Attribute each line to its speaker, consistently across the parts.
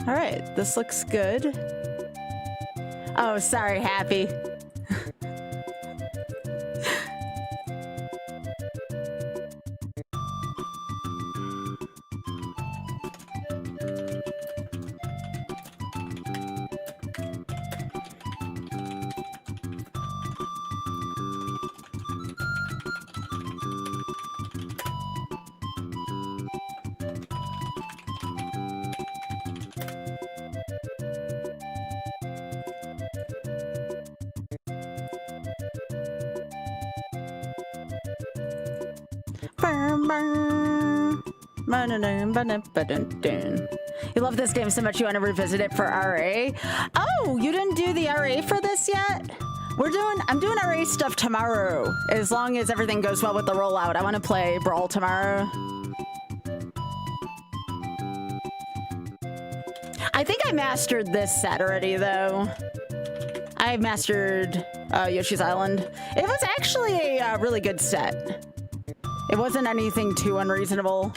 Speaker 1: All right, this looks good. Oh, sorry, Happy. You love this game so much you want to revisit it for RA? Oh, you didn't do the RA for this yet? I'm doing RA stuff tomorrow, as long as everything goes well with the rollout. I want to play Brawl tomorrow. I think I mastered this set already, though. I mastered Yoshi's Island. It was actually a really good set. It wasn't anything too unreasonable.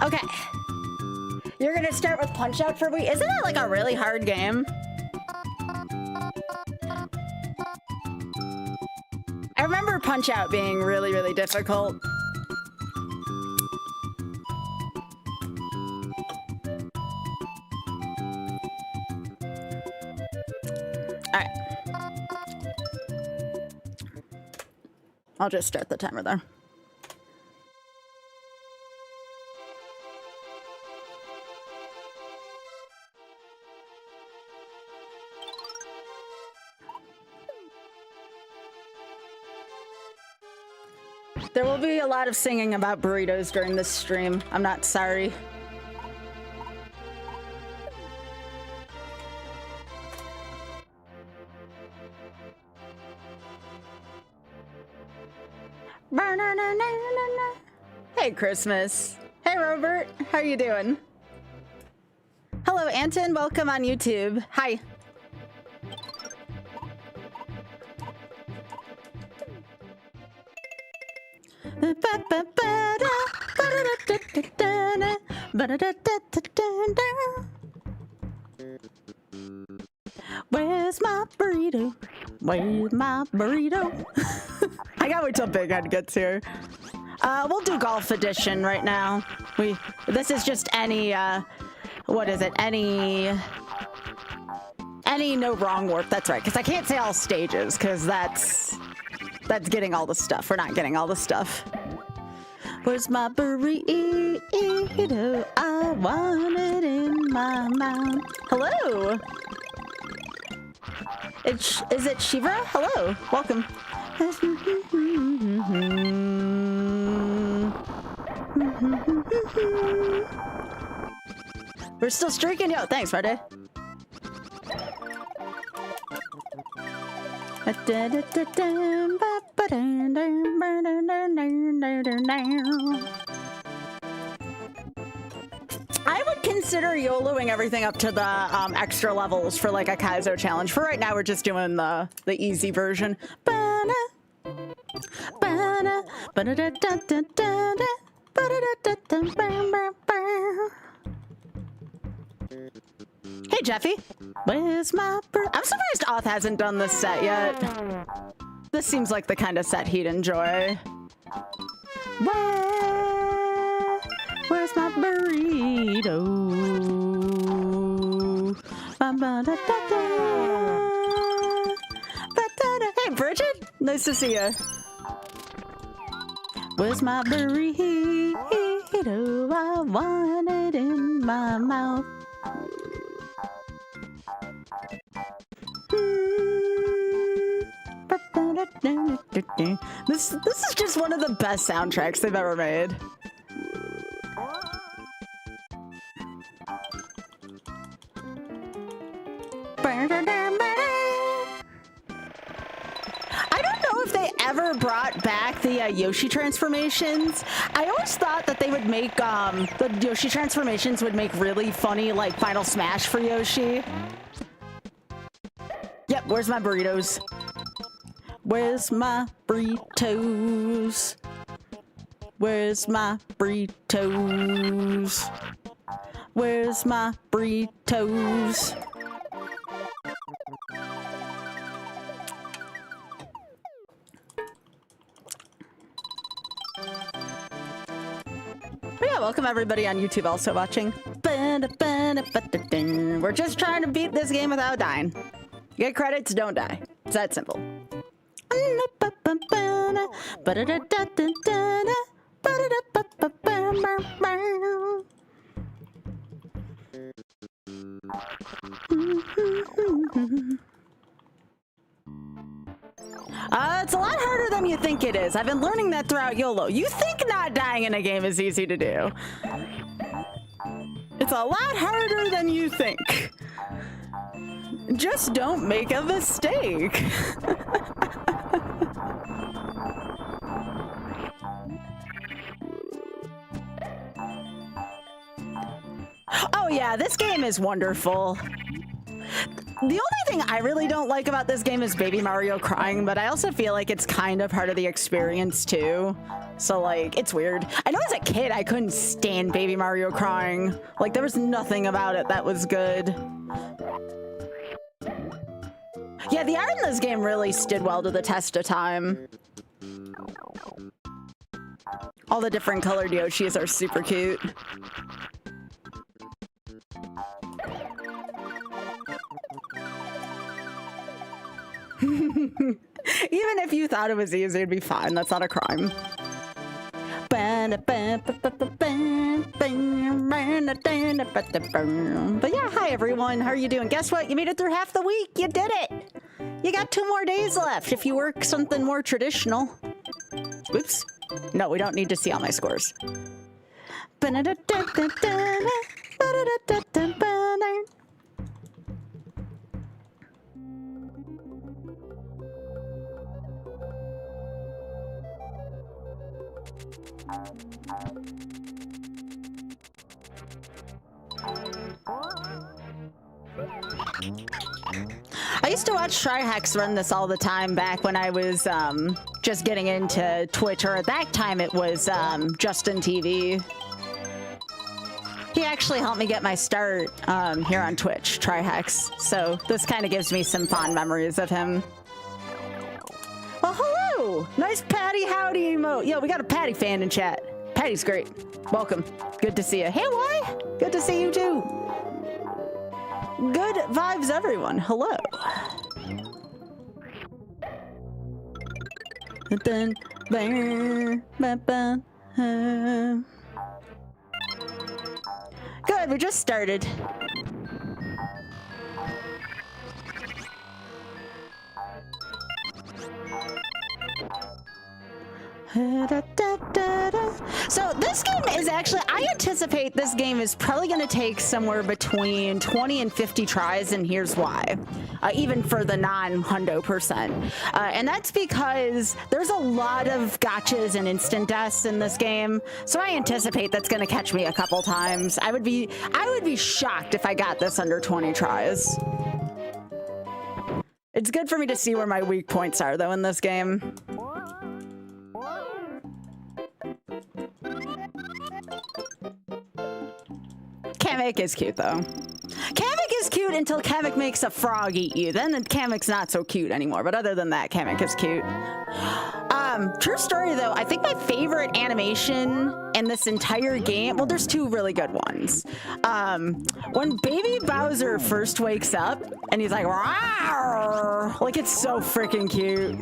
Speaker 1: Okay. You're gonna start with Punch-Out for me? Isn't it like a really hard game? I remember Punch-Out being really, really difficult. Alright. I'll just start the timer there. There will be a lot of singing about burritos during this stream. I'm not sorry. Hey, Christmas. Hey, Robert. How are you doing? Hello, Anton. Welcome on YouTube. Hi. Where's my burrito? Where's my burrito? I gotta wait till Big Head gets here. We'll do Golf Edition right now. This is just any, what is it? Any no wrong work. That's right, because I can't say all stages, because that's getting all the stuff. We're not getting all the stuff. Where's my burrito? I want it in my mouth. Hello. Is it Shiva? Hello. Welcome. We're still streaking. Yo, thanks, Friday. I would consider YOLOing everything up to the extra levels for like a Kaizo challenge. For right now, we're just doing the easy version. Hey, Jeffy. Where's my bird? I'm surprised Oth hasn't done this set yet. This seems like the kind of set he'd enjoy. Where's my burrito? Hey, Bridget. Nice to see you. Where's my burrito? I want it in my mouth. This is just one of the best soundtracks they've ever made. ever brought back the Yoshi transformations, I always thought that they would make the Yoshi transformations would make really funny like Final Smash for Yoshi. Yep, where's my burritos? Where's my burritos? Where's my burritos? Where's my burritos? But yeah, welcome everybody on YouTube also watching. We're just trying to beat this game without dying. You get credits, don't die. It's that simple. It's a lot harder than you think it is. I've been learning that throughout YOLO. You think not dying in a game is easy to do. It's a lot harder than you think. Just don't make a mistake. Oh yeah, this game is wonderful. The only thing I really don't like about this game is Baby Mario crying, but I also feel like it's kind of part of the experience too. So like, it's weird. I know as a kid I couldn't stand Baby Mario crying. Like there was nothing about it that was good. Yeah, the art in this game really stood well to the test of time. All the different colored Yoshis are super cute. Even if you thought it was easy, it'd be fine. That's not a crime. But yeah, hi everyone. How are you doing? Guess what? You made it through half the week. You did it. You got 2 more days left if you work something more traditional. Oops. No, we don't need to see all my scores. I used to watch Tryhacks run this all the time back when I was just getting into Twitch, or at that time it was Justin TV. He actually helped me get my start here on Twitch, Tryhacks. So this kind of gives me some fond memories of him. Well, hello! Nice Patty Howdy emote. Yo, we got a Patty fan in chat. Patty's great. Welcome. Good to see you. Hey, why? Good to see you too. Good vibes, everyone. Hello. Good, we just started. So this game is actually, I anticipate this game is probably going to take somewhere between 20 and 50 tries, and here's why. Even for the non-hundo %. And that's because there's a lot of gotchas and instant deaths in this game. So I anticipate that's going to catch me a couple times. I would be shocked if I got this under 20 tries. It's good for me to see where my weak points are though in this game. Kamek is cute though. Kamek is cute until Kamek makes a frog eat you. Then Kamek's not so cute anymore. But other than that, Kamek is cute. True story though, I think my favorite animation in this entire game, well, there's 2 really good ones. When Baby Bowser first wakes up and he's like, rawr, like it's so freaking cute.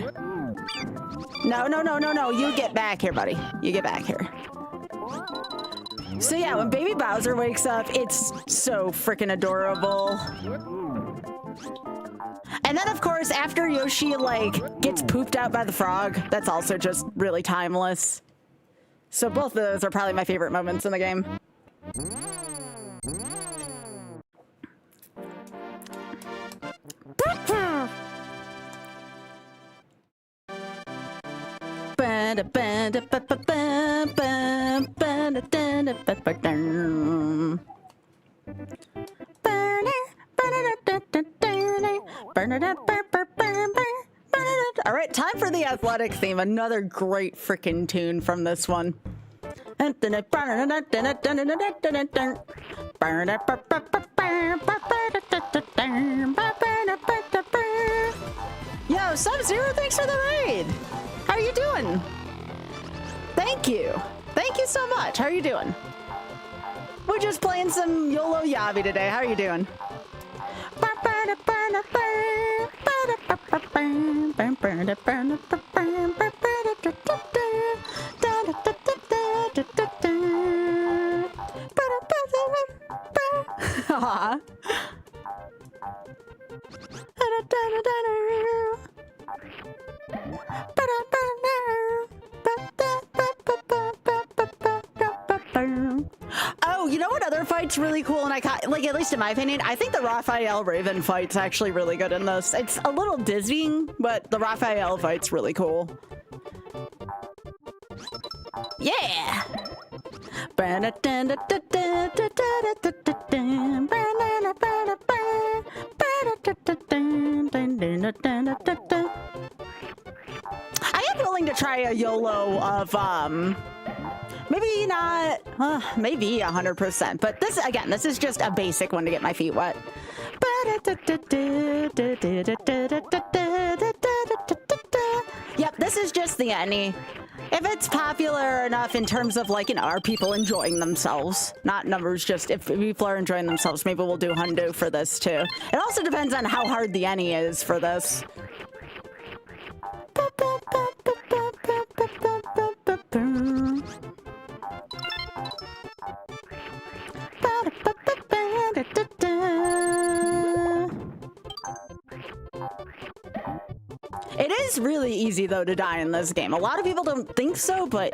Speaker 1: No, you get back here, buddy. You get back here. So yeah, when Baby Bowser wakes up, it's so freaking adorable. And then of course, after Yoshi like gets pooped out by the frog, that's also just really timeless. So both of those are probably my favorite moments in the game. All right, time for the athletic theme. Another great freaking tune from this one. Yo, Sub-Zero, thanks for the raid. How are you doing? Thank you. Thank you so much. How are you doing? We're just playing some YOLO Yavi today. How are you doing? Oh, you know what other fight's really cool, and like, at least in my opinion, I think the Raphael Raven fight's actually really good in this. It's a little dizzying, but the Raphael fight's really cool. Yeah! I am willing to try a YOLO of, maybe not, maybe 100%, but this, again, this is just a basic one to get my feet wet. Yep, this is just the any. If it's popular enough in terms of, like, you know, are people enjoying themselves? Not numbers, just if people are enjoying themselves, maybe we'll do hundo for this too. It also depends on how hard the any is for this. It is really easy, though, to die in this game. A lot of people don't think so, but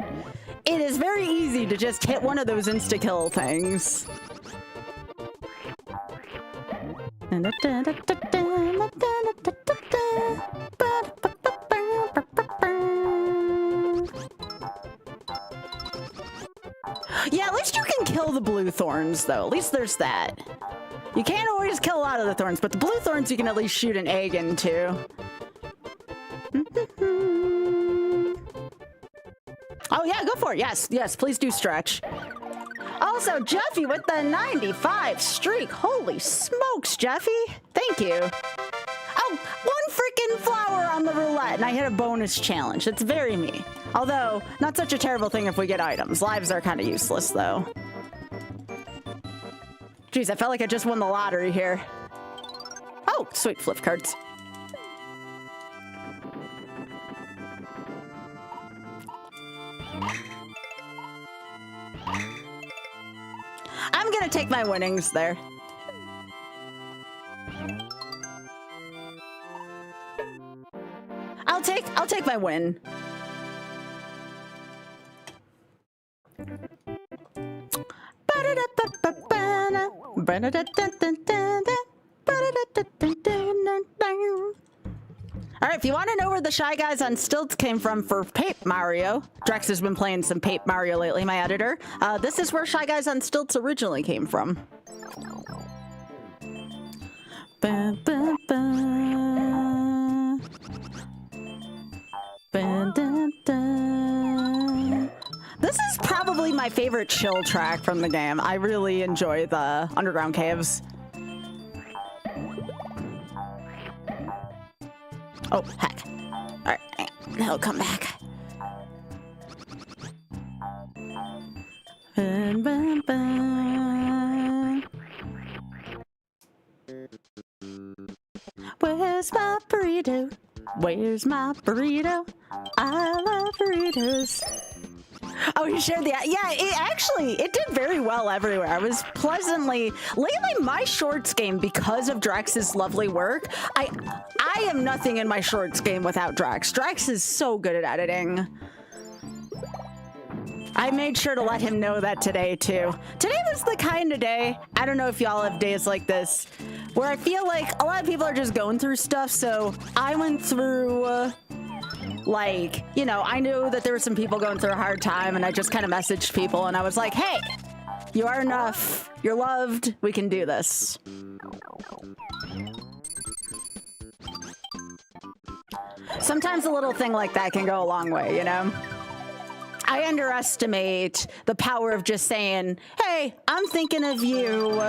Speaker 1: it is very easy to just hit one of those insta-kill things. Yeah, at least you can kill the blue thorns, though. At least there's that. You can't always kill a lot of the thorns, but the blue thorns you can at least shoot an egg into. Oh yeah, go for it. Yes, yes, please do stretch. Also, Jeffy with the 95 streak. Holy smokes, Jeffy. Thank you. Oh, one freaking flower on the roulette, and I hit a bonus challenge. It's very me. Although, not such a terrible thing if we get items. Lives are kind of useless, though. Jeez, I felt like I just won the lottery here. Oh, sweet flip cards. I'm gonna take my winnings there. I'll take my win. Alright, if you want to know where the Shy Guys on Stilts came from for Pape Mario, Drex has been playing some Pape Mario lately, my editor. This is where Shy Guys on Stilts originally came from. Ba, ba, ba. Ba, da, da. This is probably my favorite chill track from the game. I really enjoy the underground caves. Oh, heck. Alright, he'll come back. Ba, ba, ba. Where's my burrito? Where's my burrito? I love burritos. Oh, you shared the... Yeah, it did very well everywhere. I was pleasantly... Lately, my shorts game, because of Drex's lovely work, I am nothing in my shorts game without Drex. Drex is so good at editing. I made sure to let him know that today, too. Today was the kind of day, I don't know if y'all have days like this, where I feel like a lot of people are just going through stuff, so I went through Like, you know, I knew that there were some people going through a hard time, and I just kind of messaged people, and I was like, hey, you are enough. You're loved. We can do this. Sometimes a little thing like that can go a long way, you know? I underestimate the power of just saying, hey, I'm thinking of you.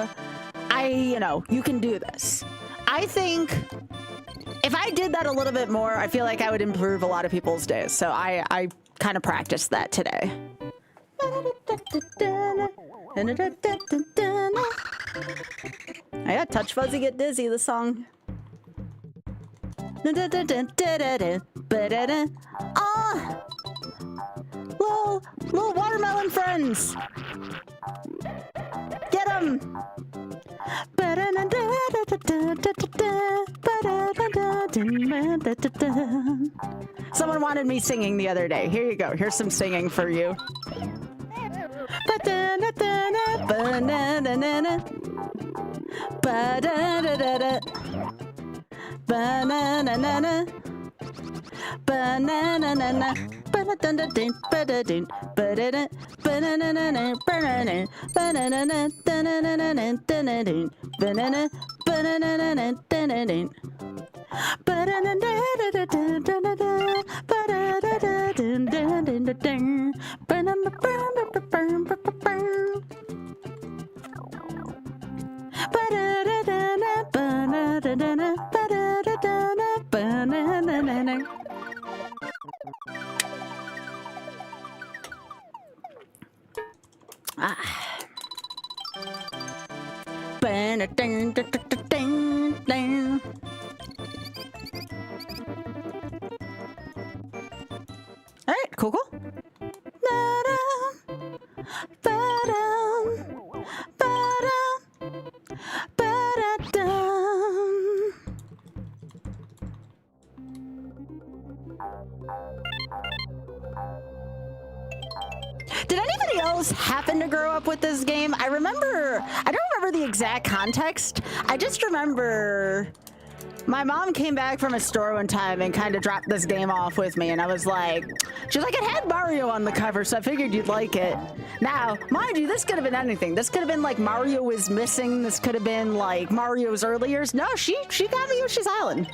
Speaker 1: You know, you can do this. I think if I did that a little bit more, I feel like I would improve a lot of people's days. So I kind of practiced that today. I got Touch Fuzzy Get Dizzy, the song. Ah! Little watermelon friends! Get them! Someone wanted me singing the other day. Here you go. Here's some singing for you. All right, cool. Did anybody else happen to grow up with this game? I don't remember the exact context. I just remember my mom came back from a store one time and kind of dropped this game off with me, and I was like, she's like, it had Mario on the cover, so I figured you'd like it. Now, mind you, this could have been anything. This could have been like Mario is Missing. This could have been like Mario's early years. No, she got me Yoshi's Island.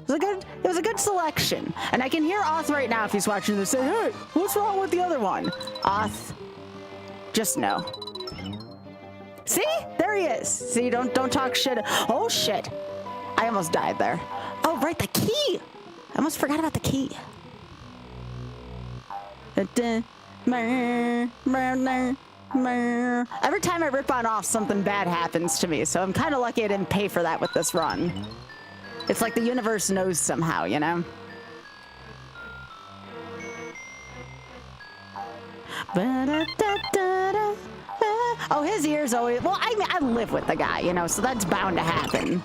Speaker 1: It was a good selection. And I can hear Oth right now if he's watching this say, hey, what's wrong with the other one? Oth, just no. See? There he is. See, don't talk shit. Oh, shit. I almost died there. Oh, right, the key. I almost forgot about the key. Every time I rip on off, something bad happens to me. So I'm kind of lucky I didn't pay for that with this run. It's like the universe knows somehow, you know? Oh, his ears always... Well, I mean, I live with the guy, you know, so that's bound to happen.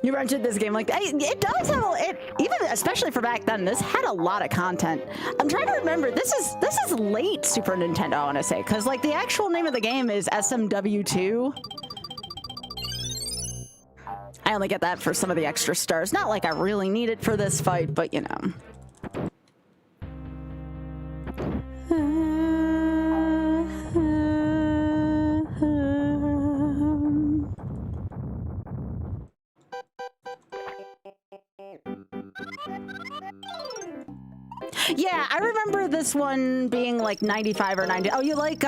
Speaker 1: You rented this game like that. It does have even especially for back then, this had a lot of content. I'm trying to remember, this is late Super Nintendo, I want to say, because like the actual name of the game is SMW2. I only get that for some of the extra stars. Not like I really need it for this fight, but you know. Yeah, I remember this one being like 95 or 90. Oh, you like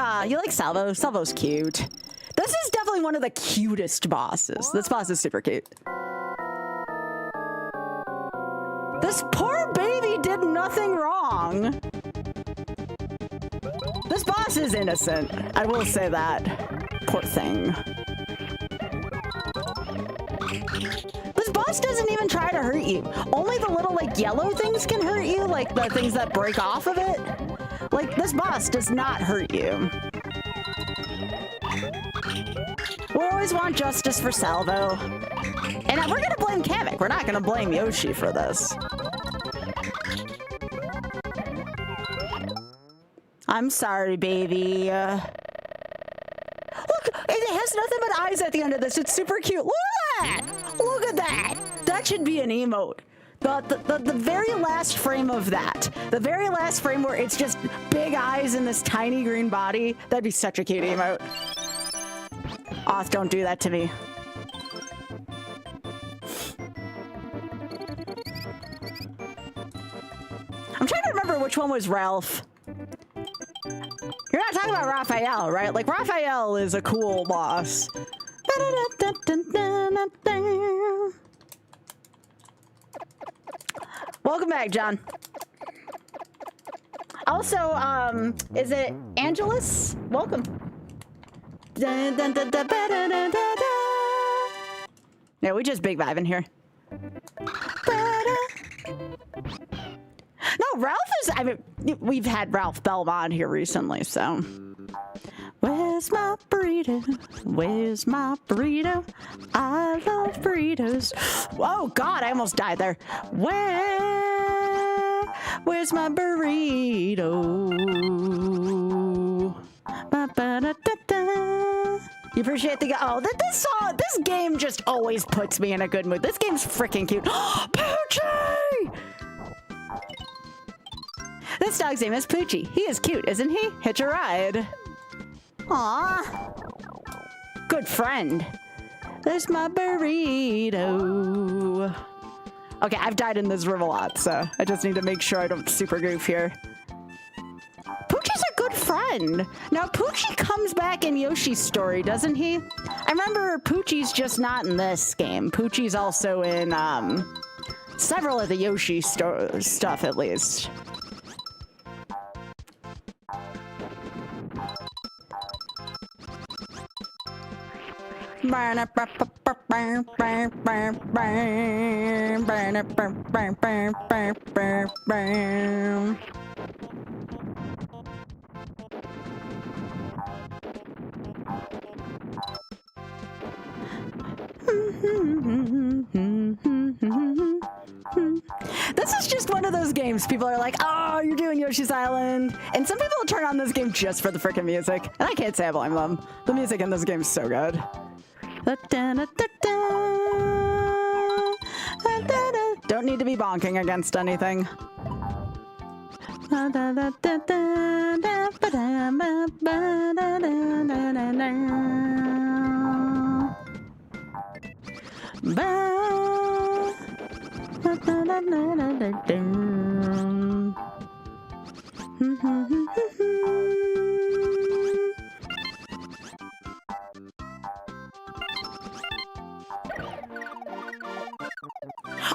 Speaker 1: Salvo? Salvo's cute. This is definitely one of the cutest bosses. This boss is super cute. This poor baby did nothing wrong. This boss is innocent. I will say that. Poor thing. This boss doesn't even try to hurt you. Only the little like yellow things can hurt you, like the things that break off of it. Like this boss does not hurt you. We always want justice for Salvo. And we're gonna blame Kamek. We're not gonna blame Yoshi for this. I'm sorry, baby. There's nothing but eyes at the end of this. It's super cute. Look at that! Look at that! That should be an emote. The very last frame of that. The very last frame where it's just big eyes in this tiny green body. That'd be such a cute emote. Oth, don't do that to me. I'm trying to remember which one was Ralph. You're not talking about Raphael, right? Like, Raphael is a cool boss. Welcome back, John. Also, is it Angelus? Welcome. Yeah, we just big vibing here. No, Ralph is, I mean, we've had Ralph Belmont here recently, so. Where's my burrito? Where's my burrito? I love burritos. Oh, God, I almost died there. Where's my burrito? Ba-ba-da-da-da. You appreciate the oh, this game just always puts me in a good mood. This game's freaking cute. Poochie! This dog's name is Poochie. He is cute, isn't he? Hitch a ride. Aw. Good friend. There's my burrito. Okay, I've died in this room a lot, so I just need to make sure I don't super goof here. Poochie's a good friend. Now, Poochie comes back in Yoshi's story, doesn't he? I remember Poochie's just not in this game. Poochie's also in several of the Yoshi stuff, at least. This is just one of those games people are like, oh, you're doing Yoshi's Island. And some people turn on this game just for the freaking music. And I can't say I blame them. The music in this game is so good. Don't need to be bonking against anything.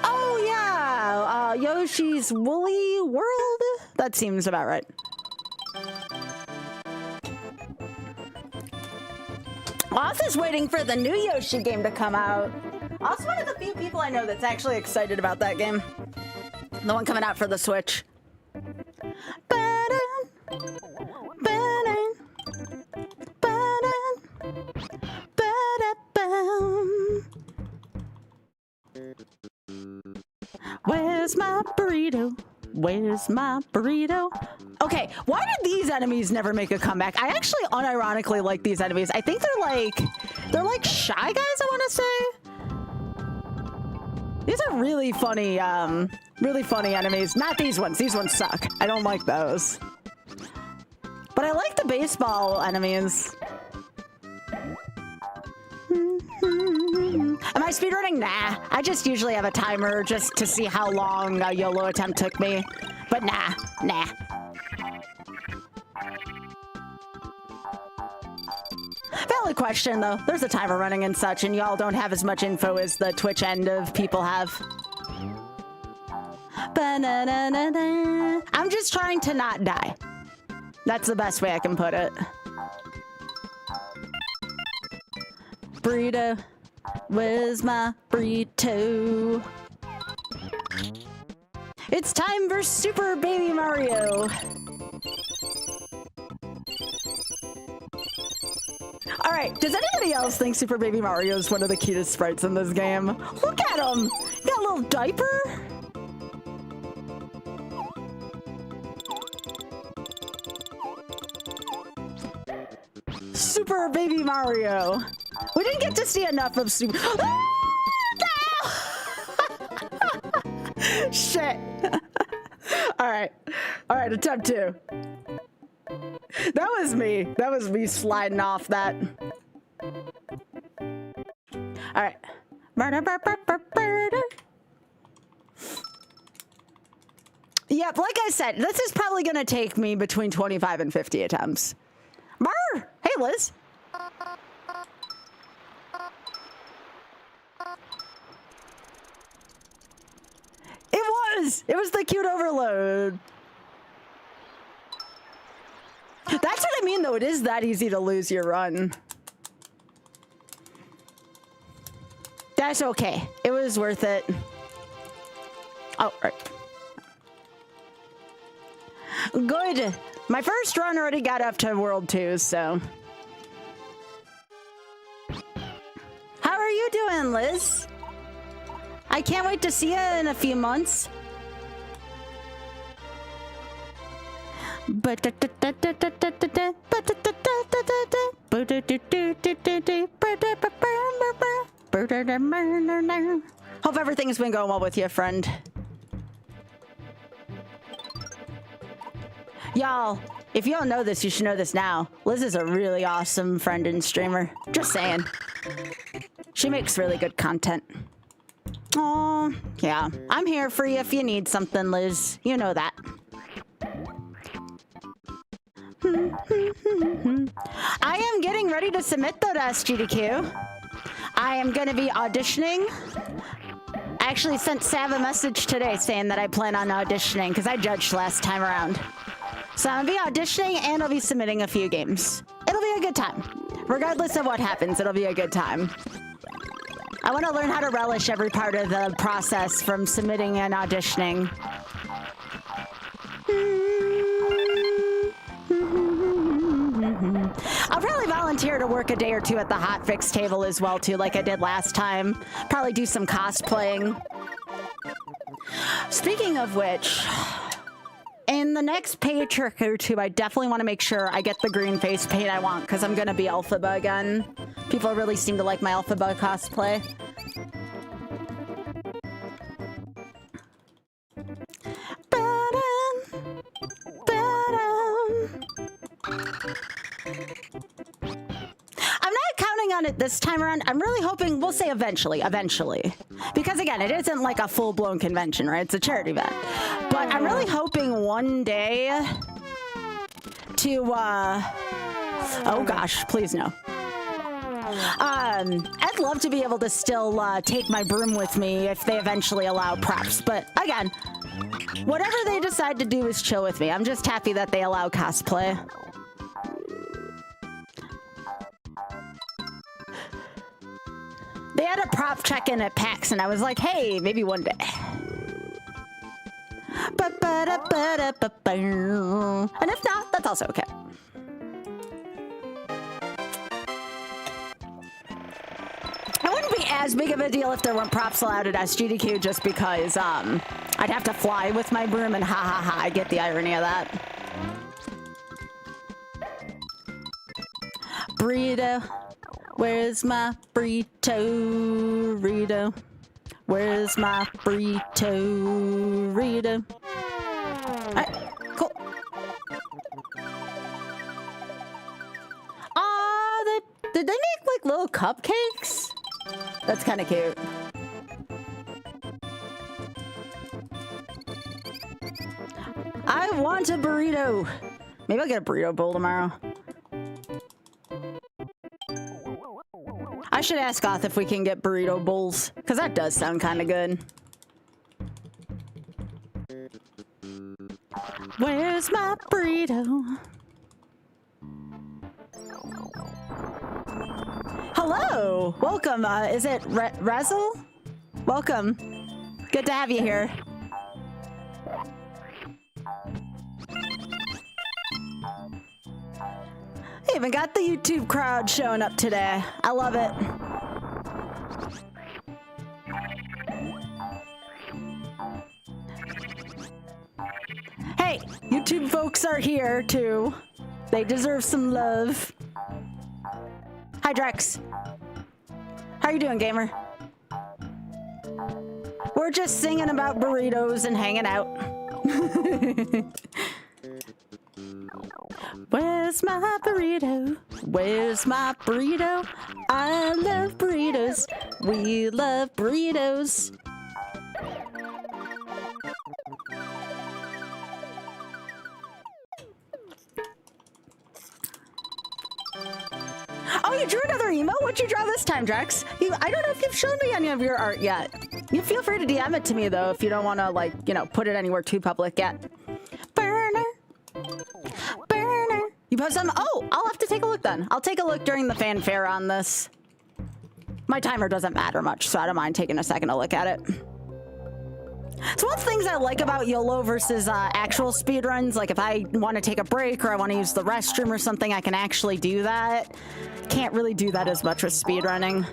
Speaker 1: Oh yeah, Yoshi's Woolly World? That seems about right. Oz is waiting for the new Yoshi game to come out. Oz is one of the few people I know that's actually excited about that game. The one coming out for the Switch. Where's my burrito? Where's my burrito? Okay, why did these enemies never make a comeback? I actually unironically like these enemies. I think they're like Shy Guys, I want to say. These are really funny enemies. Not these ones. These ones suck. I don't like those. But I like the baseball enemies. Am I speedrunning? Nah. I just usually have a timer just to see how long a YOLO attempt took me. But nah. Valid question, though. There's a timer running and such, and y'all don't have as much info as the Twitch end of people have. I'm just trying to not die. That's the best way I can put it. Burrito. Where's my burrito? It's time for Super Baby Mario. All right, does anybody else think Super Baby Mario is one of the cutest sprites in this game? Look at him! He got a little diaper. Super Baby Mario. We didn't get to see enough of Super. Shit. All right, attempt 2. That was me. That was me sliding off that. All right. Yep, like I said, this is probably gonna take me between 25 and 50 attempts. Brr! Hey, Liz. It was the cute overload. That's what I mean, though. It is that easy to lose your run. That's okay. It was worth it. Oh, right. Good. My first run already got up to World 2, so. How are you doing, Liz? I can't wait to see you in a few months. Hope everything's been going well with you, friend. Y'all, if you don't know this, you should know this now. Liz is a really awesome friend and streamer. Just saying. She makes really good content. Oh, yeah. I'm here for you if you need something, Liz. You know that. I am getting ready to submit though to SGDQ. I am going to be auditioning. I actually sent Sav a message today saying that I plan on auditioning because I judged last time around. So I'm going to be auditioning and I'll be submitting a few games. It'll be a good time. Regardless of what happens, it'll be a good time. I want to learn how to relish every part of the process from submitting and auditioning. I'll probably volunteer to work a day or two at the hotfix table as well, too, like I did last time. Probably do some cosplaying. Speaking of which, in the next pay trick or two, I definitely want to make sure I get the green face paint I want, because I'm going to be Elphaba again. People really seem to like my Elphaba cosplay. I'm not counting on it this time around. I'm really hoping, we'll say eventually. Because again, it isn't like a full-blown convention, right? It's a charity event. But I'm really hoping one day to, oh gosh, please no. I'd love to be able to still take my broom with me if they eventually allow props. But again, whatever they decide to do is chill with me. I'm just happy that they allow cosplay. They had a prop check-in at PAX, and I was like, hey, maybe one day. And if not, that's also okay. It wouldn't be as big of a deal if there weren't props allowed at SGDQ, just because I'd have to fly with my broom, and ha ha ha, I get the irony of that. Burrito. Where's my burrito? Where's my burrito? Alright, cool. Did they make like little cupcakes? That's kind of cute. I want a burrito. Maybe I'll get a burrito bowl tomorrow. I should ask Goth if we can get burrito bowls, because that does sound kind of good. Where's my burrito? Hello! Welcome, is it Razzle? Welcome. Good to have you here. I even got the YouTube crowd showing up today. I love it. Hey, YouTube folks are here too. They deserve some love. Hi, Drex. How you doing, gamer? We're just singing about burritos and hanging out. Where's my burrito? Where's my burrito? I love burritos. We love burritos. Oh, you drew another emo? What'd you draw this time, Drex? I don't know if you've shown me any of your art yet. You feel free to DM it to me, though, if you don't want to, like, you know, put it anywhere too public yet. Burner. Burner. You post some? Oh, I'll have to take a look then. I'll take a look during the fanfare on this. My timer doesn't matter much, so I don't mind taking a second to look at it. So one of the things I like about YOLO versus actual speedruns, like if I want to take a break or I want to use the restroom or something, I can actually do that. Can't really do that as much with speedrunning.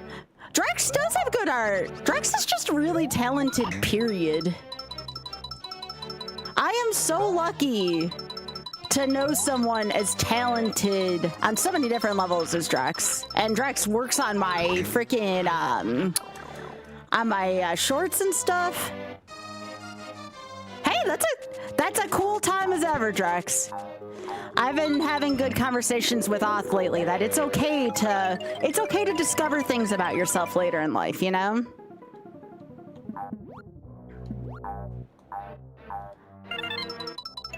Speaker 1: Drex does have good art. Drex is just really talented, period. I am so lucky to know someone as talented on so many different levels as Drex. And Drex works on my freaking, on my shorts and stuff. Hey, that's a cool time as ever, Drex. I've been having good conversations with Oth lately that it's okay to discover things about yourself later in life, you know?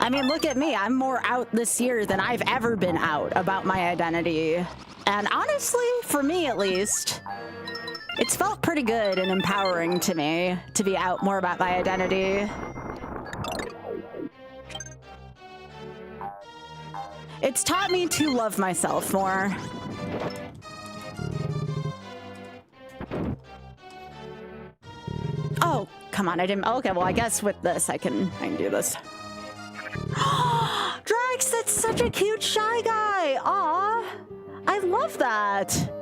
Speaker 1: I mean, look at me. I'm more out this year than I've ever been out about my identity. And honestly, for me at least, it's felt pretty good and empowering to me to be out more about my identity. It's taught me to love myself more. Oh, come on, I didn't. Okay, well, I guess with this, I can do this. Drex, that's such a cute shy guy. Aw, I love that.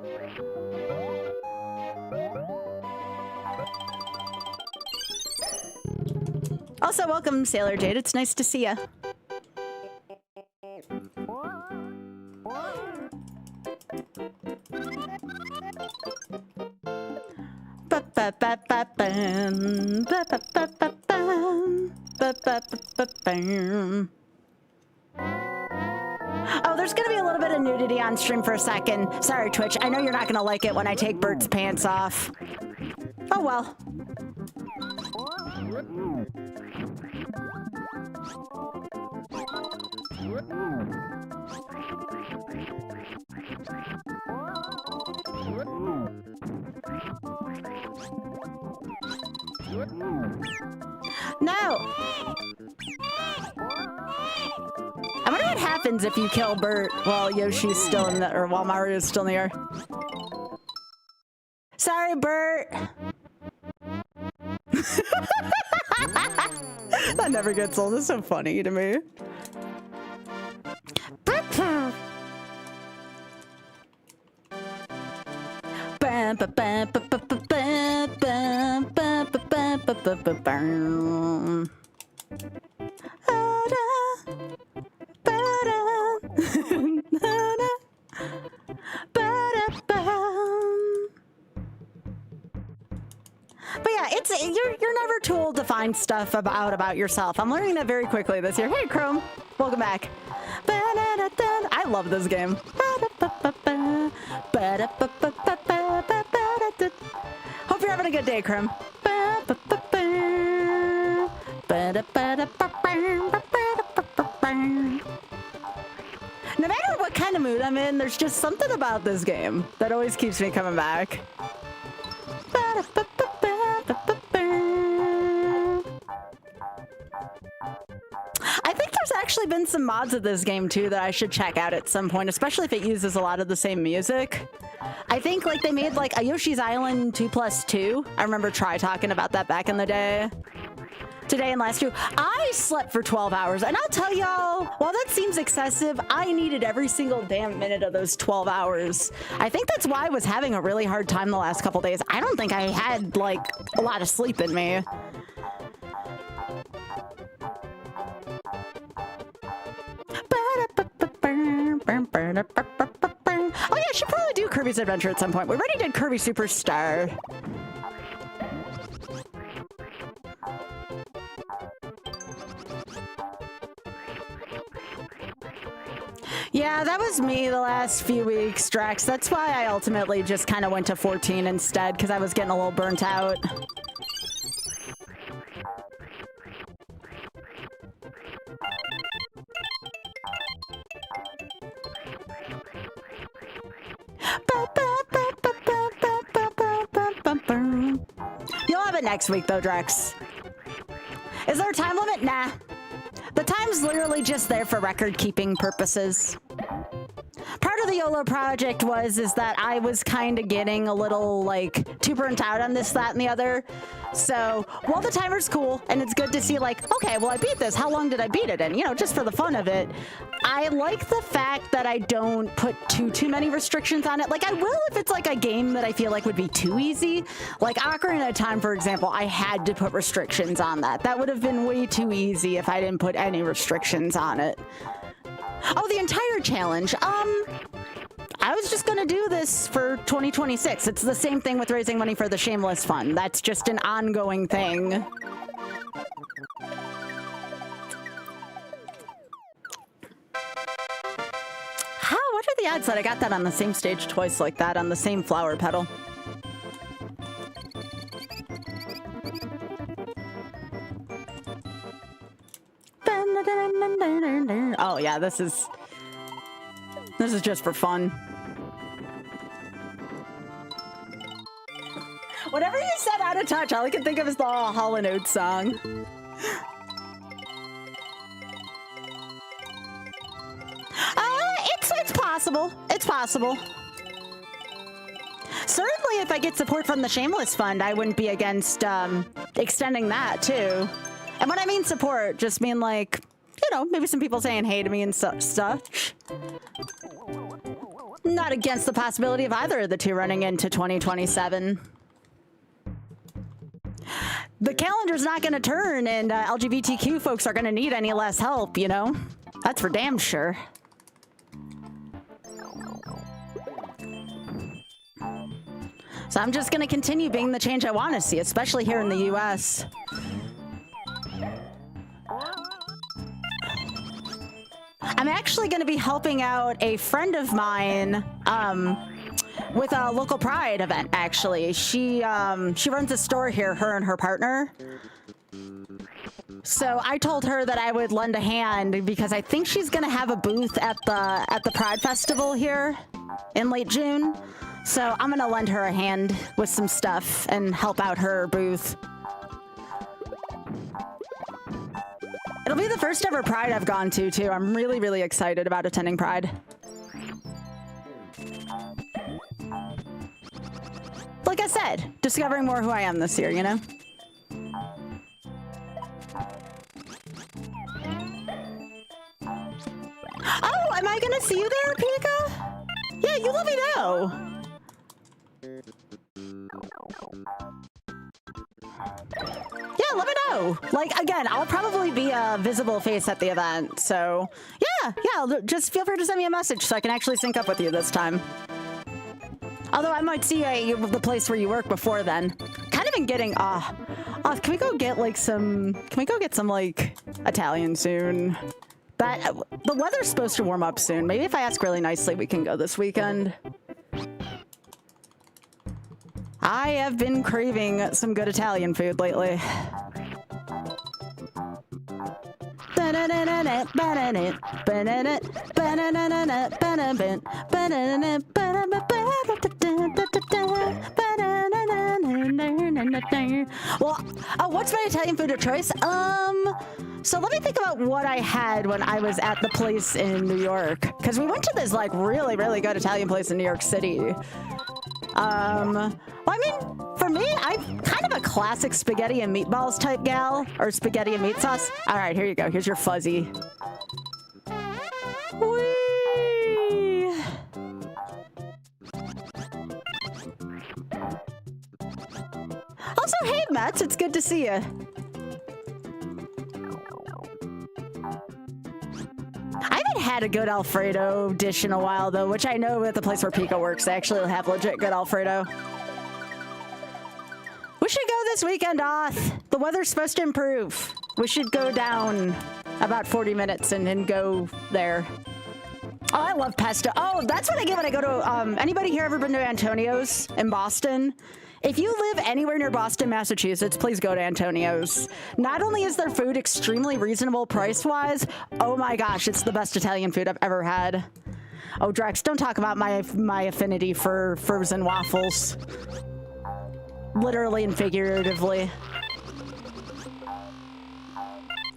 Speaker 1: Also, welcome, Sailor Jade. It's nice to see ya. Oh, there's gonna be a little bit of nudity on stream for a second. Sorry, Twitch. I know you're not gonna like it when I take Bert's pants off. Oh well. No! I wonder what happens if you kill Bert while Yoshi's still in the, or while Mario's still in the air. Sorry, Bert! That never gets old. It's so funny to me. But yeah, you're never too old to find stuff about yourself. I'm learning that very quickly this year. Hey, Chrome, welcome back. I love this game. Hope you're having a good day, Chrome. No matter what kind of mood I'm in, there's just something about this game that always keeps me coming back. I think there's actually been some mods of this game too that I should check out at some point, especially if it uses a lot of the same music. I think like they made like a Yoshi's Island 2+2. I remember talking about that back in the day. Today and last year, I slept for 12 hours. And I'll tell y'all, while that seems excessive, I needed every single damn minute of those 12 hours. I think that's why I was having a really hard time the last couple days. I don't think I had like a lot of sleep in me. Oh yeah, I should probably do Kirby's Adventure at some point. We already did Kirby Superstar. Yeah, that was me the last few weeks, Drex. That's why I ultimately just kind of went to 14 instead, because I was getting a little burnt out. You'll have it next week, though, Drex. Is there a time limit? Nah. The time's literally just there for record-keeping purposes. Part of the YOLO project is that I was kind of getting a little, like, too burnt out on this, that, and the other. So, while the timer's cool, and it's good to see, like, okay, well, I beat this. How long did I beat it in? You know, just for the fun of it. I like the fact that I don't put too many restrictions on it. Like, I will if it's, like, a game that I feel like would be too easy. Like, Ocarina of Time, for example, I had to put restrictions on that. That would have been way too easy if I didn't put any restrictions on it. Oh, the entire challenge. I was just gonna do this for 2026. It's the same thing with raising money for the Shameless Fund. That's just an ongoing thing. What are the odds that I got that on the same stage twice like that, on the same flower petal? Oh yeah, this is just for fun. Whatever you said out of touch, all I can think of is the Hall & Oates song. It's possible. It's possible. Certainly, if I get support from the Shameless Fund, I wouldn't be against extending that too. And when I mean support, just mean like, you know, maybe some people saying hey to me and such. Not against the possibility of either of the two running into 2027. The calendar's not going to turn, and LGBTQ folks are going to need any less help, you know? That's for damn sure. So I'm just going to continue being the change I want to see, especially here in the US. I'm actually going to be helping out a friend of mine with a local Pride event, actually. She runs a store here, her and her partner. So I told her that I would lend a hand because I think she's going to have a booth at the Pride Festival here in late June. So I'm going to lend her a hand with some stuff and help out her booth. It'll be the first ever Pride I've gone to, too. I'm really, really excited about attending Pride. Like I said, discovering more who I am this year, you know? Oh, am I gonna see you there, Pika? Yeah, you let me know. Yeah, let me know. Like, again, I'll probably be a visible face at the event, so yeah, just feel free to send me a message so I can actually sync up with you this time. Although I might see the place where you work before then. Kind of been getting, can we go get like some like Italian soon? The weather's supposed to warm up soon. Maybe if I ask really nicely, we can go this weekend. I have been craving some good Italian food lately. Well, what's my Italian food of choice? So let me think about what I had when I was at the place in New York. Because we went to this, like, really, really good Italian place in New York City. Well, I mean, for me, I'm kind of a classic spaghetti and meatballs type gal. Or spaghetti and meat sauce. All right, here you go. Here's your fuzzy. Whee! Also, hey, Mets. It's good to see you. I haven't had a good Alfredo dish in a while, though, which I know at the place where Pico works, they actually have legit good Alfredo. We should go this weekend, Oth. The weather's supposed to improve. We should go down about 40 minutes and go there. Oh, I love pesto. Oh, that's what I get when I go to, anybody here ever been to Antonio's in Boston? If you live anywhere near Boston, Massachusetts, please go to Antonio's. Not only is their food extremely reasonable price-wise, oh my gosh, it's the best Italian food I've ever had. Oh, Drex, don't talk about my affinity for frozen waffles. Literally and figuratively.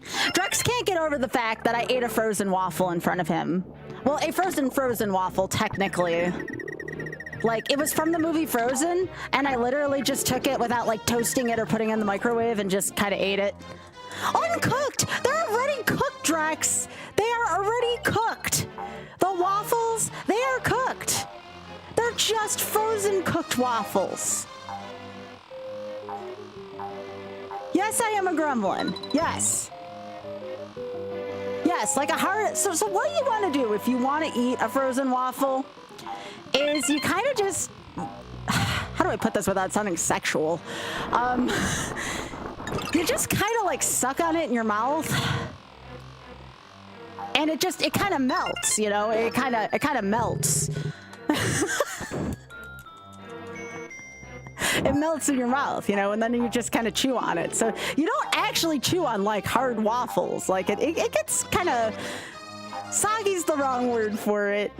Speaker 1: Drex can't get over the fact that I ate a frozen waffle in front of him. Well, a frozen waffle, technically. Like, it was from the movie Frozen, and I literally just took it without, like, toasting it or putting it in the microwave and just kind of ate it. Uncooked! They're already cooked, Drex! They are already cooked! The waffles, they are cooked! They're just frozen cooked waffles. Yes, I am a gremlin. Yes. Yes, like a hard... So what you want to do if you want to eat a frozen waffle is you kind of just... How do I put this without sounding sexual? You just kind of like suck on it in your mouth. And it kind of melts, you know? It kind of melts. It melts in your mouth, you know, and then you just kind of chew on it. So you don't actually chew on like hard waffles. Like it gets kind of... Soggy's the wrong word for it.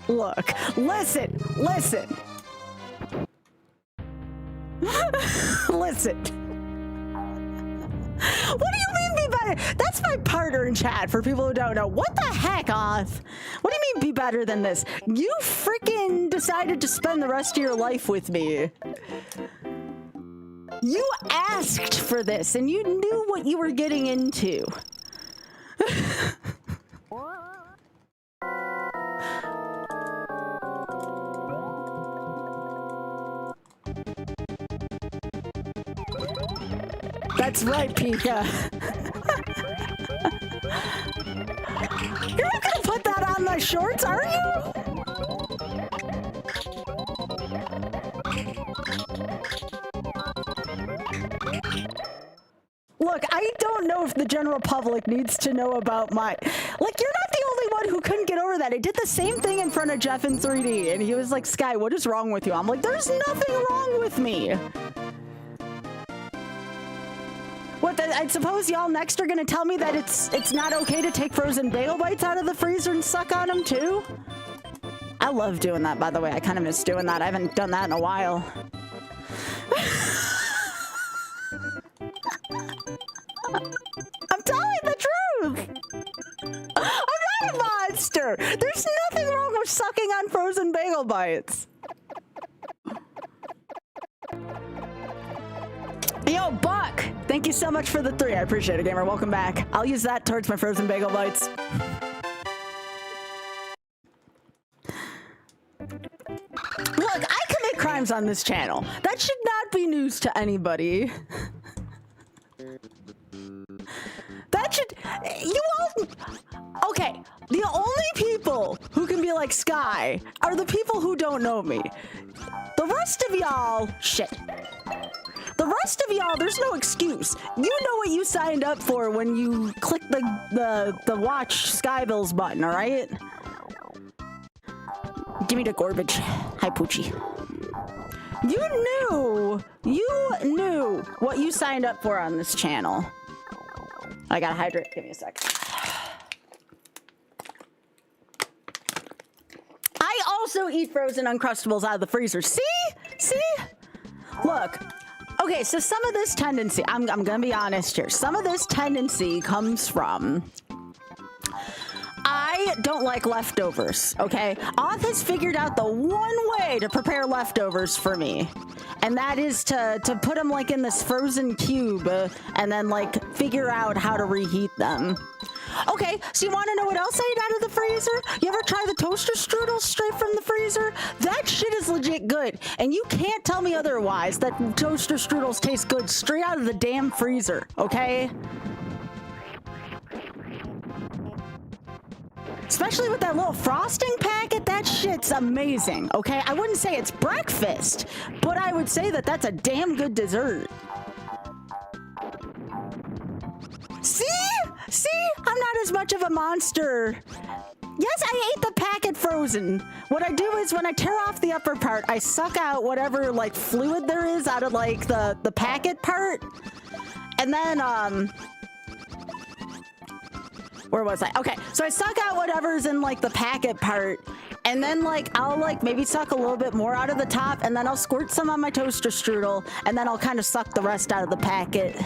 Speaker 1: Look, listen. Listen. What do you mean be better? That's my partner in chat for people who don't know. What the heck, Oth? What do you mean be better than this? You freaking decided to spend the rest of your life with me. You asked for this and you knew what you were getting into. That's right, Pika. You're not gonna put that on my shorts, are you? Look, I don't know if the general public needs to know about my... Like, you're not the only one who couldn't get over that. I did the same thing in front of Jeff in 3D, and he was like, Sky, what is wrong with you? I'm like, there's nothing wrong with me. What, I suppose y'all next are gonna tell me that it's not okay to take frozen bagel bites out of the freezer and suck on them too? I love doing that, by the way. I kind of miss doing that. I haven't done that in a while. I'm telling the truth! I'm not a monster! There's nothing wrong with sucking on frozen bagel bites. Yo, Buck! Thank you so much for the 3. I appreciate it, gamer. Welcome back. I'll use that towards my frozen bagel bites. Look, I commit crimes on this channel. That should not be news to anybody. That should... You all... Okay, the only people who can be like Sky are the people who don't know me. The rest of y'all... Shit. The rest of y'all, there's no excuse. You know what you signed up for when you click the watch Skybilz button, all right? Give me the garbage. Hi, Poochie. You knew what you signed up for on this channel. I gotta hydrate. Give me a sec. I also eat frozen Uncrustables out of the freezer. See? Look. Okay, so some of this tendency, I'm gonna be honest here. Some of this tendency comes from... I don't like leftovers, okay? Oth has figured out the one way to prepare leftovers for me. And that is to put them like in this frozen cube and then like figure out how to reheat them. Okay, so you want to know what else I eat out of the freezer? You ever try the toaster strudels straight from the freezer? That shit is legit good. And you can't tell me otherwise that toaster strudels taste good straight out of the damn freezer, okay? Especially with that little frosting packet, that shit's amazing, okay? I wouldn't say it's breakfast, but I would say that that's a damn good dessert. See? See? I'm not as much of a monster. Yes, I ate the packet frozen. What I do is when I tear off the upper part, I suck out whatever like fluid there is out of like the packet part. And then, where was I? Okay, so I suck out whatever's in like the packet part, and then like I'll like maybe suck a little bit more out of the top, and then I'll squirt some on my toaster strudel, and then I'll kind of suck the rest out of the packet.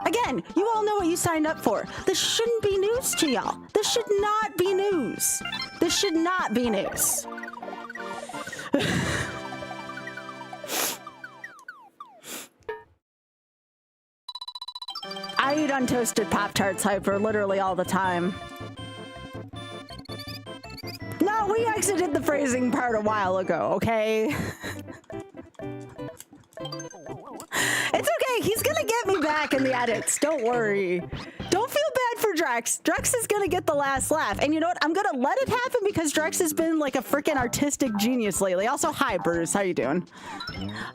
Speaker 1: Again, you all know what you signed up for. This shouldn't be news to y'all. This should not be news. This should not be news. I eat untoasted Pop-Tarts Hyper literally all the time. No, we exited the phrasing part a while ago, okay? It's okay, he's gonna get me back in the edits, don't worry. Don't feel bad for Drex. Drex is gonna get the last laugh. And you know what? I'm gonna let it happen because Drex has been like a freaking artistic genius lately. Also, hi Bruce, how you doing?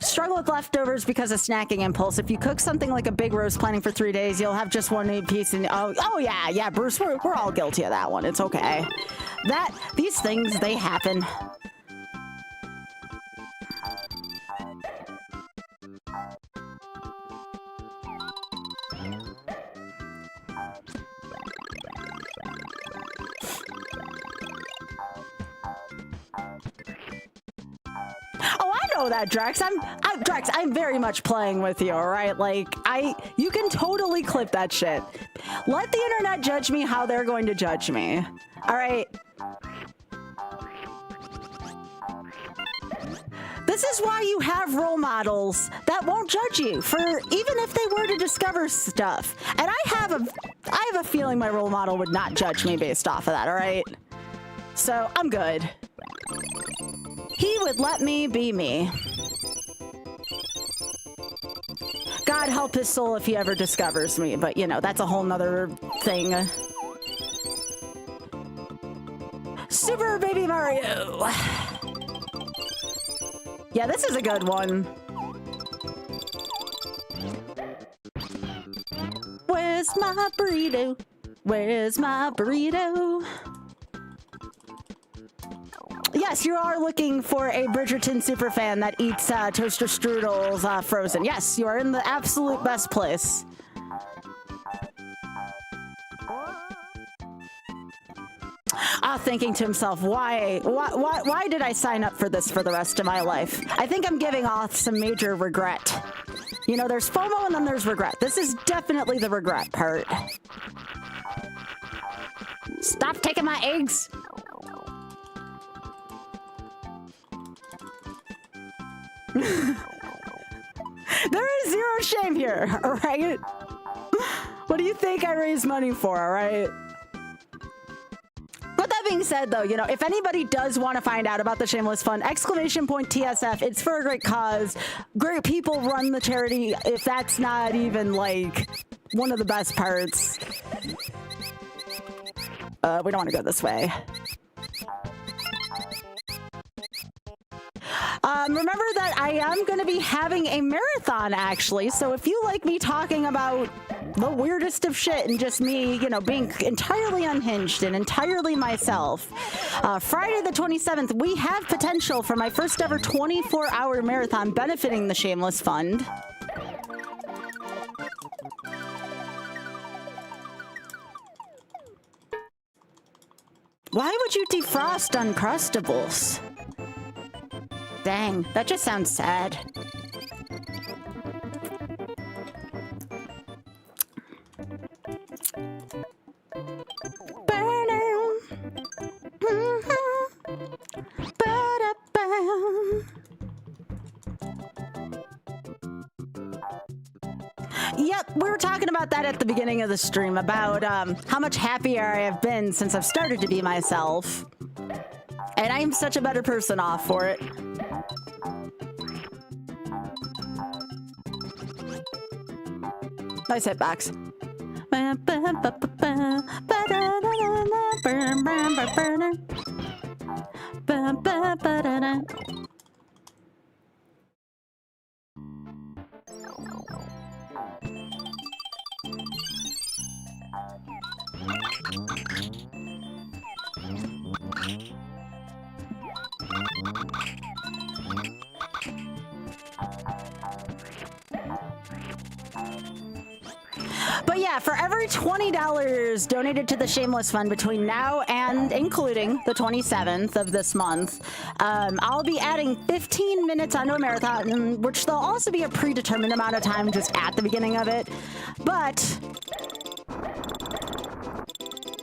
Speaker 1: Struggle with leftovers because of snacking impulse. If you cook something like a big roast planning for 3 days, you'll have just one piece and oh yeah, Bruce, we're all guilty of that one. It's okay. These things, they happen. Oh, I know that, Drex. Drex, I'm very much playing with you, all right? Like, you can totally clip that shit. Let the internet judge me how they're going to judge me, all right? This is why you have role models that won't judge you for even if they were to discover stuff. And I have a feeling my role model would not judge me based off of that, all right? So, I'm good. He would let me be me. God help his soul if he ever discovers me, but you know, that's a whole nother thing. Super Baby Mario. Yeah, this is a good one. Where's my burrito? Where's my burrito? Yes, you are looking for a Bridgerton superfan that eats toaster strudels frozen. Yes, you are in the absolute best place. Thinking to himself, why did I sign up for this for the rest of my life? I think I'm giving off some major regret. You know, there's FOMO and then there's regret. This is definitely the regret part. Stop taking my eggs. There is zero shame here, all right? What do you think I raise money for, all right? With that being said, though, you know, if anybody does want to find out about the Shameless Fund, !TSF, it's for a great cause. Great people run the charity, if that's not even, like, one of the best parts. We don't want to go this way. Remember that I am going to be having a marathon, actually, so if you like me talking about the weirdest of shit and just me, you know, being entirely unhinged and entirely myself, Friday the 27th, we have potential for my first ever 24-hour marathon benefiting the Shameless Fund. Why would you defrost Uncrustables? Dang, that just sounds sad. Yep, we were talking about that at the beginning of the stream, about how much happier I have been since I've started to be myself. And I am such a better person off for it. Nice hitbox. But yeah, for every $20 donated to the Shameless Fund between now and including the 27th of this month, I'll be adding 15 minutes onto a marathon, which there'll also be a predetermined amount of time just at the beginning of it. But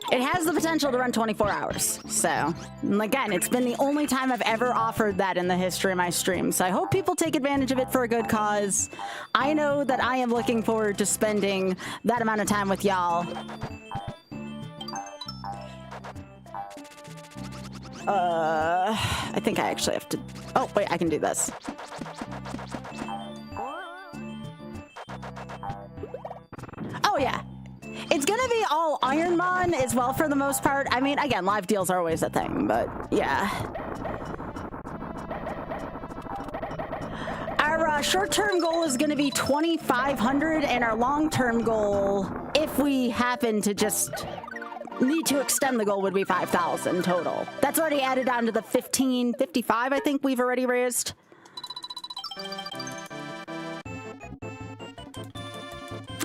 Speaker 1: it has the potential to run 24 hours. So, again, it's been the only time I've ever offered that in the history of my stream. So I hope people take advantage of it for a good cause. I know that I am looking forward to spending that amount of time with y'all. I think I actually have to... Oh, wait, I can do this. Oh, yeah. It's gonna be all Ironmon as well for the most part. I mean, again, live deals are always a thing, but yeah. Our short-term goal is gonna be 2,500, and our long-term goal, if we happen to just need to extend the goal, would be 5,000 total. That's already added on to the 1,555 I think we've already raised.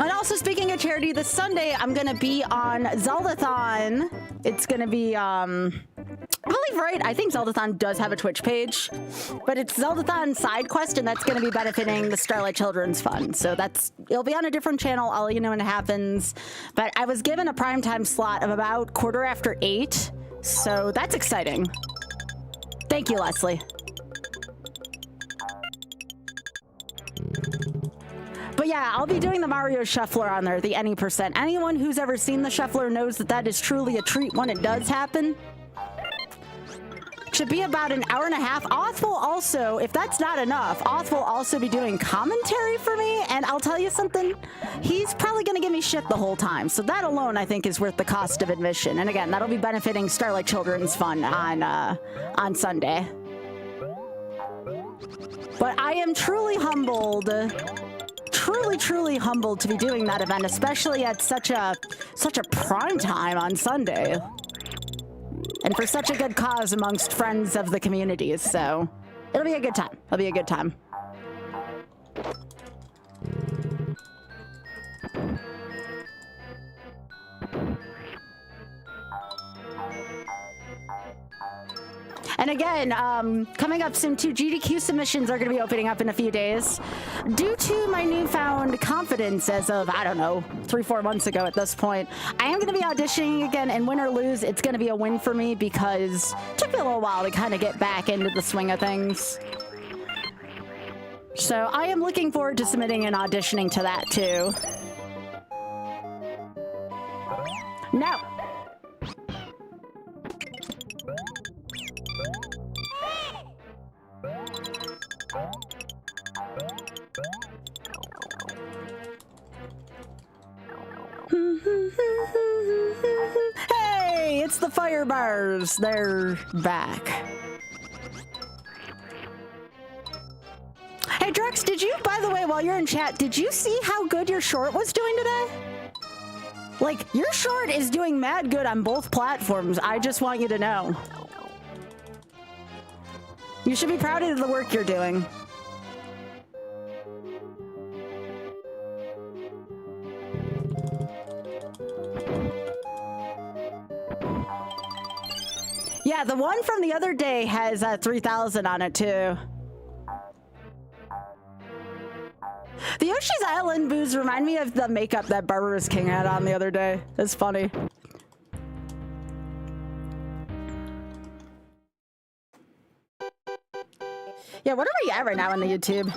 Speaker 1: And also, speaking of charity, this Sunday, I'm going to be on Zeldathon. It's going to be, I believe, right? I think Zeldathon does have a Twitch page. But it's Zeldathon Side Quest, and that's going to be benefiting the Starlight Children's Fund. So it'll be on a different channel. I'll let you know when it happens. But I was given a primetime slot of about 8:15. So that's exciting. Thank you, Leslie. But yeah, I'll be doing the Mario Shuffler on there, the any %. Anyone who's ever seen the Shuffler knows that that is truly a treat when it does happen. Should be about an hour and a half. Oth will also, if that's not enough, Oth will also be doing commentary for me. And I'll tell you something, he's probably going to give me shit the whole time. So that alone, I think, is worth the cost of admission. And again, that'll be benefiting Starlight Children's Fund on Sunday. But I am truly humbled. Truly humbled to be doing that event, especially at such a prime time on Sunday, and for such a good cause amongst friends of the communities. So it'll be a good time. It'll be a good time. And again, coming up soon too, GDQ submissions are going to be opening up in a few days. Due to my newfound confidence as of, I don't know, 3-4 months ago at this point, I am going to be auditioning again, and win or lose, it's going to be a win for me because it took me a little while to kind of get back into the swing of things. So I am looking forward to submitting and auditioning to that too. No. Hey, it's the fire bars. They're back. Hey, Drex, did you, by the way, while you're in chat, did you see how good your short was doing today? Like, your short is doing mad good on both platforms. I just want you to know. You should be proud of the work you're doing. Yeah, the one from the other day has 3,000 on it too. The Yoshi's Island boos remind me of the makeup that Barbarous King had on the other day. It's funny. Yeah, what are we at right now on the YouTube?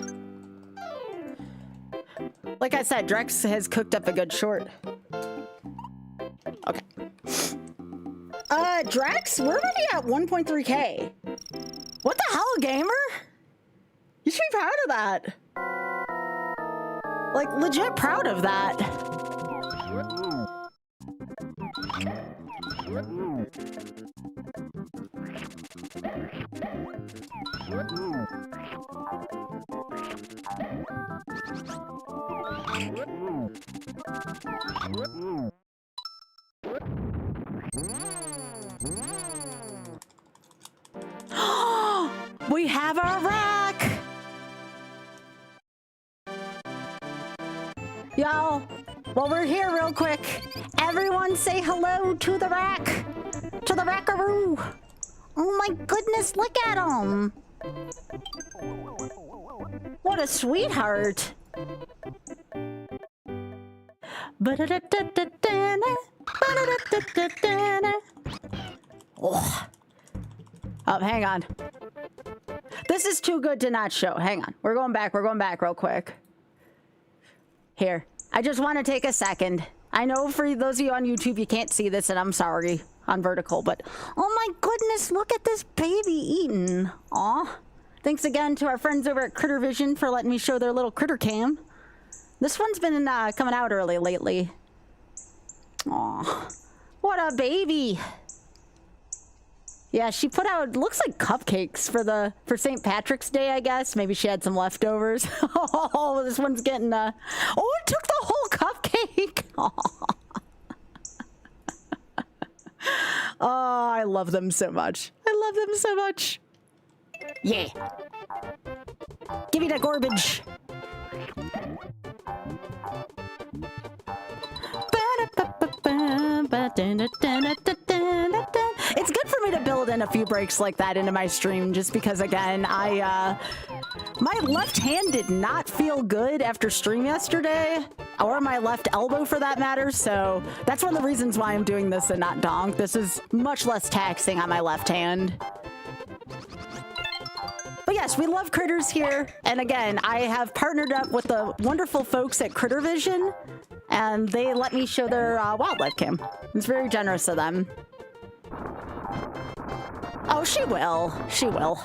Speaker 1: Like I said, Drex has cooked up a good short. Okay. Drex, we're already at 1.3K. What the hell, gamer? You should be proud of that. Like, legit proud of that. We have our rack! Y'all, while we're here real quick, everyone say hello to the rack! To the rackaroo! Oh my goodness, look at him! What a sweetheart! Oh. Oh, hang on. This is too good to not show. Hang on. We're going back real quick. Here. I just want to take a second. I know for those of you on YouTube, you can't see this, and I'm sorry on vertical, but oh my goodness, look at this baby eating. Aw. Thanks again to our friends over at Critter Vision for letting me show their little critter cam. This one's been coming out early lately. Aw. What a baby. Yeah, she put out, looks like cupcakes for St. Patrick's Day, I guess. Maybe she had some leftovers. Oh, this one's getting, oh, it took the whole cupcake. Oh, I love them so much. I love them so much. Yeah. Give me that garbage. It's good for me to build in a few breaks like that into my stream, just because, again, my left hand did not feel good after stream yesterday, or my left elbow for that matter, so that's one of the reasons why I'm doing this and not donk. This is much less taxing on my left hand. But yes, we love critters here, and again, I have partnered up with the wonderful folks at Critter Vision, and they let me show their wildlife cam. It's very generous of them. Oh, she will. She will.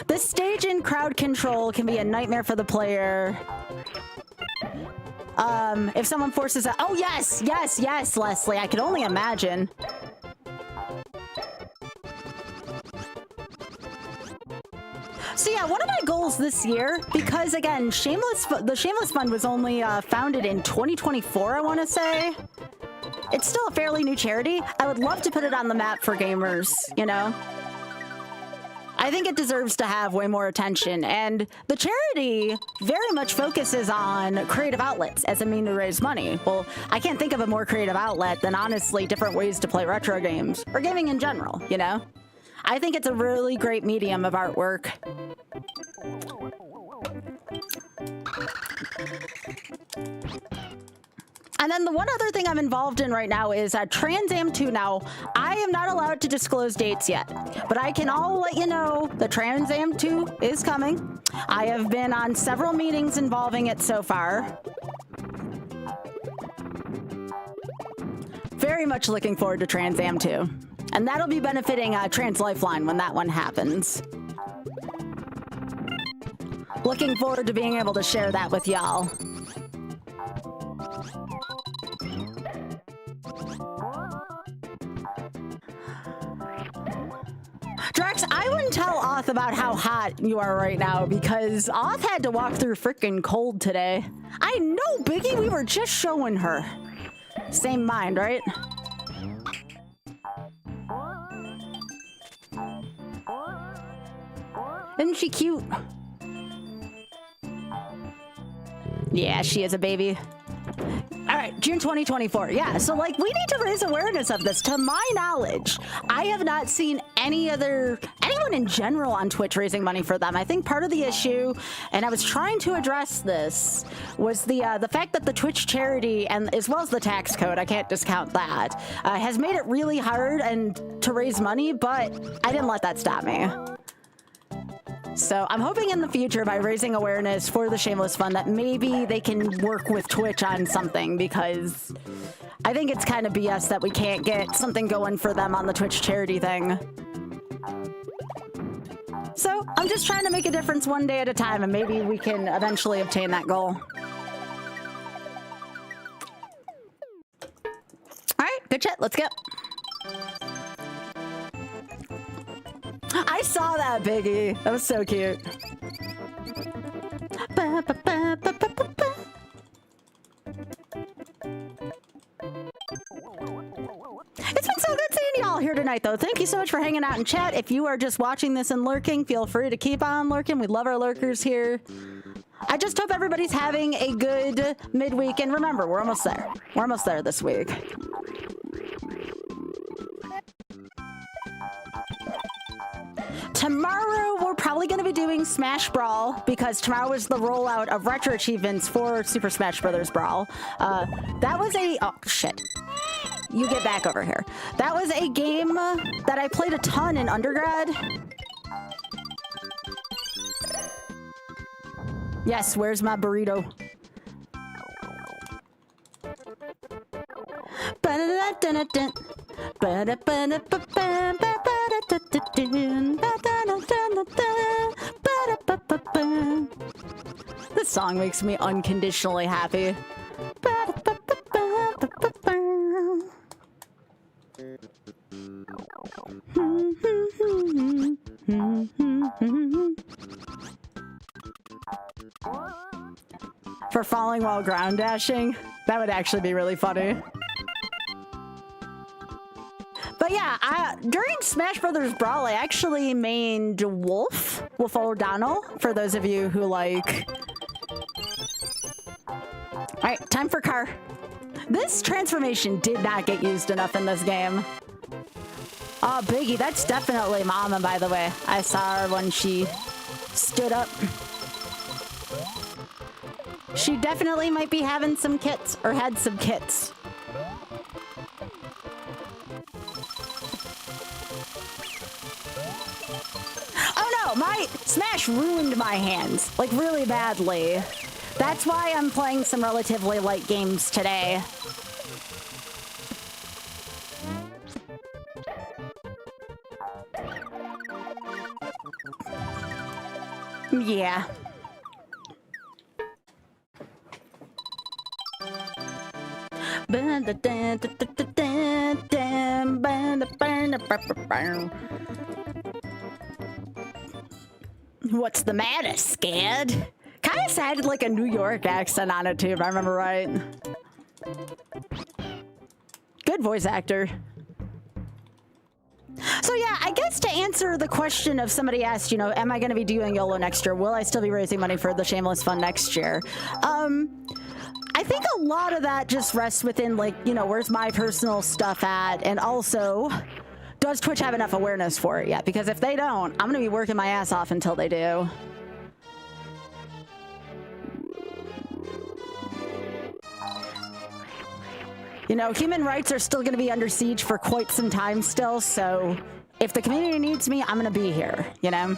Speaker 1: This stage in crowd control can be a nightmare for the player. If someone forces a— oh, yes, yes, yes, Leslie, I can only imagine. So yeah, one of my goals this year, because again, the Shameless Fund was only founded in 2024, I want to say. It's still a fairly new charity. I would love to put it on the map for gamers, you know? I think it deserves to have way more attention, and the charity very much focuses on creative outlets as a mean to raise money. Well, I can't think of a more creative outlet than honestly different ways to play retro games, or gaming in general, you know? I think it's a really great medium of artwork. And then the one other thing I'm involved in right now is Trans Am 2. Now, I am not allowed to disclose dates yet, but I can all let you know the Trans Am 2 is coming. I have been on several meetings involving it so far. Very much looking forward to Trans Am 2. And that'll be benefiting Trans Lifeline when that one happens. Looking forward to being able to share that with y'all. Drax, I wouldn't tell Oth about how hot you are right now because Oth had to walk through freaking cold today. I know, Biggie, we were just showing her. Same mind, right? Isn't she cute? Yeah, she is a baby. All right, June 2024. Yeah, so like we need to raise awareness of this. To my knowledge, I have not seen anyone in general on Twitch raising money for them. I think part of the issue, and I was trying to address this, was the fact that the Twitch charity, and as well as the tax code, I can't discount that, has made it really hard to raise money, but I didn't let that stop me. So I'm hoping in the future, by raising awareness for the Shameless Fund, that maybe they can work with Twitch on something, because I think it's kind of BS that we can't get something going for them on the Twitch charity thing. So I'm just trying to make a difference one day at a time, and maybe we can eventually obtain that goal. All right, good shit. Let's go. I saw that, Biggie. That was so cute. Ba, ba, ba, ba, ba, ba, ba. It's been so good seeing y'all here tonight, though. Thank you so much for hanging out in chat. If you are just watching this and lurking, feel free to keep on lurking. We love our lurkers here. I just hope everybody's having a good midweek. And remember, we're almost there. We're almost there this week. Tomorrow, we're probably going to be doing Smash Brawl because tomorrow is the rollout of retro achievements for Super Smash Bros. Brawl. That was a... Oh, shit. You get back over here. That was a game that I played a ton in undergrad. Yes, where's my burrito? This song makes me unconditionally happy. For falling while ground dashing, that would actually be really funny. But yeah, during Smash Brothers Brawl, I actually mained Wolf O'Donnell, for those of you who like... Alright, time for car. This transformation did not get used enough in this game. Oh, Biggie, that's definitely Mama, by the way. I saw her when she stood up. She definitely might be having some kits, or had some kits. Oh no, my Smash ruined my hands, like really badly. That's why I'm playing some relatively light games today. Yeah. What's the matter, scared? Kind of sounded like a New York accent on it too, if I remember right. Good voice actor. So yeah, I guess to answer the question of somebody asked, you know, am I going to be doing YOLO next year? Will I still be raising money for the Shameless Fund next year? I think a lot of that just rests within, like, you know, where's my personal stuff at? And also, does Twitch have enough awareness for it yet? Because if they don't, I'm going to be working my ass off until they do. You know, human rights are still going to be under siege for quite some time still, so if the community needs me, I'm going to be here, you know?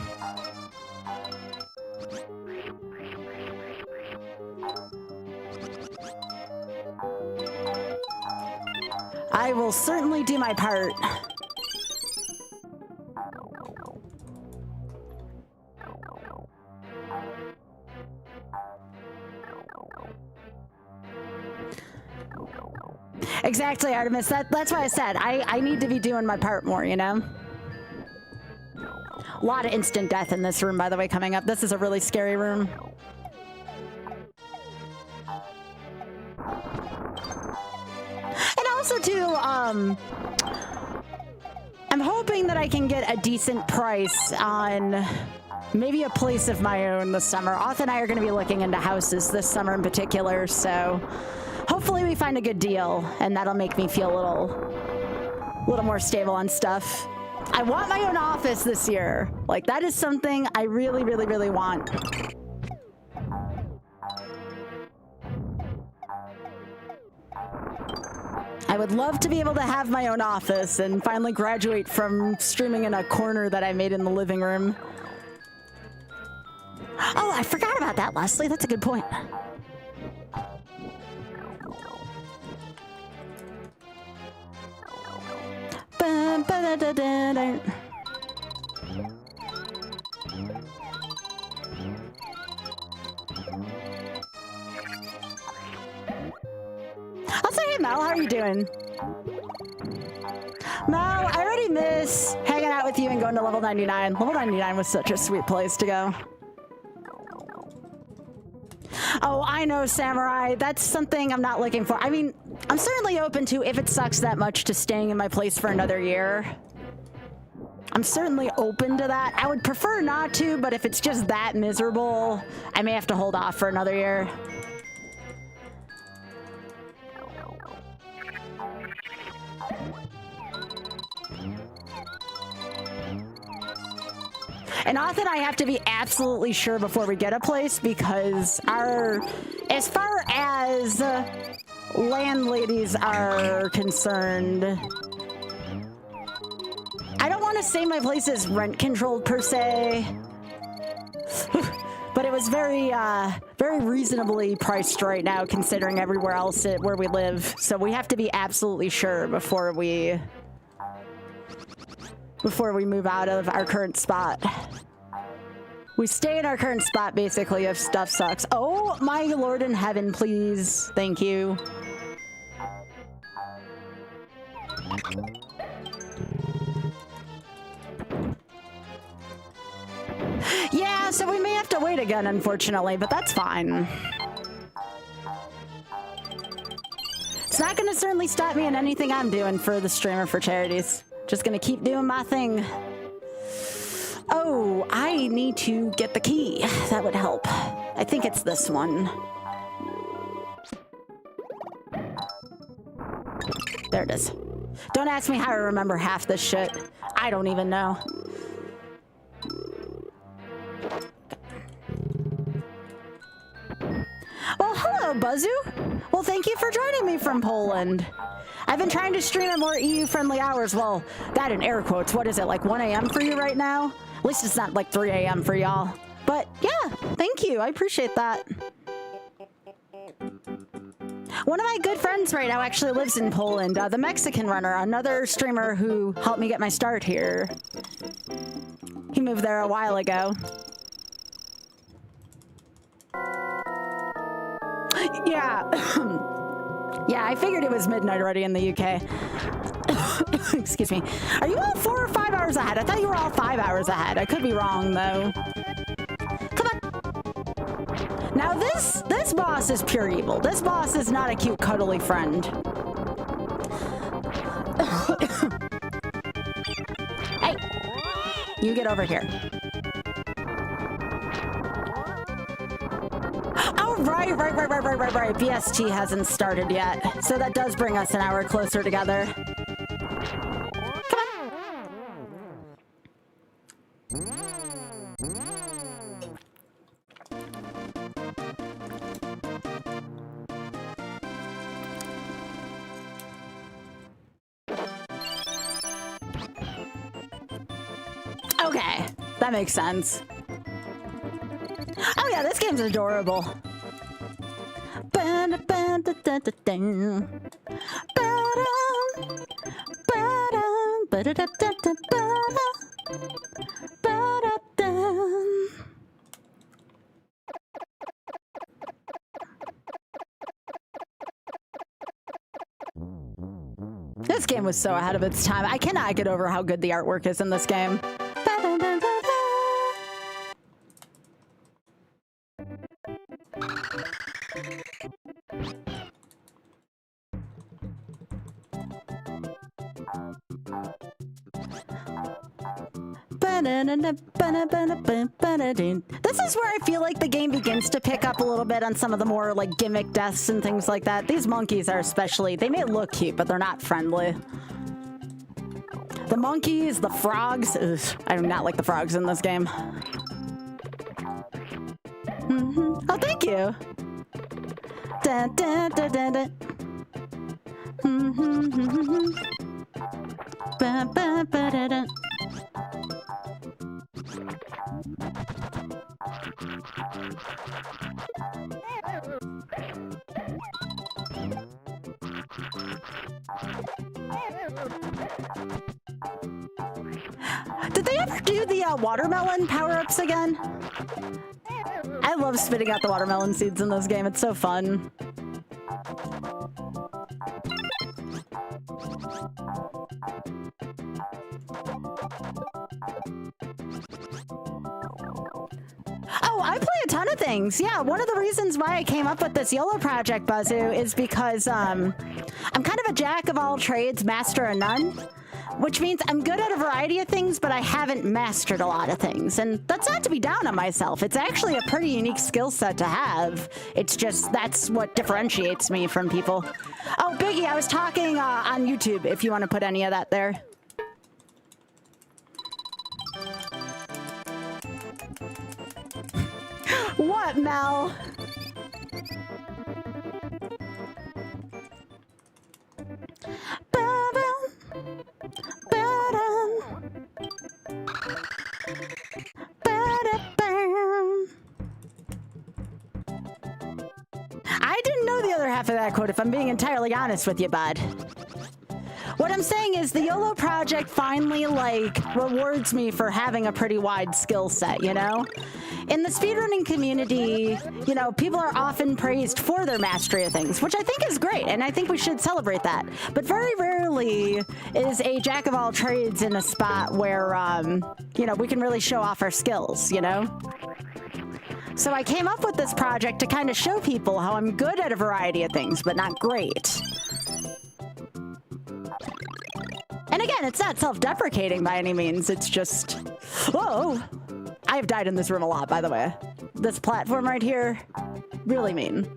Speaker 1: I will certainly do my part. Exactly, Artemis. That's why I said I need to be doing my part more, you know? A lot of instant death in this room, by the way, coming up. This is a really scary room. And also, too, I'm hoping that I can get a decent price on maybe a place of my own this summer. Auth and I are going to be looking into houses this summer in particular, so hopefully we find a good deal, and that'll make me feel a little more stable on stuff. I want my own office this year. Like, that is something I really, really, really want. I would love to be able to have my own office and finally graduate from streaming in a corner that I made in the living room. Oh, I forgot about that, Leslie. That's a good point. Mel, how are you doing? Mel, I already miss hanging out with you and going to level 99. Level 99 was such a sweet place to go. Oh, I know, Samurai. That's something I'm not looking for. I mean, I'm certainly open to, if it sucks that much, to staying in my place for another year. I'm certainly open to that. I would prefer not to, but if it's just that miserable, I may have to hold off for another year. And often I have to be absolutely sure before we get a place, because as far as landladies are concerned, I don't want to say my place is rent controlled per se, but it was very reasonably priced right now considering everywhere else where we live. So we have to be absolutely sure before we move out of our current spot. We stay in our current spot basically if stuff sucks. Oh my Lord in heaven, please. Thank you. Yeah, so we may have to wait again, unfortunately, but that's fine. It's not going to certainly stop me in anything I'm doing for the streamer for charities. Just going to keep doing my thing. Oh, I need to get the key. That would help. I think it's this one. There it is. Don't ask me how I remember half this shit. I don't even know. Well, hello, Buzzu. Well, thank you for joining me from Poland. I've been trying to stream at more EU-friendly hours. Well, that in air quotes. What is it, like 1 a.m. for you right now? At least it's not like 3 a.m. for y'all. But yeah, thank you. I appreciate that. One of my good friends right now actually lives in Poland. The Mexican runner, another streamer who helped me get my start here. He moved there a while ago. Yeah. Yeah, I figured it was midnight already in the UK. Excuse me. Are you all 4 or 5 hours ahead? I thought you were all 5 hours ahead. I could be wrong, though. Come on. Now, this boss is pure evil. This boss is not a cute, cuddly friend. Hey! You get over here. Right. BST hasn't started yet. So that does bring us an hour closer together. Come on. Okay, that makes sense. Oh yeah, this game's adorable. This game was so ahead of its time. I cannot get over how good the artwork is in this game. This is where I feel like the game begins to pick up a little bit on some of the more like gimmick deaths and things like that. These monkeys are especially, they may look cute, but they're not friendly. The monkeys, the frogs, ugh, I do not like the frogs in this game. Oh, thank you. Dun, dun, dun, dun, dun. Ba, ba, ba, da, da. Did they ever do the watermelon power-ups again? I love spitting out the watermelon seeds in this game. It's so fun. Oh, I play a ton of things. Yeah, one of the reasons why I came up with this YOLO project, Bazoo, is because I'm kind of a jack of all trades, master of none, which means I'm good at a variety of things, but I haven't mastered a lot of things. And that's not to be down on myself. It's actually a pretty unique skill set to have. It's just that's what differentiates me from people. Oh, Biggie, I was talking on YouTube, if you want to put any of that there. What, Mel? I didn't know the other half of that quote, if I'm being entirely honest with you, bud. What I'm saying is the YOLO project finally, like, rewards me for having a pretty wide skill set, you know? In the speedrunning community, you know, people are often praised for their mastery of things, which I think is great, and I think we should celebrate that. But very rarely is a jack of all trades in a spot where, you know, we can really show off our skills, you know? So I came up with this project to kind of show people how I'm good at a variety of things, but not great. And again, it's not self-deprecating by any means, it's just... Whoa! I have died in this room a lot, by the way. This platform right here, really mean.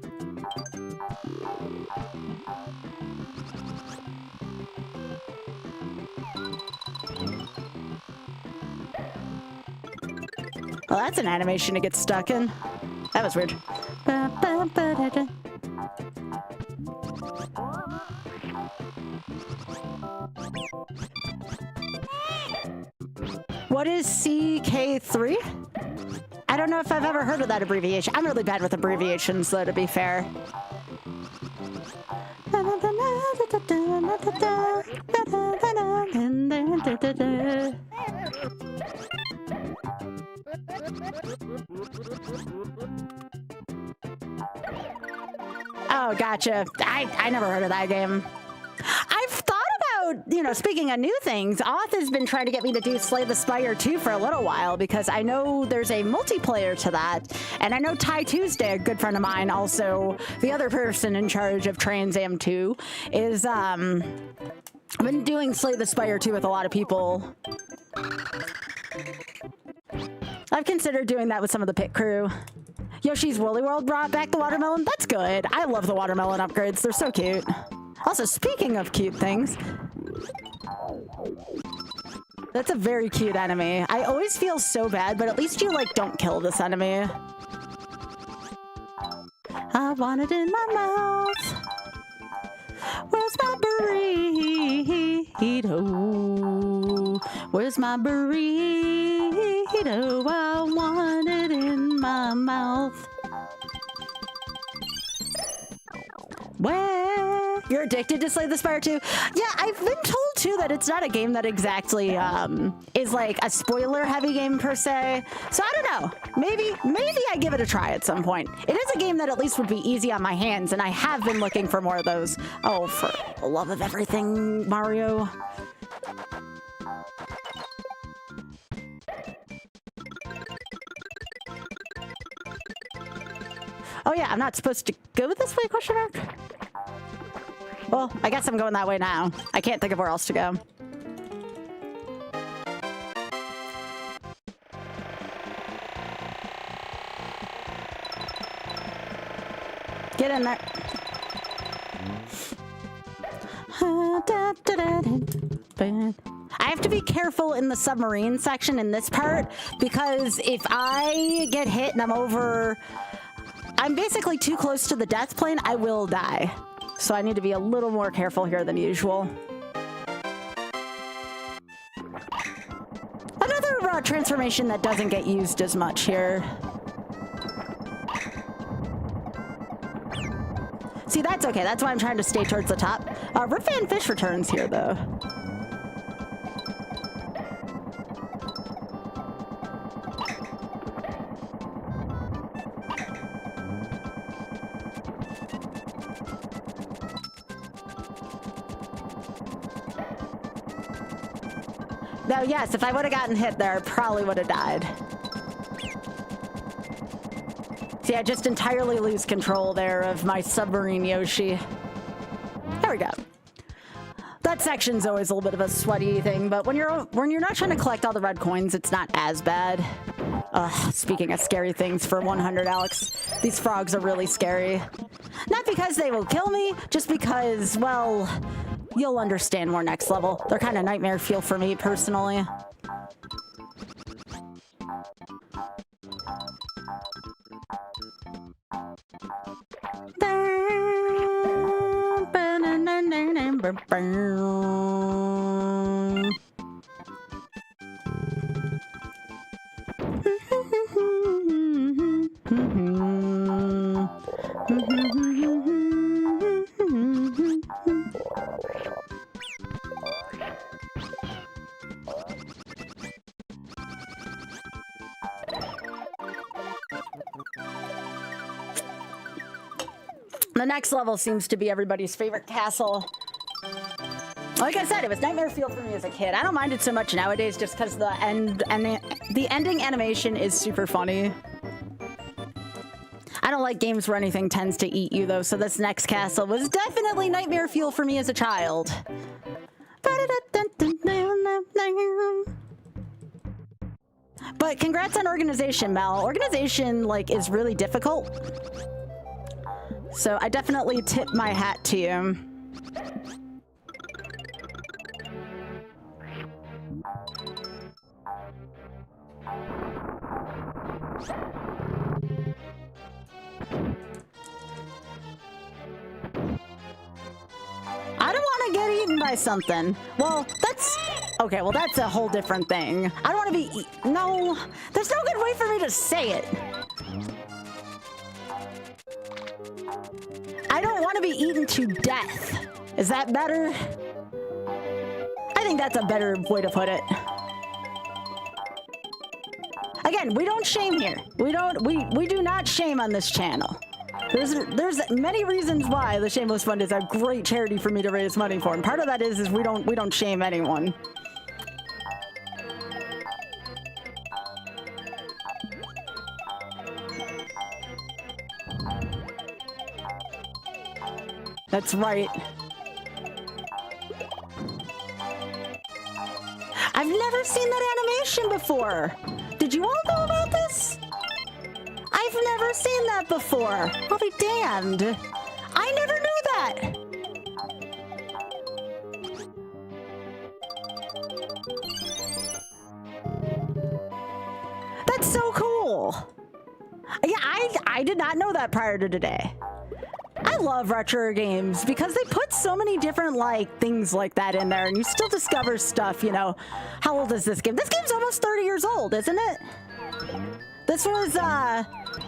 Speaker 1: Well, that's an animation to get stuck in. That was weird. What is CK3? I don't know if I've ever heard of that abbreviation. I'm really bad with abbreviations, though, to be fair. Oh, gotcha. I never heard of that game. I've thought about, you know, speaking of new things, Auth has been trying to get me to do Slay the Spire 2 for a little while because I know there's a multiplayer to that. And I know Ty Tuesday, a good friend of mine, also the other person in charge of Trans Am 2, is, I've been doing Slay the Spire 2 with a lot of people. I've considered doing that with some of the pit crew. Yoshi's Woolly World brought back the watermelon. That's good. I love the watermelon upgrades. They're so cute. Also, speaking of cute things, that's a very cute enemy. I always feel so bad, but at least you, like, don't kill this enemy. I want it in my mouth. Where's my burrito? Where's my burrito? I want it in my mouth. Where? You're addicted to Slay the Spire 2? Yeah, I've been told too that it's not a game that exactly is like a spoiler-heavy game per se. So I don't know. Maybe I give it a try at some point. It is a game that at least would be easy on my hands, and I have been looking for more of those. Oh, for the love of everything, Mario. Oh yeah, I'm not supposed to go this way, question mark? Well, I guess I'm going that way now. I can't think of where else to go. Get in there. I have to be careful in the submarine section in this part because if I get hit and I'm basically too close to the death plane, I will die. So I need to be a little more careful here than usual. Another transformation that doesn't get used as much here. See, that's okay. That's why I'm trying to stay towards the top. Rip Van Fish returns here, though. Now, yes, if I would have gotten hit there, I probably would have died. See, I just entirely lose control there of my submarine Yoshi. There we go. That section's always a little bit of a sweaty thing, but when you're not trying to collect all the red coins, it's not as bad. Speaking of scary things for 100, Alex, these frogs are really scary. Not because they will kill me, just because, well, you'll understand more next level. They're kind of nightmare fuel for me personally. The next level seems to be everybody's favorite castle. Like I said, it was nightmare fuel for me as a kid. I don't mind it so much nowadays just because the ending animation is super funny. I don't like games where anything tends to eat you though, so this next castle was definitely nightmare fuel for me as a child. But congrats on organization, Mel. Organization, like, is really difficult. So I definitely tip my hat to you. I don't want to get eaten by something. Well, that's... Okay, well, that's a whole different thing. I don't want to be... No, there's no good way for me to say it. I don't want to be eaten to death. Is that better? I think that's a better way to put it. Again, we don't shame here. We do not shame on this channel. There's many reasons why the Shameless Fund is a great charity for me to raise money for, and part of that is we don't shame anyone. That's right. I've never seen that animation before. Did you all know about this? I've never seen that before. I'll be damned. I never knew that. That's so cool. Yeah, I did not know that prior to today. I love retro games because they put so many different, like, things like that in there, and you still discover stuff, you know. How old is this game? This game's almost 30 years old, isn't it? This was,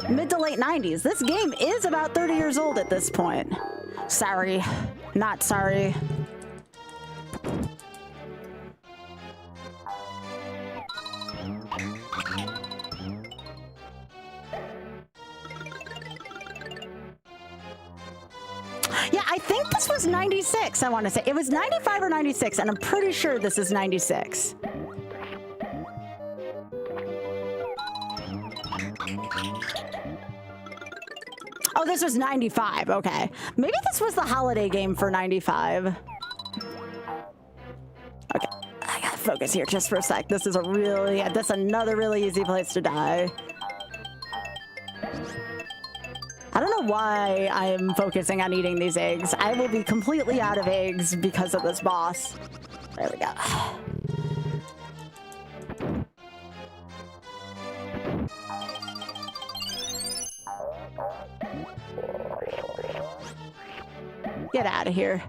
Speaker 1: mid to late 90s. This game is about 30 years old at this point. Sorry. Not sorry. Yeah, I think this was 96, I want to say. It was 95 or 96, and I'm pretty sure this is 96. Oh, this was 95, okay. Maybe this was the holiday game for 95. Okay, I gotta focus here just for a sec. This is that's another really easy place to die. I don't know why I'm focusing on eating these eggs. I will be completely out of eggs because of this boss. There we go. Get out of here.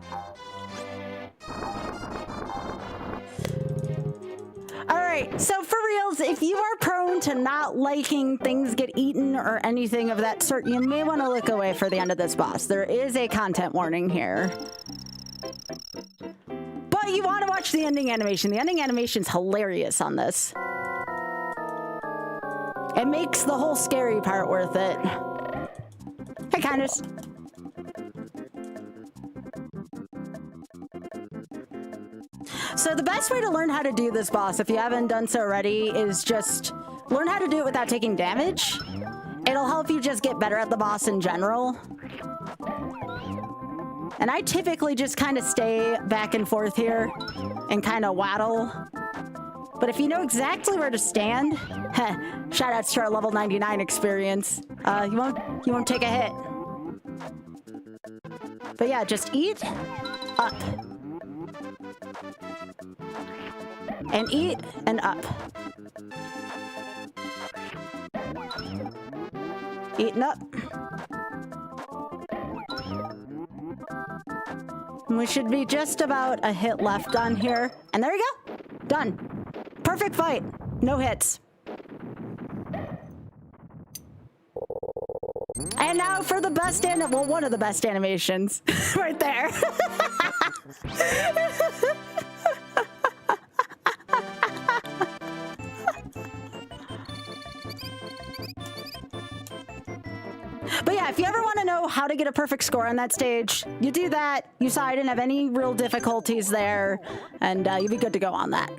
Speaker 1: Alright, so for reals, if you are prone to not liking things get eaten or anything of that sort, you may want to look away for the end of this boss. There is a content warning here. But you want to watch the ending animation. The ending animation's hilarious on this. It makes the whole scary part worth it. Hey, Kindness. So the best way to learn how to do this boss, if you haven't done so already, is just learn how to do it without taking damage. And it'll help you just get better at the boss in general. And I typically just kind of stay back and forth here and kind of waddle. But if you know exactly where to stand, shout outs to our level 99 experience, you won't take a hit. But yeah, just eat, up. And eat, and up. Eat and up. And we should be just about a hit left on here. And there you go. Done. Perfect fight. No hits. And now for the best well, one of the best animations. Right there. But yeah, if you ever want to know how to get a perfect score on that stage, you do that. You saw I didn't have any real difficulties there, and you'll be good to go on that.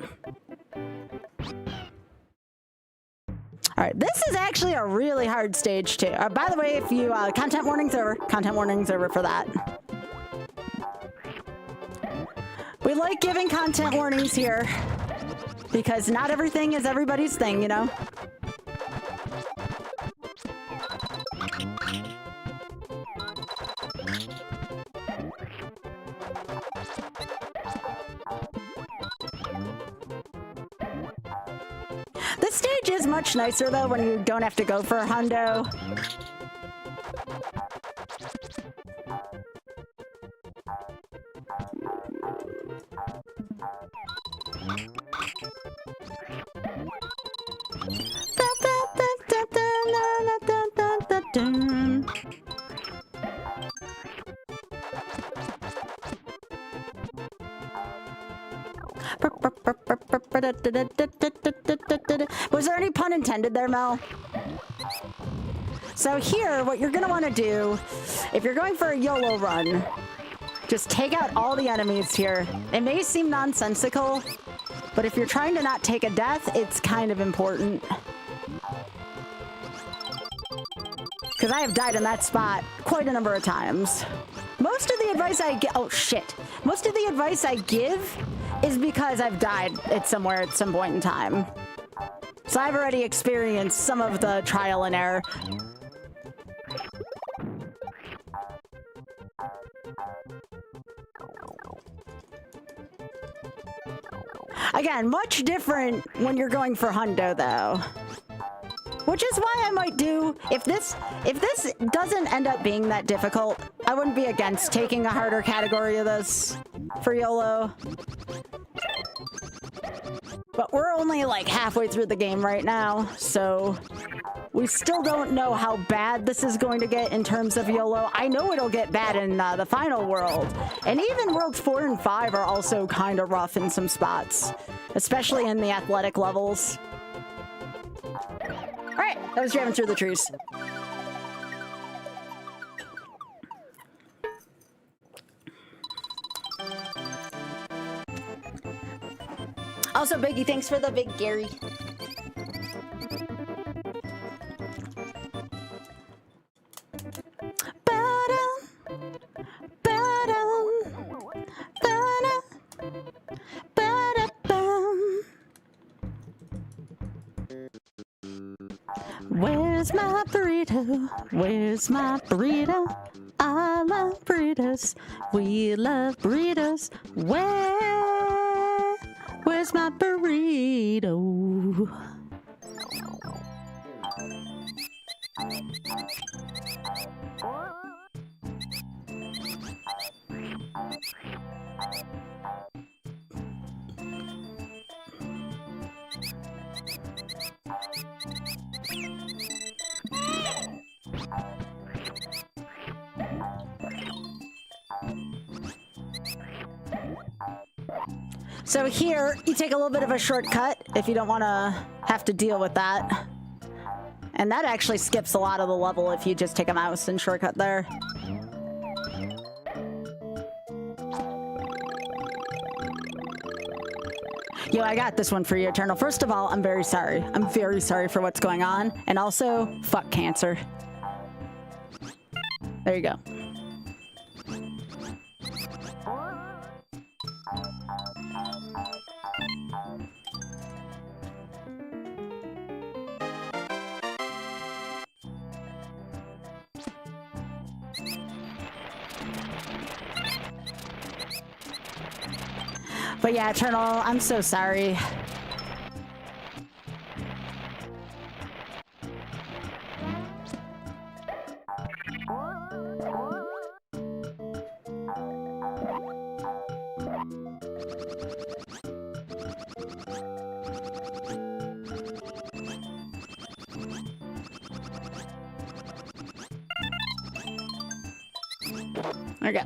Speaker 1: All right, this is actually a really hard stage too. By the way, if you content warnings over for that. We like giving content warnings here because not everything is everybody's thing, you know. This stage is much nicer though when you don't have to go for a hundo. Was there any pun intended there, Mel? So here, what you're gonna want to do, if you're going for a YOLO run, just take out all the enemies here. It may seem nonsensical, but if you're trying to not take a death, it's kind of important. Because I have died in that spot quite a number of times. Most of the advice I give, oh shit. Most of the advice I give is because I've died at some point in time. So I've already experienced some of the trial and error. Again, much different when you're going for hundo though. Which is why I might do, if this doesn't end up being that difficult, I wouldn't be against taking a harder category of this for YOLO. But we're only like halfway through the game right now, so we still don't know how bad this is going to get in terms of YOLO. I know it'll get bad in the final world. And even worlds 4 and 5 are also kind of rough in some spots, especially in the athletic levels. All right, that was driving through the trees. Also, Biggie, thanks for the big Gary. Where's my burrito? Where's my burrito? I love burritos. We love burritos. Where's my burrito? So here, you take a little bit of a shortcut if you don't want to have to deal with that. And that actually skips a lot of the level if you just take a mouse and shortcut there. Yo, I got this one for you, Eternal. First of all, I'm very sorry. I'm very sorry for what's going on. And also, fuck cancer. There you go. But yeah, Eternal, I'm so sorry. Okay.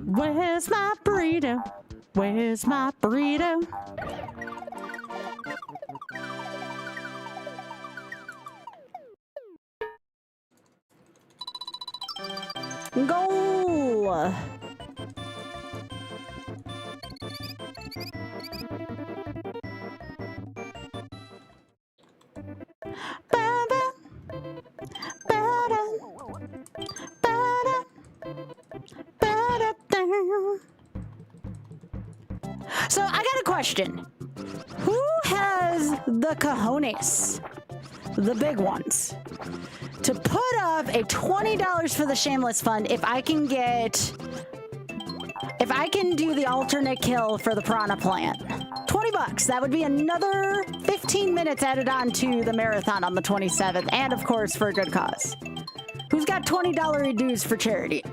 Speaker 1: Where's my burrito? Where's my burrito? Goal! So I got a question. Who has the cojones, the big ones, to put up a $20 for the Shameless Fund if I can do the alternate kill for the Piranha Plant? $20. That would be another 15 minutes added on to the marathon on the 27th, and of course for a good cause. Who's got $20 dues for charity?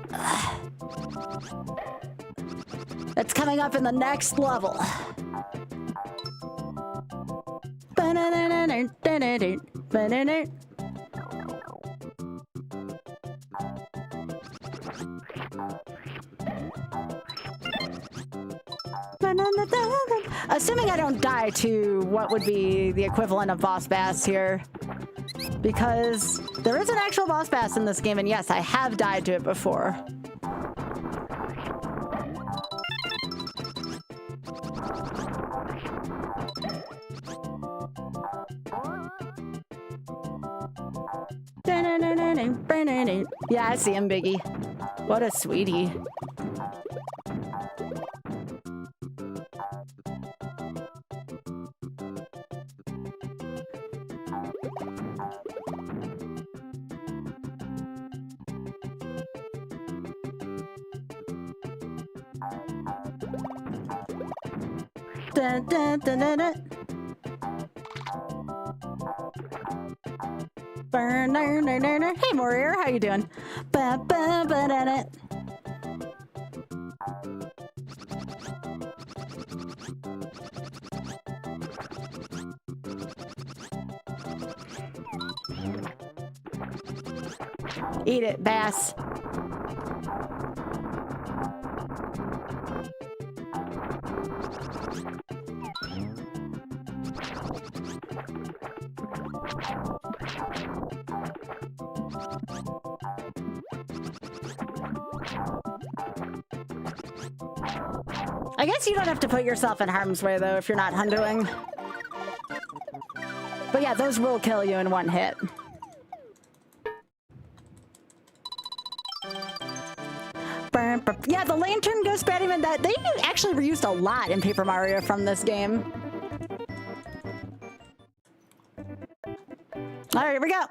Speaker 1: That's coming up in the next level. Assuming I don't die to what would be the equivalent of Boss Bass here. Because there is an actual Boss Bass in this game, and yes, I have died to it before. Yeah, I see him, Biggie. What a sweetie. Dun, dun, dun, dun, dun. Hey, Warrior, how you doing? Ba, ba, ba, da, da. Eat it, Bass. I guess you don't have to put yourself in harm's way, though, if you're not hundoing. But yeah, those will kill you in one hit. Yeah, the lantern ghost batman, that they actually reused a lot in Paper Mario from this game. All right, here we go.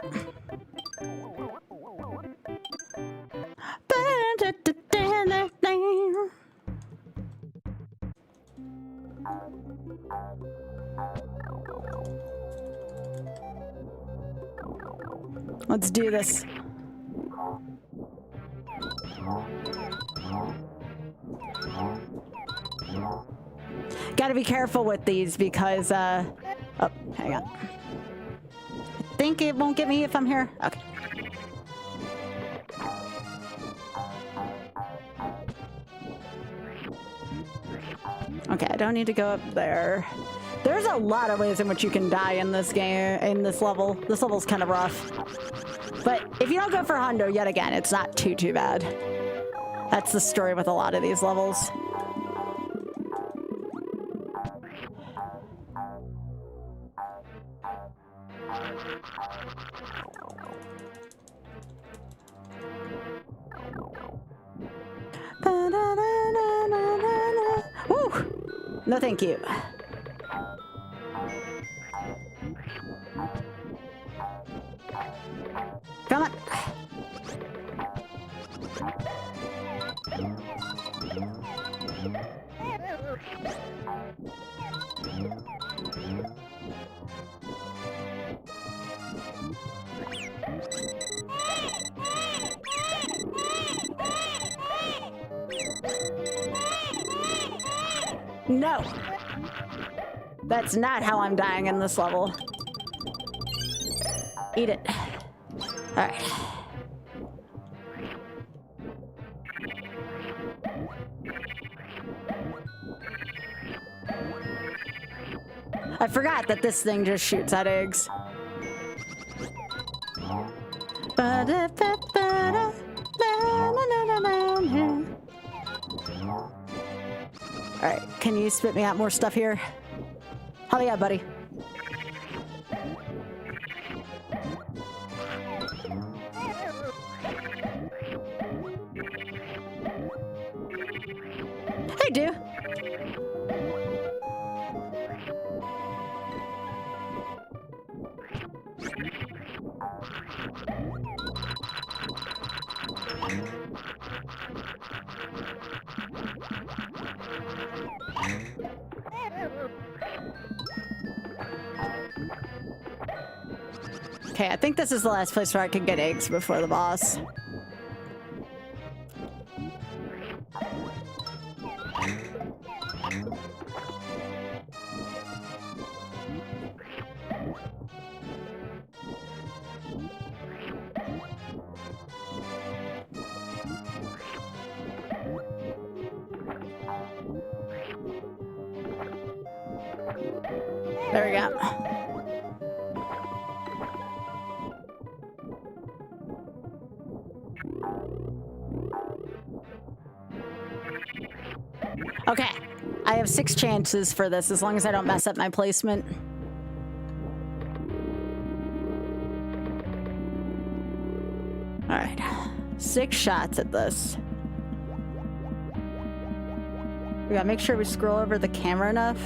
Speaker 1: Let's do this. Gotta be careful with these because, oh, hang on. I think it won't get me if I'm here. Okay. Okay, I don't need to go up there. There's a lot of ways in which you can die in this game, in this level. This level's kind of rough. But if you don't go for hundo yet again, it's not too bad. That's the story with a lot of these levels. Woo! No, thank you. Come on. No! That's not how I'm dying in this level. Eat it. Alright. I forgot that this thing just shoots at eggs. Alright, can you spit me out more stuff here? Hell yeah, buddy. Hey, dude. Okay, I think this is the last place where I can get eggs before the boss. There we go. Okay, I have 6 chances for this as long as I don't mess up my placement. All right, 6 shots at this. We gotta make sure we scroll over the camera enough.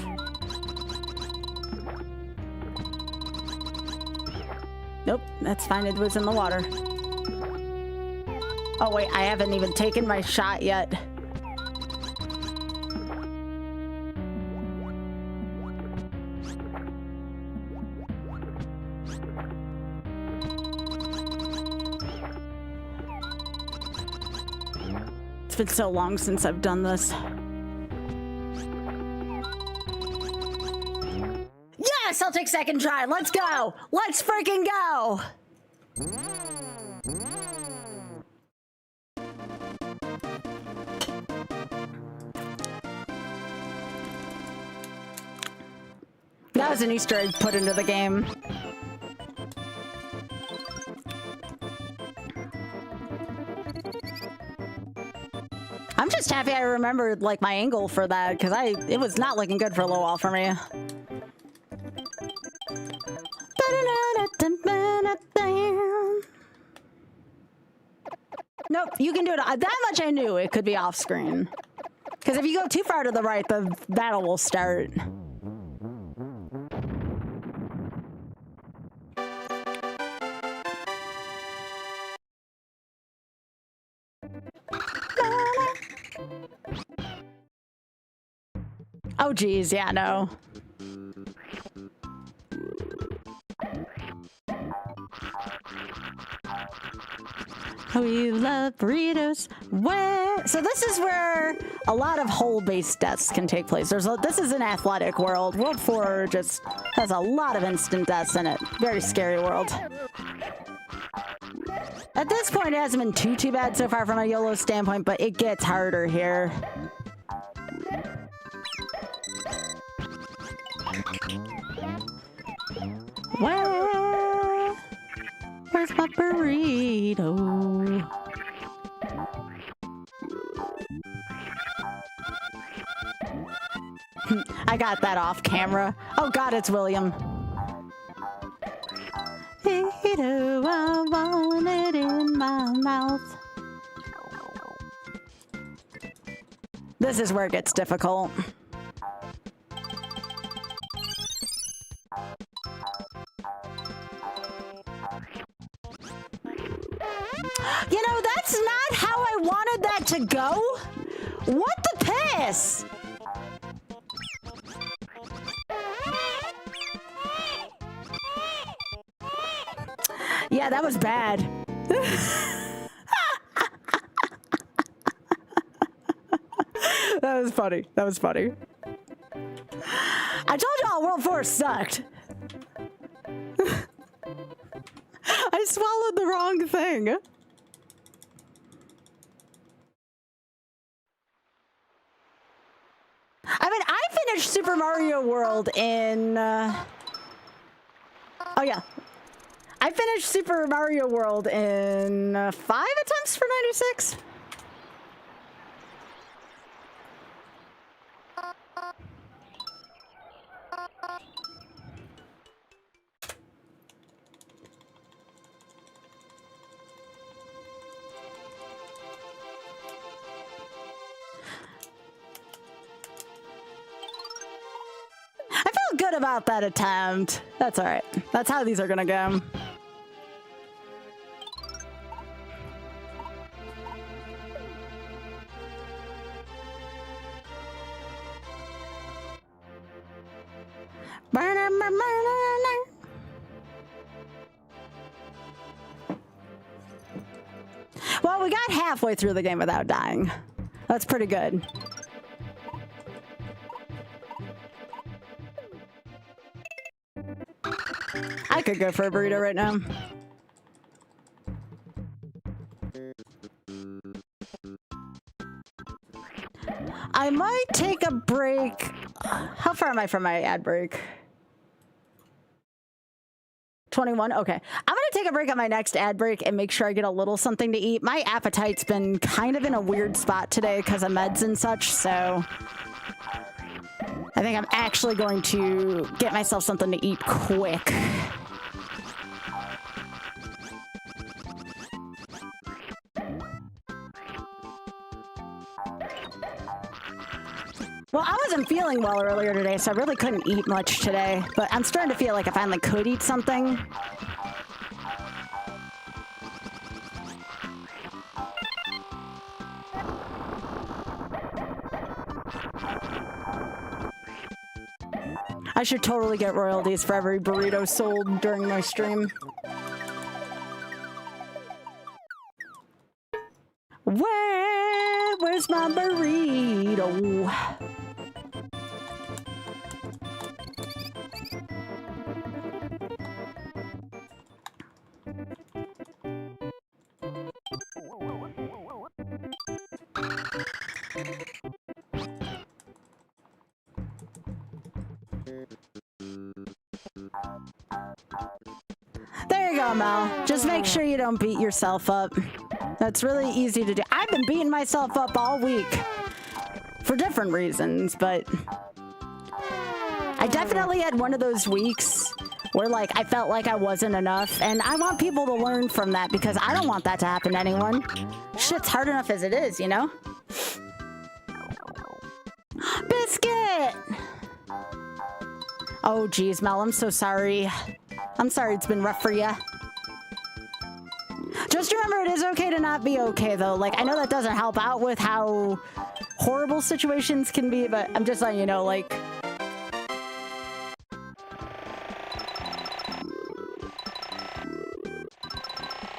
Speaker 1: Nope, that's fine. It was in the water. Oh wait, I haven't even taken my shot yet. It's been so long since I've done this. Yes, I'll take second try. Let's go. Let's freaking go. That was an Easter egg put into the game. I'm just happy I remembered like my angle for that because it was not looking good for a little while for me. Nope, you can do it. That much I knew it could be off screen. Because if you go too far to the right, the battle will start. Oh geez, yeah, no. We love burritos. Where? So this is where a lot of hole-based deaths can take place. This is an athletic world. World 4 just has a lot of instant deaths in it. Very scary world. At this point, it hasn't been too bad so far from a YOLO standpoint, but it gets harder here. Where's my burrito? got that off camera. Oh God, it's William. I want it in my mouth. This is where it gets difficult. You know, that's not how I wanted that to go. What the piss? Yeah, that was bad. That was funny. That was funny. I told y'all World 4 sucked. I swallowed the wrong thing. I mean, I finished Super Mario World in... oh, yeah. I finished Super Mario World in 5 attempts for 96. I feel good about that attempt. That's all right. That's how these are gonna go. Well, we got halfway through the game without dying. That's pretty good. I could go for a burrito right now. I might take a break. How far am I from my ad break? 21? Okay. I'm gonna take a break on my next ad break and make sure I get a little something to eat. My appetite's been kind of in a weird spot today because of meds and such, so I think I'm actually going to get myself something to eat quick. Well, I wasn't feeling well earlier today, so I really couldn't eat much today. But I'm starting to feel like I finally could eat something. I should totally get royalties for every burrito sold during my stream. Where's my burrito? There you go, Mel. Just make sure you don't beat yourself up. That's really easy to do. I've been beating myself up all week for different reasons, but I definitely had one of those weeks where, like, I felt like I wasn't enough, and I want people to learn from that because I don't want that to happen to anyone. Shit's hard enough as it is, you know? Biscuit! Oh, geez, Mel, I'm so sorry. I'm sorry it's been rough for you. Just remember, it is okay to not be okay, though. Like, I know that doesn't help out with how horrible situations can be, but I'm just letting you know, like...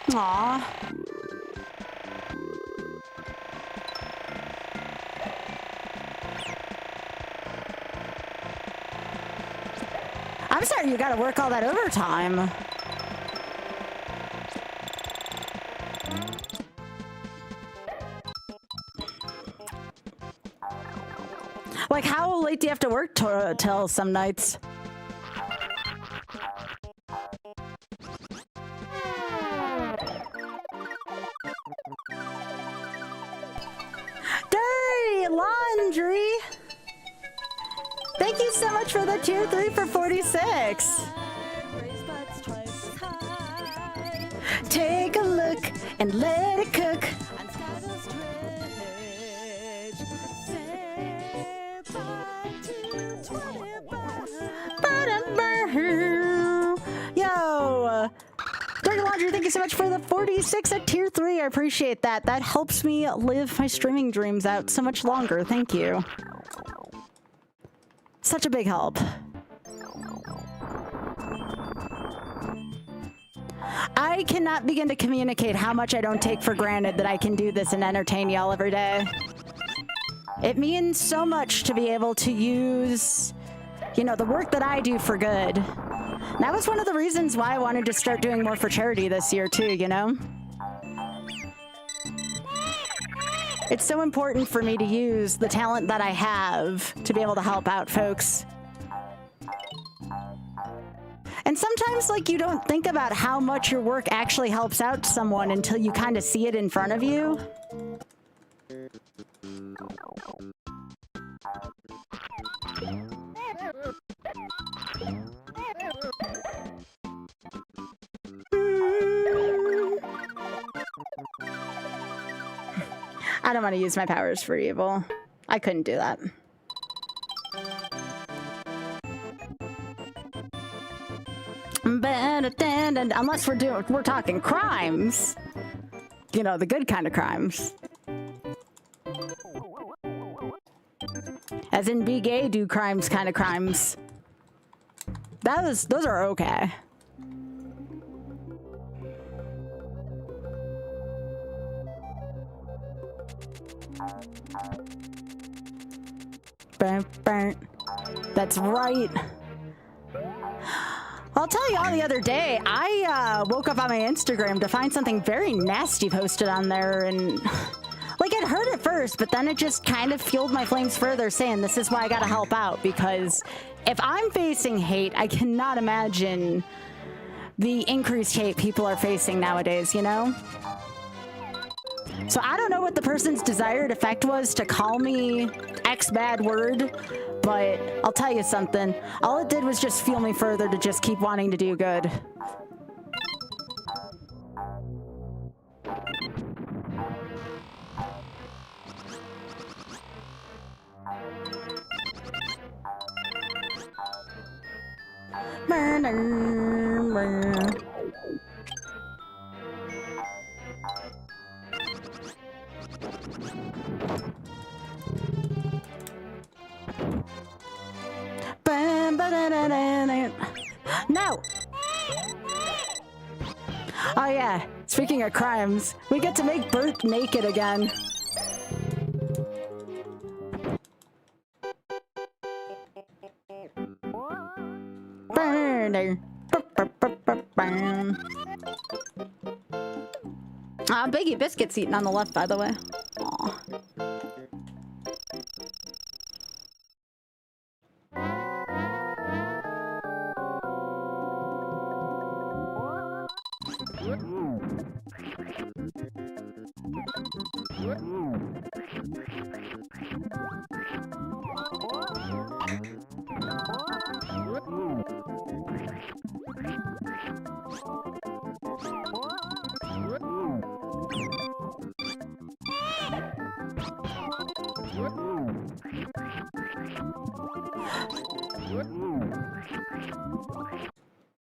Speaker 1: Aww. I'm sorry you gotta work all that overtime. Like, how late do you have to work till some nights? Dirty laundry! Thank you you so much for the tier 3 for 46. Take a look and let it cook. Yo, Dirty Laundry, thank you so much for the 46 at tier 3. I appreciate that. That helps me live my streaming dreams out so much longer. Thank you. Such a big help. I cannot begin to communicate how much I don't take for granted that I can do this and entertain y'all every day. It means so much to be able to use, you know, the work that I do for good. And that was one of the reasons why I wanted to start doing more for charity this year too, you know? It's so important for me to use the talent that I have to be able to help out folks. And sometimes, like, you don't think about how much your work actually helps out someone until you kind of see it in front of you. I don't want to use my powers for evil. I couldn't do that. Unless we're talking crimes. You know, the good kind of crimes. As in be gay, do crimes kind of crimes. Those are okay. Burn, burn. That's right. I'll tell you all the other day, I woke up on my Instagram to find something very nasty posted on there, and like it hurt at first, but then it just kind of fueled my flames further, saying this is why I gotta help out, because if I'm facing hate, I cannot imagine the increased hate people are facing nowadays, you know? So I don't know what the person's desired effect was to call me X bad word, but I'll tell you something. All it did was just fuel me further to just keep wanting to do good. No! Oh yeah, speaking of crimes, we get to make Bert naked again. Biggie Biscuit's eating on the left, by the way. Aw.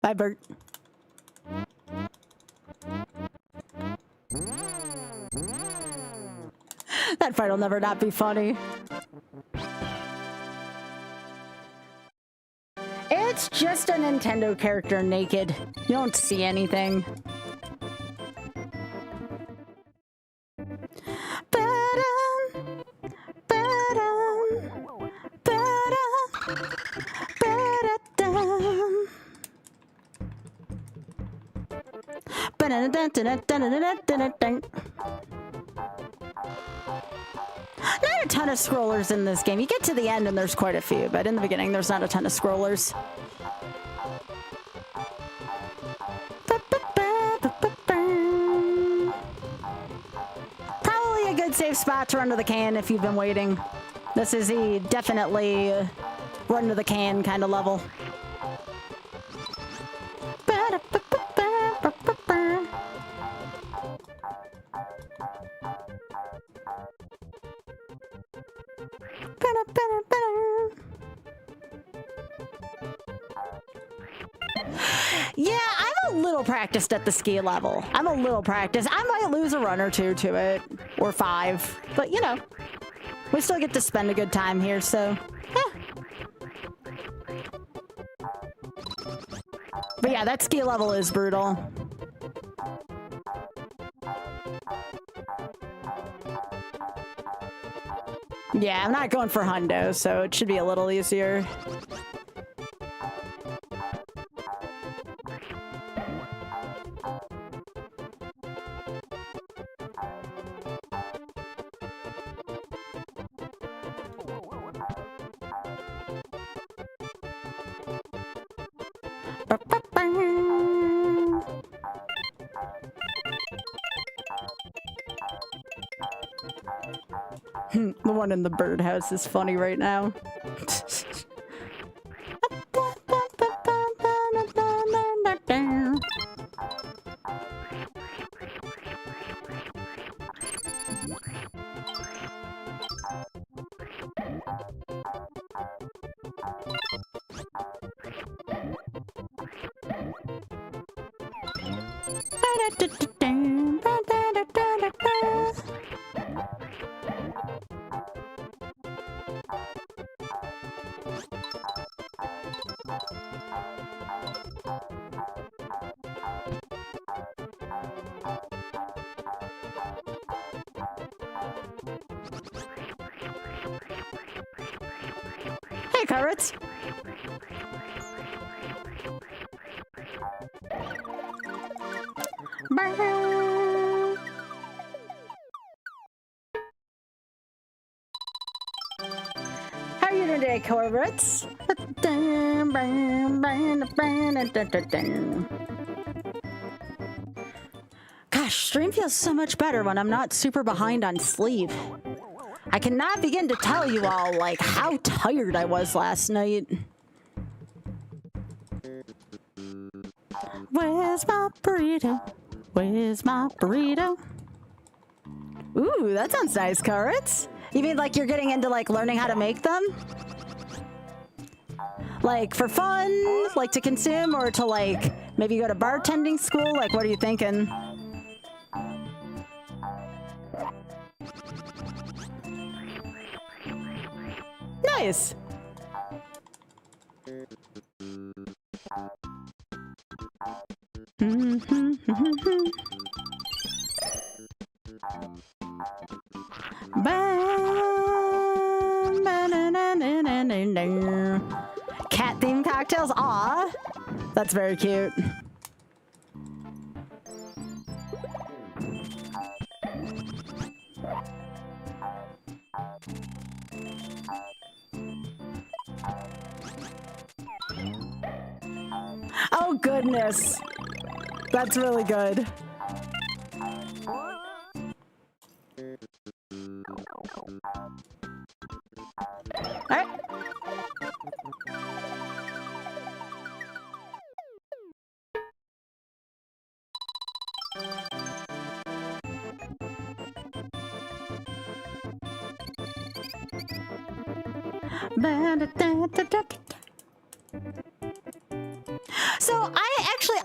Speaker 1: Bye, Bert. That fight will never not be funny. It's just a Nintendo character naked. You don't see anything. Not a ton of scrollers in this game. You get to the end and there's quite a few, but in the beginning there's not a ton of scrollers. Probably a good safe spot to run to the can if you've been waiting. This is definitely run to the can kind of level. Yeah, I'm a little practiced at the ski level. I'm a little practiced. I might lose a run or two to it, or 5, but you know, we still get to spend a good time here, so yeah. But yeah, that ski level is brutal. Yeah, I'm not going for hundo, so it should be a little easier. The one in the birdhouse is funny right now. Hey, carrots. How are you today, carrots? Gosh, stream feels so much better when I'm not super behind on sleep. I cannot begin to tell you all, like, how tired I was last night. Where's my burrito? Where's my burrito? Ooh, that sounds nice, carrots. You mean like you're getting into, like, learning how to make them? Like, for fun? Like, to consume? Or to, like, maybe go to bartending school? Like, what are you thinking? Nice. Cat themed cocktails? Aw, that's very cute. Oh goodness, that's really good. All right. So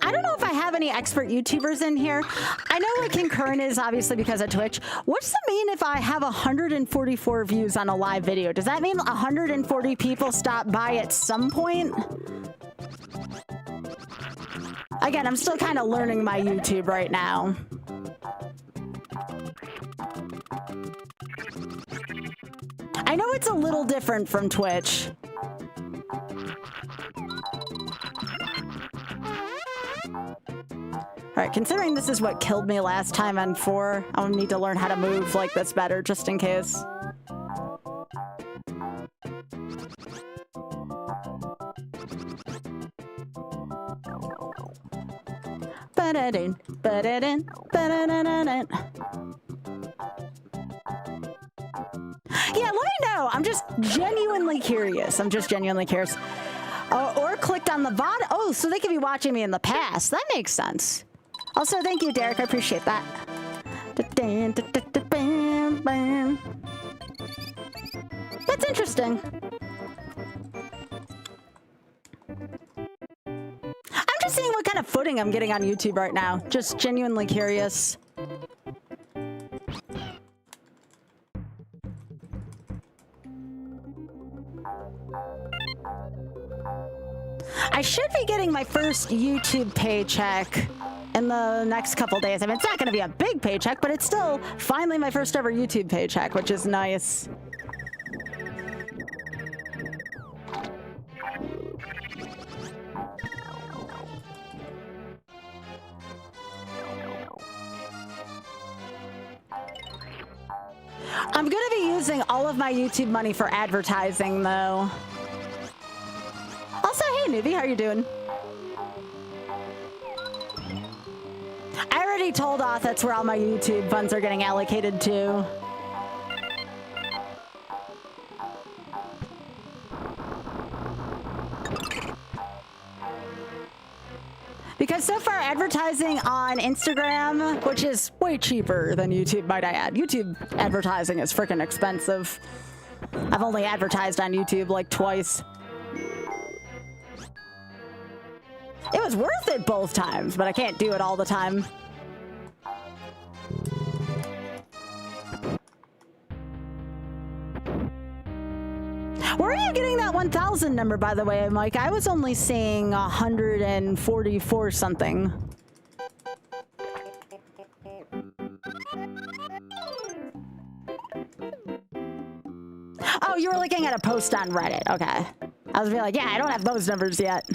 Speaker 1: I don't know if I have any expert YouTubers in here. I know like concurrent is obviously because of Twitch. What's the mean if I have 144 views on a live video? Does that mean 140 people stop by at some point? Again, I'm still kind of learning my YouTube right now. I know it's a little different from Twitch. Alright, considering this is what killed me last time on 4, I'm gonna need to learn how to move like this better, just in case. Ba-da-dun, ba-da-dun, ba-da-dun-dun-dun. Yeah, let me know. I'm just genuinely curious. Or clicked on the bot. Oh, so they could be watching me in the past. That makes sense. Also, thank you, Derek. I appreciate that. That's interesting. I'm just seeing what kind of footing I'm getting on YouTube right now. Just genuinely curious. I should be getting my first YouTube paycheck in the next couple days. I mean, it's not going to be a big paycheck, but it's still finally my first ever YouTube paycheck, which is nice. I'm going to be using all of my YouTube money for advertising, though. Also, hey, newbie, how are you doing? I already told Oth that's where all my YouTube funds are getting allocated to. Because so far, advertising on Instagram, which is way cheaper than YouTube, might I add. YouTube advertising is freaking expensive. I've only advertised on YouTube like twice. It was worth it both times, but I can't do it all the time. Where are you getting that 1,000 number, by the way, Mike? I was only seeing 144 something. Oh, you were looking at a post on Reddit. Okay. I was like, yeah, I don't have those numbers yet.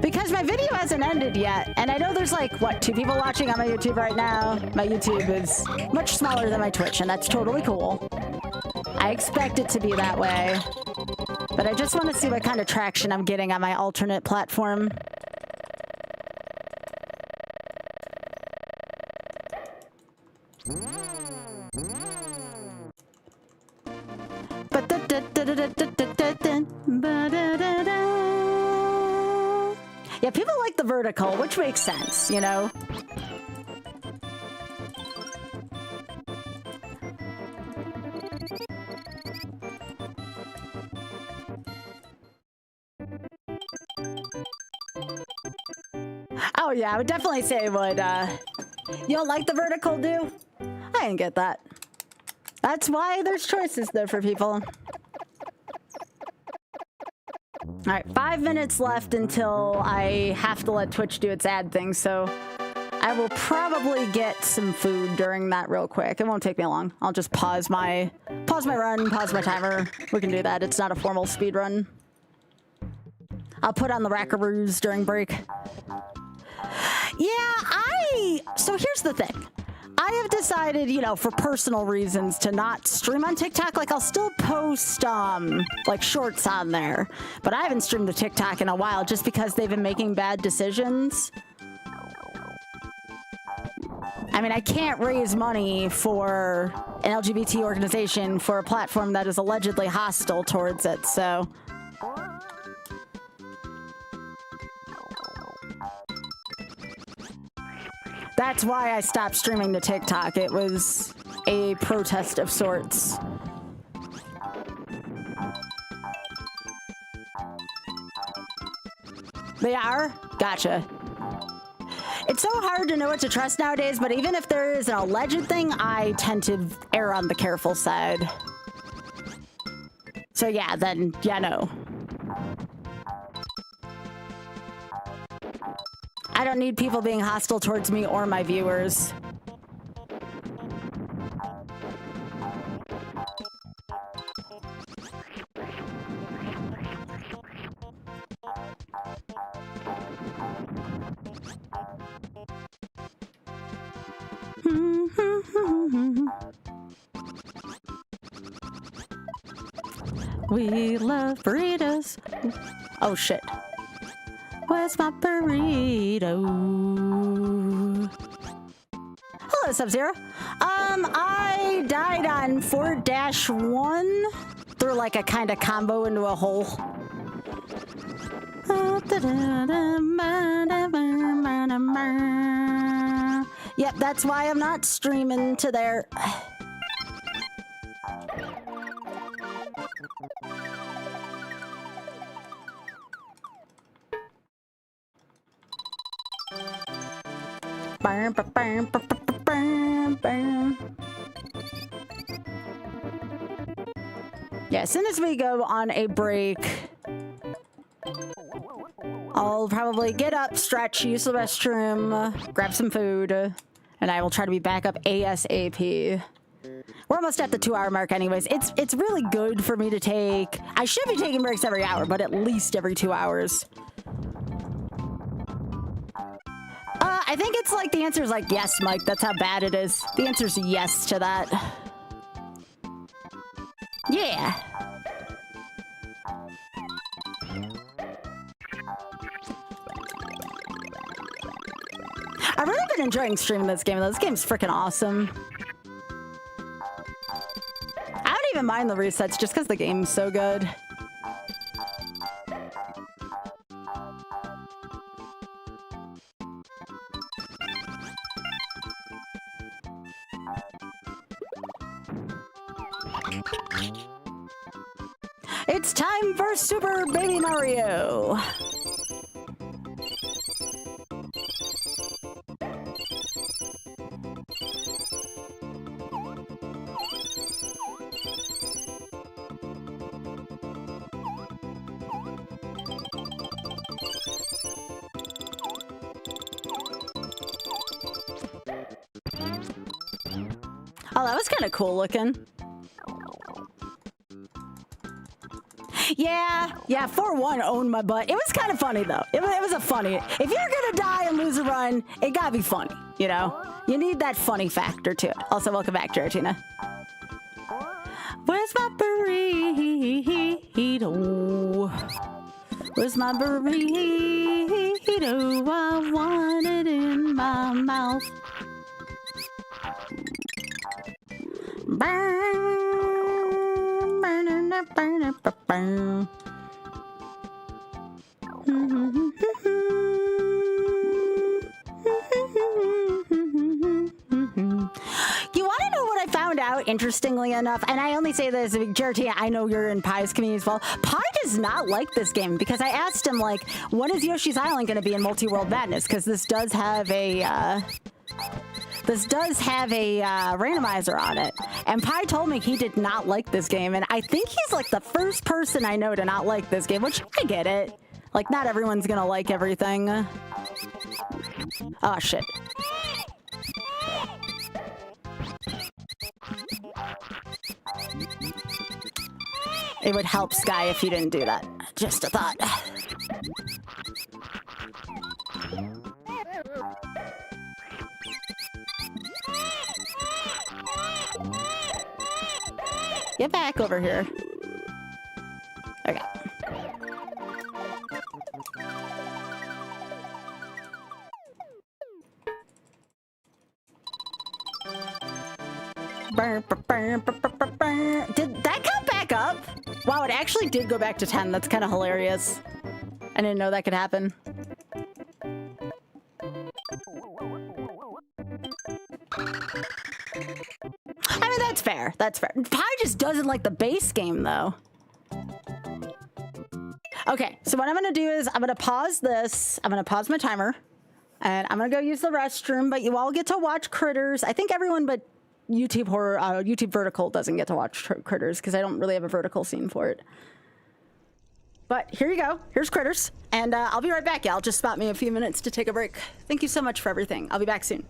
Speaker 1: Because my video hasn't ended yet, and I know there's like, what, 2 people watching on my YouTube right now? My YouTube is much smaller than my Twitch, and that's totally cool. I expect it to be that way. But I just want to see what kind of traction I'm getting on my alternate platform. Yeah, people like the vertical, which makes sense, you know? Oh yeah, I would definitely say it would, you don't like the vertical, do? I didn't get that. That's why there's choices there for people. All right, 5 minutes left until I have to let Twitch do its ad thing, so I will probably get some food during that real quick. It won't take me long. I'll just pause my run, pause my timer. We can do that. It's not a formal speed run. I'll put on the rackaroos during break. Yeah, so here's the thing. I have decided, you know, for personal reasons to not stream on TikTok. Like, I'll still post, like, shorts on there. But I haven't streamed to TikTok in a while just because they've been making bad decisions. I mean, I can't raise money for an LGBT organization for a platform that is allegedly hostile towards it, so... That's why I stopped streaming to TikTok. It was a protest of sorts. They are? Gotcha. It's so hard to know what to trust nowadays, but even if there is an alleged thing, I tend to err on the careful side. So yeah, then, yeah, no. I don't need people being hostile towards me or my viewers. We love burritos. Oh shit. Where's my burrito? Hello, Sub-Zero. I died on 4-1 through like a kind of combo into a hole. Yep, that's why I'm not streaming to there. Yeah, as soon as we go on a break, I'll probably get up, stretch, use the restroom, grab some food, and I will try to be back up ASAP. We're almost at the 2-hour mark anyways. It's really good for me to take... I should be taking breaks every hour, but at least every 2 hours. I think it's like the answer is like yes, Mike. That's how bad it is. The answer is yes to that. Yeah. I've really been enjoying streaming this game, though. This game's freaking awesome. I don't even mind the resets just because the game's so good. It's time for Super Baby Mario! Oh, that was kind of cool looking. Yeah, 4-1 owned my butt. It was kind of funny, though. It was a funny... If you're gonna die and lose a run, it gotta be funny, you know? You need that funny factor to it. Also, welcome back, Georgina. Where's my burrito? Where's my burrito? I want it in my mouth. You want to know what I found out, interestingly enough? And I only say this, Gertie, I know you're in Pie's community as well. Pie does not like this game because I asked him, like, when is Yoshi's Island going to be in Multi-World Madness? Because this does have a... randomizer on it. And Pi told me he did not like this game. And I think he's like the first person I know to not like this game, which I get it. Like, not everyone's gonna like everything. Oh, shit. It would help Sky if you didn't do that. Just a thought. Get back over here. Okay. Did that come back up? Wow, it actually did go back to 10. That's kind of hilarious. I didn't know that could happen. I mean, that's fair. That's fair. Pi just doesn't like the base game, though. Okay, so what I'm going to do is I'm going to pause this. I'm going to pause my timer. And I'm going to go use the restroom, but you all get to watch Critters. I think everyone but YouTube Horror, YouTube Vertical doesn't get to watch Critters because I don't really have a vertical scene for it. But here you go. Here's Critters. And I'll be right back, y'all. Just spot me a few minutes to take a break. Thank you so much for everything. I'll be back soon.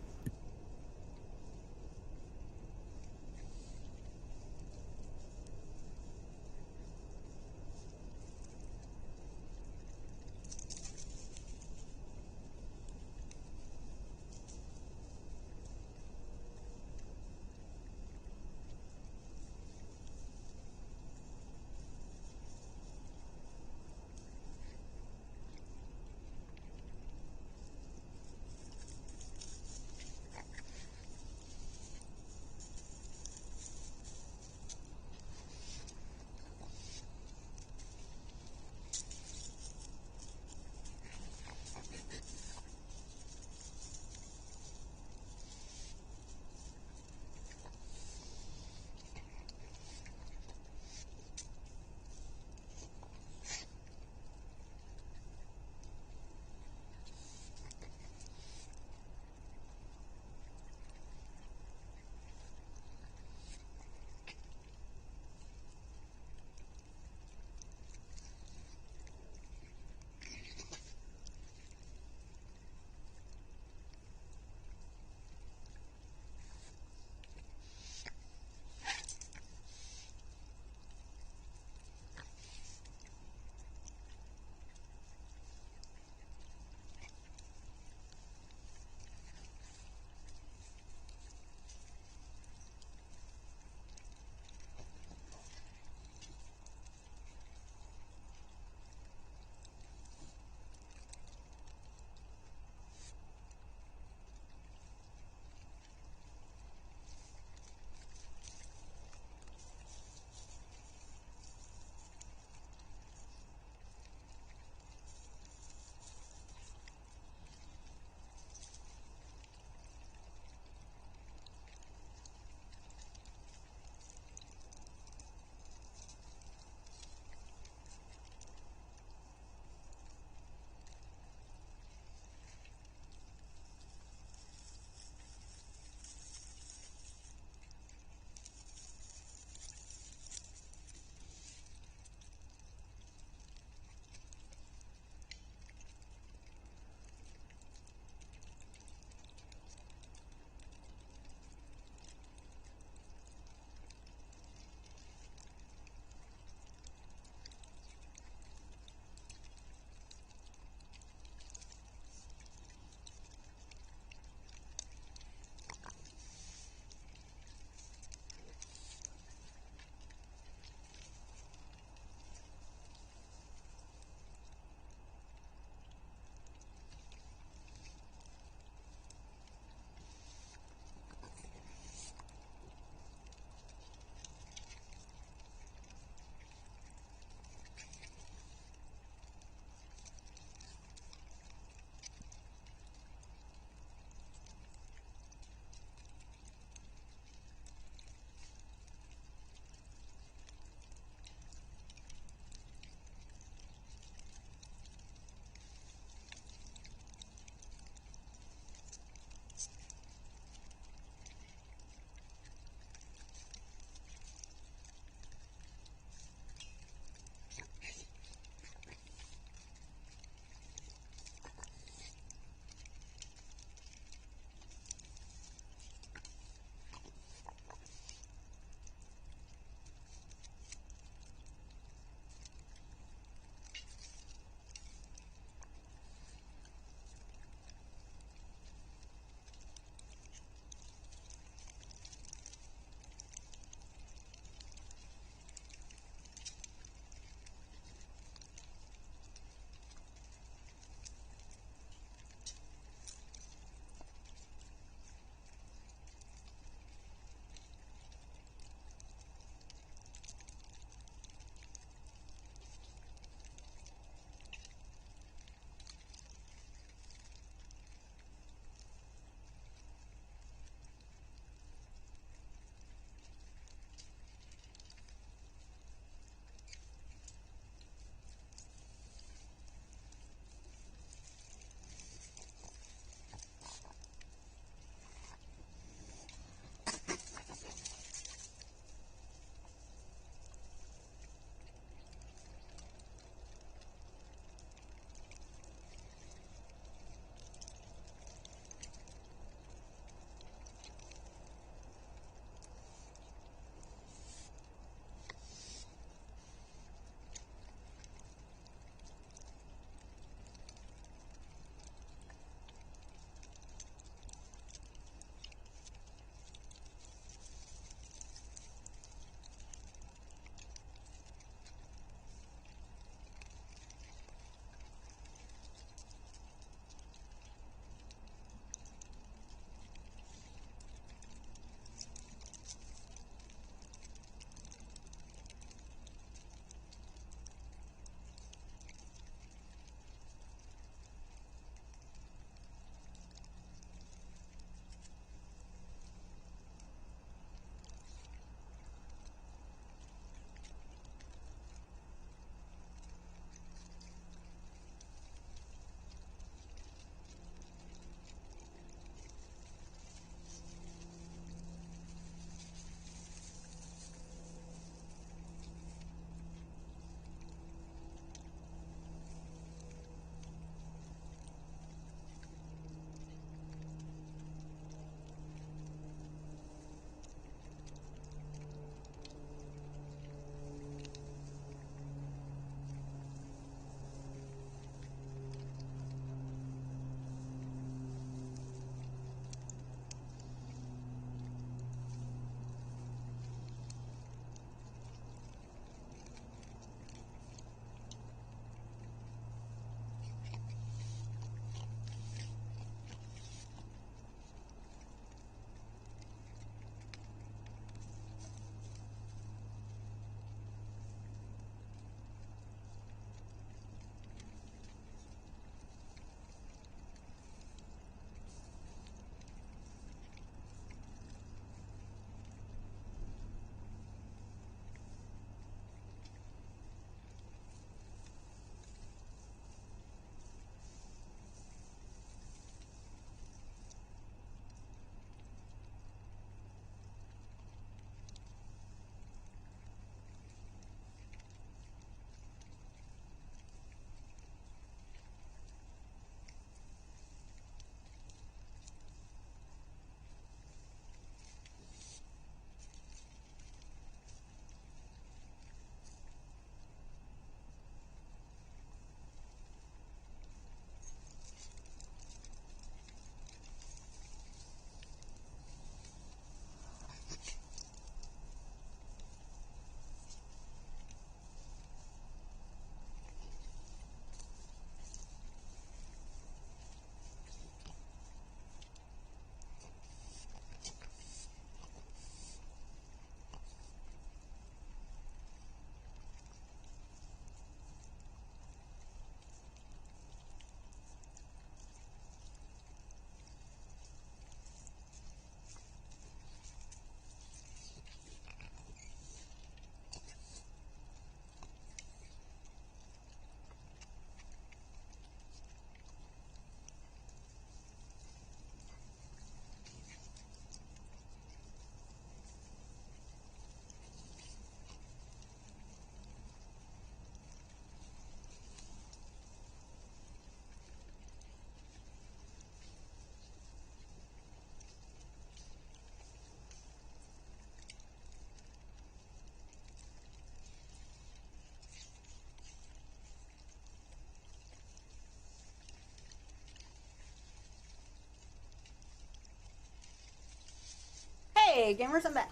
Speaker 1: Hey, gamers, I'm back.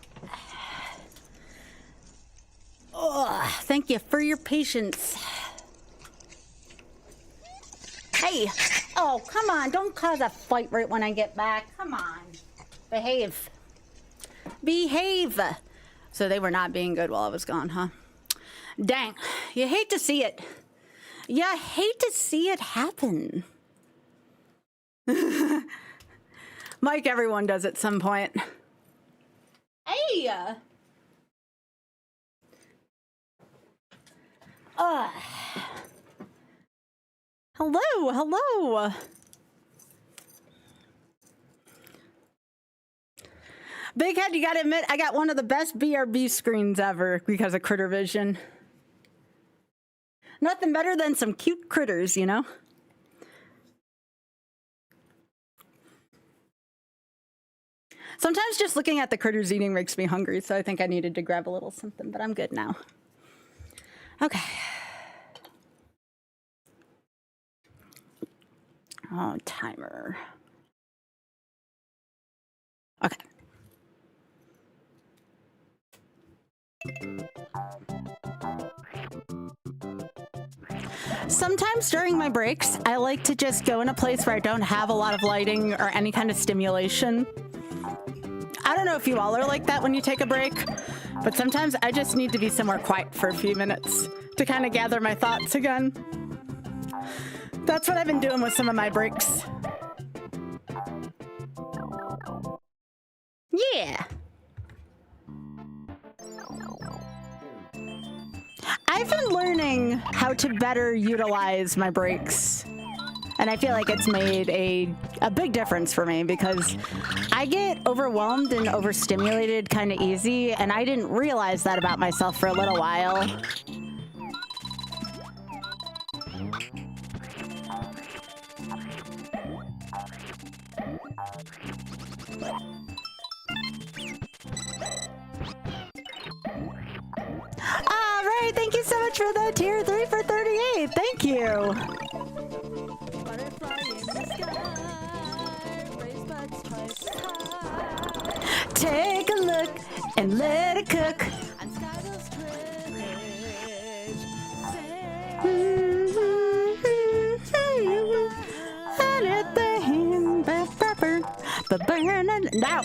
Speaker 1: Oh, thank you for your patience. Hey. Oh, come on. Don't cause a fight right when I get back. Come on. Behave. Behave. So they were not being good while I was gone, huh? Dang. You hate to see it. You hate to see it happen. Mike, everyone does at some point. Hey! Hello, hello! Big Head, you gotta admit, I got one of the best BRB screens ever because of Critter Vision. Nothing better than some cute critters, you know? Sometimes just looking at the critters eating makes me hungry, so I think I needed to grab a little something, but I'm good now. Okay. Oh, timer. Okay. Sometimes during my breaks, I like to just go in a place where I don't have a lot of lighting or any kind of stimulation. I don't know if you all are like that when you take a break, but sometimes I just need to be somewhere quiet for a few minutes to kind of gather my thoughts again. That's what I've been doing with some of my breaks. Yeah. I've been learning how to better utilize my breaks. And I feel like it's made a big difference for me because I get overwhelmed and overstimulated kind of easy, and I didn't realize that about myself for a little while. All right, thank you so much for the tier 3 for 38. Thank you. Take a look and let it cook. Now.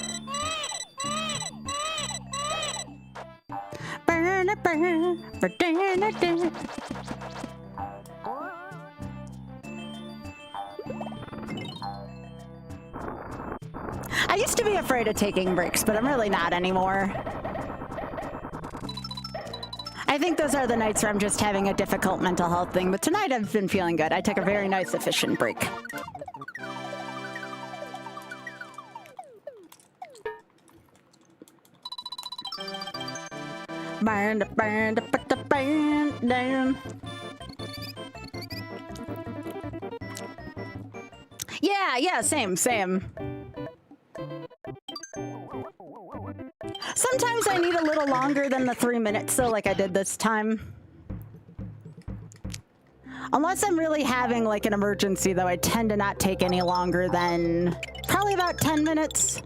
Speaker 1: Burn it, burn it. I used to be afraid of taking breaks, but I'm really not anymore. I think those are the nights where I'm just having a difficult mental health thing, but tonight I've been feeling good. I took a very nice, efficient break. Burn, burn, burn down. Yeah, same. Sometimes I need a little longer than the 3 minutes, though, like I did this time. Unless I'm really having, like, an emergency, though, I tend to not take any longer than probably about 10 minutes.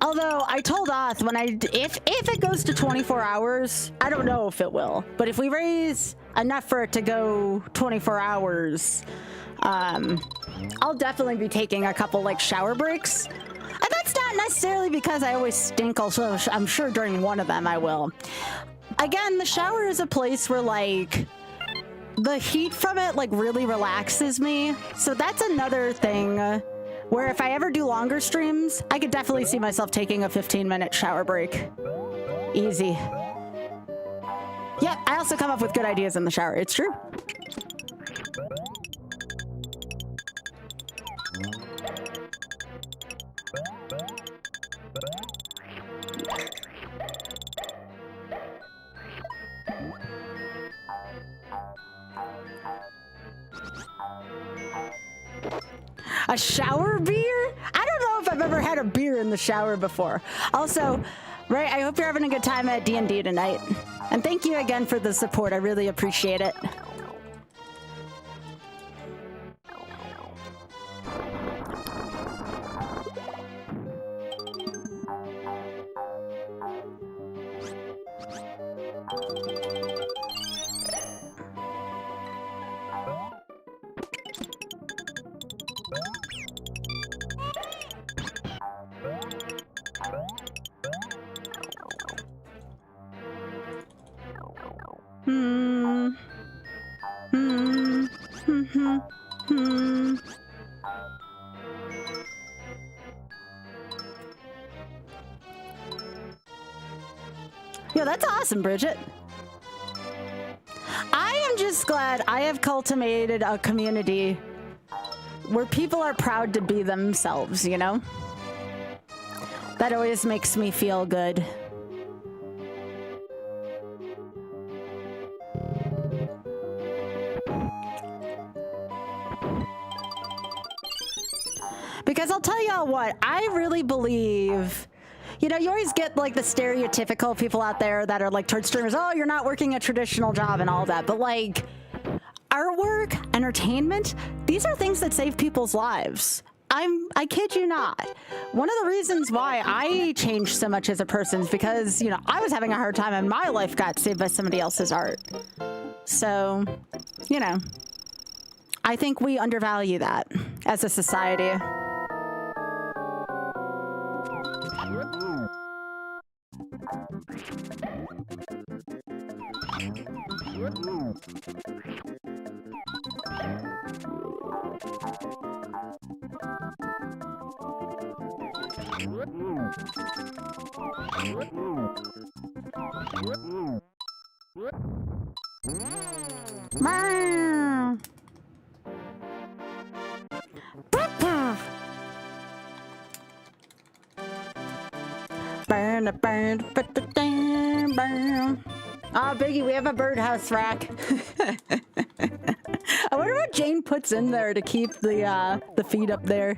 Speaker 1: Although, I told Oth, if it goes to 24 hours, I don't know if it will. But if we raise enough for it to go 24 hours, I'll definitely be taking a couple, like, shower breaks. And that's not necessarily because I always stink, also I'm sure during one of them I will. Again, the shower is a place where, like, the heat from it, like, really relaxes me. So that's another thing where if I ever do longer streams, I could definitely see myself taking a 15-minute shower break. Easy. Yep, I also come up with good ideas in the shower. It's true. A shower beer? I don't know if I've ever had a beer in the shower before. Also, right, I hope you're having a good time at D&D tonight. And thank you again for the support. I really appreciate it. Hmm. Hmm. Hmm. Hmm. Hmm. Yo, that's awesome, Bridget. I am just glad I have cultivated a community where people are proud to be themselves, you know? That always makes me feel good. Because I'll tell y'all what, I really believe, you know, you always get like the stereotypical people out there that are like Twitch streamers, oh, you're not working a traditional job and all that. But like artwork, entertainment, these are things that save people's lives. I kid you not. One of the reasons why I changed so much as a person is because, you know, I was having a hard time and my life got saved by somebody else's art. So, you know, I think we undervalue that as a society. Oh, Biggie, we have a birdhouse rack. I wonder what Jane puts in there to keep the feed up there.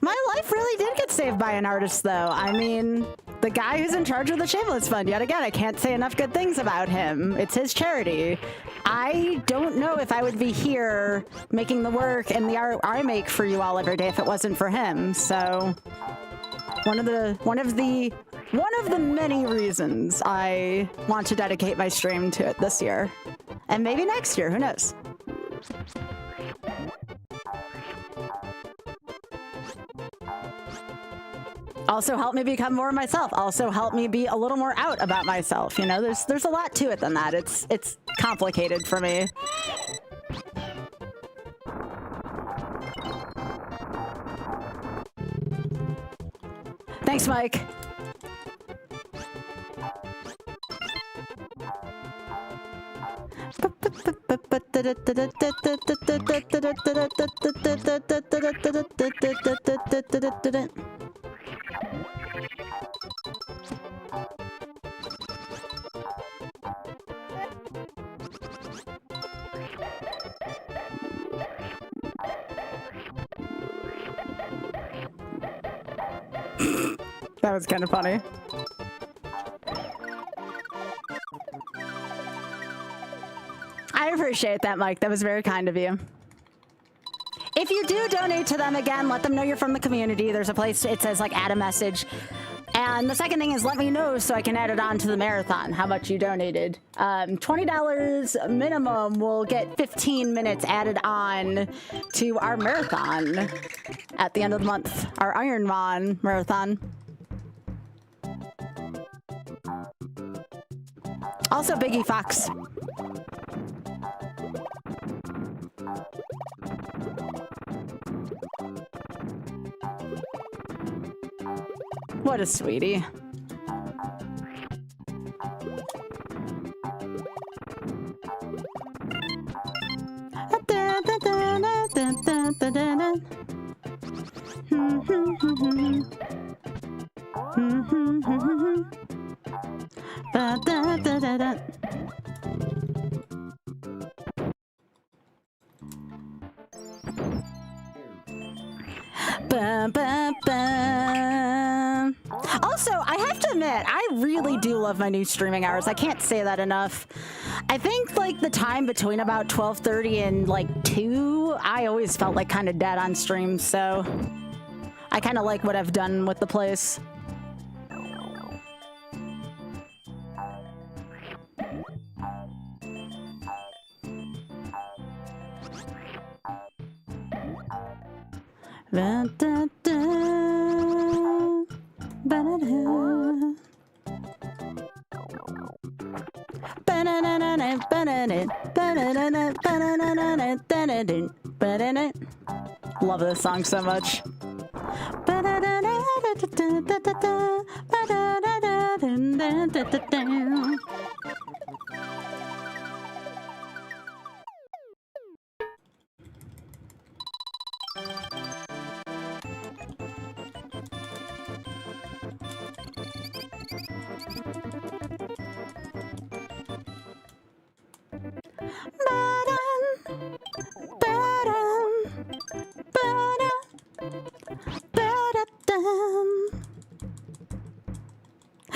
Speaker 1: My life really did get saved by an artist, though. I mean, the guy who's in charge of the Shameless Fund, yet again, I can't say enough good things about him. It's his charity. I don't know if I would be here making the work and the art I make for you all every day if it wasn't for him. So one of the many reasons I want to dedicate my stream to it this year. And maybe next year, who knows? Also help me become more myself. Also help me be a little more out about myself. You know, there's a lot to it than that. It's complicated for me. Thanks, Mike. That was kind of funny. I appreciate that, Mike. That was very kind of you. If you do donate to them, again, let them know you're from the community. There's a place, it says like add a message. And the second thing is let me know so I can add it on to the marathon, how much you donated. $20 minimum will get 15 minutes added on to our marathon at the end of the month, our Ironman marathon. Also, Biggie Fox. What a sweetie. Also, I have to admit, I really do love my new streaming hours. I can't say that enough. I think like the time between about 12:30 and like 2, I always felt like kind of dead on stream, so I kind of like what I've done with the place. Da, da, da. Love this song so much.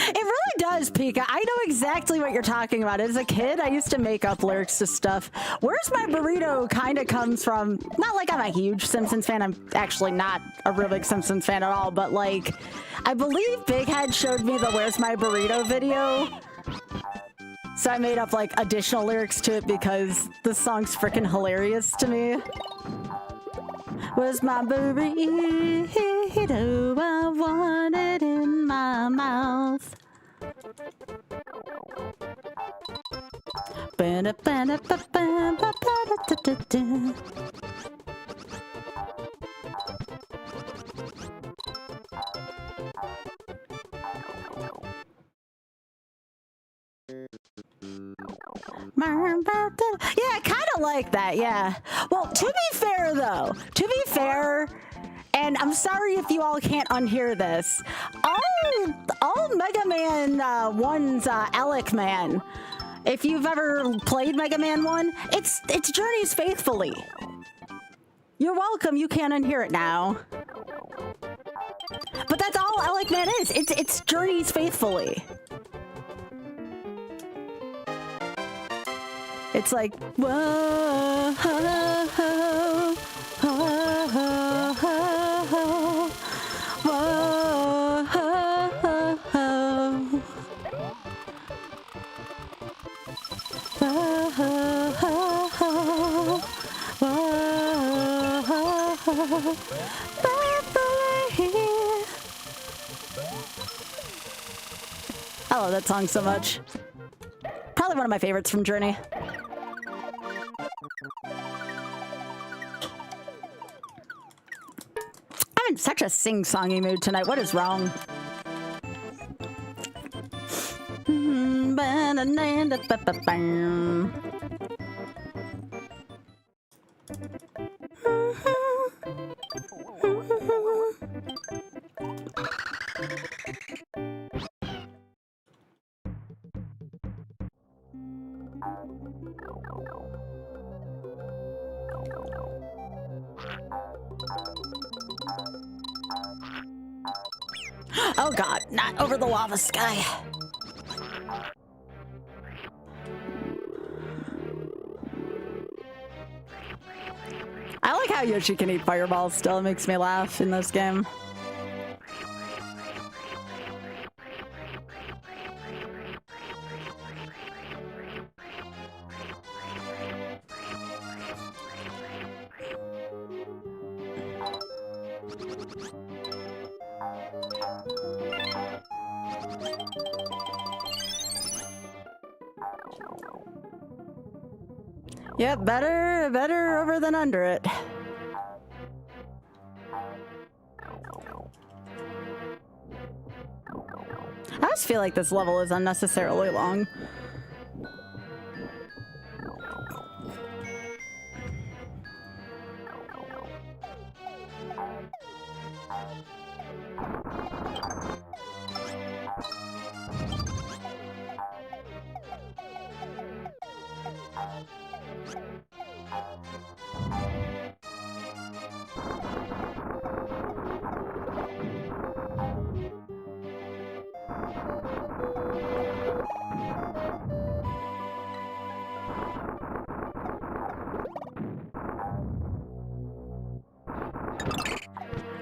Speaker 1: It really does, Pika. I know exactly what you're talking about. As a kid, I used to make up lyrics to stuff. Where's My Burrito kind of comes from, not like I'm a huge Simpsons fan. I'm actually not a real big Simpsons fan at all, but like, I believe Big Head showed me the Where's My Burrito video. So I made up like additional lyrics to it because this song's freaking hilarious to me. Where's my burrito? I want it in my mouth. Yeah, kind of like that, yeah. Well, to be fair, though, and I'm sorry if you all can't unhear this, all Mega Man 1's Alec Man, if you've ever played Mega Man 1, it's Journey's Faithfully. You're welcome, you can't unhear it now. But that's all Alec Man is, it's Journey's Faithfully. It's like, whoa, ho, ho, ho, ho, ho, whoa, ho, ho, ho. Whoa, ho, ho, ho, whoa, ho, ho, I love that song so much. Probably one of my favorites from Journey. I'm in such a sing-songy mood tonight. What is wrong? Oh god, not over the lava sky. I like how Yoshi can eat fireballs still. It makes me laugh in this game. Yep, better over than under it. I just feel like this level is unnecessarily long.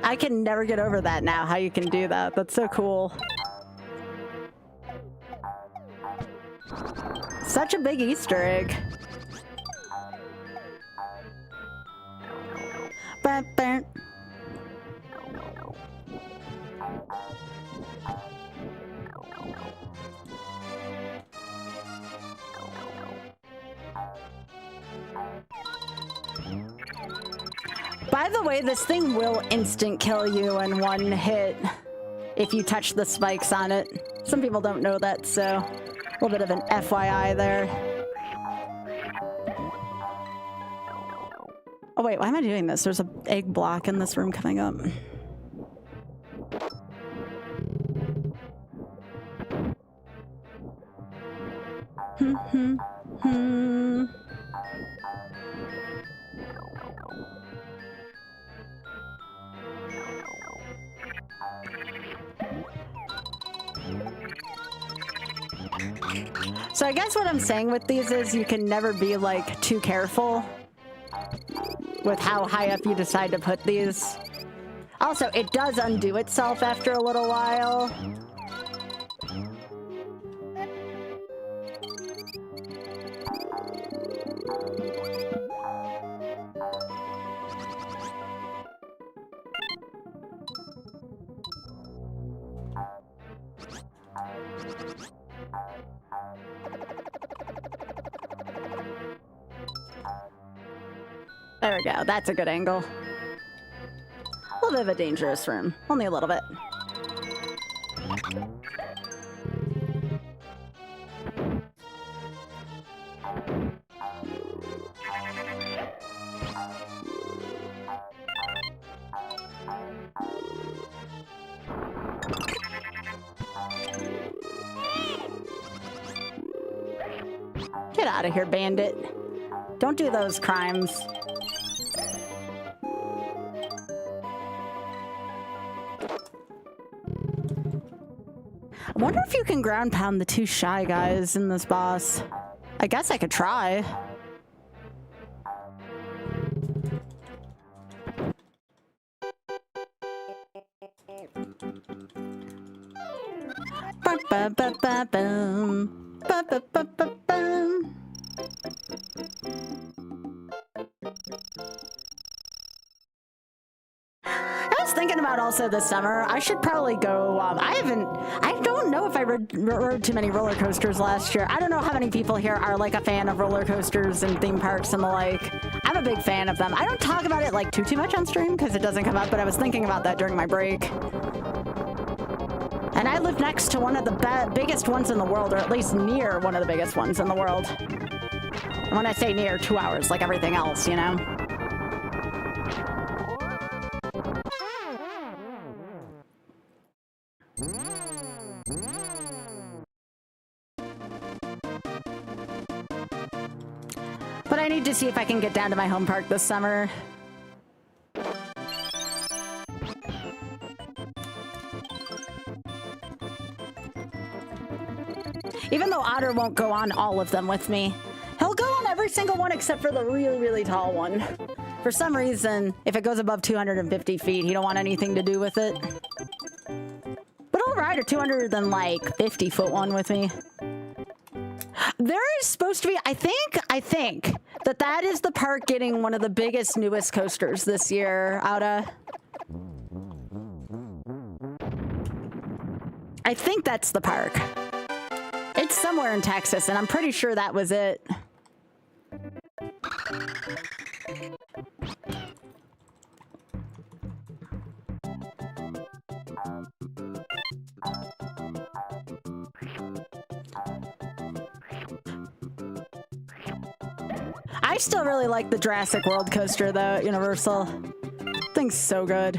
Speaker 1: I can never get over that now, how you can do that. That's so cool. Such a big Easter egg. By the way, this thing will instant kill you in one hit if you touch the spikes on it. Some people don't know that, so a little bit of an FYI there. Oh wait, why am I doing this? There's an egg block in this room coming up. So I guess what I'm saying with these is you can never be like too careful with how high up you decide to put these. Also, it does undo itself after a little while. There we go. That's a good angle. A little bit of a dangerous room. Only a little bit. Get out of here, bandit. Don't do those crimes. I wonder if you can ground pound the two shy guys in this boss. I guess I could try. Ba-ba-ba-ba-boom. Ba-ba-ba-ba-boom. I was thinking about also this summer, I should probably go, I don't know if I rode too many roller coasters last year. I don't know how many people here are like a fan of roller coasters and theme parks and the like. I'm a big fan of them. I don't talk about it like too much on stream because it doesn't come up, but I was thinking about that during my break. And I live next to one of the biggest ones in the world, or at least near one of the biggest ones in the world. And when I say near, 2 hours, like everything else, you know? But I need to see if I can get down to my home park this summer. Even though Otter won't go on all of them with me. He'll go on every single one except for the really, really tall one. For some reason, if it goes above 250 feet, he don't want anything to do with it. But I'll ride a 250-foot one with me. There is supposed to be, I think that is the park getting one of the biggest, newest coasters this year, Outa. I think that's the park. It's somewhere in Texas, and I'm pretty sure that was it. I still really like the Jurassic World coaster, though, at Universal. Thing's so good.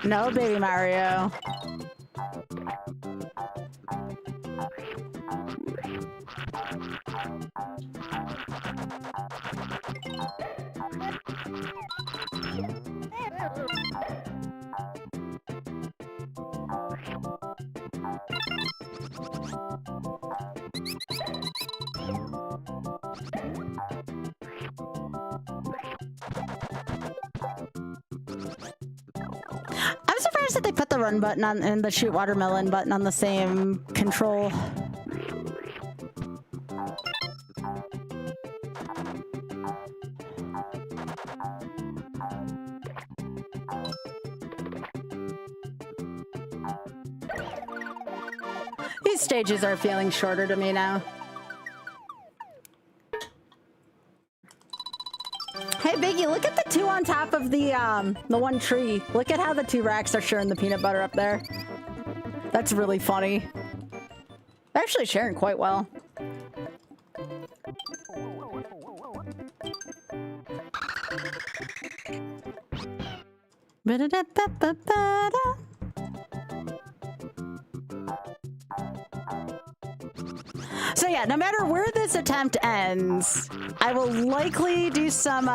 Speaker 1: No, baby Mario. is it they put the run button on and the shoot watermelon button on the same control? These stages are feeling shorter to me now. Hey Biggie, look at the two on top of the one tree. Look at how the two racks are sharing the peanut butter up there. That's really funny. They're actually sharing quite well. So yeah, no matter where this attempt ends, I will likely do some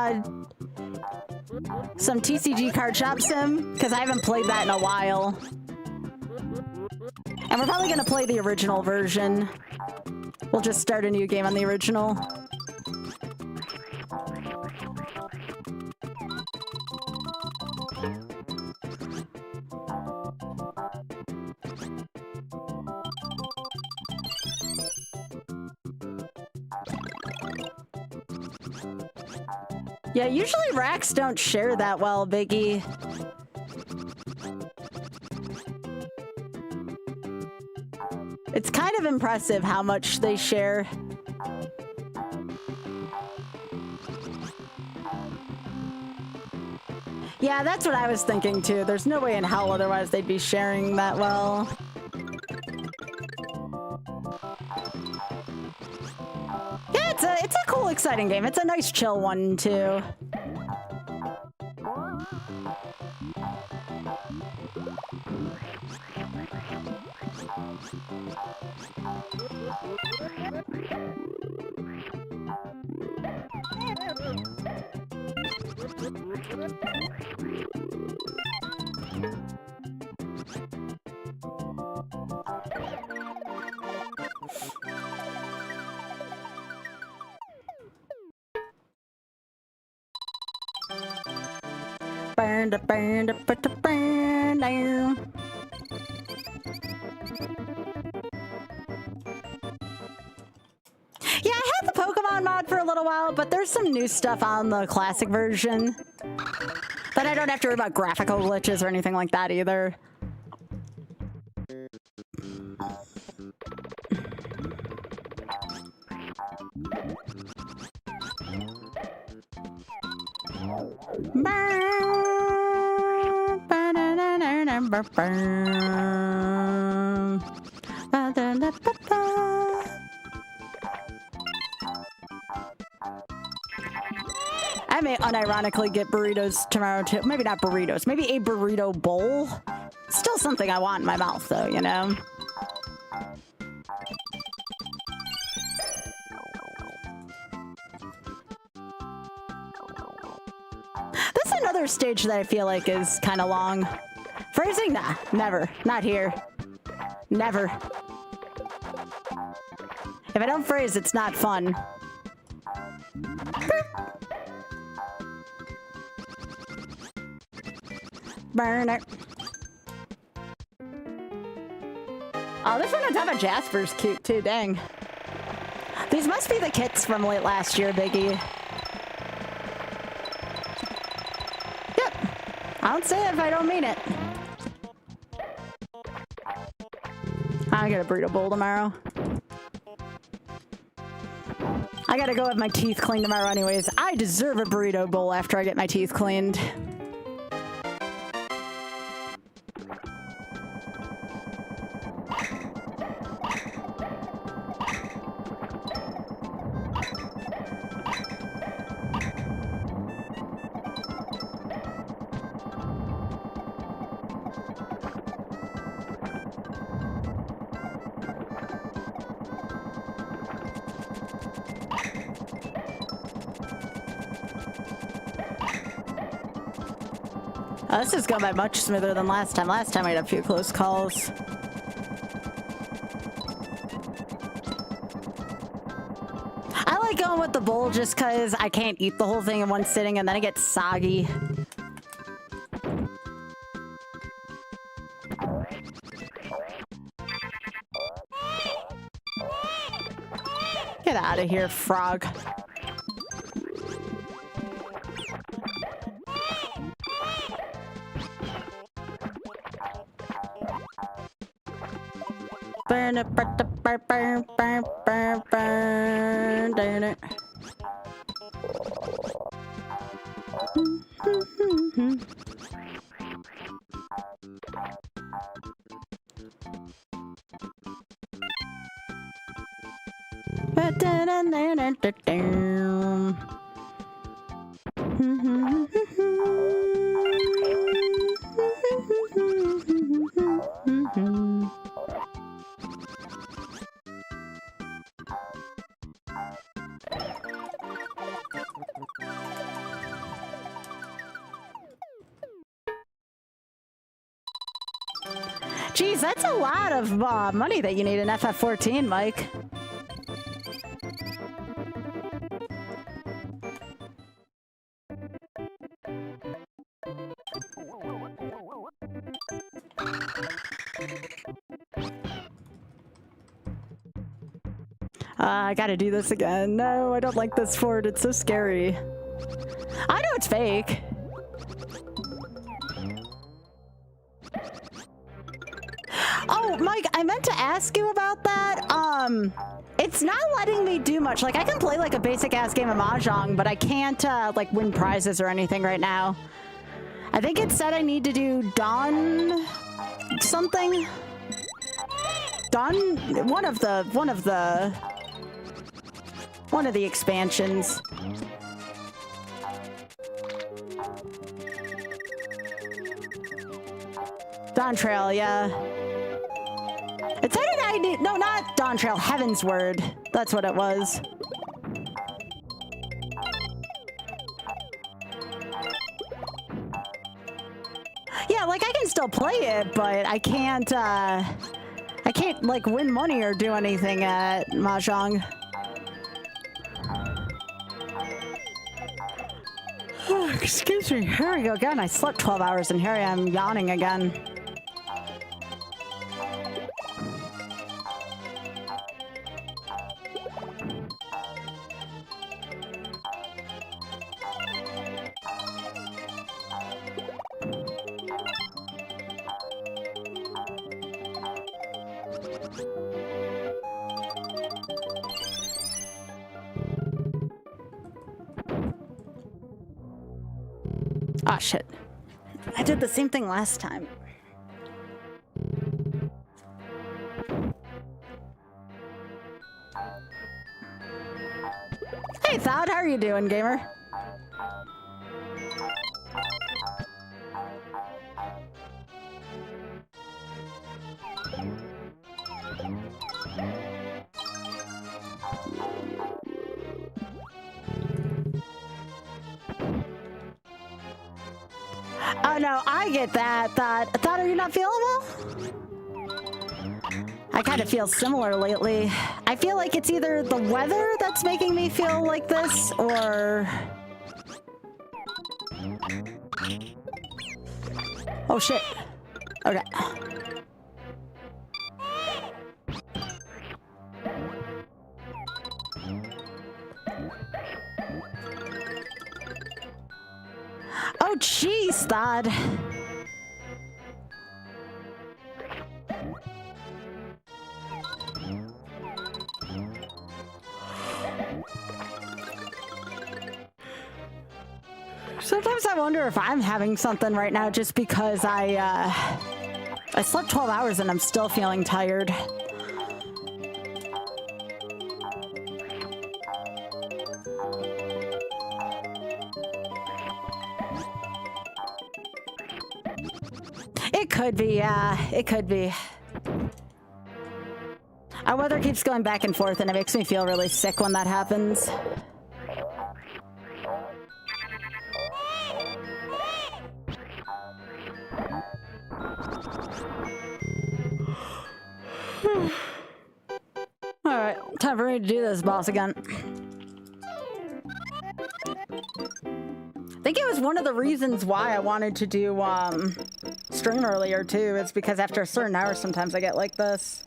Speaker 1: TCG card shop sim, because I haven't played that in a while. And we're probably gonna play the original version. We'll just start a new game on the original. Yeah, usually racks don't share that well, Biggie. It's kind of impressive how much they share. Yeah, that's what I was thinking too. There's no way in hell otherwise they'd be sharing that well. Yeah, it's a cool, exciting game. It's a nice chill one too. Burn. Yeah, I had the Pokemon mod for a little while, but there's some new stuff on the classic version. But I don't have to worry about graphical glitches or anything like that either. I may unironically get burritos tomorrow too. Maybe not burritos, maybe a burrito bowl. Still something I want in my mouth though, you know? That's another stage that I feel like is kind of long. Phrasing? Nah, never. Not here. Never. If I don't phrase, it's not fun. Burn it. Oh, this one on top of Jasper's cute too, dang. These must be the kits from late last year, Biggie. Yep. I don't say it if I don't mean it. I'll get a burrito bowl tomorrow. I gotta go have my teeth cleaned tomorrow anyways. I deserve a burrito bowl after I get my teeth cleaned. Oh, this is going by much smoother than last time. Last time I had a few close calls. I like going with the bowl just because I can't eat the whole thing in one sitting and then it gets soggy. Get out of here, frog. Burn it, burn it, burn, burn, burn, burn, burn, burn it. Geez, that's a lot of money that you need in FF14, Mike. I gotta do this again. No, I don't like this fort. It's so scary. I know it's fake. Oh, Mike, I meant to ask you about that. It's not letting me do much. Like, I can play like a basic ass game of Mahjong, but I can't like win prizes or anything right now. I think it said I need to do Dawn something. Dawn, one of the expansions. Dawn Trail, yeah. It said I need, no, not Dawn Trail, Heaven's Word. That's what it was. Yeah, like I can still play it, but I can't like win money or do anything at Mahjong. Oh, excuse me. Here we go again. I slept 12 hours and here I am yawning again. Oh shit. I did the same thing last time. Hey Thad, how are you doing, gamer? Oh no, I get that. Thought, are you not feeling well? I kind of feel similar lately. I feel like it's either the weather that's making me feel like this, or... Oh shit. Okay. Oh, jeez, Thad. Sometimes I wonder if I'm having something right now just because I slept 12 hours and I'm still feeling tired. It could be, yeah, it could be. Our weather keeps going back and forth and it makes me feel really sick when that happens. Alright, time for me to do this boss again. I think it was one of the reasons why I wanted to do stream earlier too. It's because after a certain hour sometimes I get like this.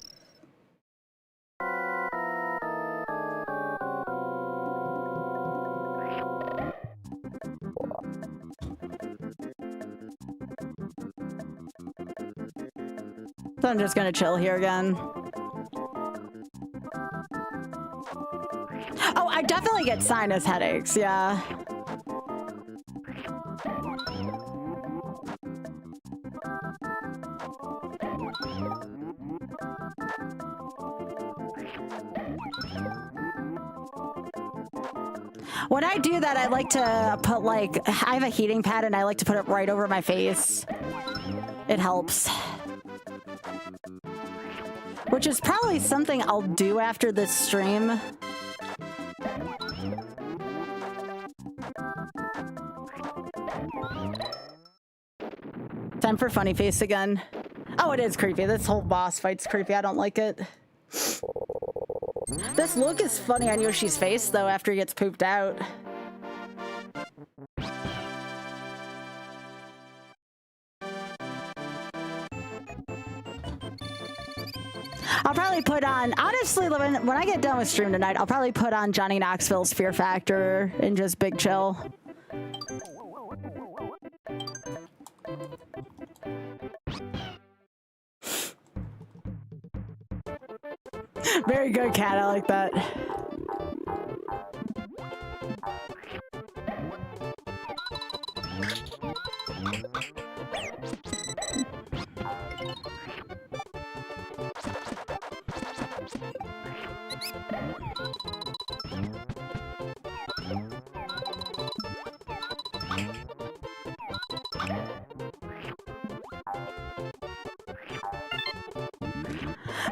Speaker 1: So I'm just gonna chill here again. Oh, I definitely get sinus headaches, yeah. When I do that, I like to put like, I have a heating pad and I like to put it right over my face. It helps. Which is probably something I'll do after this stream. Time for funny face again. Oh, it is creepy. This whole boss fight's creepy. I don't like it. This look is funny on Yoshi's face, though, after he gets pooped out. I'll probably put on, honestly, when I get done with stream tonight, I'll probably put on Johnny Knoxville's Fear Factor and just big chill. Very good, cat. I like that.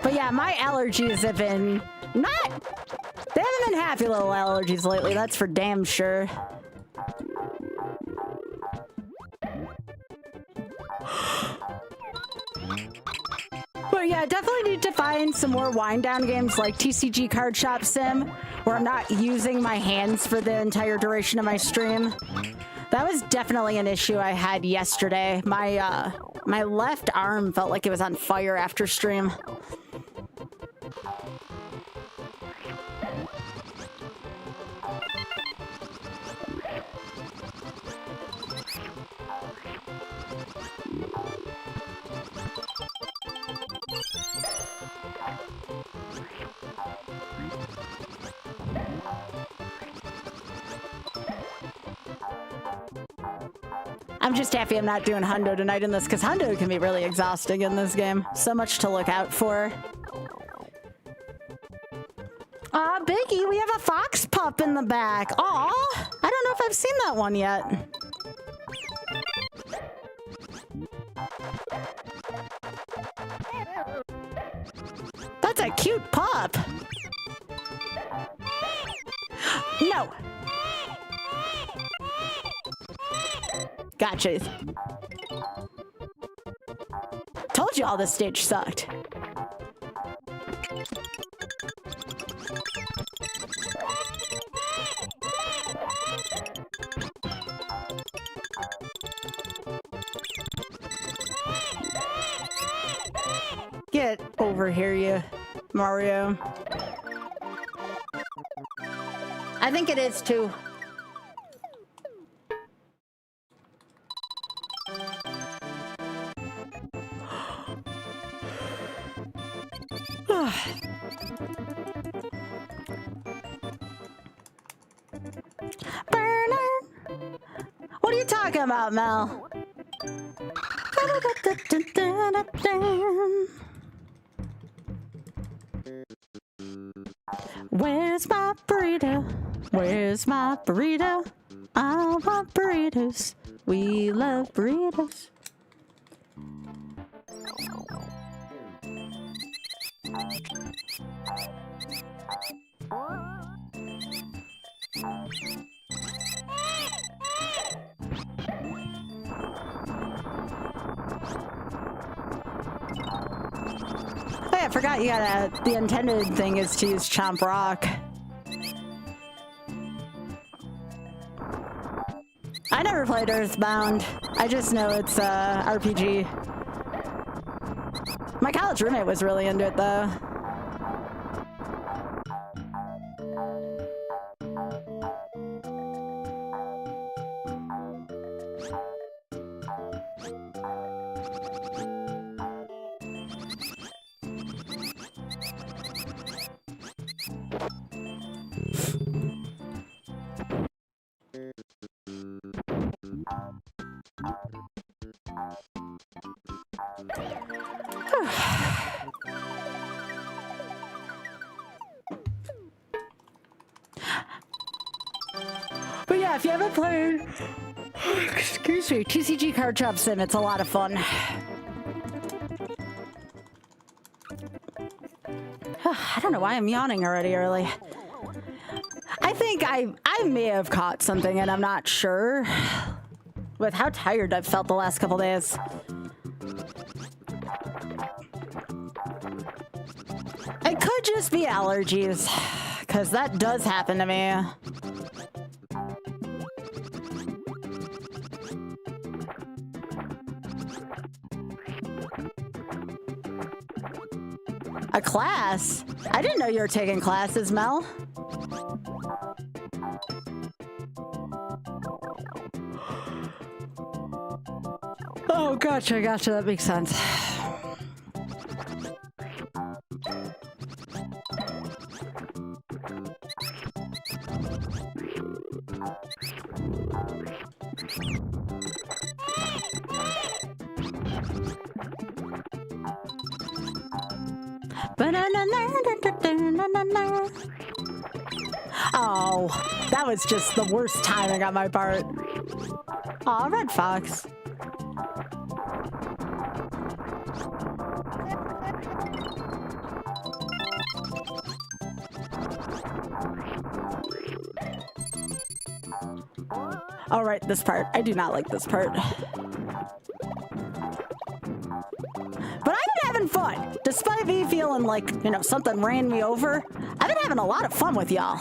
Speaker 1: But yeah, my allergies have been they haven't been happy little allergies lately, that's for damn sure. But yeah, I definitely need to find some more wind down games like TCG Card Shop Sim, where I'm not using my hands for the entire duration of my stream. That was definitely an issue I had yesterday. My left arm felt like it was on fire after stream. I'm just happy I'm not doing Hundo tonight in this, because Hundo can be really exhausting in this game. So much to look out for. Aw, Biggie, we have a fox pup in the back. Aw, I don't know if I've seen that one yet. That's a cute pup. No. Gotcha. Told you all this stage sucked. Get over here, you Mario. I think it is too. What are you talking about, Mel? Where's my burrito? Where's my burrito? I want burritos. We love burritos. Hey, I forgot you got the intended thing is to use Chomp Rock. I never played Earthbound. I just know it's RPG. My college roommate was really into it though. Yeah, if you haven't played, excuse me, TCG Card Shop Sim, it's a lot of fun. I don't know why I'm yawning already early. I think I may have caught something and I'm not sure with how tired I've felt the last couple days. It could just be allergies, because that does happen to me. A class? I didn't know you were taking classes, Mel. Oh, gotcha, that makes sense. Oh, that was just the worst timing on my part. Aw, Red Fox. All right, this part. I do not like this part. But I've been having fun. Despite me feeling like, you know, something ran me over, I've been having a lot of fun with y'all.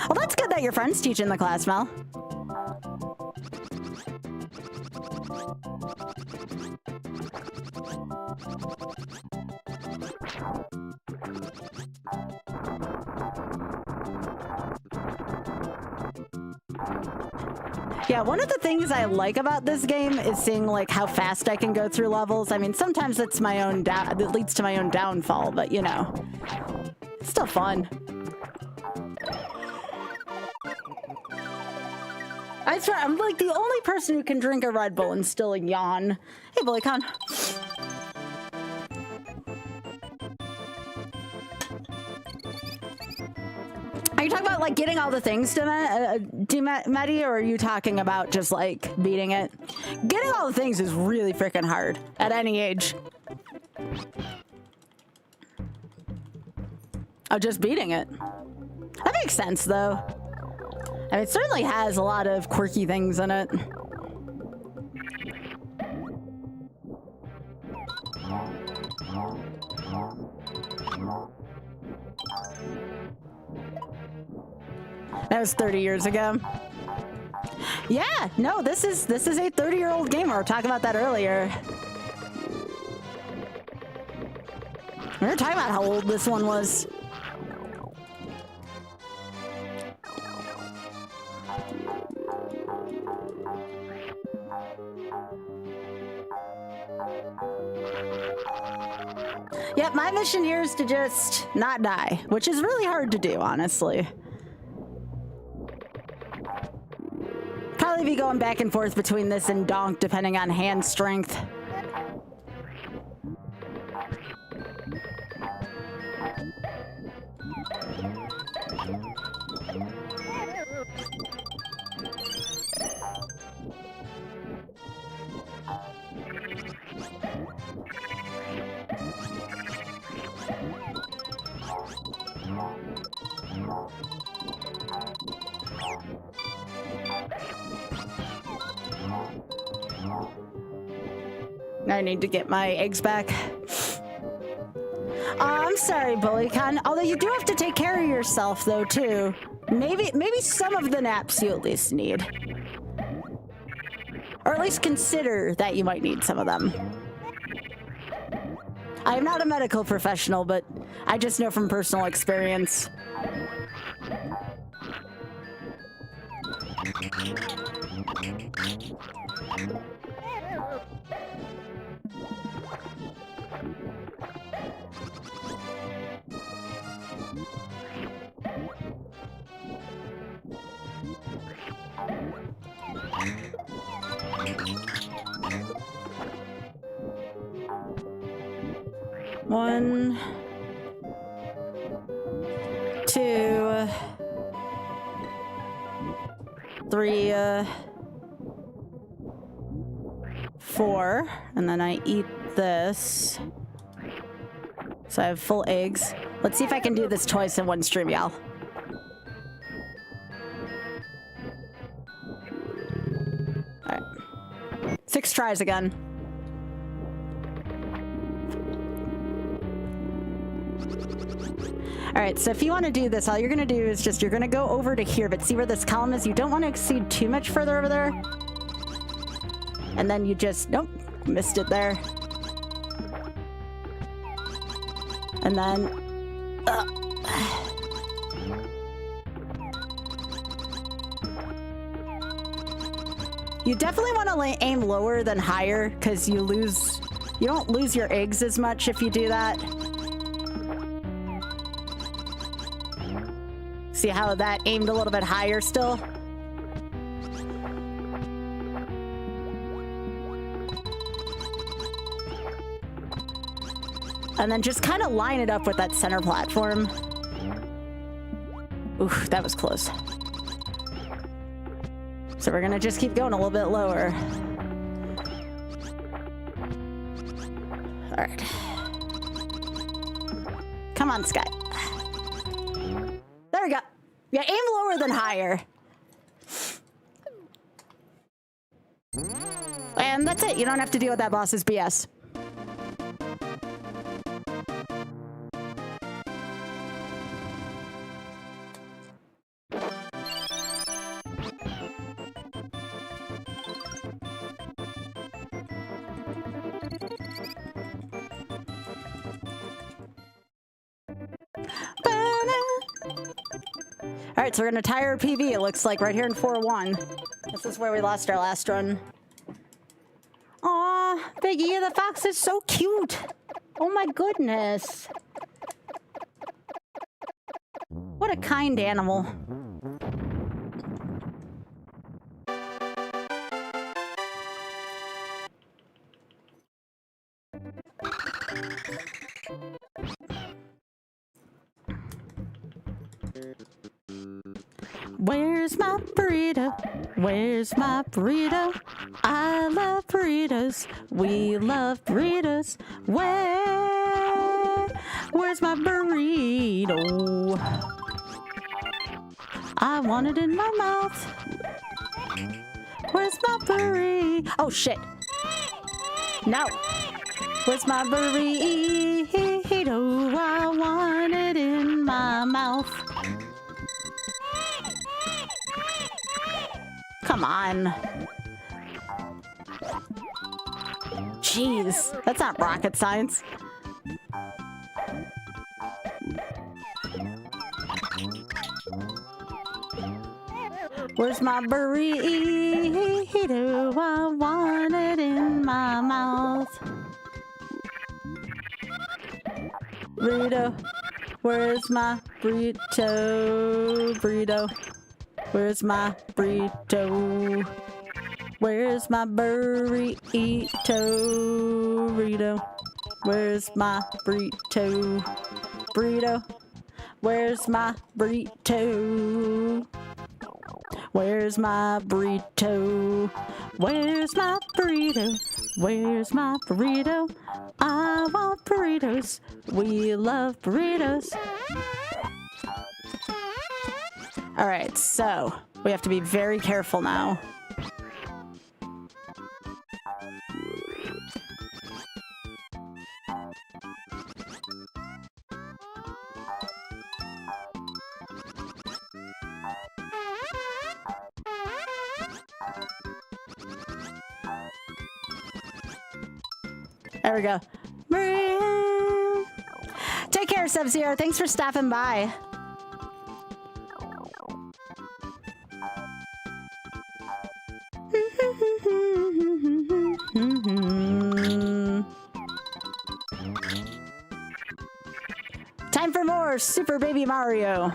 Speaker 1: Well, that's good that your friend's teaching the class, Mel. Yeah, one of the things I like about this game is seeing like how fast I can go through levels. I mean, sometimes it's my own that leads to my own downfall, but you know, it's still fun. I swear, I'm like the only person who can drink a Red Bull and still yawn. Hey, BullyCon. Are you talking about like getting all the things to Maddie, or are you talking about just like beating it? Getting all the things is really freaking hard at any age. Oh, just beating it. That makes sense though. I mean, it certainly has a lot of quirky things in it. That was 30 years ago. Yeah, no, this is a 30-year-old game. We were talking about that earlier. We were talking about how old this one was. Yep, my mission here is to just not die, which is really hard to do, honestly. Probably be going back and forth between this and Donk, depending on hand strength. I need to get my eggs back. I'm sorry, BullyCon. Although you do have to take care of yourself, though, too. Maybe some of the naps you at least need. Or at least consider that you might need some of them. I am not a medical professional, but I just know from personal experience. 1, 2, 3, 4, and then I eat this. So I have full eggs. Let's see if I can do this twice in one stream, y'all. Alright. 6 tries again. Alright, so if you want to do this, all you're going to do is just, you're going to go over to here, but see where this column is? You don't want to exceed too much further over there. And then you just, nope, missed it there. And then, you definitely want to aim lower than higher, because you don't lose your eggs as much if you do that. See how that aimed a little bit higher still? And then just kind of line it up with that center platform. Oof, that was close. So we're gonna just keep going a little bit lower. All right. Come on, Sky. There we go. Yeah, aim lower than higher. And that's it. You don't have to deal with that boss's BS. All right, so we're gonna tie our PB, it looks like, right here in 4-1. This is where we lost our last run. Aw, Biggie the fox is so cute. Oh my goodness. What a kind animal. Where's my burrito? Where's my burrito? I love burritos. We love burritos. Where's my burrito? I want it in my mouth. Where's my burrito? Oh shit. No. Where's my burrito? I want it in my mouth. Come on. Jeez, that's not rocket science. Where's my burrito? I want it in my mouth. Burrito. Where's my burrito? Burrito. Where's my burrito? Where's my burrito? Burrito. Where's my burrito? Burrito. Where's my burrito? Where's my burrito? Where's my burrito? Where's my burrito? I want burritos. We love burritos. All right, so we have to be very careful now. There we go. Take care, Sub-Zero. Thanks for stopping by. Time for more Super Baby Mario.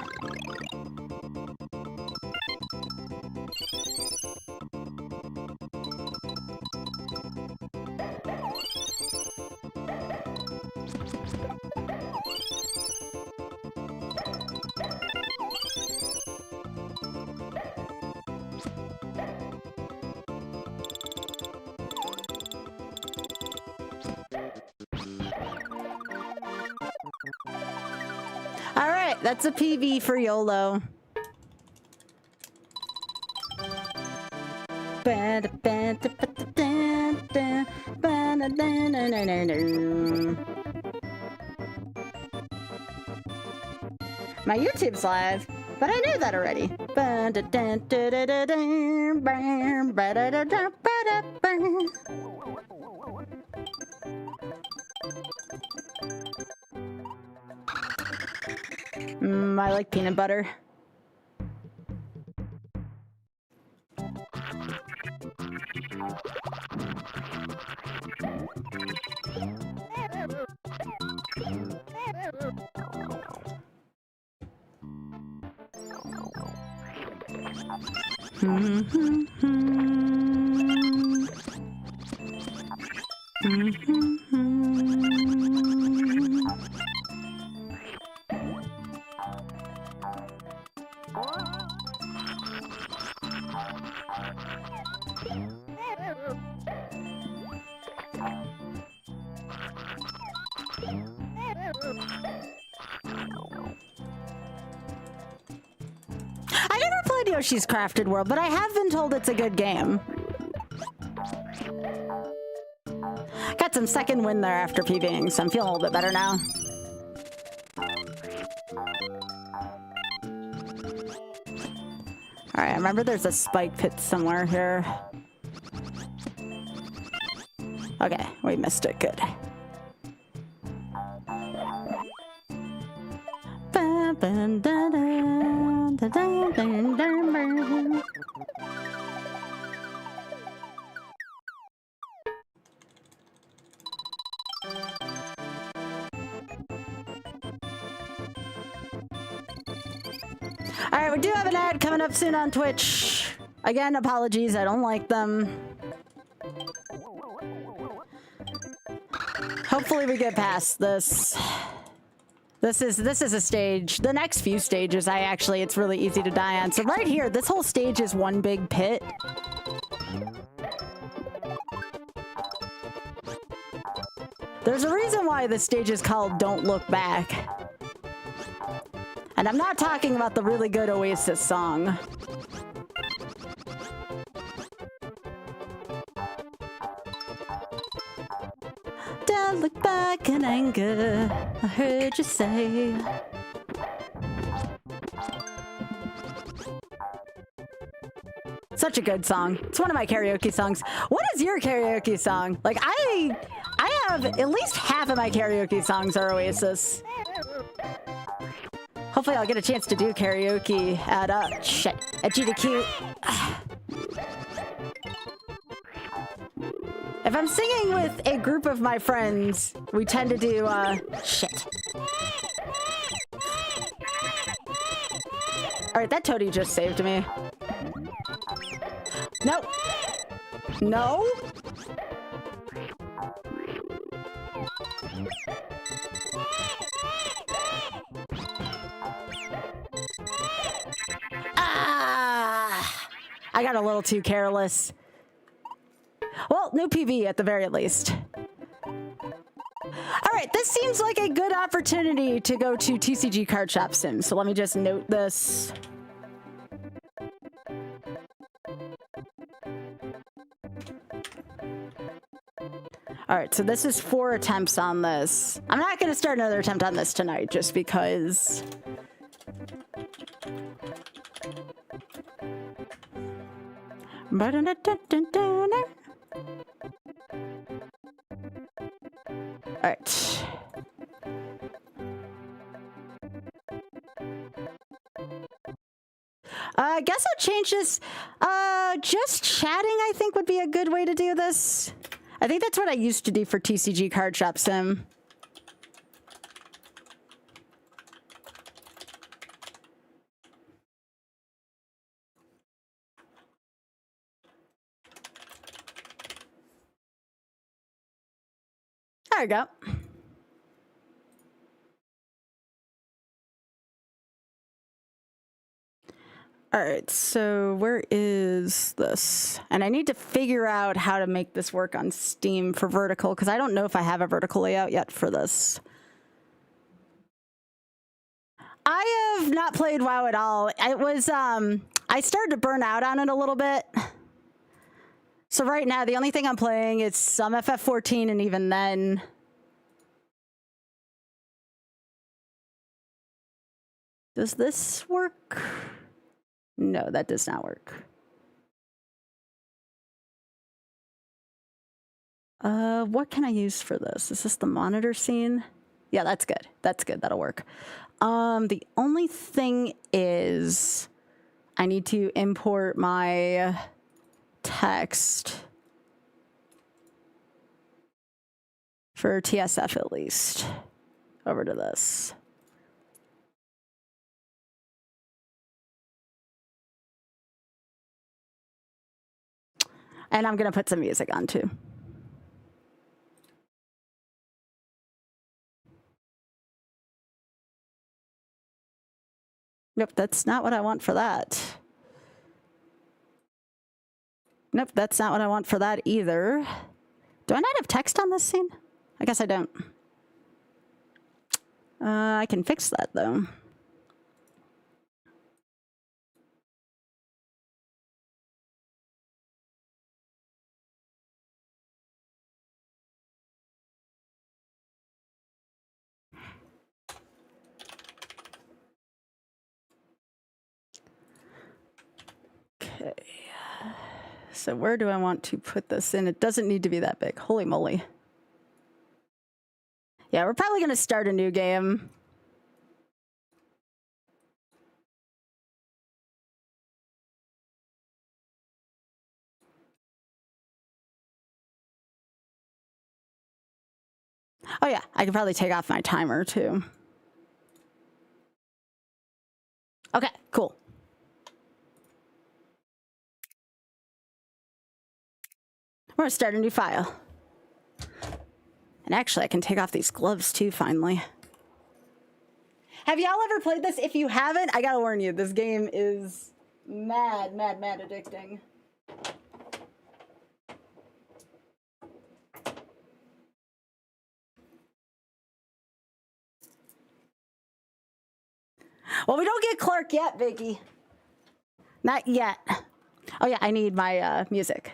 Speaker 1: right, that's a PV for YOLO. My YouTube's live, but I knew that already. I like peanut butter. I never played Yoshi's Crafted World, but I have been told it's a good game. Got some second win there after PVing, so I'm feeling a little bit better now. Alright, I remember there's a spike pit somewhere here. Okay, we missed it. Good. Alright, we do have an ad coming up soon on Twitch. Again, apologies, I don't like them. Hopefully we get past this. This is a stage. The next few stages, it's really easy to die on. So right here, this whole stage is one big pit. There's a reason why this stage is called Don't Look Back. And I'm not talking about the really good Oasis song. Don't look back in anger, I heard you say. Such a good song. It's one of my karaoke songs. What is your karaoke song? Like, I have at least half of my karaoke songs are Oasis. Hopefully I'll get a chance to do karaoke at, at GDQ. If I'm singing with a group of my friends, we tend to do, Alright, that toady just saved me. No. No? Ah! I got a little too careless. Well, new PV at the very least. Alright, this seems like a good opportunity to go to TCG Card Shop Sim, so let me just note this. Alright, so this is 4 attempts on this. I'm not going to start another attempt on this tonight, just because... Alright. I guess I'll change this. Just chatting, I think, would be a good way to do this. I think that's what I used to do for TCG Card Shop Sim. There we go. All right, so where is this? And I need to figure out how to make this work on Steam for vertical, because I don't know if I have a vertical layout yet for this. I have not played WoW at all. It was, I started to burn out on it a little bit. So right now, the only thing I'm playing is some FF14, and even then... Does this work? No, that does not work. What can I use for this? Is this the monitor scene? Yeah, that's good. That's good. That'll work. The only thing is I need to import my text for TSF at least over to this. And I'm going to put some music on too. Nope, that's not what I want for that. Nope, that's not what I want for that either. Do I not have text on this scene? I guess I don't. I can fix that though. Okay. So where do I want to put this in? It doesn't need to be that big. Holy moly. Yeah, we're probably going to start a new game. Oh yeah, I could probably take off my timer too. Okay, cool. We're gonna start a new file. And actually, I can take off these gloves too, finally. Have y'all ever played this? If you haven't, I gotta warn you, this game is mad addicting. Well, we don't get Clark yet, Vicky. Not yet. Oh yeah, I need my music.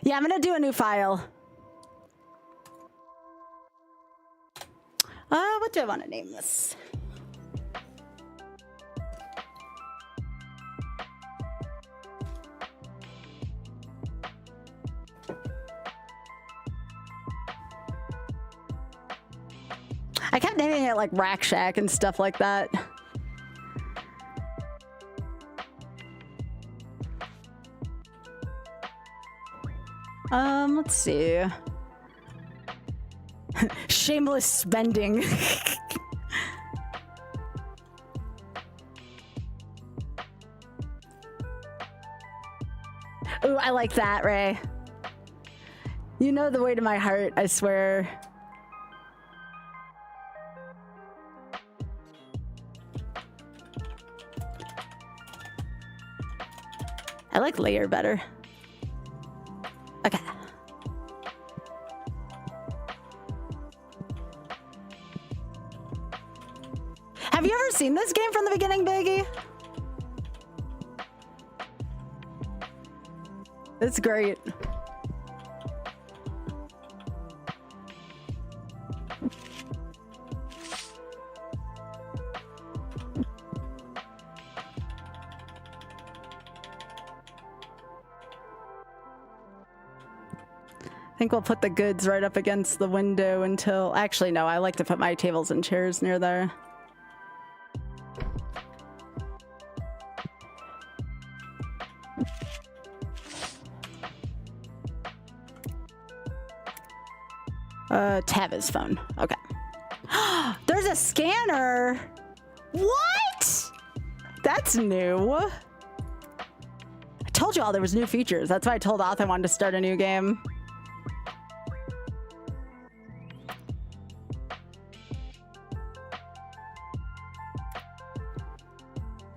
Speaker 1: Yeah, I'm gonna do a new file. What do I want to name this? I kept naming it like Rack Shack and stuff like that. Let's see. Shameless spending. Ooh, I like that, Ray. You know the way to my heart, I swear. I like layer better. Okay. Have you ever seen this game from the beginning, Biggie? It's great. I think we'll put the goods right up against the window until... Actually, no, I like to put my tables and chairs near there. Tab his phone. Okay. There's a scanner! What? That's new. I told you all there was new features. That's why I told Oth I wanted to start a new game.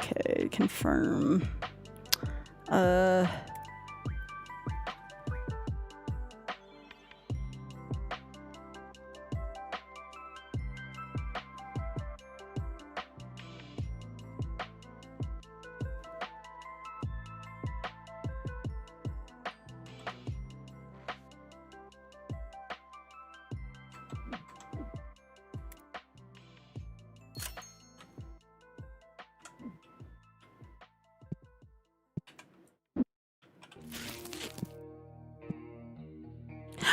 Speaker 1: Okay, confirm. confirm.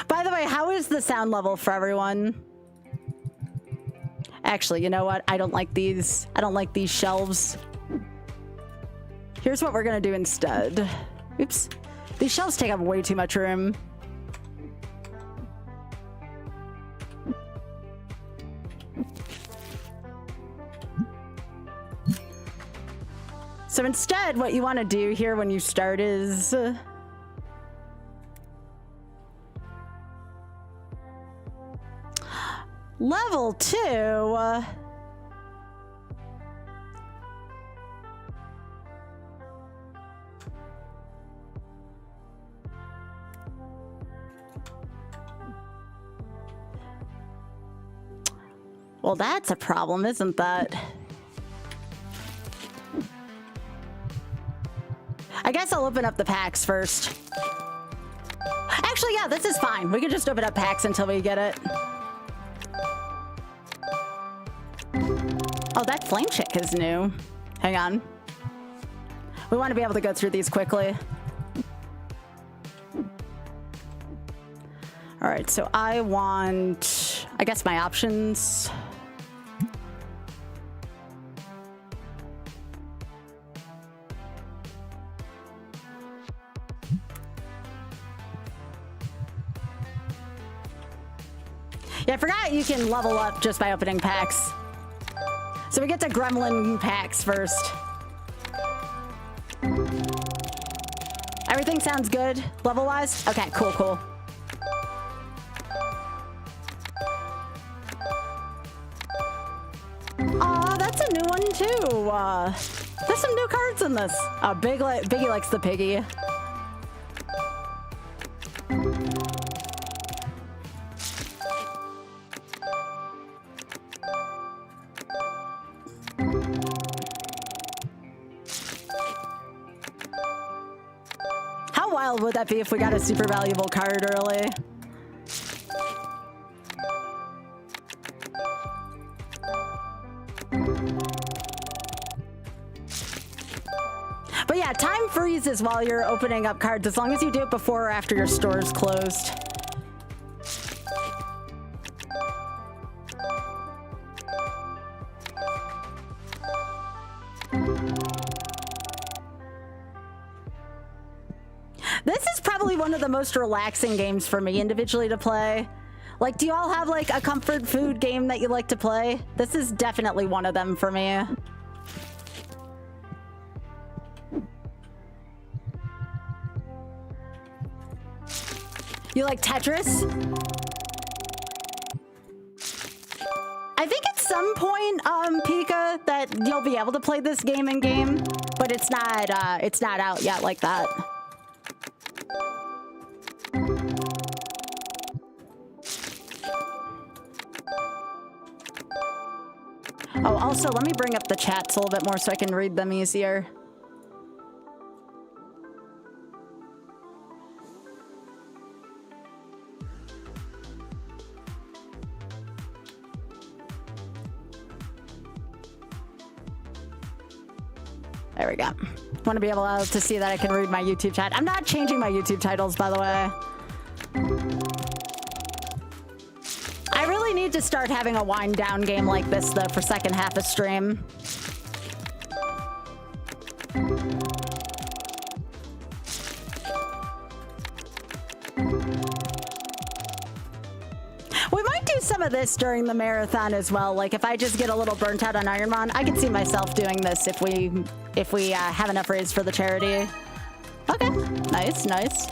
Speaker 1: By the way, how is the sound level for everyone? Actually, you know what? I don't like these. I don't like these shelves. Here's what we're gonna do instead. Oops. These shelves take up way too much room. So instead, what you want to do here when you start is... Level 2. Well, that's a problem, isn't that? I guess I'll open up the packs first. Actually, yeah, this is fine. We can just open up packs until we get it. Oh, that flame chick is new. Hang on. We want to be able to go through these quickly. All right, so I want, I guess my options. Yeah, I forgot you can level up just by opening packs. So we get to gremlin packs first. Everything sounds good level-wise? Okay, cool, cool. Aw, that's a new one too. There's some new cards in this. Biggie likes the piggy. How wild would that be if we got a super valuable card early? But yeah, time freezes while you're opening up cards, as long as you do it before or after your store is closed. This is probably one of the most relaxing games for me individually to play. Like, do you all have like a comfort food game that you like to play? This is definitely one of them for me. You like Tetris? I think at some point, Pika, that you'll be able to play this game in game, but it's not out yet like that. Oh, also, let me bring up the chats a little bit more so I can read them easier. There we go. Want to be able to see that I can read my YouTube chat. I'm not changing my YouTube titles, by the way. I really need to start having a wind down game like this, though, for second half of stream. We might do some of this during the marathon as well. Like, if I just get a little burnt out on Ironman, I could see myself doing this if we have enough raised for the charity. Okay, nice, nice.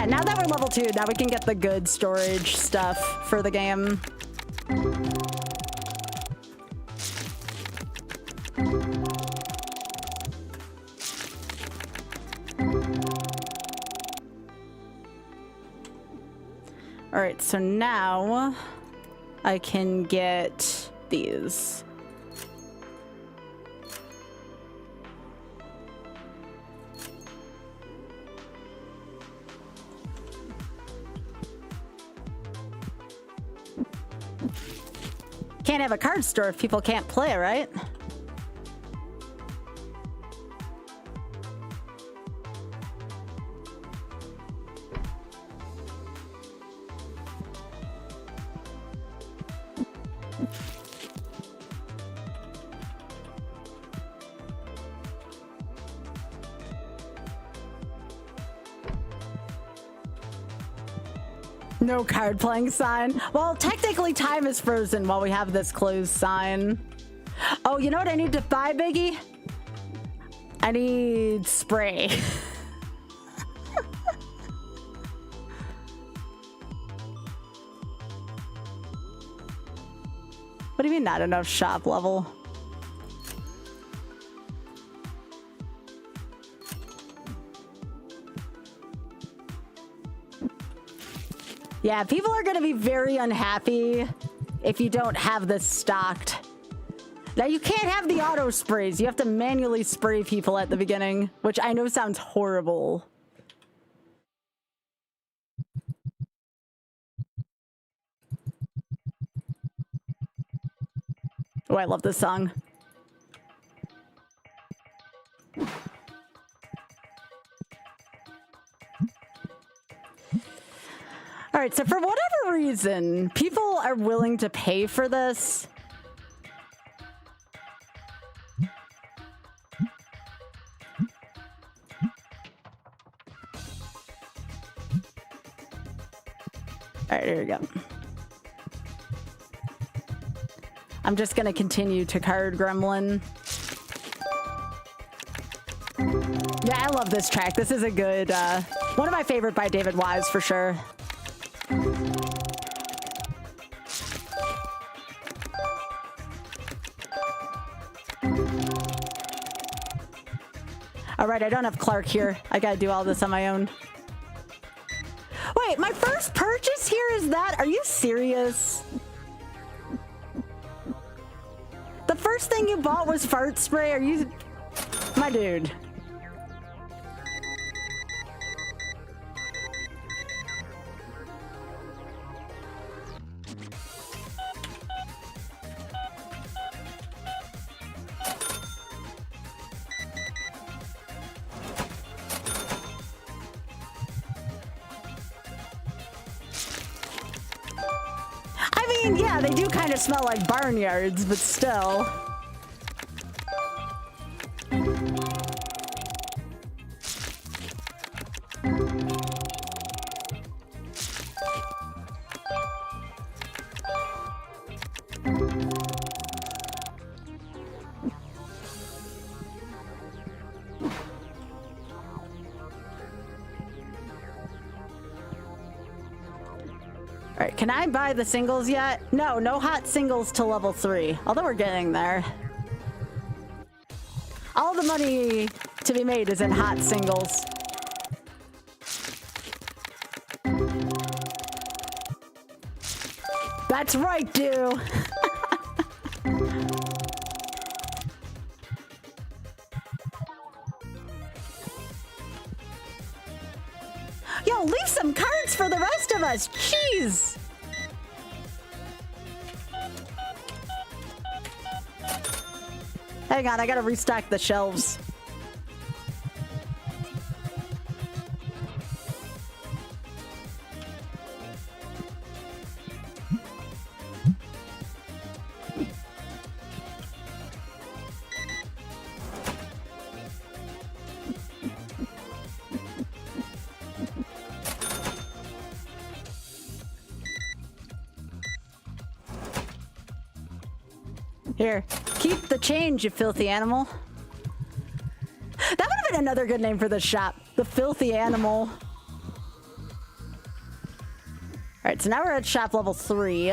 Speaker 1: Yeah, now that we're level 2, now we can get the good storage stuff for the game. All right, so now I can get these. Can't have a card store if people can't play, right? No card playing sign. Well, technically time is frozen while we have this closed sign. Oh, you know what I need to buy, Biggie? I need spray. What do you mean not enough shop level? Yeah, people are gonna be very unhappy if you don't have this stocked. Now, you can't have the auto sprays. You have to manually spray people at the beginning, which I know sounds horrible. Oh, I love this song. All right, so for whatever reason, people are willing to pay for this. All right, here we go. I'm just gonna continue to card Gremlin. Yeah, I love this track. This is a good, one of my favorite by David Wise for sure. All right, I don't have Clark here. I gotta do all this on my own. Wait, my first purchase here is that? Are you serious? The first thing you bought was fart spray? Are you... My dude. Yeah, they do kind of smell like barnyards, but still. Alright, can I buy the singles yet? No, no hot singles to level 3. Although we're getting there. All the money to be made is in hot singles. That's right, dude. Yo, leave some cards for the rest of us. Jeez. Hang on, I gotta restock the shelves. Here, keep the change, you filthy animal. That would have been another good name for this shop. The Filthy Animal. right, so now we're at shop level 3.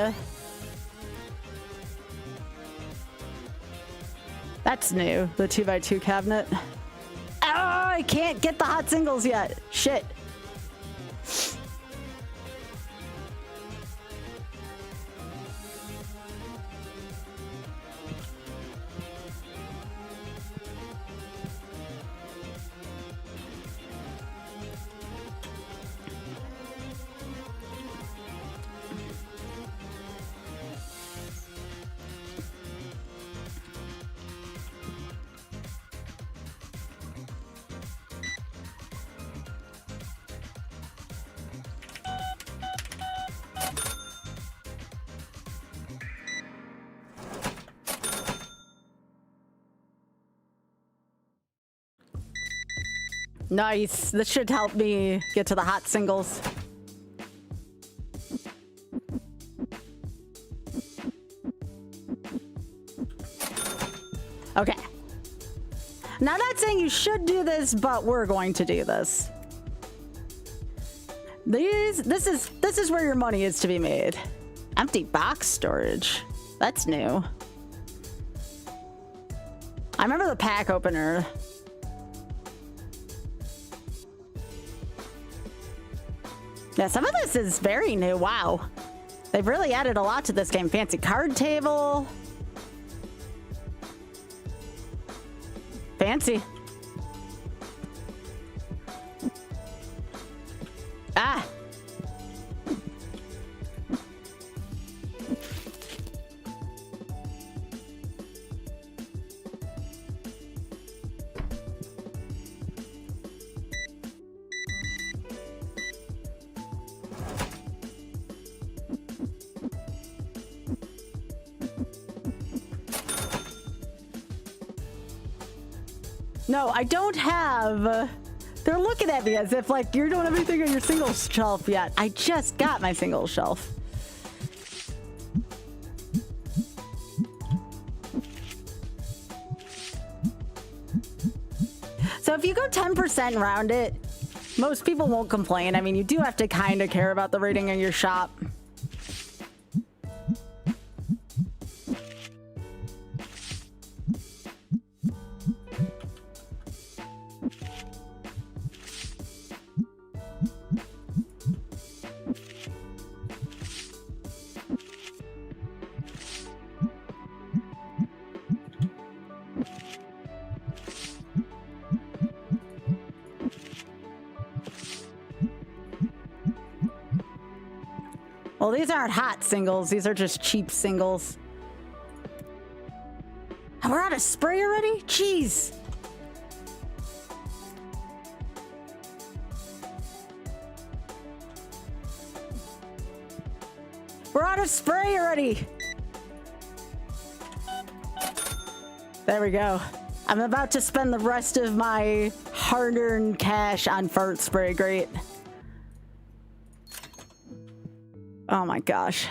Speaker 1: That's new, the 2x2 cabinet. Oh, I can't get the hot singles yet. Shit. Nice. This should help me get to the hot singles. Okay. Now, I'm not saying you should do this, but we're going to do this. This is where your money is to be made. Empty box storage. That's new. I remember the pack opener. Yeah, some of this is very new. Wow. They've really added a lot to this game. Fancy card table. Fancy. Ah. No, I don't have... They're looking at me as if, like, you don't have anything on your singles shelf yet. I just got my singles shelf. So if you go 10% around it, most people won't complain. I mean, you do have to kind of care about the rating in your shop. Well, these aren't hot singles. These are just cheap singles. And we're out of spray already? Jeez. We're out of spray already. There we go. I'm about to spend the rest of my hard-earned cash on fart spray. Great. Oh my gosh.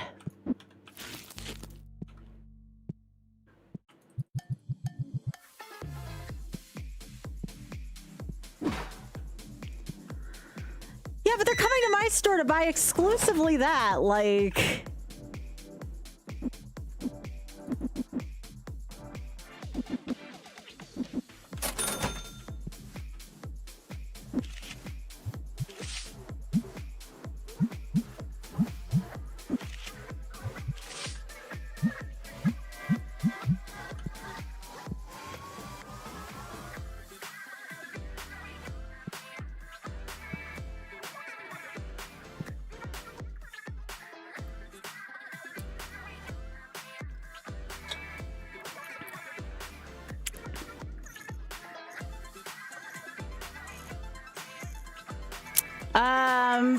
Speaker 1: Yeah, but they're coming to my store to buy exclusively that, like...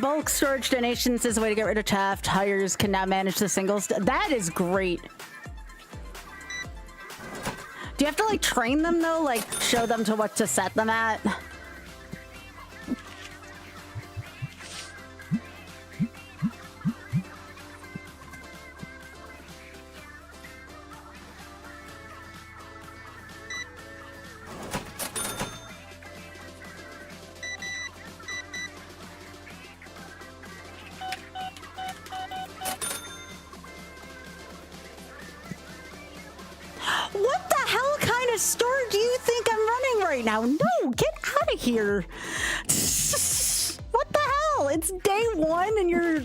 Speaker 1: Bulk storage donations is a way to get rid of Taft. Hires can now manage the singles. That is great. Do you have to like train them though? Like show them to what to set them at? right now. No, get out of here. What the hell? It's day one and you're...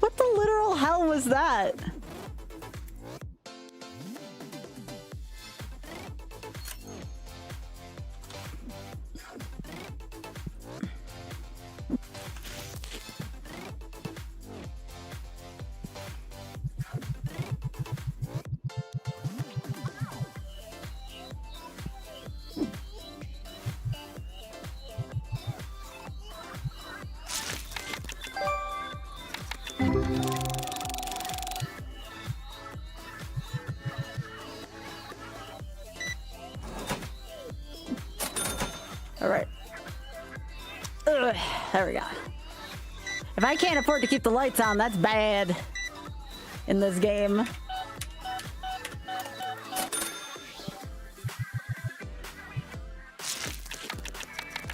Speaker 1: What the literal hell was that? All right. Ugh, there we go. If I can't afford to keep the lights on, that's bad in this game.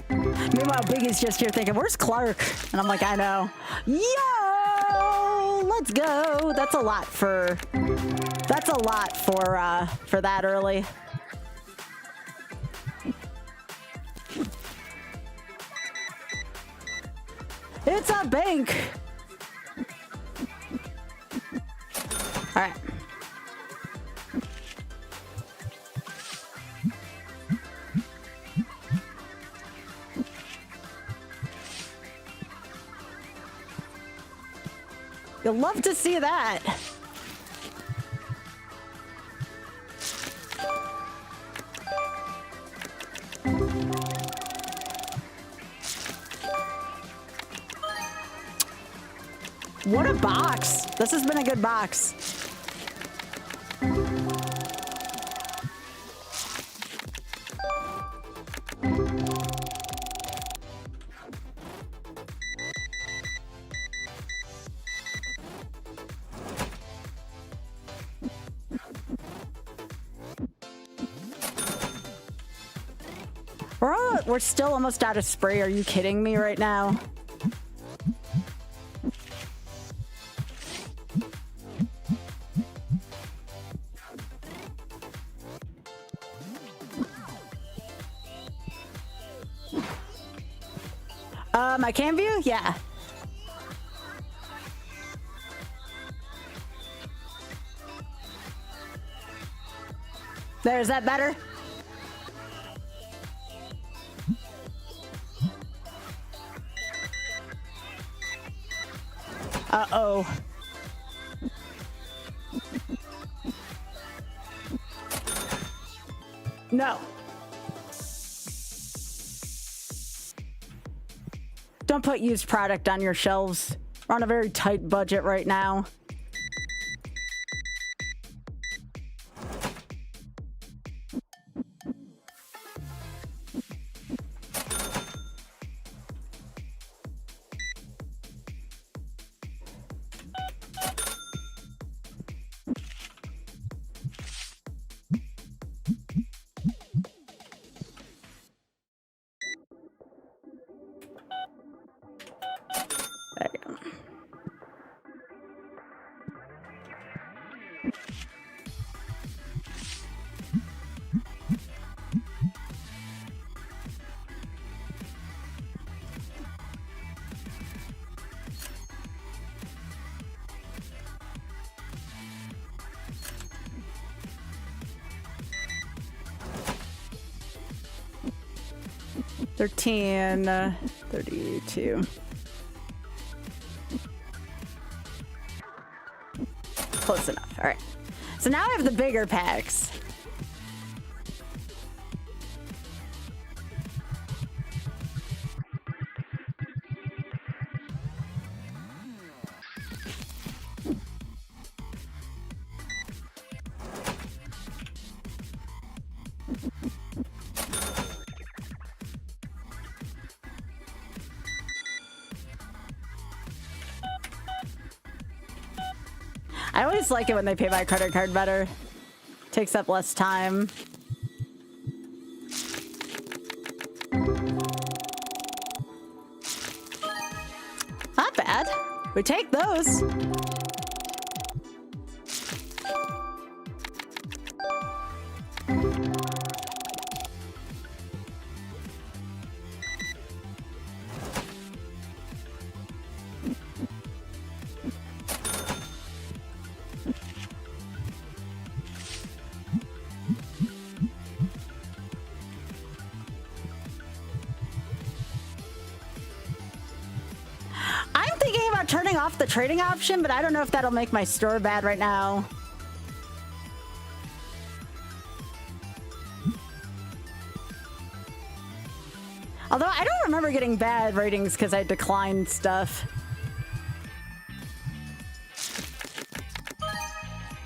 Speaker 1: Meanwhile, Biggie's just here thinking, where's Clark? And I'm like, I know. Yo, let's go. That's a lot for that early. It's a bank. All right. You'll love to see that. What a box. This has been a good box. We're still almost out of spray. Are you kidding me right now? My cam view? Yeah. There, is that better? Uh-oh. No. Don't put used product on your shelves. We're on a very tight budget right now. There you go. $13, 32. Close enough. All right. So now I have the bigger packs. I always like it when they pay by credit card better. Takes up less time. Not bad. We take those. about turning off the trading option, but I don't know if that'll make my store bad right now. Although I don't remember getting bad ratings because I declined stuff.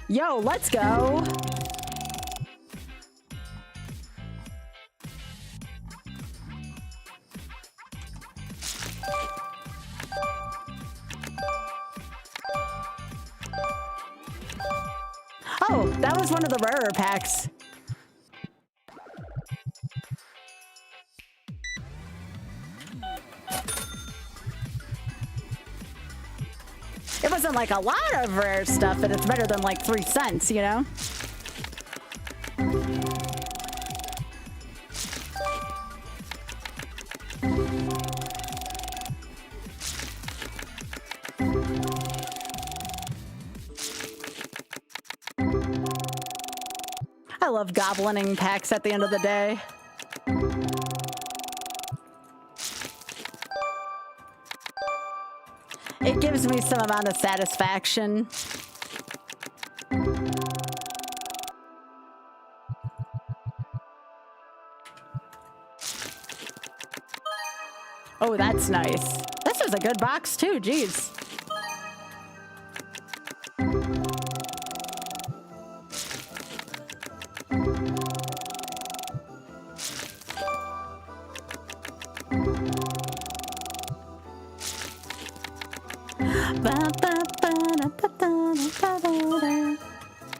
Speaker 1: Yo, let's go. Oh, that was one of the rarer packs. It wasn't like a lot of rare stuff, but it's better than like 3 cents, you know? I love goblining packs at the end of the day. It gives me some amount of satisfaction. Oh, that's nice. This was a good box too, jeez.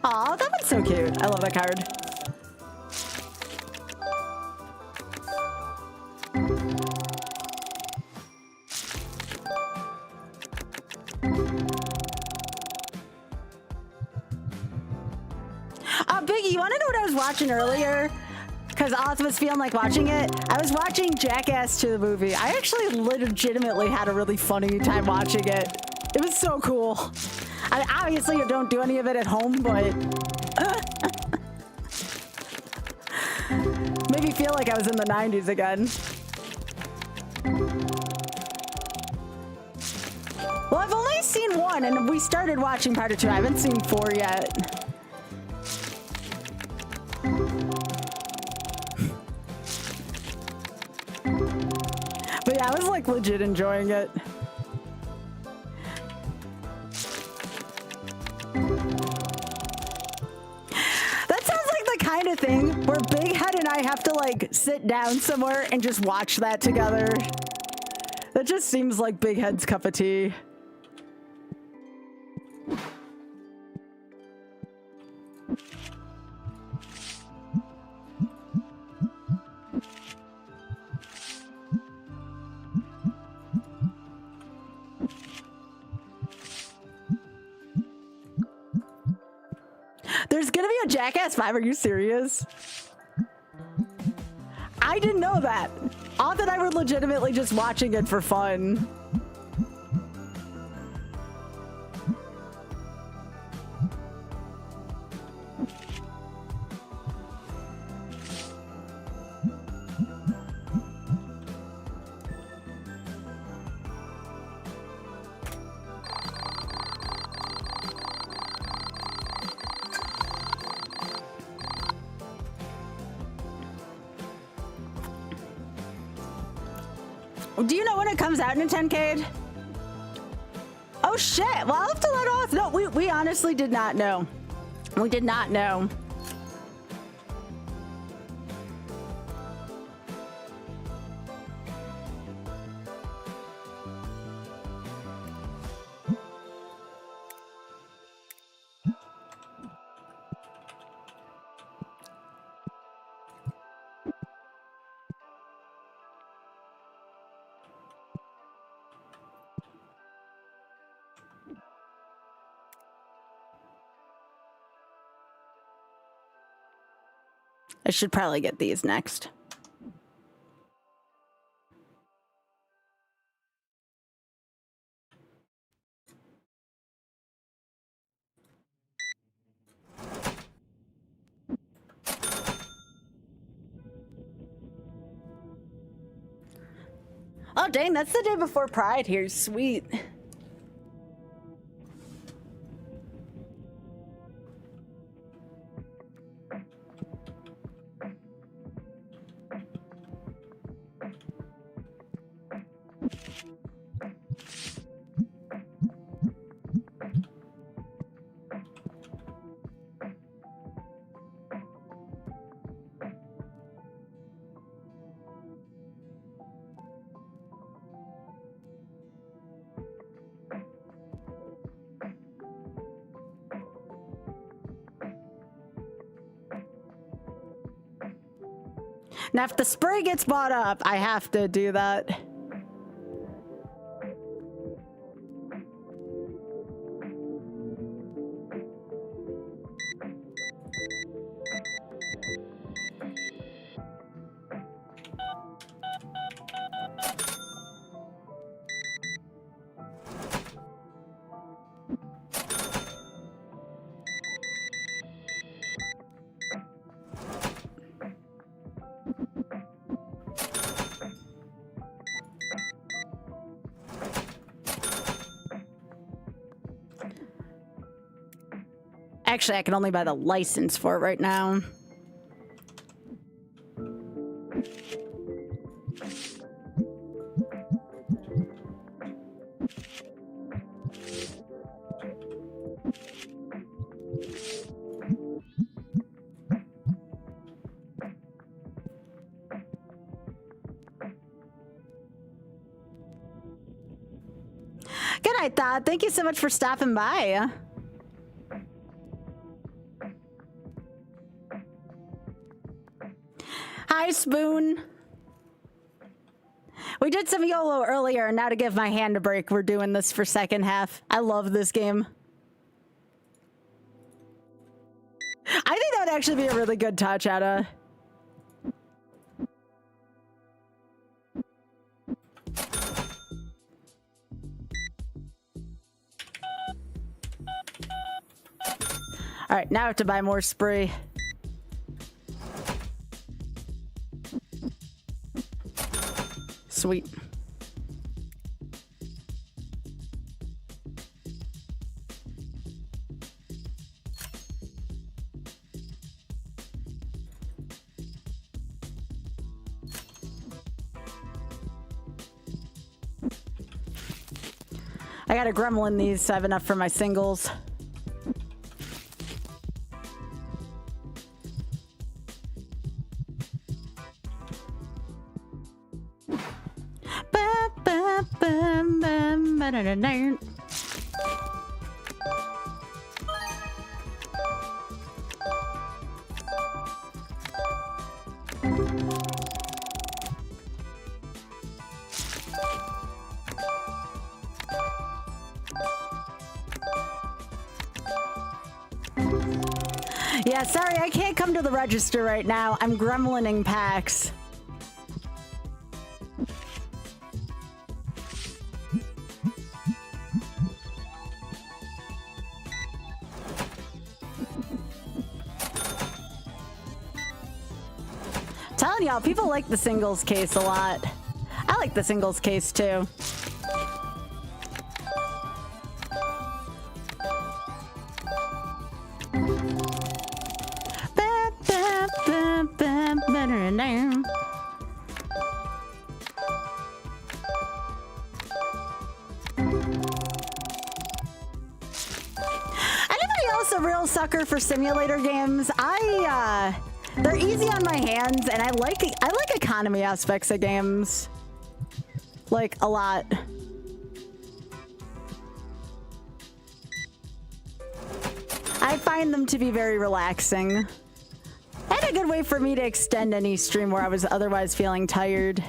Speaker 1: Aw, that one's so cute. I love that card. Biggie, you wanna know what I was watching earlier? Because Oz was feeling like watching it. I was watching Jackass 2 the movie. I actually legitimately had a really funny time watching it. It was so cool. I obviously don't do any of it at home, but made me feel like I was in the 90s again. Well, I've only seen 1, and we started watching part of 2. I haven't seen 4 yet. But yeah, I was like legit enjoying it. That sounds like the kind of thing where Big Head and I have to like sit down somewhere and just watch that together. That just seems like Big Head's cup of tea. There's gonna be a Jackass 5, are you serious? I didn't know that. I thought I were legitimately just watching it for fun. Do you know when it comes out in 10K? Oh shit, well I'll have to let off. No, we honestly did not know. We did not know. I should probably get these next. Oh dang, that's the day before Pride here. Sweet. Now, if the spray gets bought up, I have to do that. Actually, I can only buy the license for it right now. Good night, Thad. Thank you so much for stopping by. Hi, Spoon. We did some YOLO earlier, and now to give my hand a break, we're doing this for second half. I love this game. I think that would actually be a really good touch, Etta. All right, now I have to buy more spray. Sweet. I gotta gremlin these so I have enough for my singles. Yeah, sorry, I can't come to the register right now. I'm gremlining packs. Telling y'all, people like the singles case a lot. I like the singles case too. Anybody else a real sucker for simulator games? They're easy on my hands, and I like economy aspects of games, like, a lot. I find them to be very relaxing, and a good way for me to extend any stream where I was otherwise feeling tired.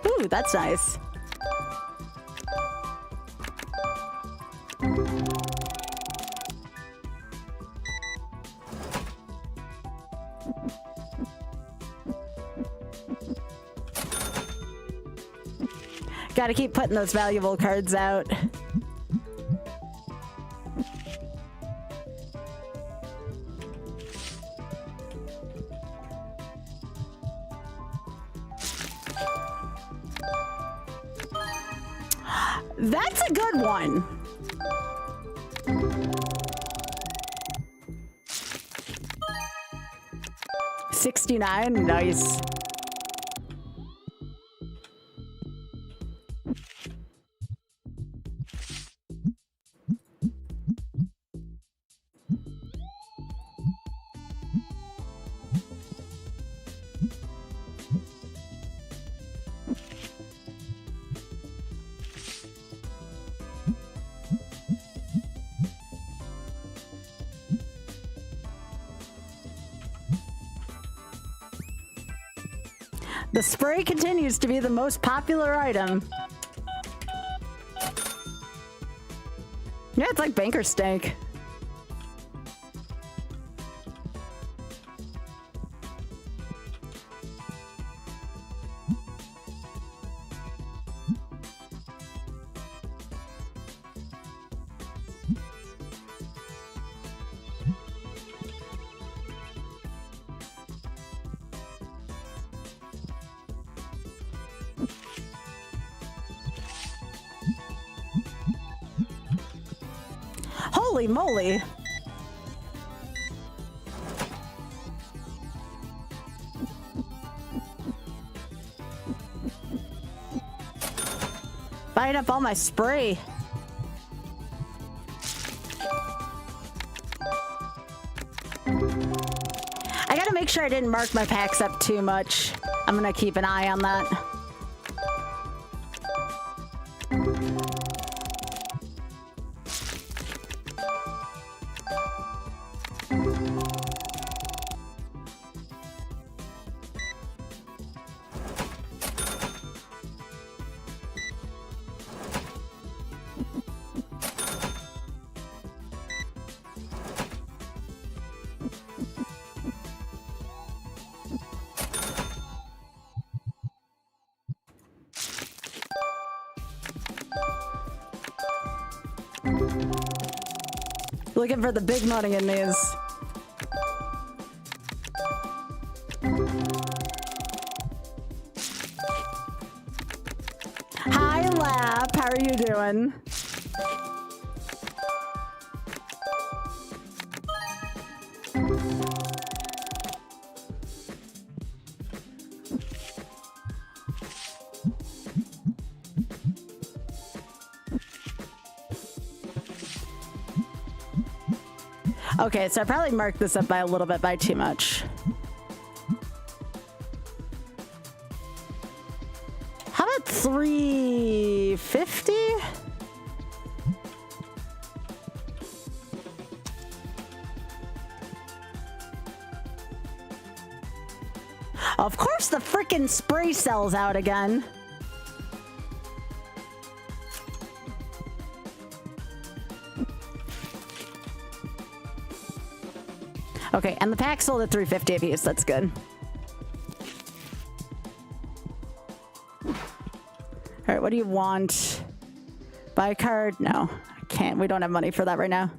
Speaker 1: Ooh, that's nice. Gotta keep putting those valuable cards out. That's a good one. $69, nice. The spray continues to be the most popular item. Yeah, it's like banker steak. Holy moly! Buying up all my spray. I gotta make sure I didn't mark my packs up too much. I'm gonna keep an eye on that. Looking for the big money in these. Hi, Lap. How are you doing? Okay, so I probably marked this up by a little bit by too much. How about 350? Of course the frickin' spray sells out again. Okay, and the pack sold at 350 a piece. That's good. All right, what do you want? Buy a card? No, I can't. We don't have money for that right now.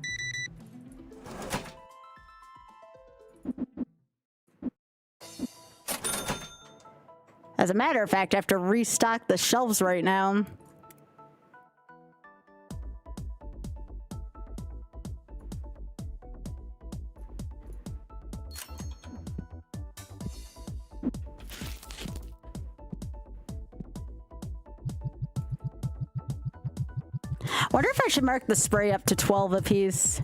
Speaker 1: As a matter of fact, I have to restock the shelves right now. Wonder if I should mark the spray up to 12 a piece.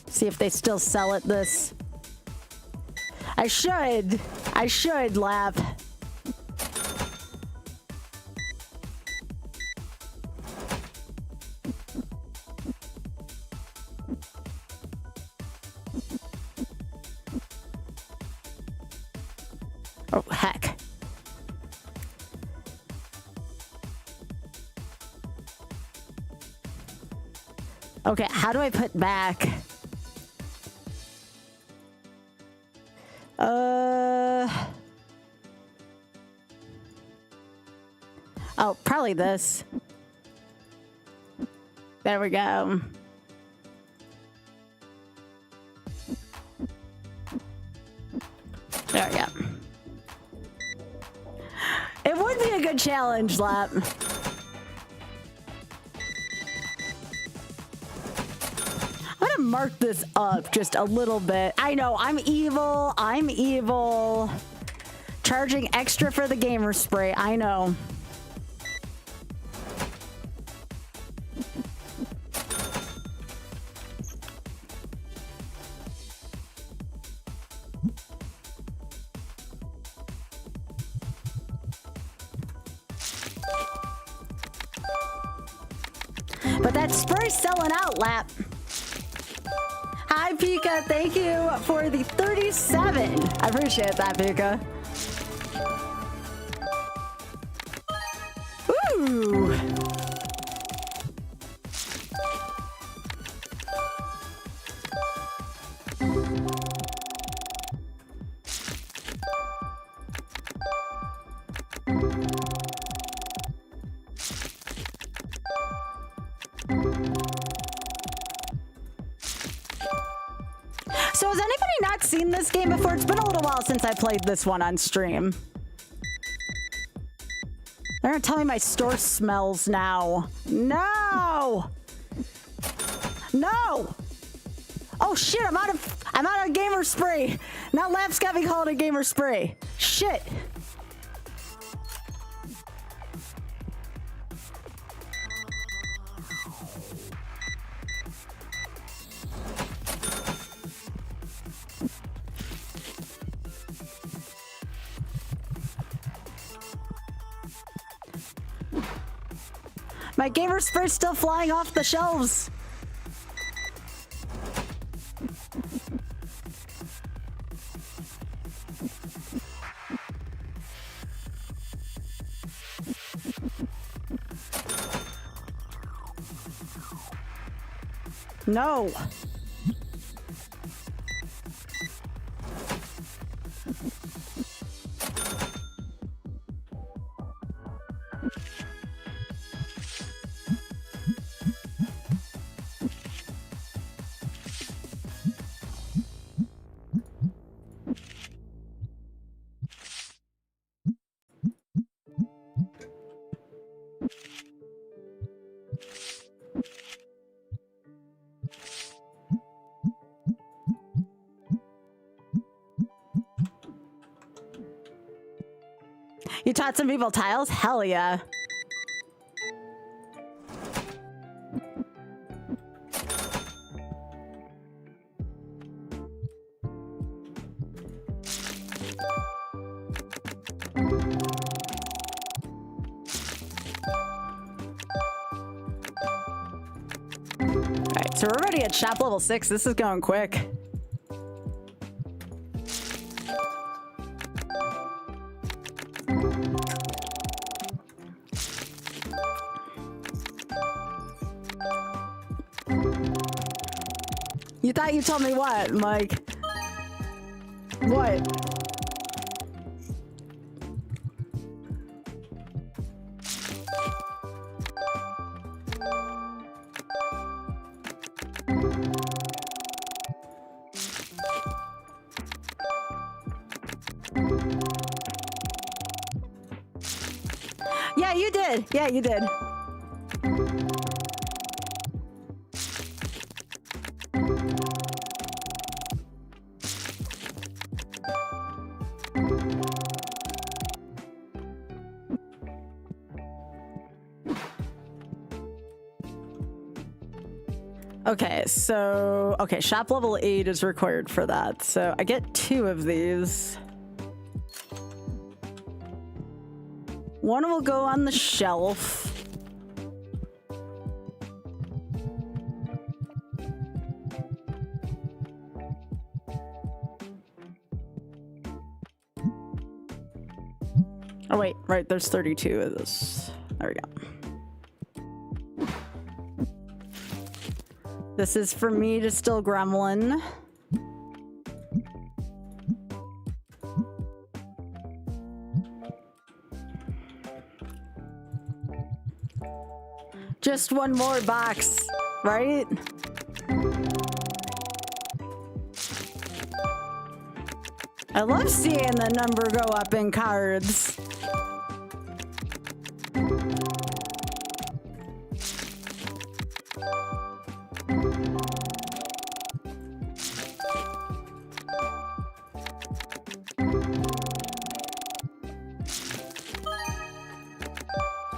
Speaker 1: See if they still sell it this. I should, Lab. Oh, heck. Okay, how do I put back? Oh, probably this. There we go. There we go. It would be a good challenge, Lap. Mark this up just a little bit. I know, I'm evil. I'm evil. Charging extra for the gamer spray. I know. But that spray's selling out, Lap. Hi, Hi, Pika. Thank you for the 37. I appreciate that, Pika. Ooh. So has anybody not seen this game before? It's been a little while since I played this one on stream. They're gonna tell me my store smells now. No! No! Oh shit, I'm out of gamer spray. Now Lap's got me calling it gamer spray. Shit. My gamer spray's still flying off the shelves. No. You taught some people tiles? Hell yeah. Alright, so we're already at shop level 6. This is going quick. You thought you told me what, Mike? What? Yeah, you did. Yeah, you did. Okay, so, okay, shop level 8 is required for that. So I get 2 of these. One will go on the shelf. Oh wait, right, there's 32 of this. There we go. This is for me to still gremlin. Just one more box, right? I love seeing the number go up in cards.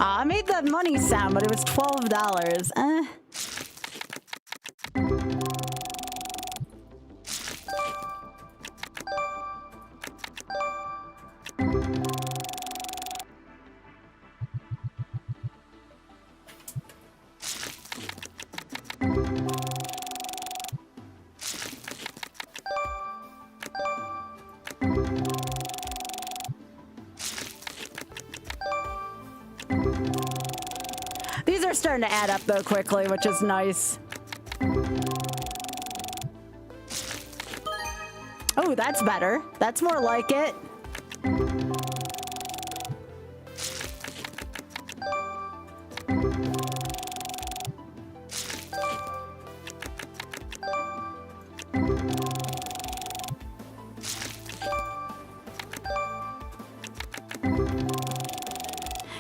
Speaker 1: I made that money sound, but it was $12. These are starting to add up though quickly, which is nice. Oh, that's better. That's more like it.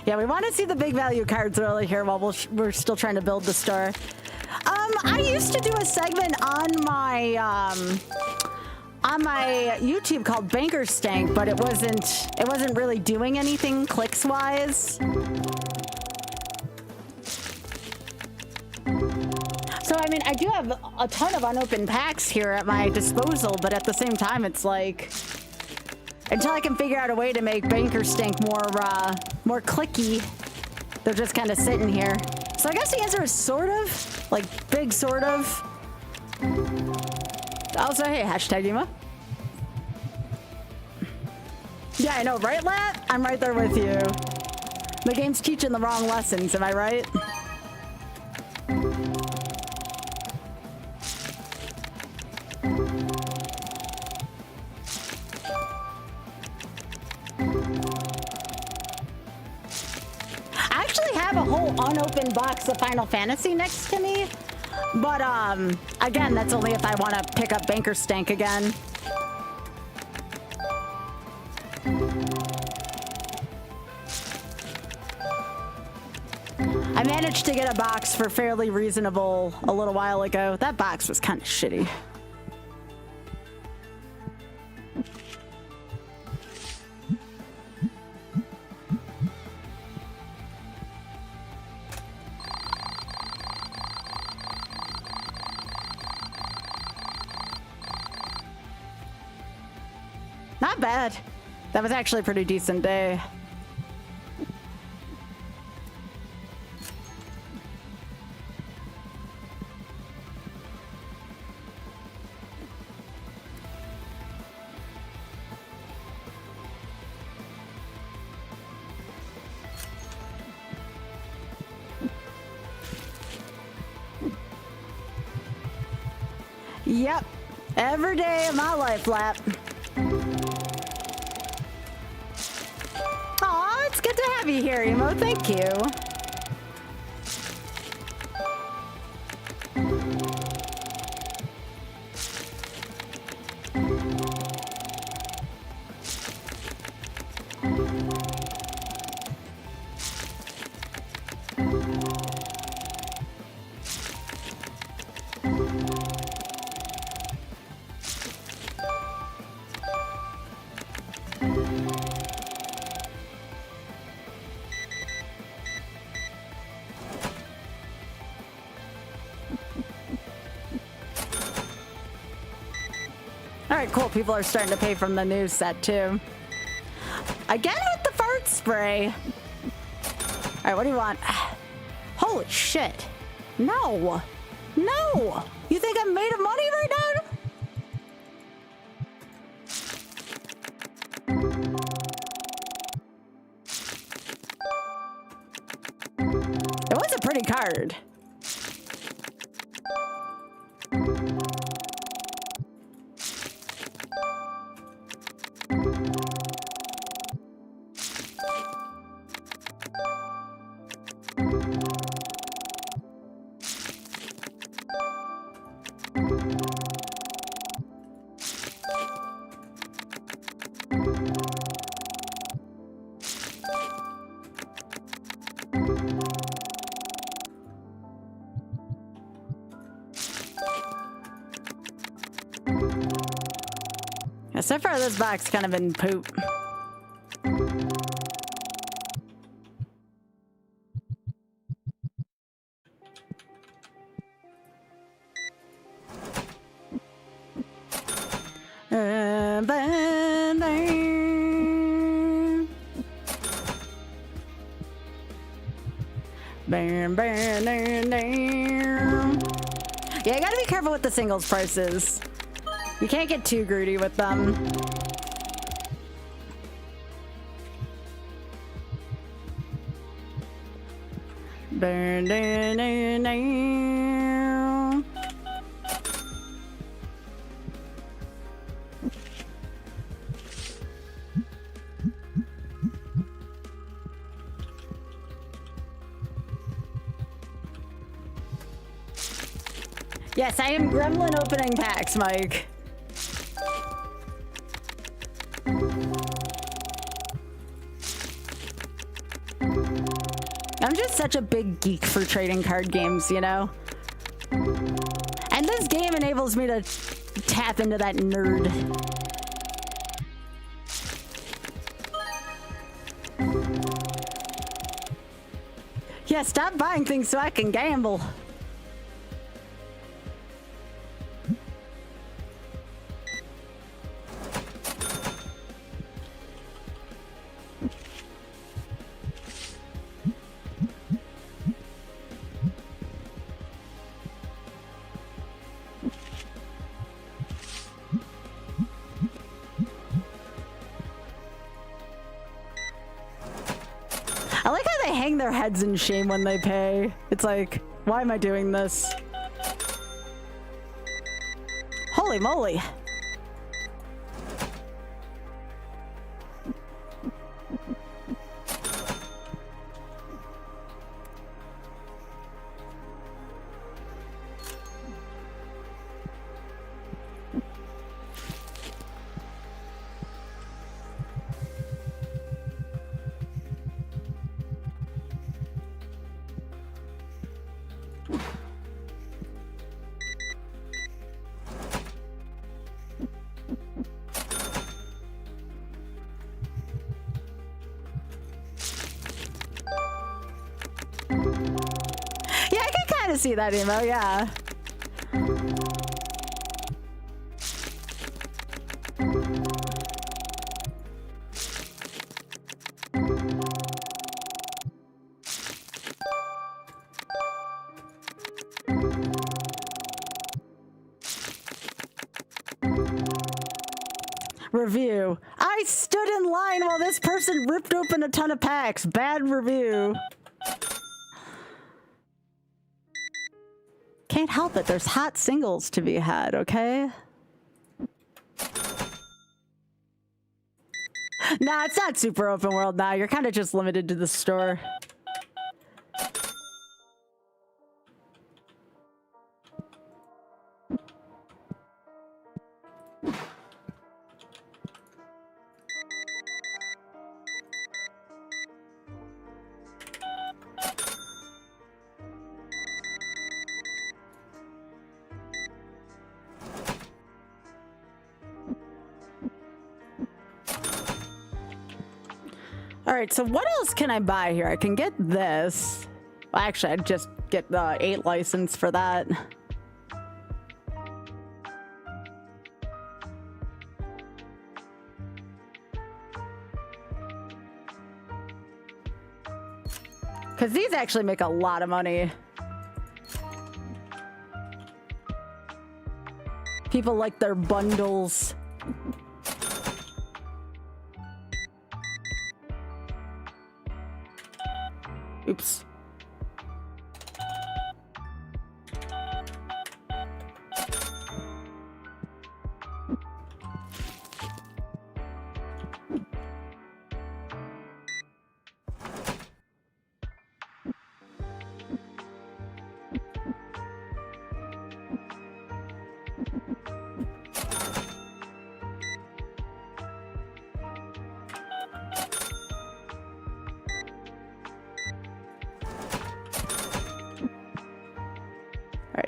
Speaker 1: Yeah, we want to see the big value cards early here while we're still trying to build the store. I used to do a segment on my YouTube called Banker Stank, but it wasn't really doing anything clicks wise. So I mean, I do have a ton of unopened packs here at my disposal, but at the same time, it's like, until I can figure out a way to make Banker Stank more clicky, they're just kind of sitting here. So I guess the answer is sort of, like big sort of. Also, hey, hashtag Ema. Yeah, I know, right, Lat? I'm right there with you. The game's teaching the wrong lessons, am I right? I actually have a whole unopened box of Final Fantasy next to me, but again, that's only if I want to pick up Banker Stank again. I managed to get a box for fairly reasonable a little while ago. That box was kind of shitty. Not bad. That was actually a pretty decent day. Yep, every day of my life, Lap. Aw, it's good to have you here, Emo. Thank you. Alright, cool. People are starting to pay from the news set, too. Again with the fart spray. Alright, what do you want? Holy shit. No. No. You think I'm made of money right now? It was a pretty card. Yeah, so far this box kind of been poop. Yeah, I gotta be careful with the singles prices. You can't get too greedy with them. Burn, burn, burn, burn. Yes, I am gremlin opening packs, Mike. I'm just such a big geek for trading card games, you know? And this game enables me to tap into that nerd. Yeah, stop buying things so I can gamble. I like how they hang their heads in shame when they pay. It's like, why am I doing this? Holy moly. Yeah, I can kind of see that emo, yeah. Review. I stood in line while this person ripped open a ton of packs. Bad review. Can't help it. There's hot singles to be had, okay? Nah, it's not super open world now. You're kind of just limited to the store. All right, so what else can I buy here? I can get this. Well, actually, I'd just get the 8 license for that. Because these actually make a lot of money. People like their bundles. Oops.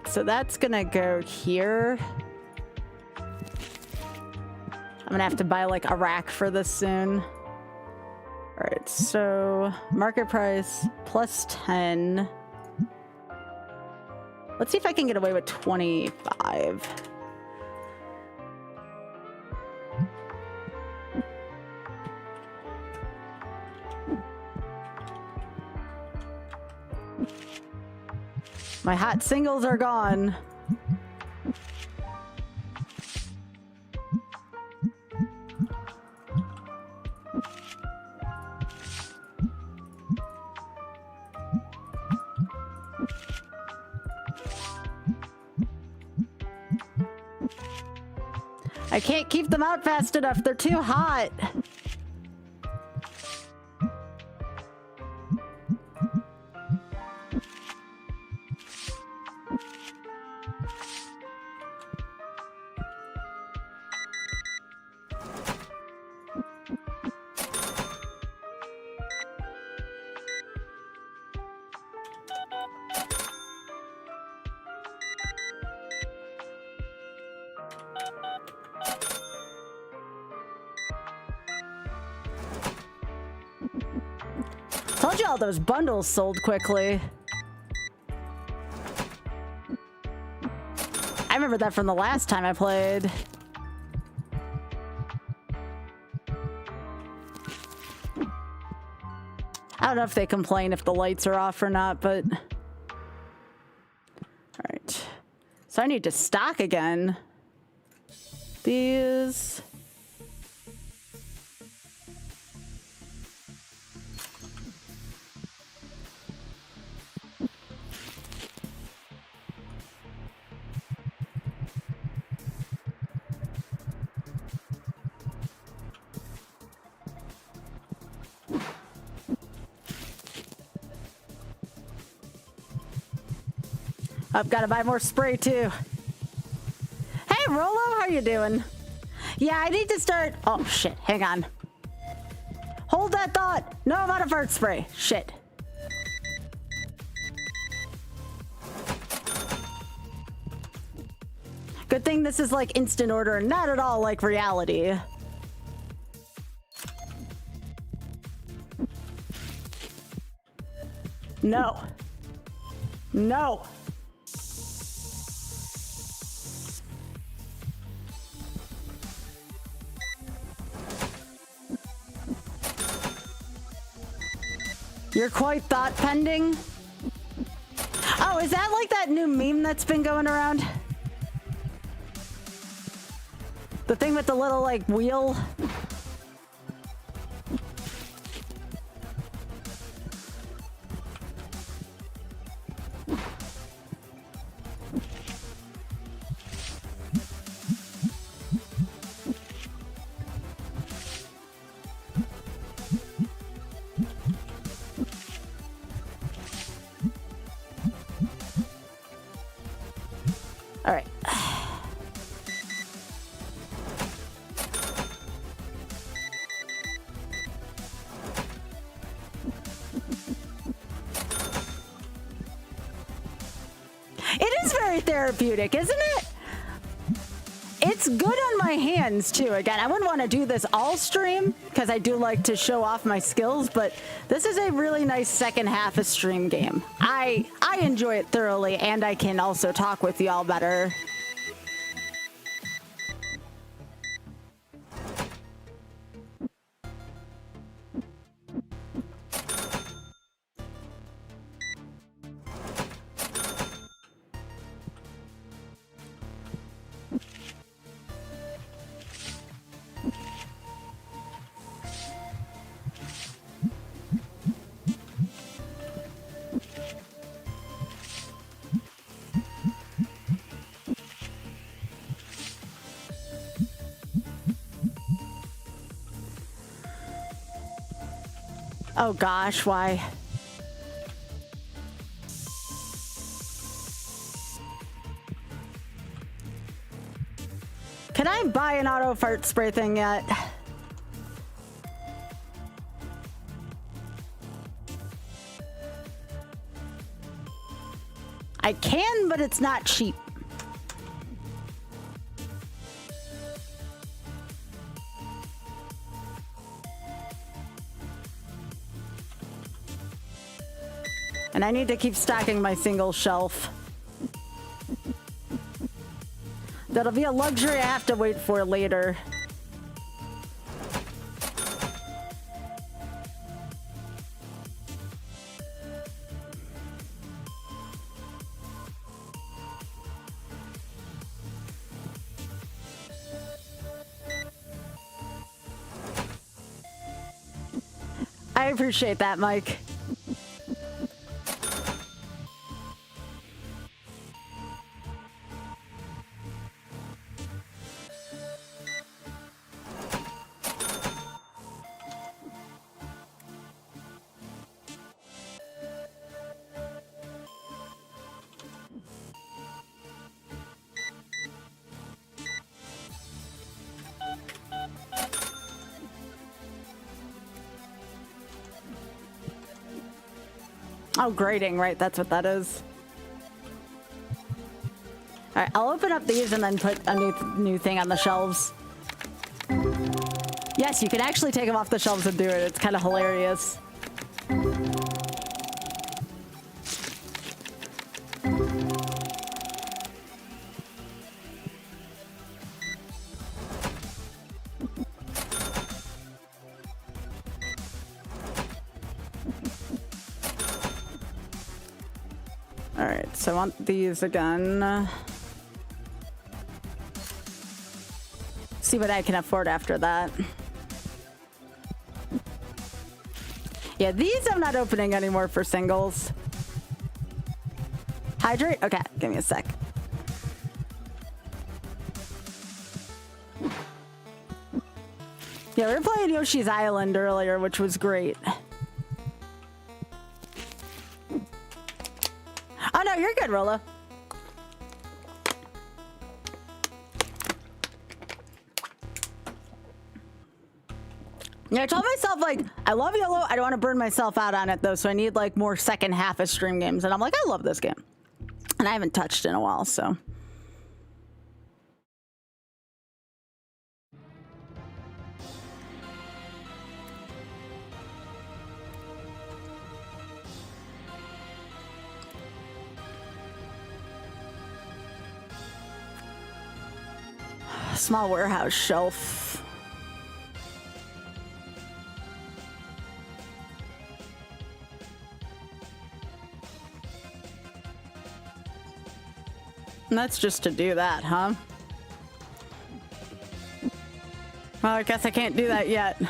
Speaker 1: So that's gonna go here. I'm gonna have to buy like a rack for this soon. All right, so market price plus 10. Let's see if I can get away with 25. My hot singles are gone. I can't keep them out fast enough. They're too hot. Told you all those bundles sold quickly. I remember that from the last time I played. I don't know if they complain if the lights are off or not, but... Alright. So I need to stock again. These... I've got to buy more spray too. Hey, Rolo, how you doing? Yeah, I need to start... Oh, shit. Hang on. Hold that thought. No, I'm out of fart spray. Shit. Good thing this is like instant order and not at all like reality. No. No. You're quite thought pending? Oh, is that like that new meme that's been going around? The thing with the little, like, wheel? All right. It is very therapeutic, isn't it? It's good on my hands too. Again, I wouldn't want to do this all stream because I do like to show off my skills, but this is a really nice second half of stream game. I enjoy it thoroughly, and I can also talk with y'all better. Oh gosh, why? Can I buy an auto fart spray thing yet? I can, but it's not cheap. And I need to keep stocking my single shelf. That'll be a luxury I have to wait for later. I appreciate that, Mike. Oh, grading, right? That's what that is. All right, I'll open up these and then put a new thing on the shelves. Yes, you can actually take them off the shelves and do it. It's kind of hilarious. All right, so I want these again. See what I can afford after that. Yeah, these I'm not opening anymore for singles. Hydrate? Okay, give me a sec. Yeah, we were playing Yoshi's Island earlier, which was great. Oh no, you're good, Rolla. Yeah, I told myself, like, I love YOLO. I don't want to burn myself out on it, though, so I need, like, more second half of stream games. And I'm like, I love this game. And I haven't touched in a while, so. Small warehouse shelf. And that's just to do that, huh? Well, I guess I can't do that yet.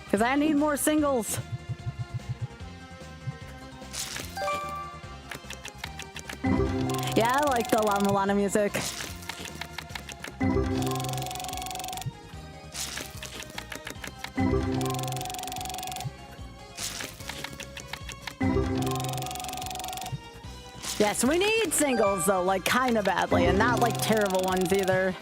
Speaker 1: Because I need more singles. Yeah, I like the La Mulana music. Yes, we need singles though, like kind of badly, and not like terrible ones either.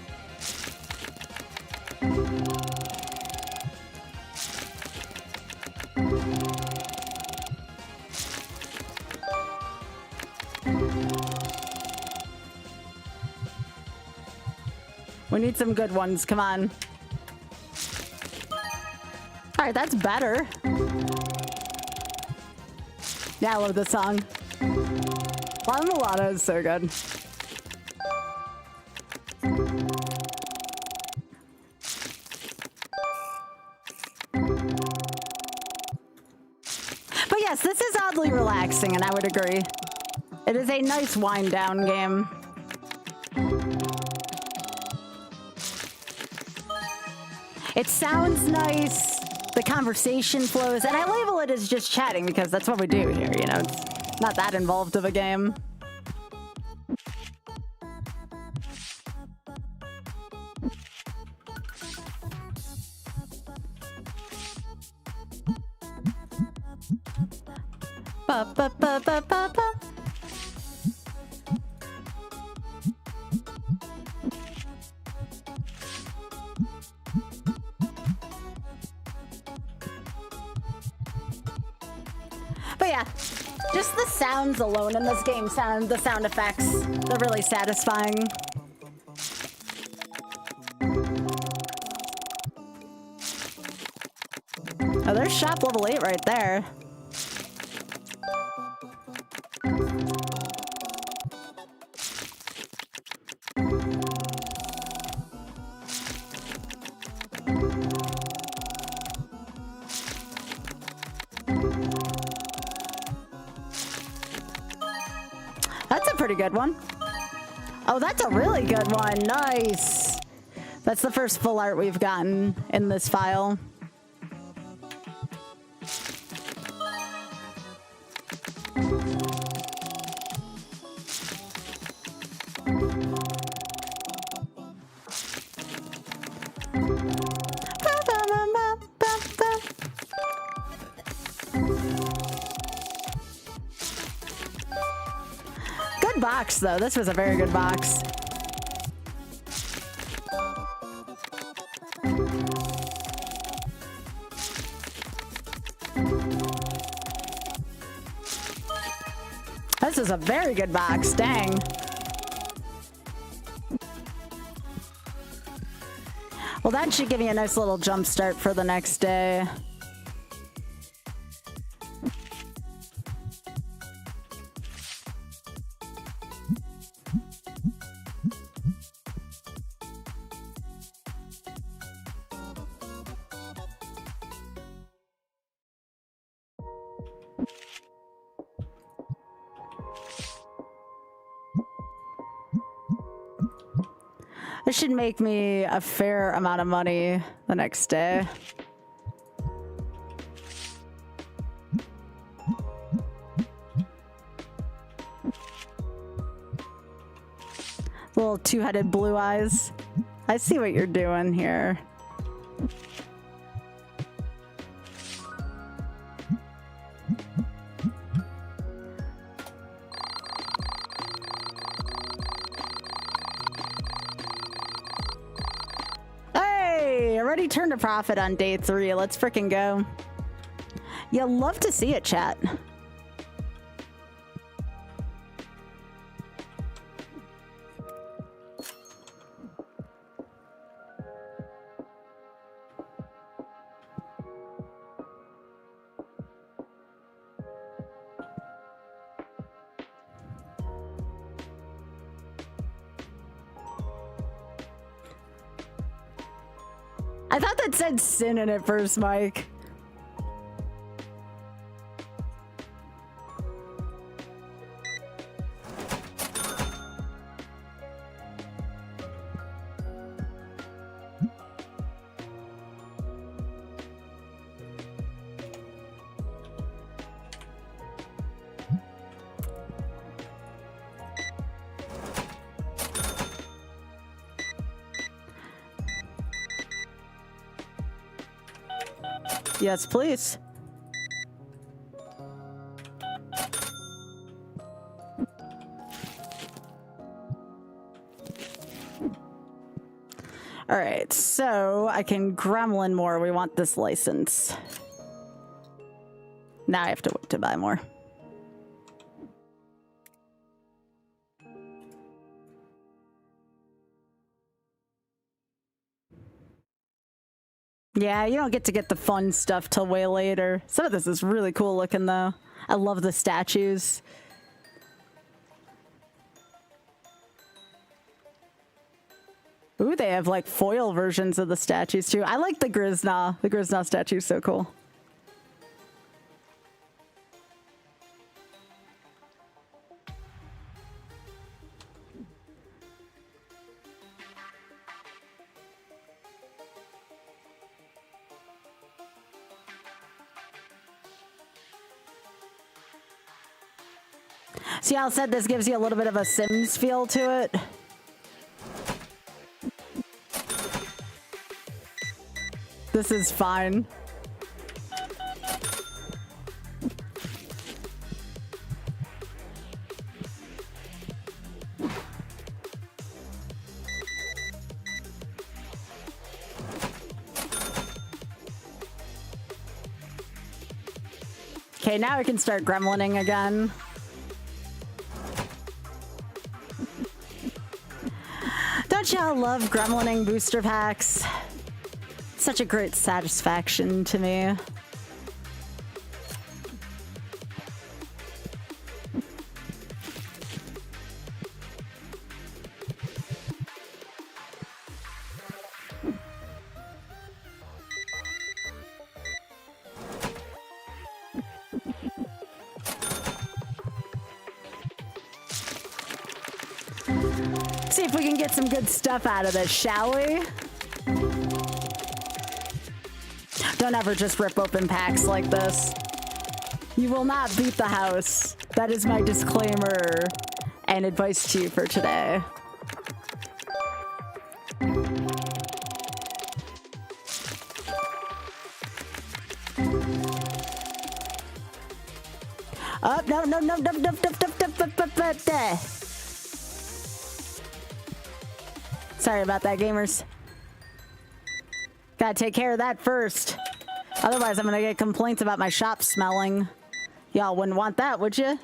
Speaker 1: We need some good ones, come on. All right, that's better. Yeah, I love this song. La Mulana is so good. But yes, this is oddly relaxing, and I would agree. It is a nice wind-down game. It sounds nice, the conversation flows, and I label it as just chatting because that's what we do here, you know? It's not that involved of a game. Ba, ba, ba, ba, ba, ba. But yeah, just the sounds alone in this game, the sound effects, they're really satisfying. Oh, there's shop level 8 right there. That's a pretty good one. Oh, that's a really good one. Nice. That's the first full art we've gotten in this file. Good box, though. This was a very good box. This is a very good box. Dang. Well, that should give me a nice little jump start for the next day. This should make me a fair amount of money the next day. Little two-headed blue eyes. I see what you're doing here. Already turned a profit on day 3. Let's frickin' go. You love to see it, chat. I thought that said sin in it first, Mike. Yes, please. All right, so I can gremlin more. We want this license. Now I have to wait to buy more. Yeah, you don't get to get the fun stuff till way later. Some of this is really cool looking, though. I love the statues. Ooh, they have, like, foil versions of the statues, too. I like the Grisna. The Grisna statue is so cool. See how I said this gives you a little bit of a Sims feel to it? This is fine. Okay, now we can start gremlining again. Don't y'all love gremlining booster packs? Such a great satisfaction to me. See if we can get some good stuff out of this, shall we? Don't ever just rip open packs like this. You will not beat the house. That is my disclaimer and advice to you for today. Oh, no. Sorry about that, gamers. Gotta take care of that first. Otherwise, I'm gonna get complaints about my shop smelling. Y'all wouldn't want that, would you?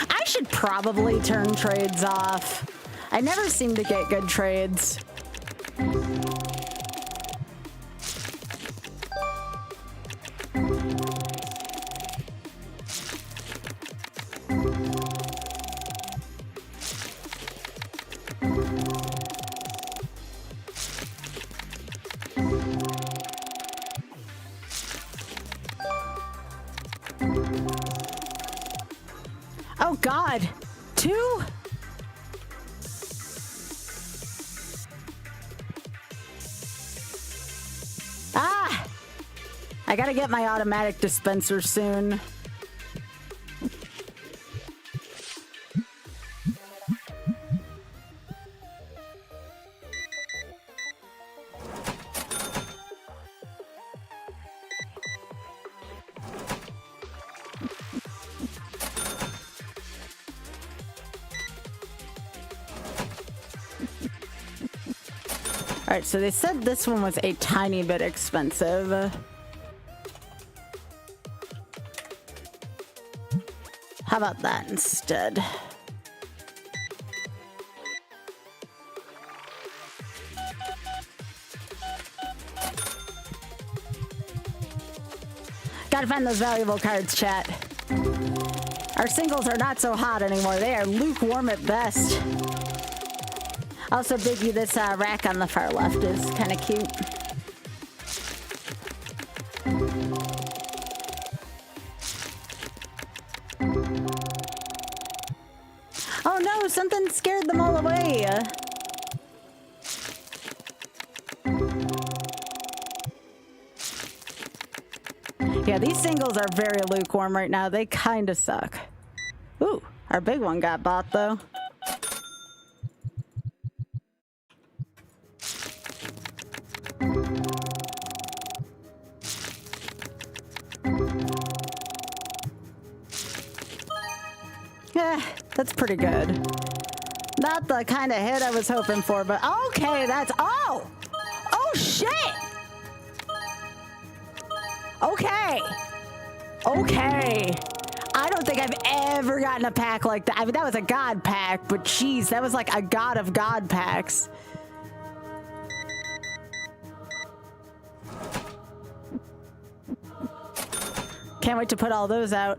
Speaker 1: I should probably turn trades off. I never seem to get good trades. Oh God, 2? Ah! I gotta get my automatic dispenser soon. All right, so they said this one was a tiny bit expensive. How about that instead? Gotta find those valuable cards, chat. Our singles are not so hot anymore. They are lukewarm at best. Also, Biggie, this rack on the far left is kind of cute. Oh no, something scared them all away. Yeah, these singles are very lukewarm right now. They kind of suck. Ooh, our big one got bought though. That's pretty good. Not the kind of hit I was hoping for, but okay, that's... Oh! Oh, shit! Okay. Okay. I don't think I've ever gotten a pack like that. I mean, that was a god pack, but jeez, that was like a god of god packs. Can't wait to put all those out.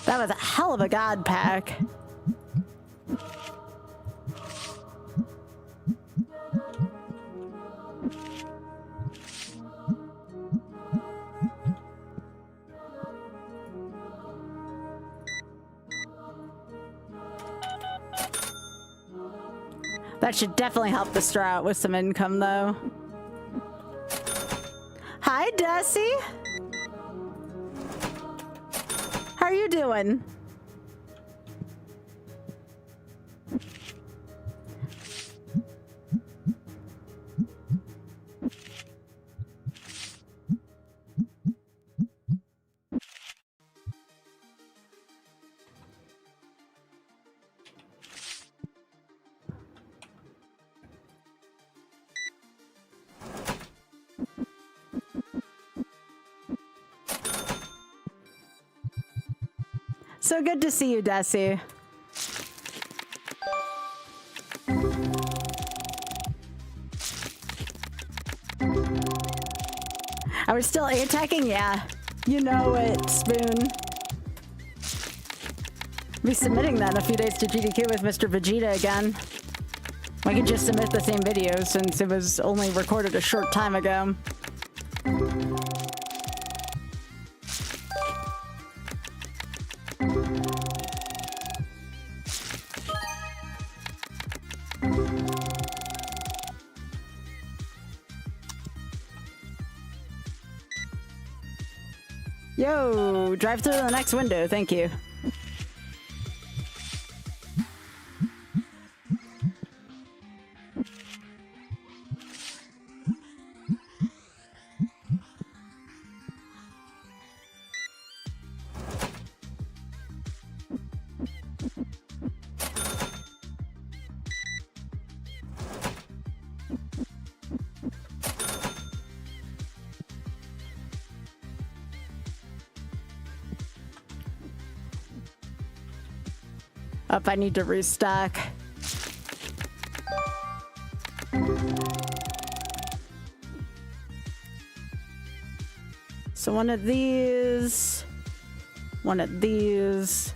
Speaker 1: That was a hell of a god pack. That should definitely help the straw out with some income, though. Hi, Dusty. How are you doing? So good to see you, Desi. we still A-attacking? Yeah. You know it, Spoon. Be submitting that in a few days to GDQ with Mr. Vegeta again. We could just submit the same video since it was only recorded a short time ago. Yo, drive through the next window, thank you. Up, I need to restock. So one of these, one of these.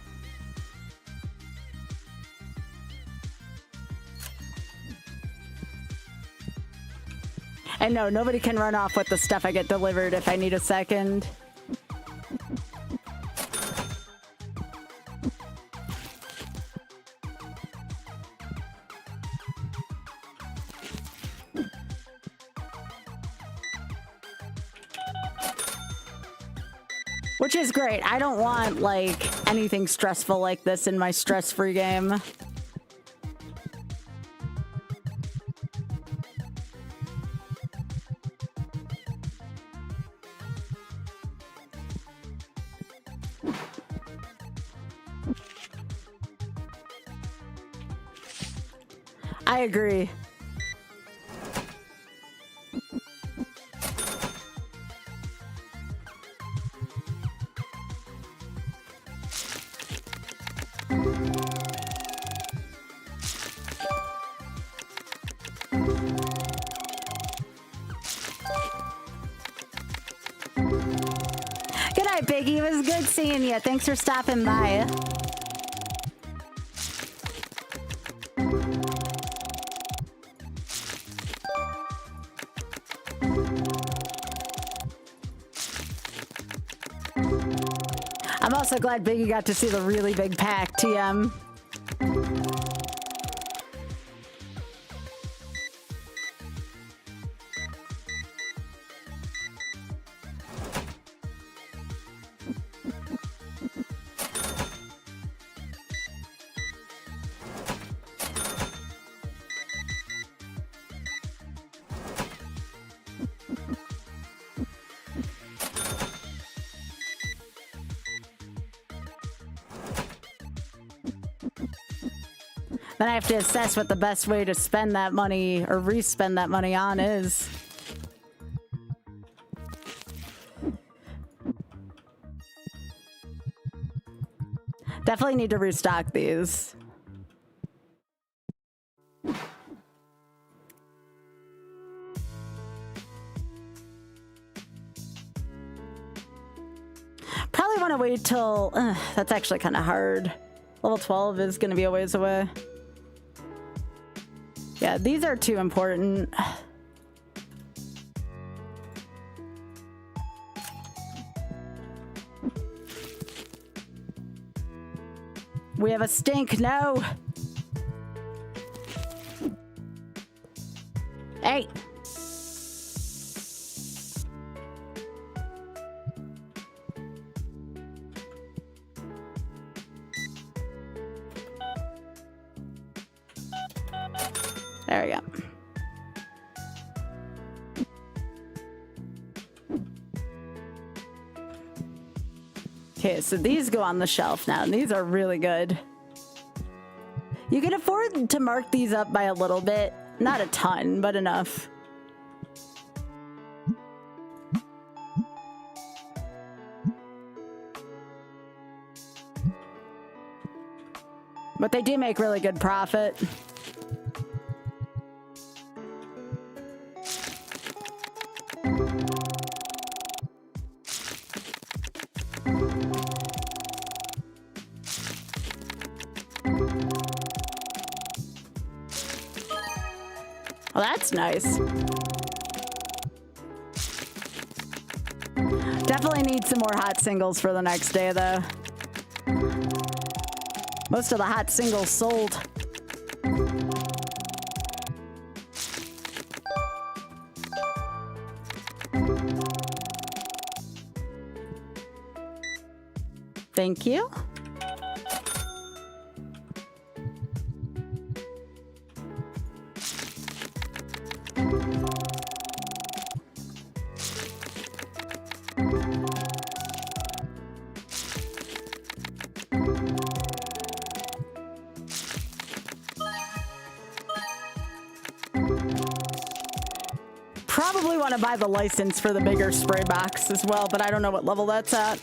Speaker 1: And no, nobody can run off with the stuff I get delivered if I need a second. Which is great. I don't want, like, anything stressful like this in my stress-free game. I agree. Good night, Biggie. It was good seeing you. Thanks for stopping by. I'm also glad Biggie got to see the really big pack, TM. Then I have to assess what the best way to spend that money or re-spend that money on is. Definitely need to restock these. Probably want to wait till... that's actually kind of hard. Level 12 is going to be a ways away. Yeah, these are too important. We have a stink, no. Hey. There we go. Okay, so these go on the shelf now, and these are really good. You can afford to mark these up by a little bit. Not a ton, but enough. But they do make really good profit. Well, that's nice. Definitely need some more hot singles for the next day, though. Most of the hot singles sold. Thank you. Probably want to buy the license for the bigger spray box as well, but I don't know what level that's at.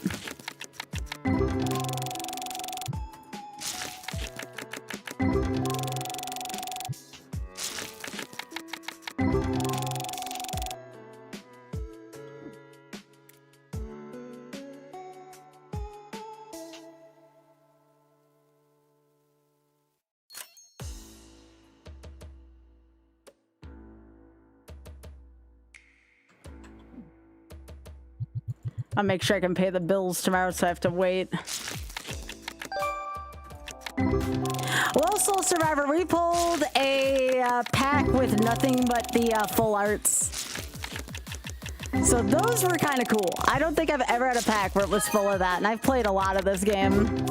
Speaker 1: I'll make sure I can pay the bills tomorrow, so I have to wait. Well, Soul Survivor, we pulled a pack with nothing but the full arts. So those were kind of cool. I don't think I've ever had a pack where it was full of that, and I've played a lot of this game.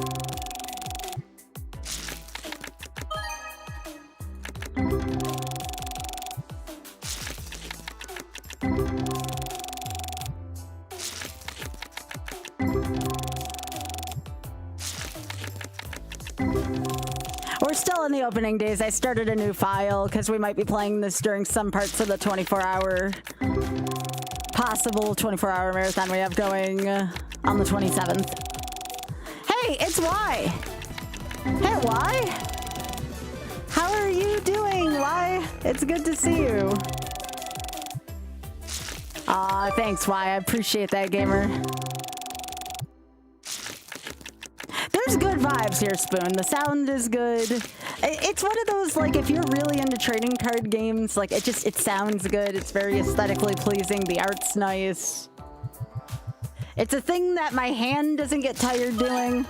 Speaker 1: We're still in the opening days. I started a new file because we might be playing this during some parts of the 24-hour, possible 24-hour marathon we have going on the 27th. Hey, it's Y. Hey, Y. How are you doing, Y? It's good to see you. Aw, thanks, Y. I appreciate that, gamer. There's good vibes here, Spoon. The sound is good. It's one of those, like, if you're really into trading card games, like, it sounds good. It's very aesthetically pleasing. The art's nice. It's a thing that my hand doesn't get tired doing.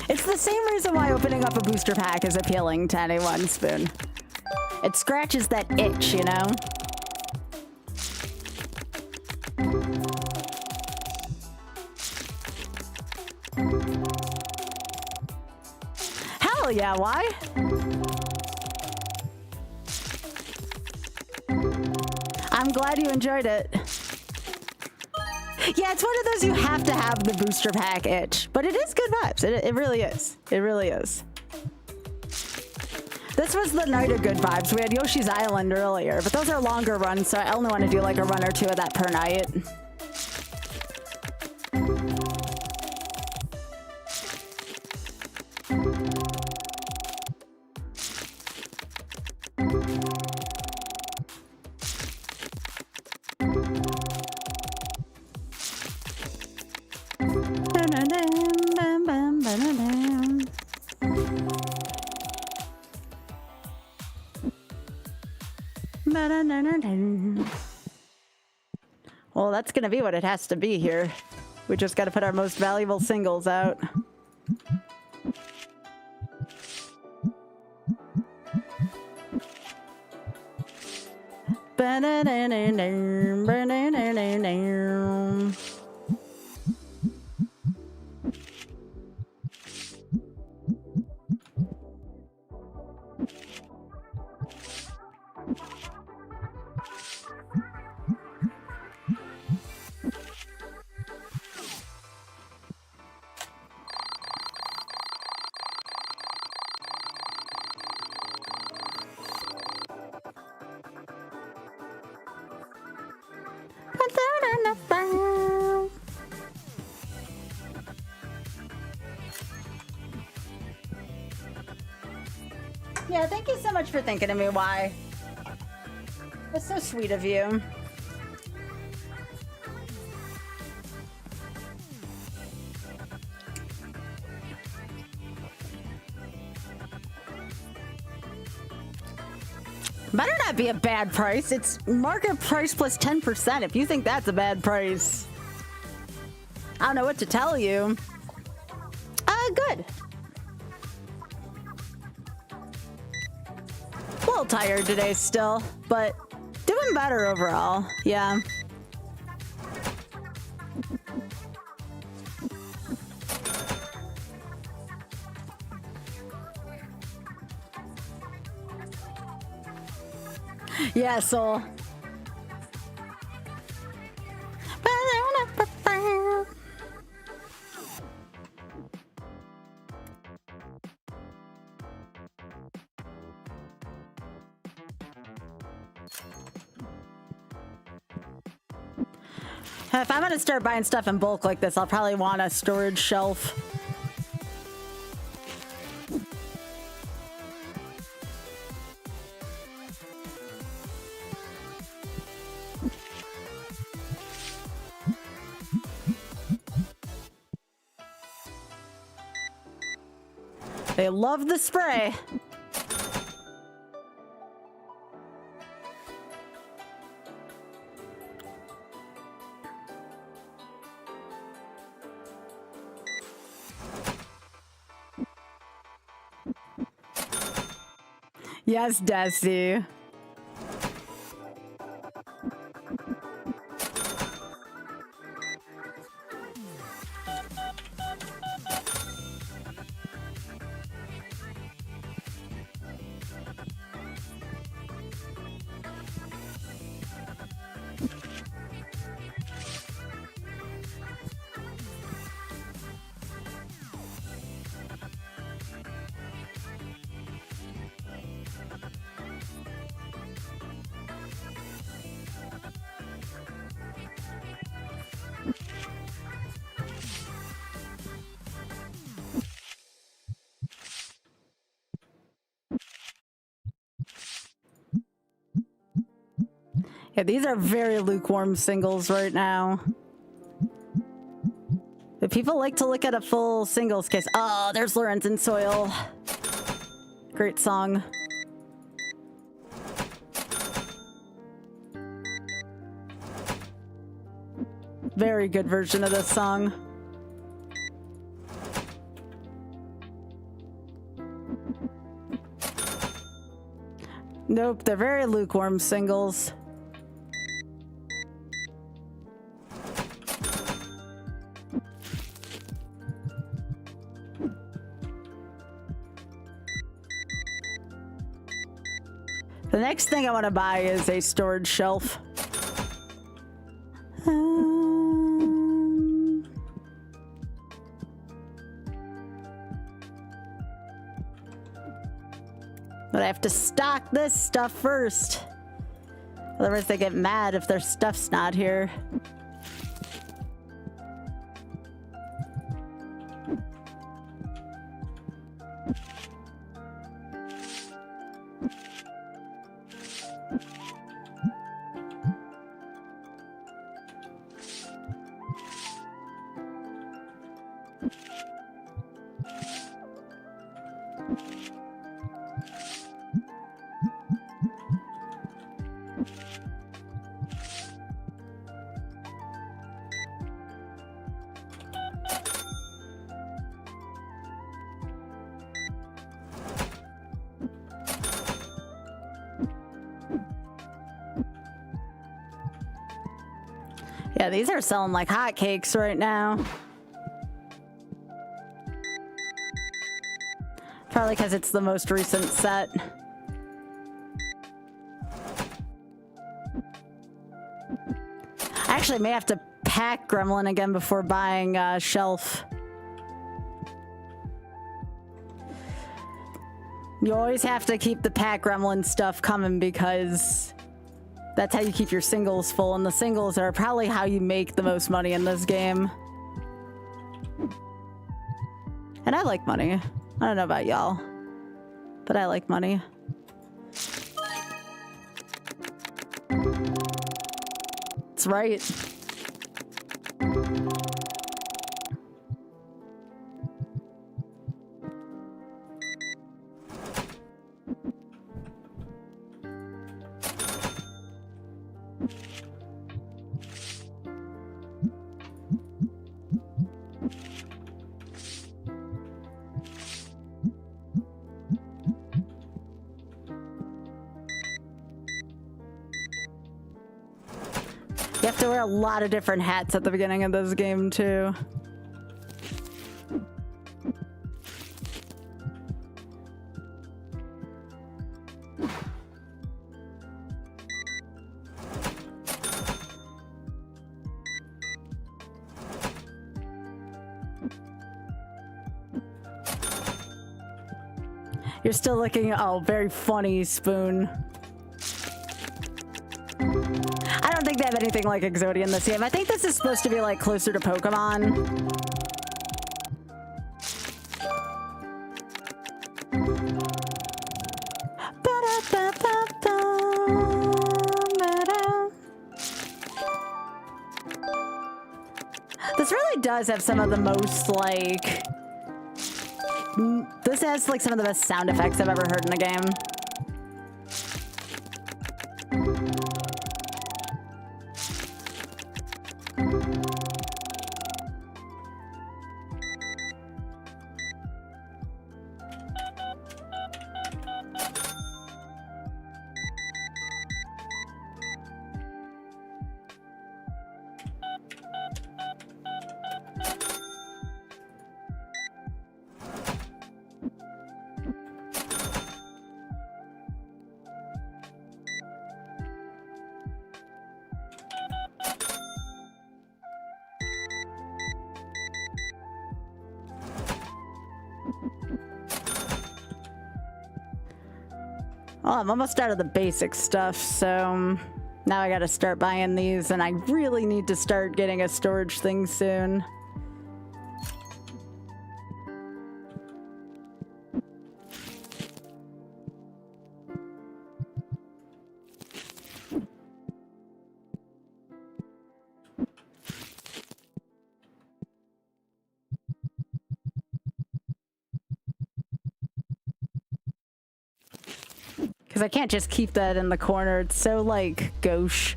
Speaker 1: It's the same reason why opening up a booster pack is appealing to anyone, Spoon. It scratches that itch, you know? Hell yeah, why? I'm glad you enjoyed it. Yeah, it's one of those you have to have the booster pack itch, but it is good vibes. It really is. It really is. This was the night of good vibes. We had Yoshi's Island earlier, but those are longer runs, so I only want to do like a run or two of that per night. Well, that's gonna be what it has to be here. We just gotta put our most valuable singles out. Yeah, thank you so much for thinking of me, Y. That's so sweet of you. be a bad price. It's market price plus 10%. If you think that's a bad price, I don't know what to tell you. Good. A little tired today still, but doing better overall. Yeah. Yeah, Soul. If I'm gonna start buying stuff in bulk like this, I'll probably want a storage shelf. They love the spray. Yes, Desi. Yeah, these are very lukewarm singles right now. But people like to look at a full singles case. Oh, there's Lorenzen Soil. Great song. Very good version of this song. Nope, they're very lukewarm singles. The next thing I want to buy is a storage shelf. But I have to stock this stuff first. Otherwise they get mad if their stuff's not here. Yeah, these are selling like hotcakes right now. Probably because it's the most recent set. I actually may have to pack Gremlin again before buying a shelf. You always have to keep the pack Gremlin stuff coming because that's how you keep your singles full, and the singles are probably how you make the most money in this game. And I like money. I don't know about y'all, but I like money. That's right. You have to wear a lot of different hats at the beginning of this game, too. You're still looking, oh, very funny, Spoon. I don't think they have anything like Exodia in this game. I think this is supposed to be like closer to Pokemon. This really does have some of the most like... This has like some of the best sound effects I've ever heard in a game. Well, I'm almost out of the basic stuff, so now I gotta start buying these, and I really need to start getting a storage thing soon. Because I can't just keep that in the corner. It's so, like, gauche.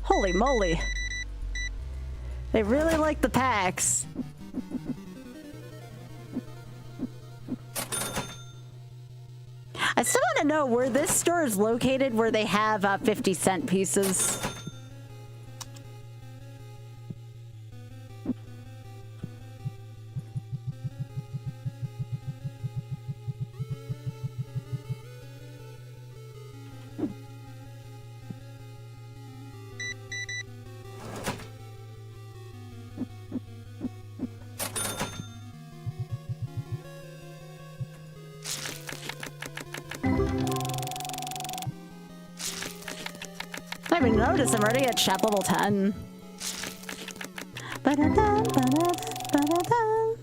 Speaker 1: Holy moly. They really like the packs. I still want to know where this store is located, where they have 50-cent pieces. I didn't even notice I'm already at shop level 10. Ba-da-da, ba-da, ba-da-da.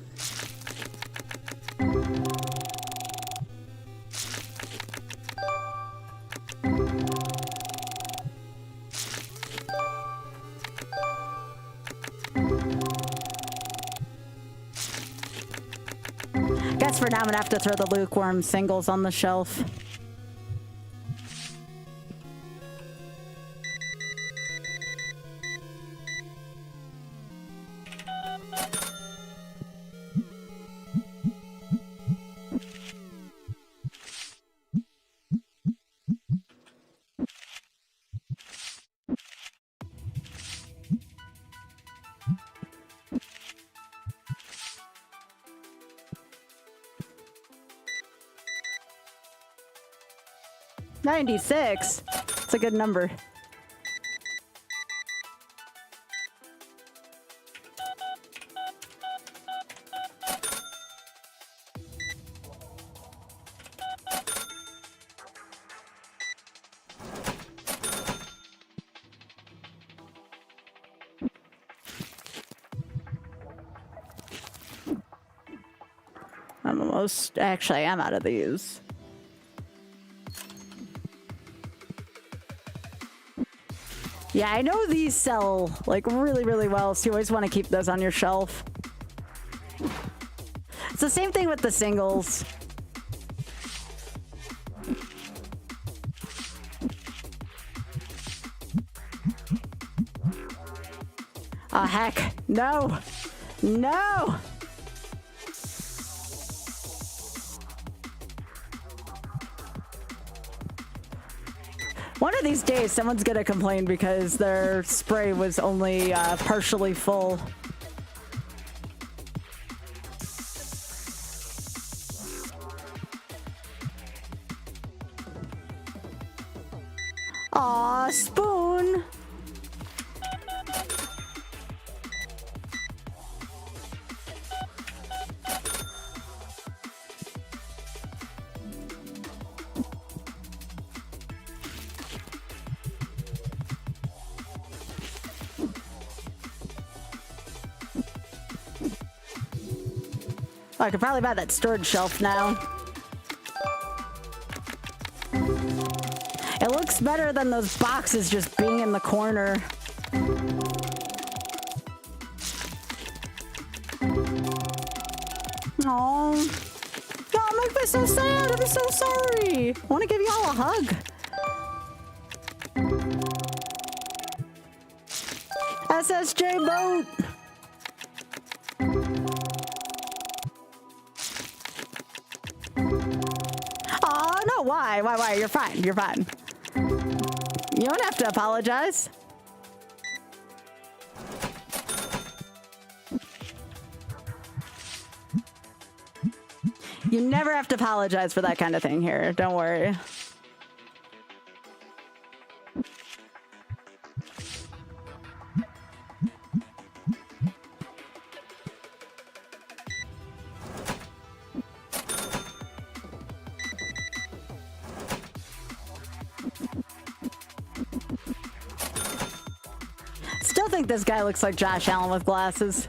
Speaker 1: Guess for now I'm gonna have to throw the lukewarm singles on the shelf. $96. It's a good number. I'm almost... Actually, I'm out of these. Yeah, I know these sell, like, really, really well, so you always want to keep those on your shelf. It's the same thing with the singles. Oh, heck. No. No. One of these days, someone's gonna complain because their spray was only partially full. Aw, spoon. Oh, I could probably buy that storage shelf now. It looks better than those boxes just being in the corner. Oh, y'all make me so sad. I'm so sorry. I want to give y'all a hug. SSJ boat. Oh, no, why? Why? You're fine. You're fine. You don't have to apologize. You never have to apologize for that kind of thing here. Don't worry. Still think this guy looks like Josh Allen with glasses.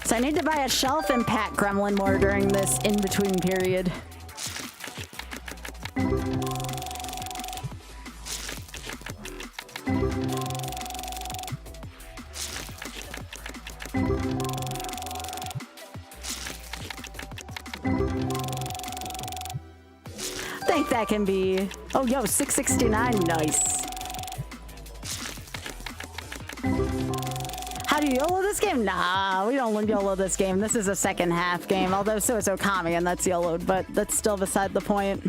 Speaker 1: So I need to buy a shelf and pat Gremlin more during this in-between period. I think that can be... Oh, yo, 669. Nice. How do you YOLO this game? Nah, we don't YOLO this game. This is a second half game, although so is Okami, and that's YOLO'd, but that's still beside the point.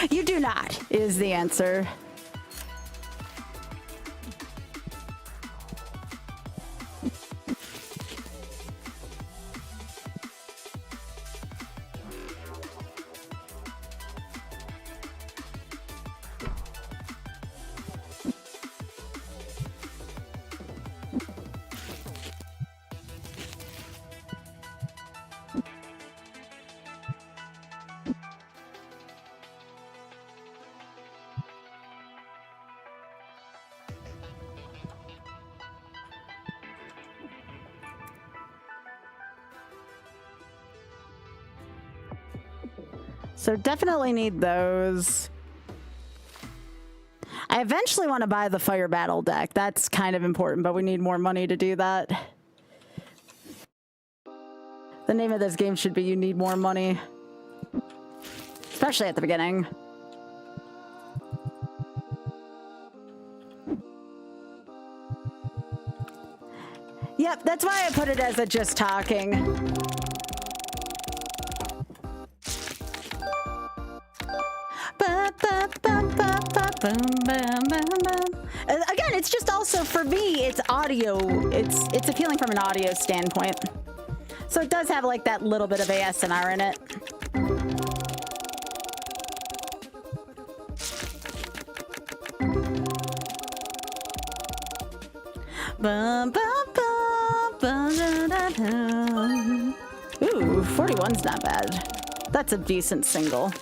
Speaker 1: You do not, is the answer. So definitely need those. I eventually want to buy the fire battle deck. That's kind of important, but we need more money to do that. The name of this game should be You Need More Money. Especially at the beginning. Yep, that's why I put it as a just talking. Again, it's just also for me, it's audio. It's appealing from an audio standpoint. So it does have like that little bit of ASMR in it. Ooh, 41's not bad. That's a decent single.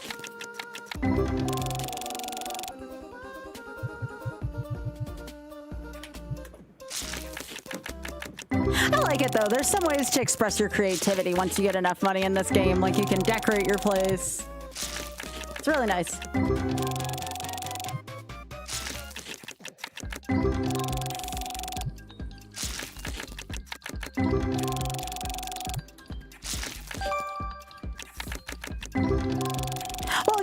Speaker 1: I like it though. There's some ways to express your creativity once you get enough money in this game. Like you can decorate your place. It's really nice.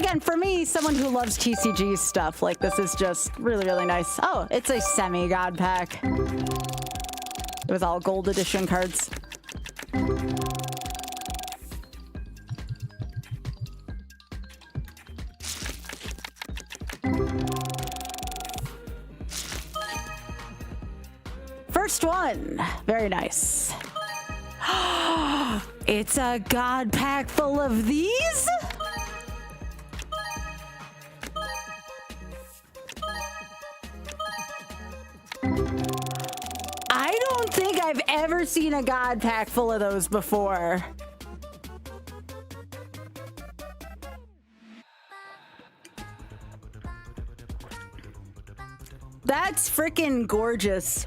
Speaker 1: again, for me, someone who loves TCG stuff, like this is just really, really nice. Oh, it's a semi-god pack. It was all gold edition cards. First one. Very nice. It's a god pack full of these? I don't think I've ever seen a god pack full of those before. That's freaking gorgeous.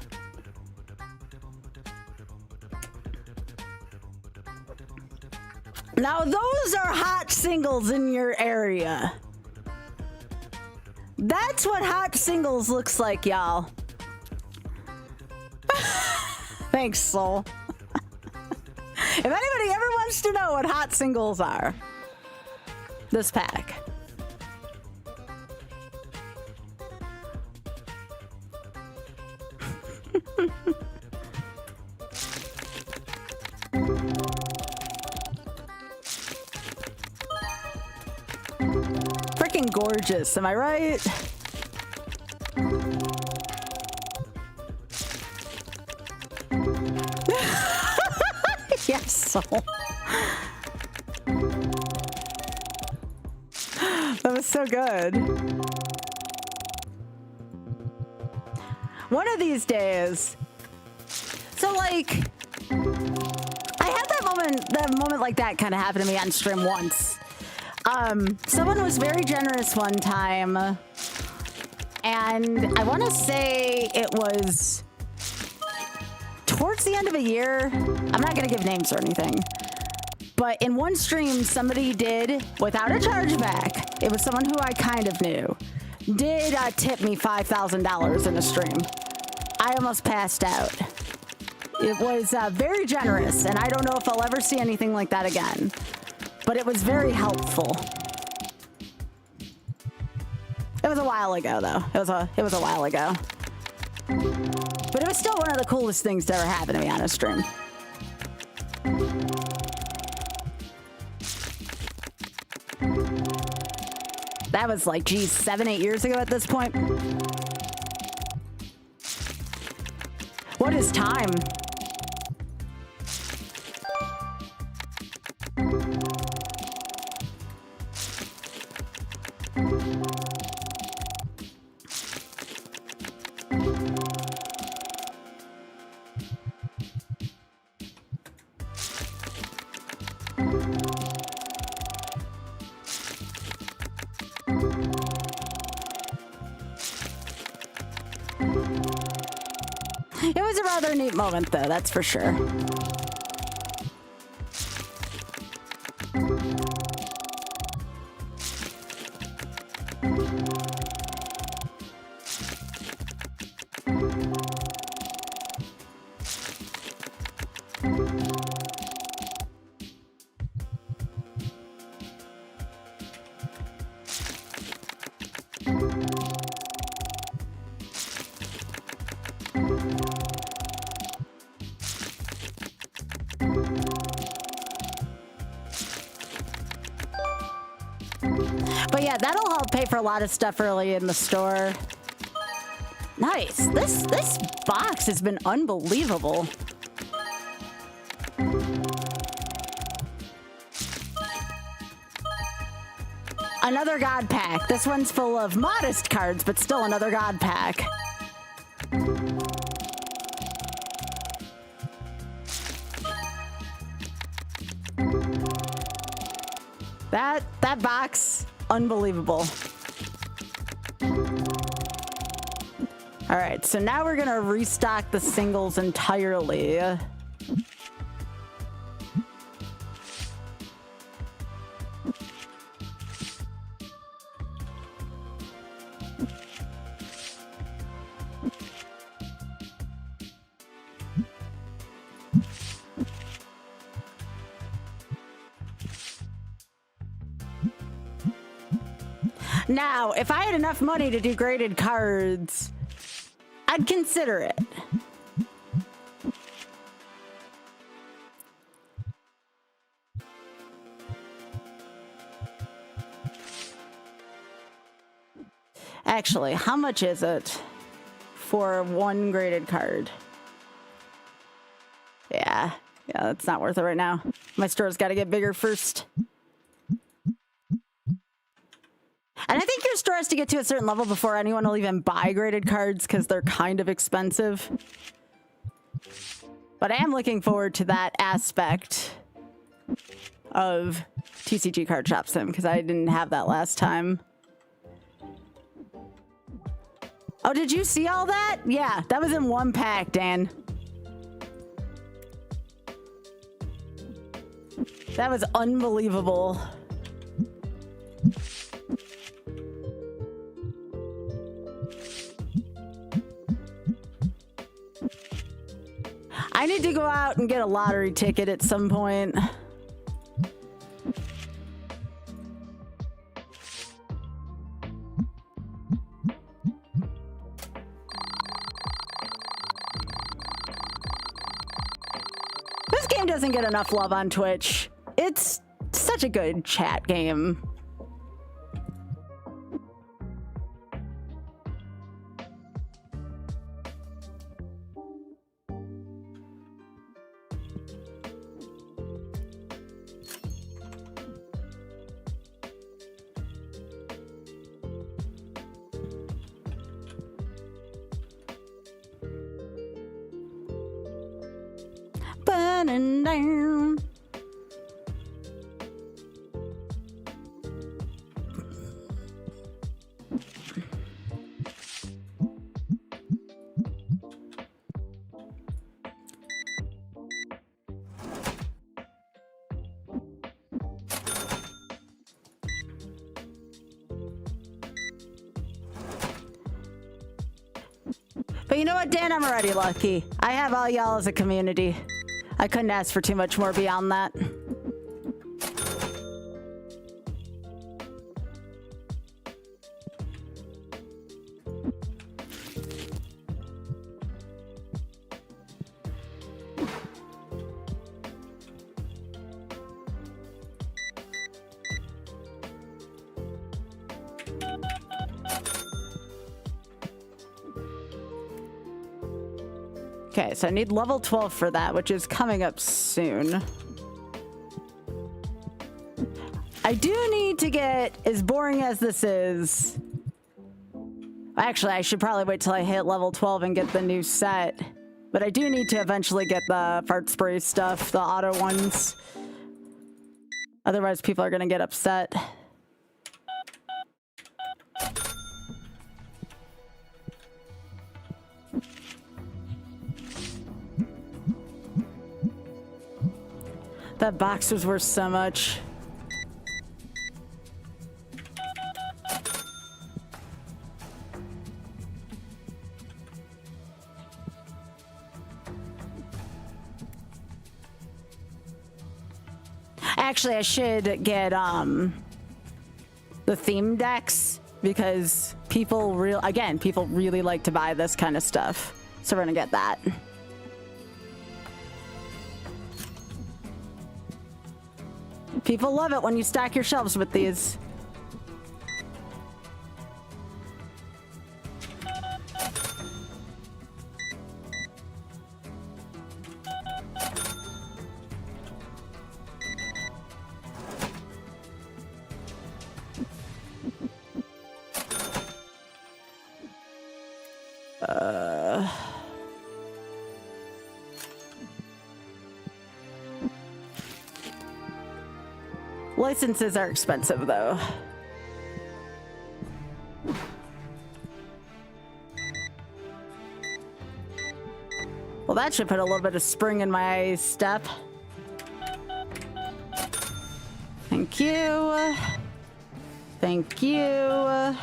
Speaker 1: Now those are hot singles in your area. That's what hot singles looks like, y'all. Thanks, Soul. If anybody ever wants to know what hot singles are, this pack. Freaking gorgeous, am I right? Yes, Soul. That was so good. One of these days. So like, I had that moment like that kind of happened to me on stream once. Someone was very generous one time, and I want to say it was towards the end of a year. I'm not going to give names or anything, but in one stream, somebody did, without a chargeback, it was someone who I kind of knew, did tip me $5,000 in a stream. I almost passed out. It was very generous, and I don't know if I'll ever see anything like that again. But it was very helpful. It was a while ago, though. It was a while ago. But it was still one of the coolest things to ever happen to me on a stream. That was like, geez, 7-8 years ago at this point. What is time? It was a rather neat moment, though, that's for sure. But yeah, that'll help pay for a lot of stuff early in the store. Nice. This box has been unbelievable. Another god pack. This one's full of modest cards, but still another god pack. That box, unbelievable. All right, so now we're gonna restock the singles entirely. Now, if I had enough money to do graded cards, I'd consider it. Actually, how much is it for one graded card? Yeah, that's not worth it right now. My store's got to get bigger first. And I think your store has to get to a certain level before anyone will even buy graded cards because they're kind of expensive. But I am looking forward to that aspect of TCG Card Shop Sim because I didn't have that last time. Oh, did you see all that? Yeah, that was in one pack, Dan. That was unbelievable. I need to go out and get a lottery ticket at some point. This game doesn't get enough love on Twitch. It's such a good chat game. Burning down. But you know what, Dan? I'm already lucky. I have all y'all as a community. I couldn't ask for too much more beyond that. Okay, so I need level 12 for that, which is coming up soon. I do need to get, as boring as this is... Actually, I should probably wait till I hit level 12 and get the new set. But I do need to eventually get the fart spray stuff, the auto ones. Otherwise, people are going to get upset. That box was worth so much. Actually, I should get the theme decks because people really like to buy this kind of stuff. So we're gonna get that. People love it when you stack your shelves with these. Licenses are expensive, though. Well, that should put a little bit of spring in my step. Thank you. Thank you.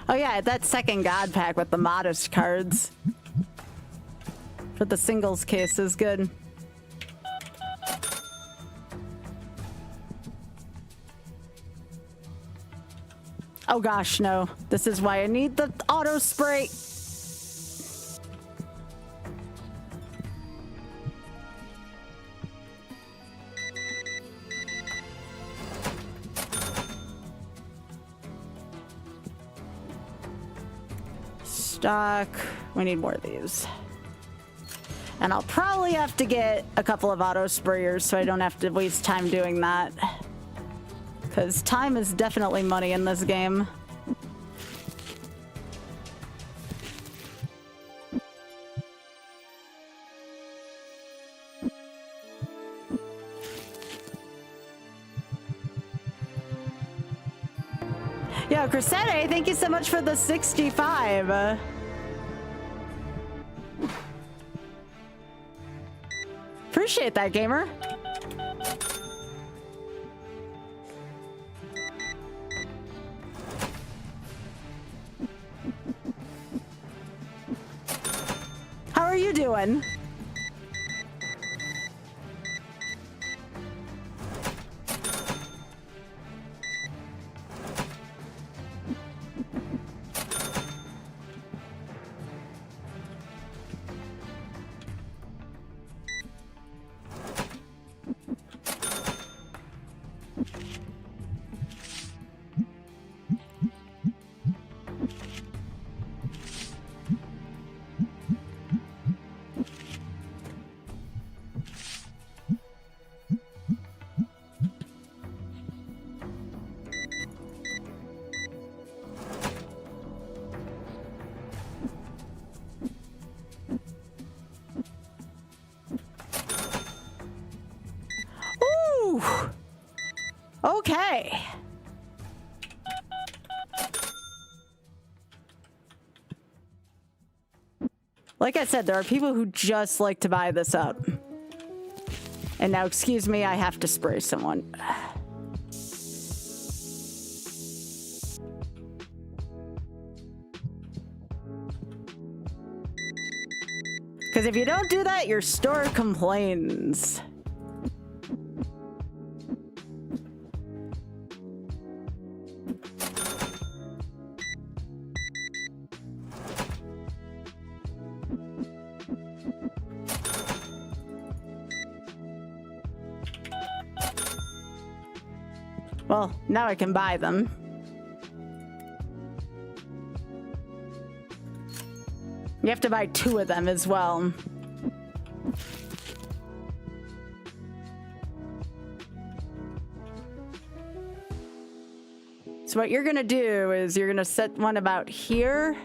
Speaker 1: Oh yeah, that second god pack with the modest cards for the singles case is good. Oh gosh, no. This is why I need the auto spray. Stock. We need more of these. And I'll probably have to get a couple of auto sprayers so I don't have to waste time doing that. Because time is definitely money in this game. Yo, Crescente, thank you so much for the 65. Appreciate that, gamer. How are you doing? Okay. Like I said, there are people who just like to buy this up. And now, excuse me, I have to spray someone. Because if you don't do that, your store complains. Well, now I can buy them. You have to buy 2 of them as well. So what you're gonna do is you're gonna set one about here.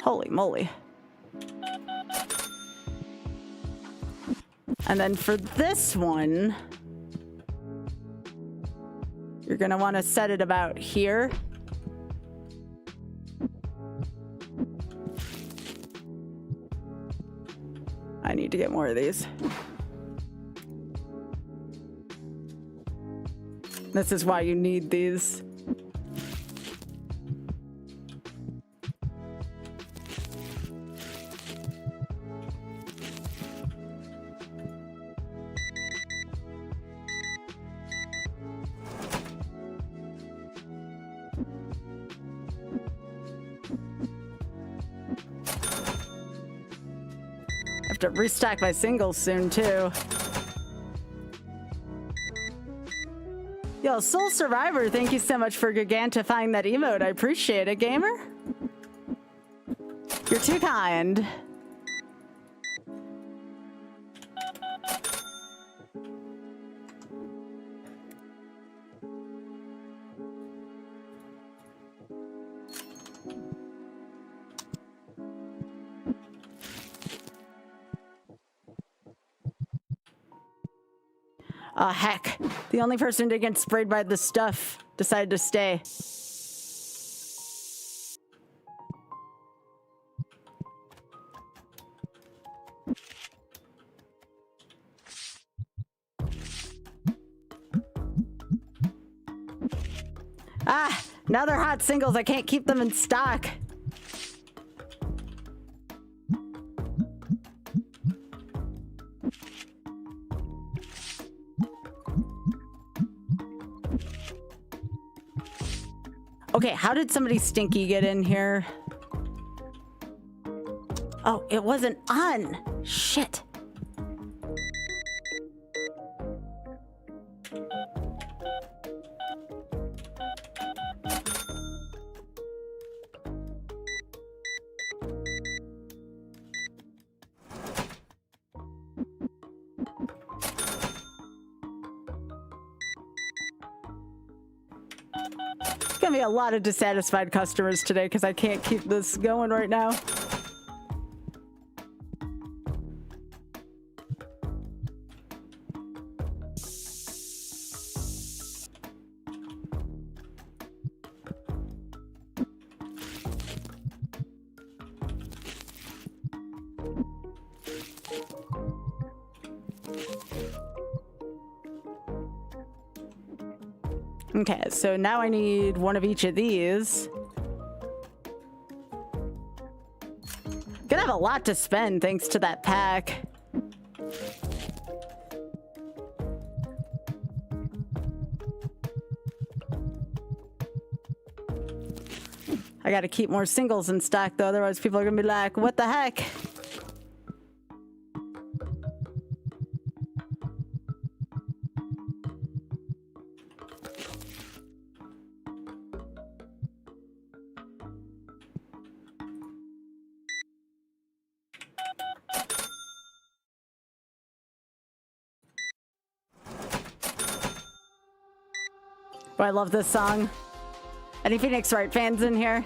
Speaker 1: Holy moly. And then for this one, you're gonna want to set it about here. I need to get more of these. This is why you need these. To restock my singles soon too. Yo, Soul Survivor, thank you so much for gigantifying that emote. I appreciate it, gamer. You're too kind. Oh, heck. The only person to get sprayed by this stuff decided to stay. Ah, now they're hot singles. I can't keep them in stock. Okay, how did somebody stinky get in here? Oh, it wasn't on. Shit. Gonna be a lot of dissatisfied customers today because I can't keep this going right now. Okay, so now I need one of each of these. Gonna have a lot to spend thanks to that pack. I gotta keep more singles in stock though, otherwise people are gonna be like, what the heck? Oh, I love this song. Any Phoenix Wright fans in here?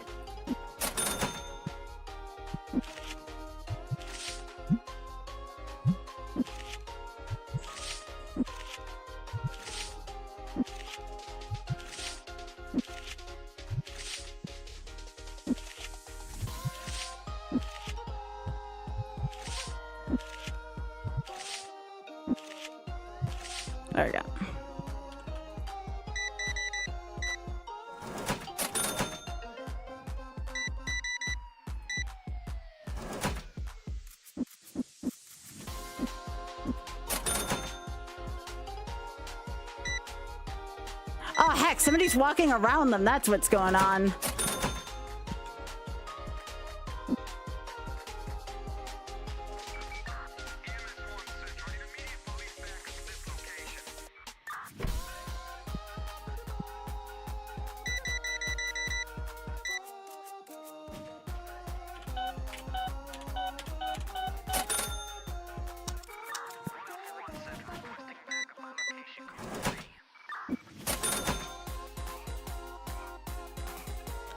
Speaker 1: There we go. Oh, heck, somebody's walking around them. That's what's going on.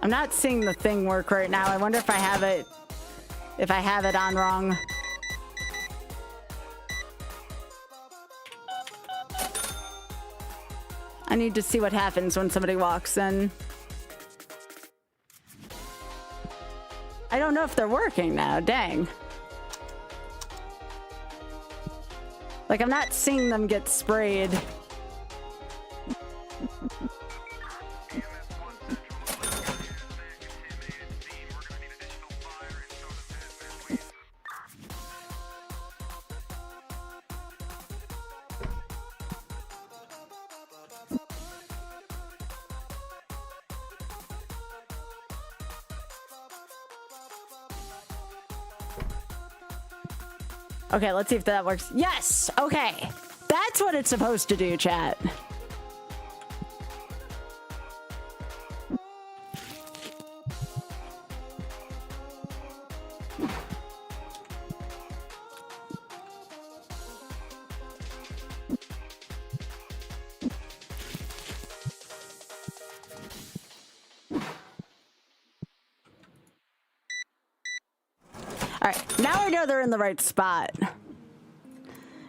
Speaker 1: I'm not seeing the thing work right now. I wonder if I have it on wrong. I need to see what happens when somebody walks in. I don't know if they're working now. Dang. Like, I'm not seeing them get sprayed. Okay, let's see if that works. Yes! Okay. That's what it's supposed to do, chat. Alright, now I know they're in the right spot.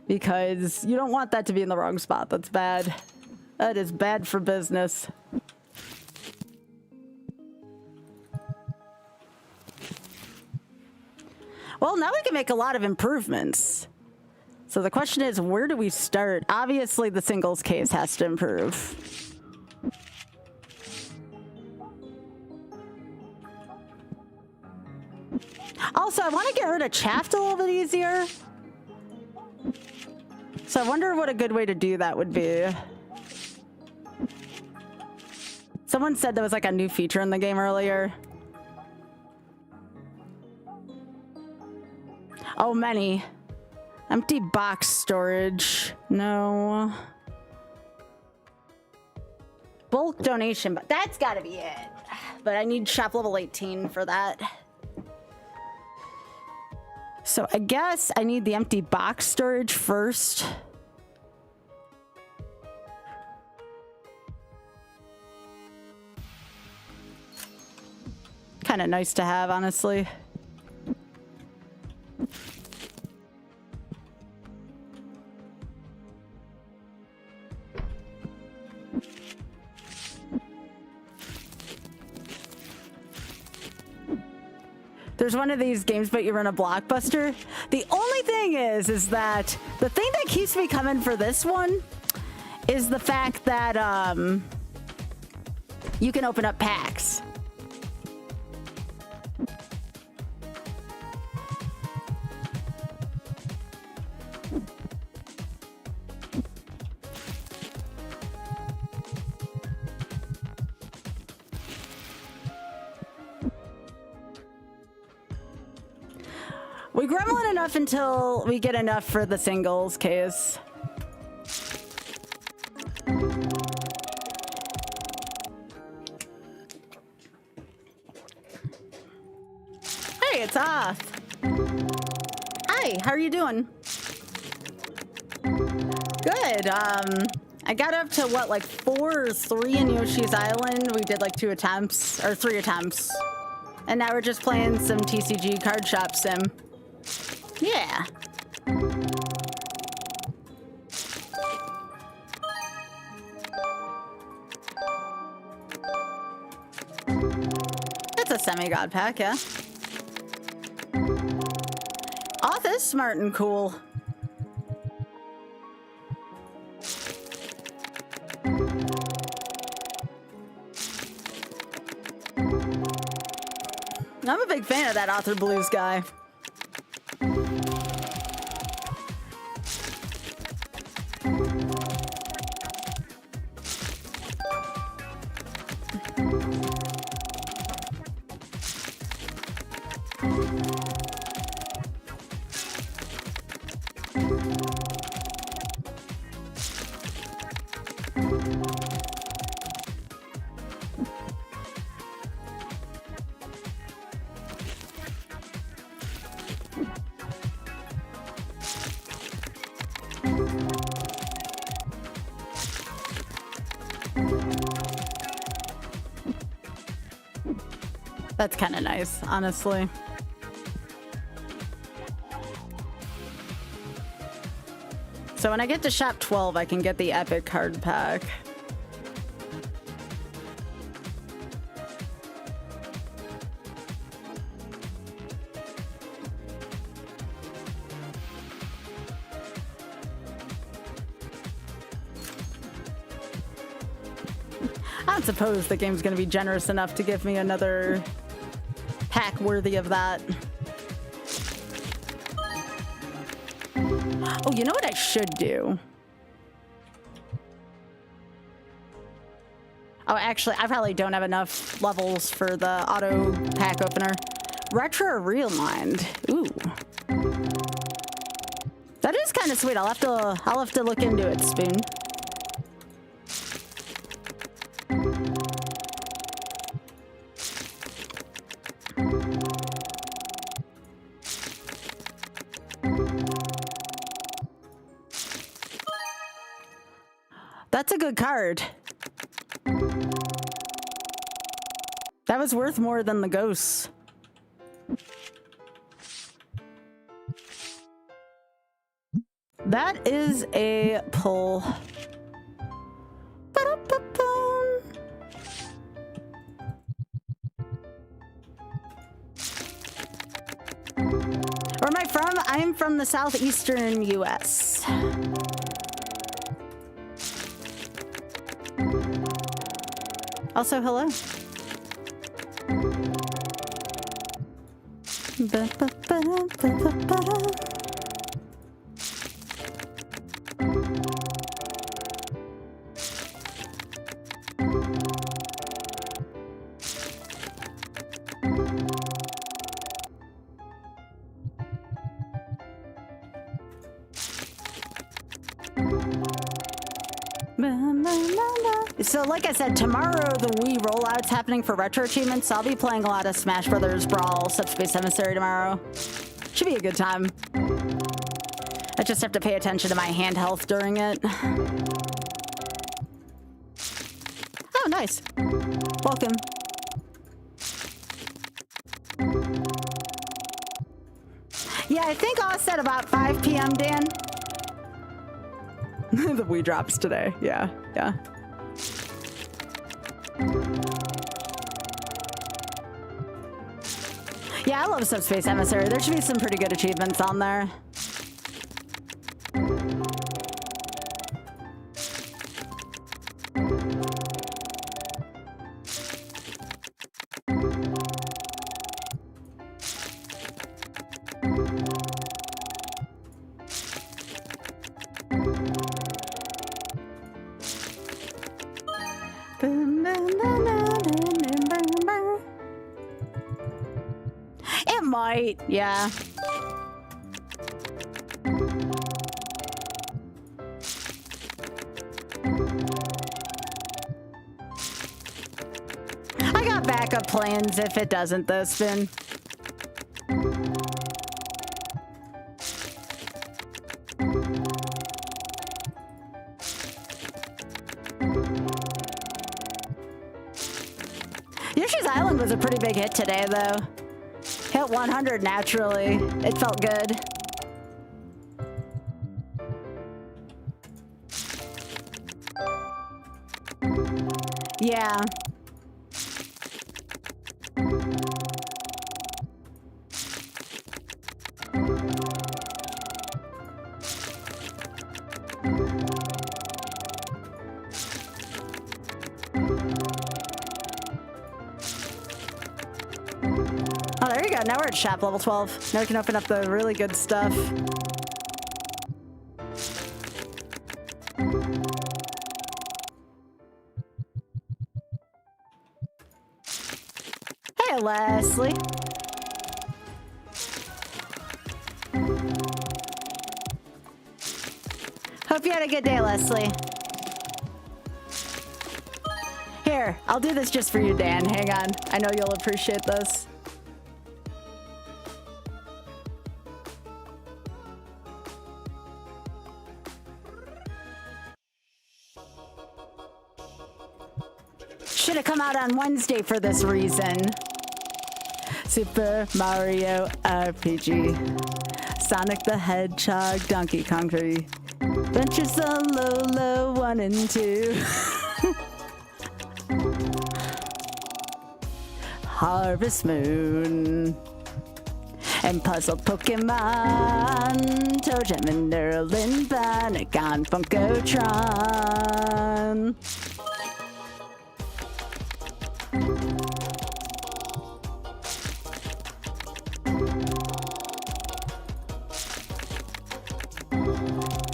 Speaker 1: Because you don't want that to be in the wrong spot. That's bad. That is bad for business. Well, now we can make a lot of improvements. So the question is, where do we start? Obviously, the singles case has to improve. Also, I want to get rid of chaff a little bit easier. So I wonder what a good way to do that would be. Someone said there was like a new feature in the game earlier. Oh, many. Empty box storage. No. Bulk donation, but that's gotta be it. But I need shop level 18 for that. So I guess I need the empty box storage first. Kind of nice to have, honestly. There's one of these games, but you're in a Blockbuster. The only thing is that the thing that keeps me coming for this one is the fact that you can open up packs. We gremlin enough until we get enough for the singles case. Hey, it's off. Hi, how are you doing? Good. I got up to what, like 4 or 3 in Yoshi's Island. We did like 2 attempts, or 3 attempts. And now we're just playing some TCG card shop sim. Yeah. It's a semi-god pack, yeah. Off is smart and cool. I'm a big fan of that Author Blues guy. That's kind of nice, honestly. So when I get to shop 12, I can get the epic card pack. I don't suppose the game's going to be generous enough to give me another pack worthy of that. Oh, you know what I should do? Oh, actually, I probably don't have enough levels for the auto pack opener. Retro or Real Mind? Ooh. That is kind of sweet. I'll have to look into it, Spoon. That's a good card. That was worth more than the ghosts. That is a pull. Where am I from? I'm from the southeastern US. Also, hello. So like I said, tomorrow the Wii rollout's happening for retro achievements, so I'll be playing a lot of Smash Brothers Brawl Subspace Emissary tomorrow. Should be a good time. I just have to pay attention to my hand health during it. Oh, nice. Welcome. Yeah, I think I'll set about 5 p.m., Dan. The Wii drops today. Yeah, yeah. Yeah, I love Subspace Emissary. There should be some pretty good achievements on there. It might, yeah. I got backup plans if it doesn't, though, Spin. Yoshi's Island was a pretty big hit today, though. Hit 100 naturally. It felt good. Yeah. Oh, there you go. Now we're at shop level 12. Now we can open up the really good stuff. Hey, Leslie. Hope you had a good day, Leslie. Here, I'll do this just for you, Dan. Hang on. I know you'll appreciate this. Should have come out on Wednesday for this reason. Super Mario RPG, Sonic the Hedgehog, Donkey Kong 3, Adventures on Lolo 1 and 2, Harvest Moon, and Puzzle Pokemon, ToeJam and Nerlin, Bannegan, Funkotron.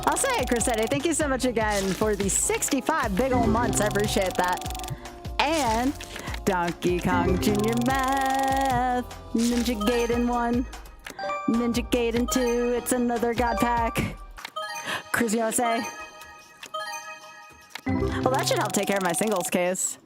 Speaker 1: I'll say it, Chrisette, thank you so much again for the 65 big ol' months. I appreciate that. And Donkey Kong Jr. Math, Ninja Gaiden 1, Ninja Gaiden 2, it's another God Pack, Cruise USA. Well, that should help take care of my singles case.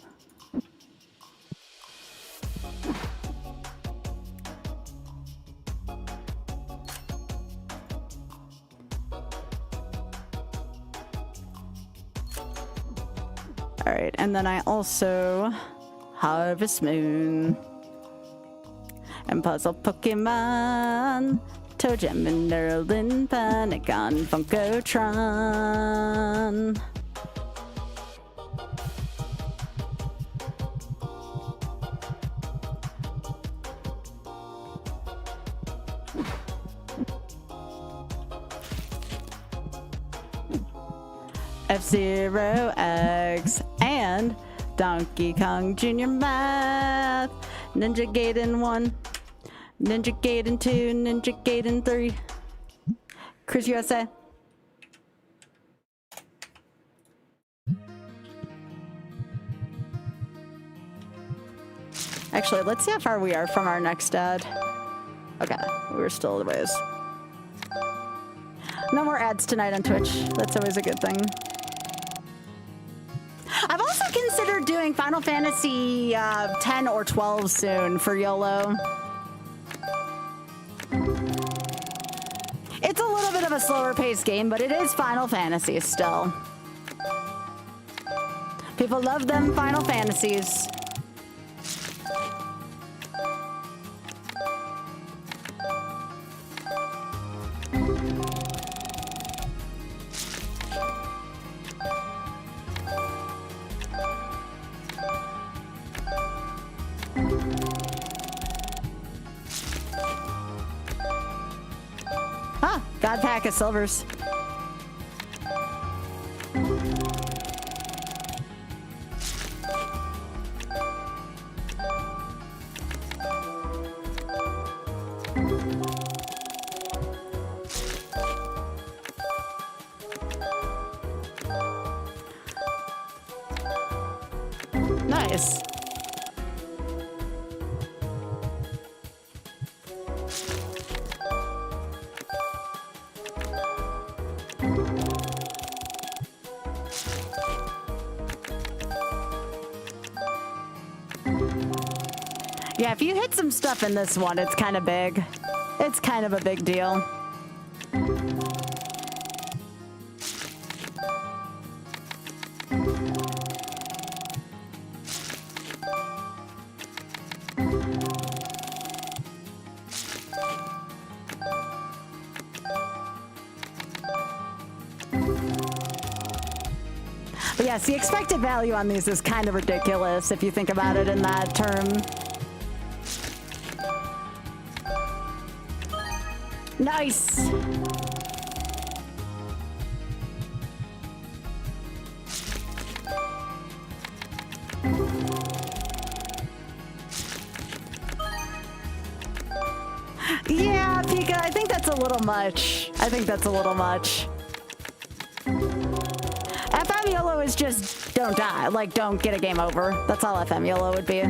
Speaker 1: All right, and then I also Harvest Moon and Puzzle Pokemon, ToeJam and Nerlin, Bannegan, Funkotron. F-Zero X and Donkey Kong Jr. Math, Ninja Gaiden 1, Ninja Gaiden 2, Ninja Gaiden 3. Chris USA. Actually, let's see how far we are from our next ad. Okay, we're still a ways. No more ads tonight on Twitch. That's always a good thing. I've also considered doing Final Fantasy 10 or 12 soon for YOLO. It's a little bit of a slower paced game, but it is Final Fantasy still. People love them Final Fantasies. Ah, God pack of silvers. Nice. Yeah, if you hit some stuff in this one, it's kind of big. It's kind of a big deal. But yes, the expected value on these is kind of ridiculous if you think about it in that term. Nice. Yeah, Pika, I think that's a little much. I think that's a little much. FM YOLO is just don't die. Like, don't get a game over. That's all FM YOLO would be.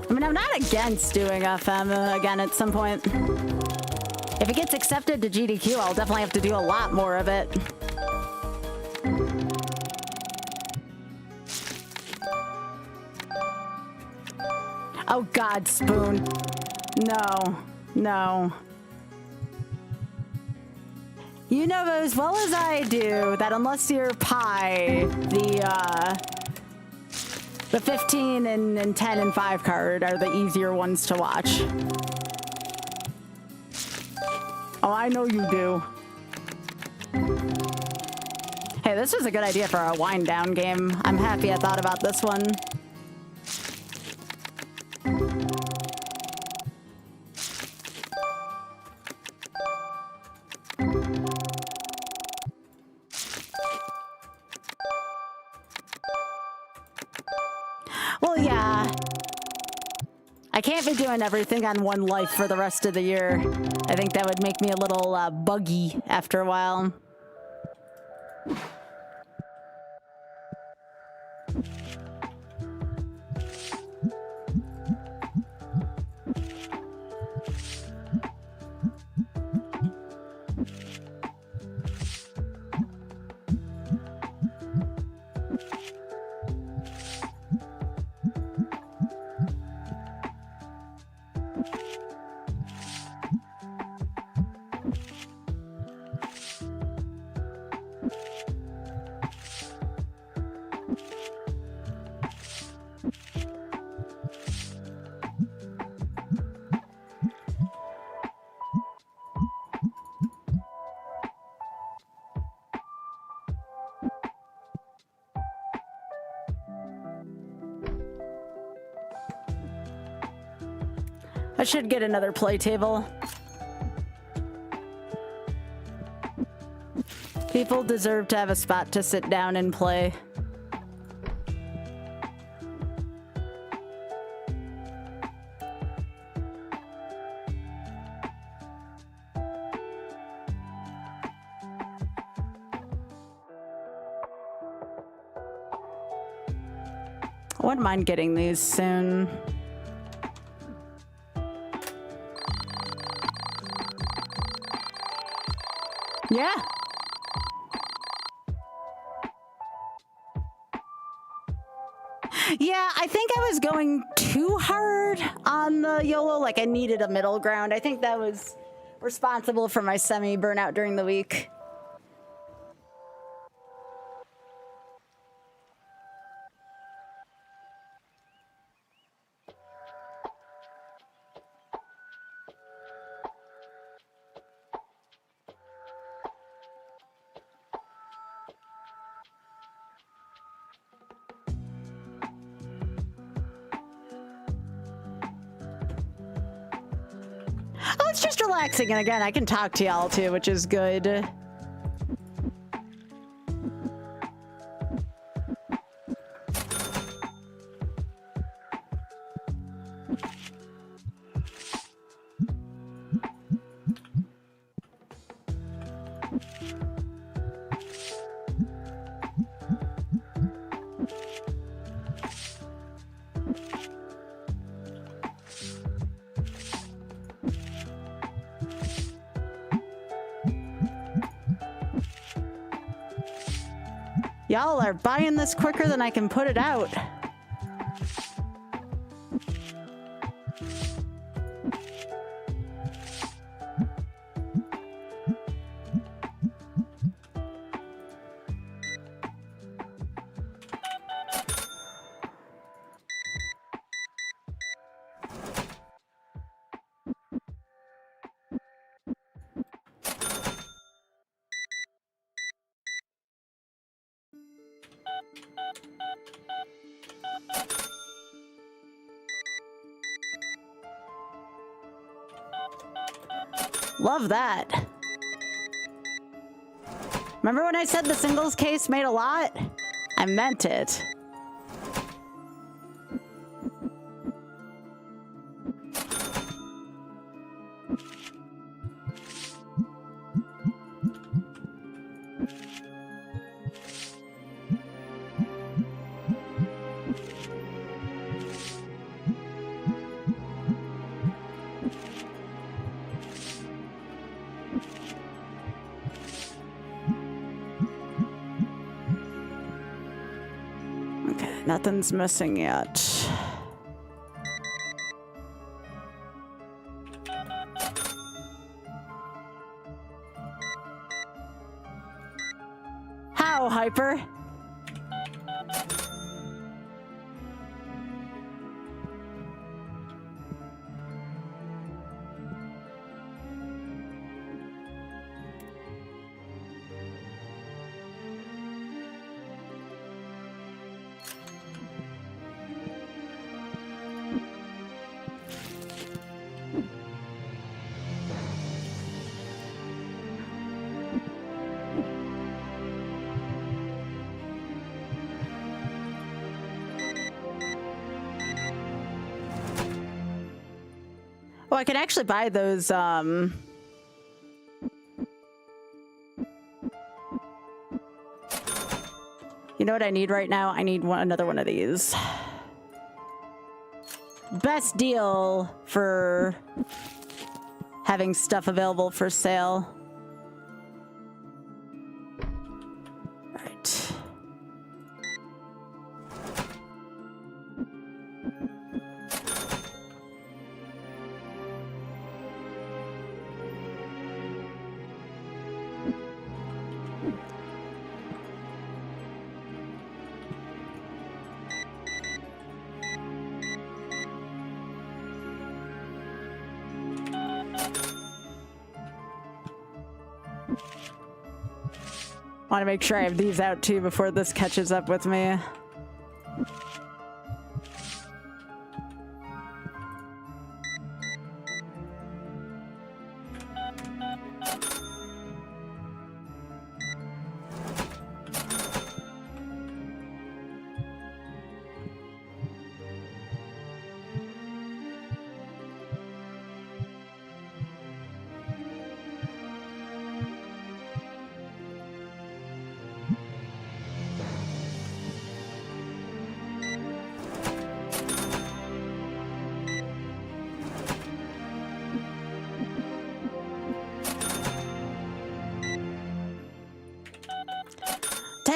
Speaker 1: I mean, I'm not against doing FM again at some point. If it gets accepted to GDQ, I'll definitely have to do a lot more of it. Oh God, Spoon. No, no. You know as well as I do that unless you're Pi, the 15 and 10 and 5 card are the easier ones to watch. Oh, I know you do. Hey, this was a good idea for a wind down game. I'm happy I thought about this one. Well, yeah. I can't be doing everything on one life for the rest of the year. I think that would make me a little buggy after a while. I should get another play table. People deserve to have a spot to sit down and play. I wouldn't mind getting these soon. Yeah. Yeah, I think I was going too hard on the YOLO. Like, I needed a middle ground. I think that was responsible for my semi-burnout during the week. Oh, it's just relaxing. And again, I can talk to y'all too, which is good. Y'all are buying this quicker than I can put it out. Love that. Remember when I said the singles case made a lot? I meant it. Nothing's missing yet. How, Hyper? Oh, I can actually buy those, You know what I need right now? I need another one of these. Best deal for having stuff available for sale. Right. Want to make sure I have these out too before this catches up with me.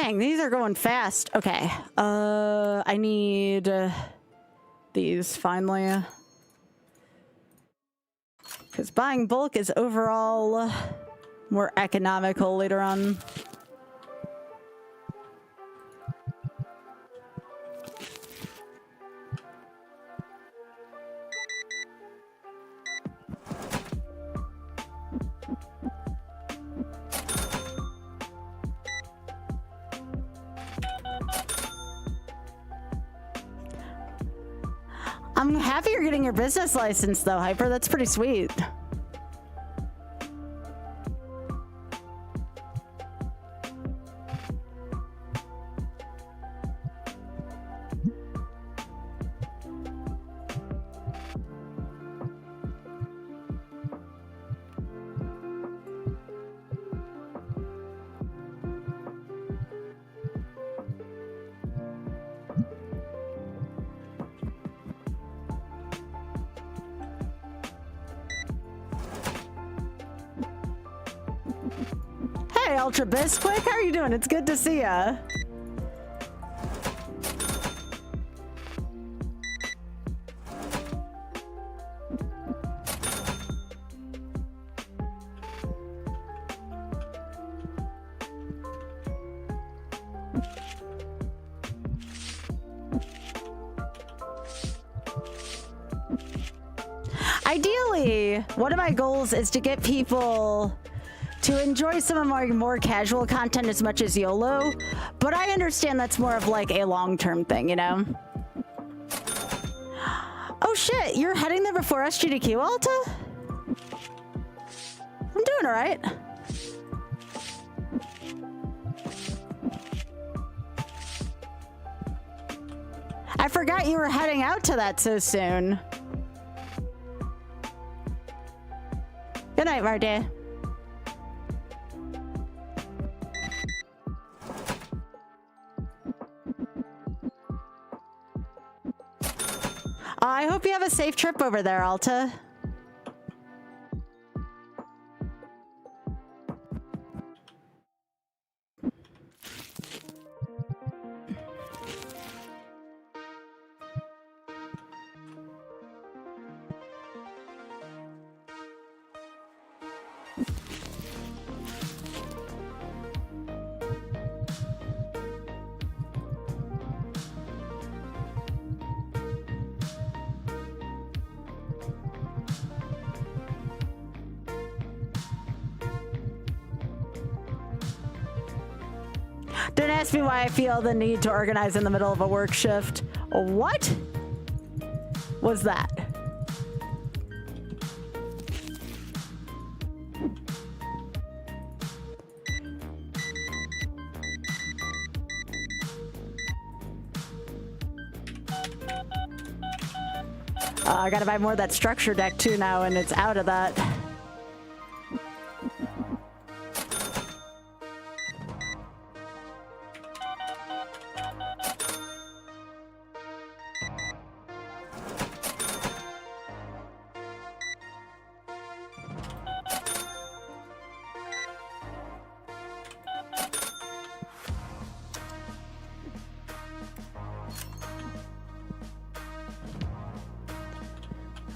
Speaker 1: Dang, these are going fast. Okay. I need these finally. Because buying bulk is overall more economical later on. I'm happy you're getting your business license though, Hyper. That's pretty sweet. Hey, Ultra Bisquick, how are you doing? It's good to see ya. Ideally, one of my goals is to get people to enjoy some of my more casual content as much as YOLO, but I understand that's more of like a long-term thing, you know? Oh shit, you're heading there before SGDQ, Alta? I'm doing all right. I forgot you were heading out to that so soon. Good night, Marty. I hope you have a safe trip over there, Alta. Don't ask me why I feel the need to organize in the middle of a work shift. What was that? I gotta buy more of that structure deck too now, and it's out of that.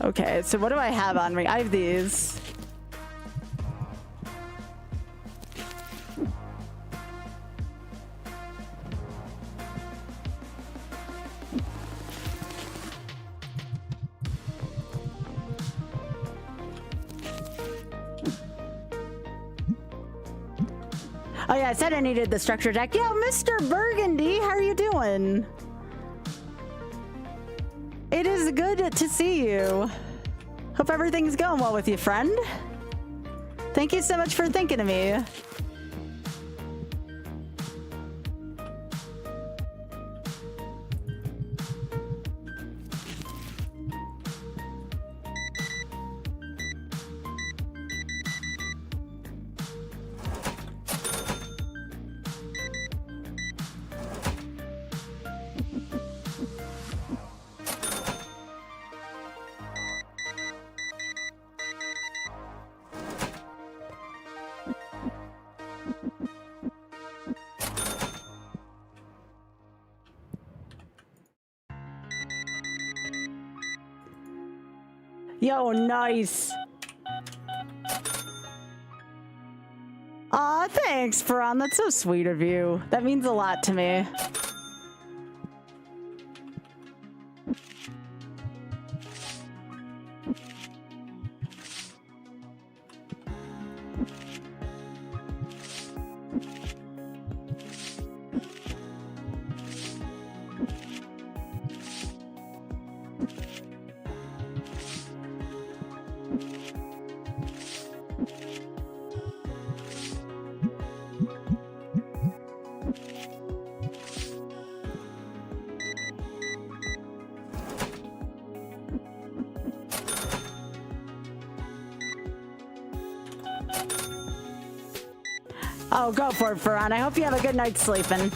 Speaker 1: Okay, so what do I have on me? I have these. Oh yeah, I said I needed the structure deck. Yo, Mr. Burgundy, how are you doing? It is good to see you. Hope everything's going well with you, friend. Thank you so much for thinking of me. Yo, nice. Aw, thanks, Faran. That's so sweet of you. That means a lot to me. Oh, go for it, Faran. I hope you have a good night sleeping.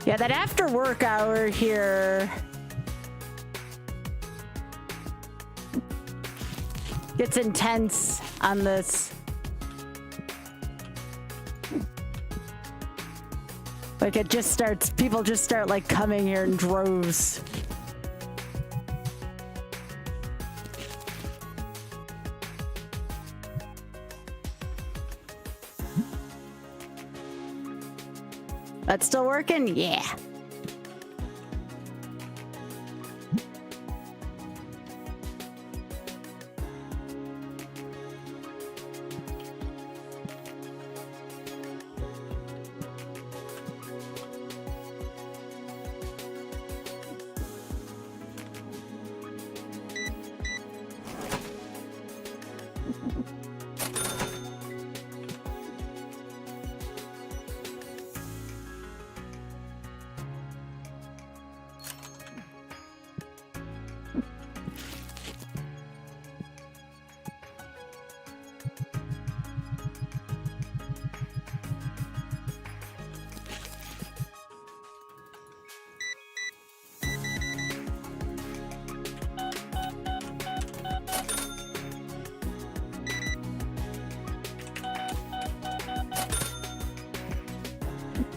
Speaker 1: Yeah, that after work hour here gets intense on this. Like it just starts, people just start like coming here in droves. That's still working? Yeah.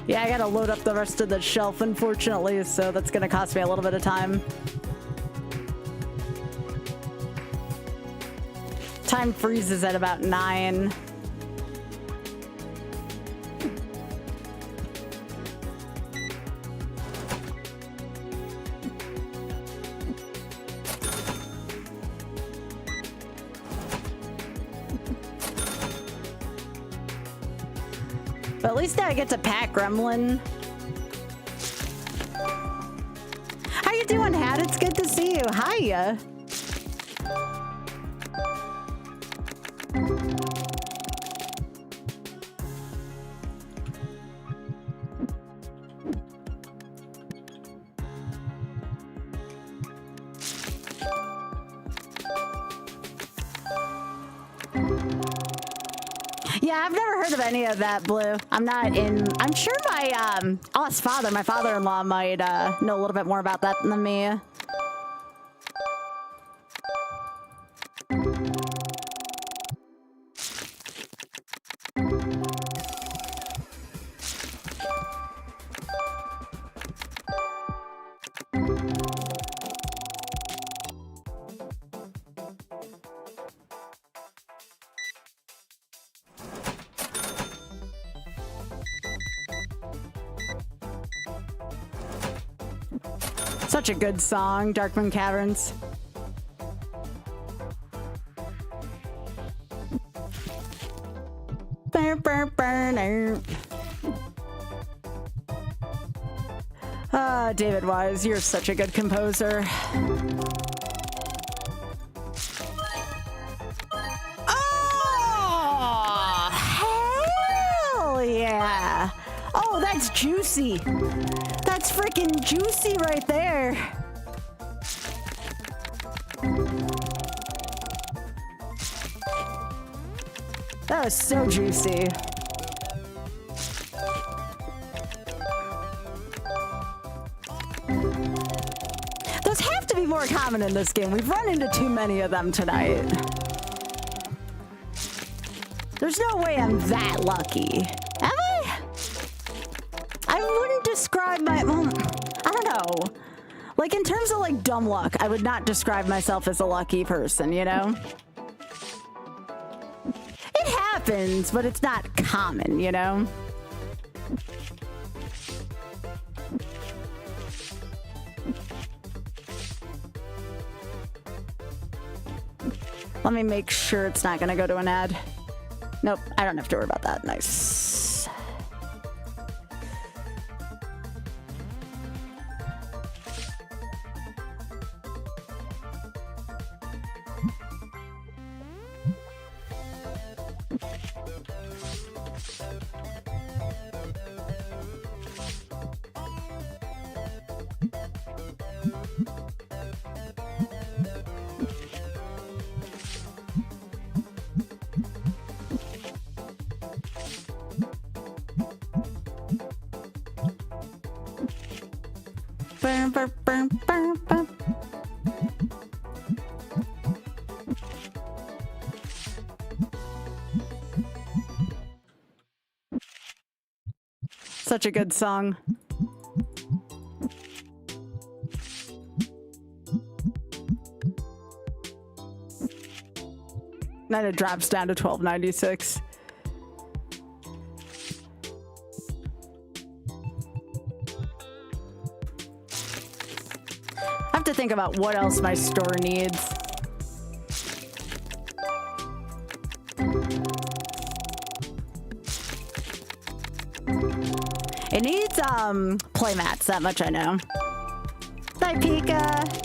Speaker 1: Yeah, I gotta load up the rest of the shelf, unfortunately, so that's gonna cost me a little bit of time. Time freezes at about 9. But at least now I get to pack Gremlin. How you doing, Hat? It's good to see you. Hiya. Yeah, I've never heard of any of that, Blue. I'm not in. I'm sure my father, my father-in-law, might know a little bit more about that than me. Such a good song, Darkmoon Caverns. Ah, David Wise, you're such a good composer. Oh, hell yeah. Oh, that's juicy. That's freaking juicy right there. That was so juicy. to be more common in this game. We've run into too many of them tonight. There's no way I'm that lucky. Am I? I wouldn't describe my... Well, I don't know. Like, in terms of, like, dumb luck, I would not describe myself as a lucky person, you know? It happens, but it's not common, you know? Let me make sure it's not gonna go to an ad. Nope, I don't have to worry about that. Nice. Burn, burn, burn, burn, burn. Such a good song. Then it drops down to 12.96. I have to think about what else my store needs. It needs play mats, that much I know. Bye, Pika.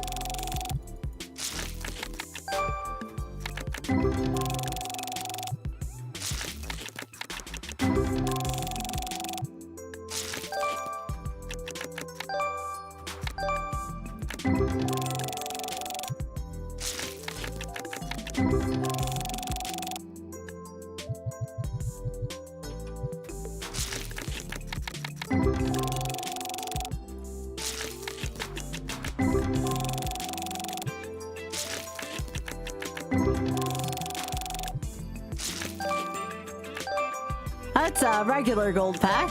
Speaker 1: That's a regular gold pack.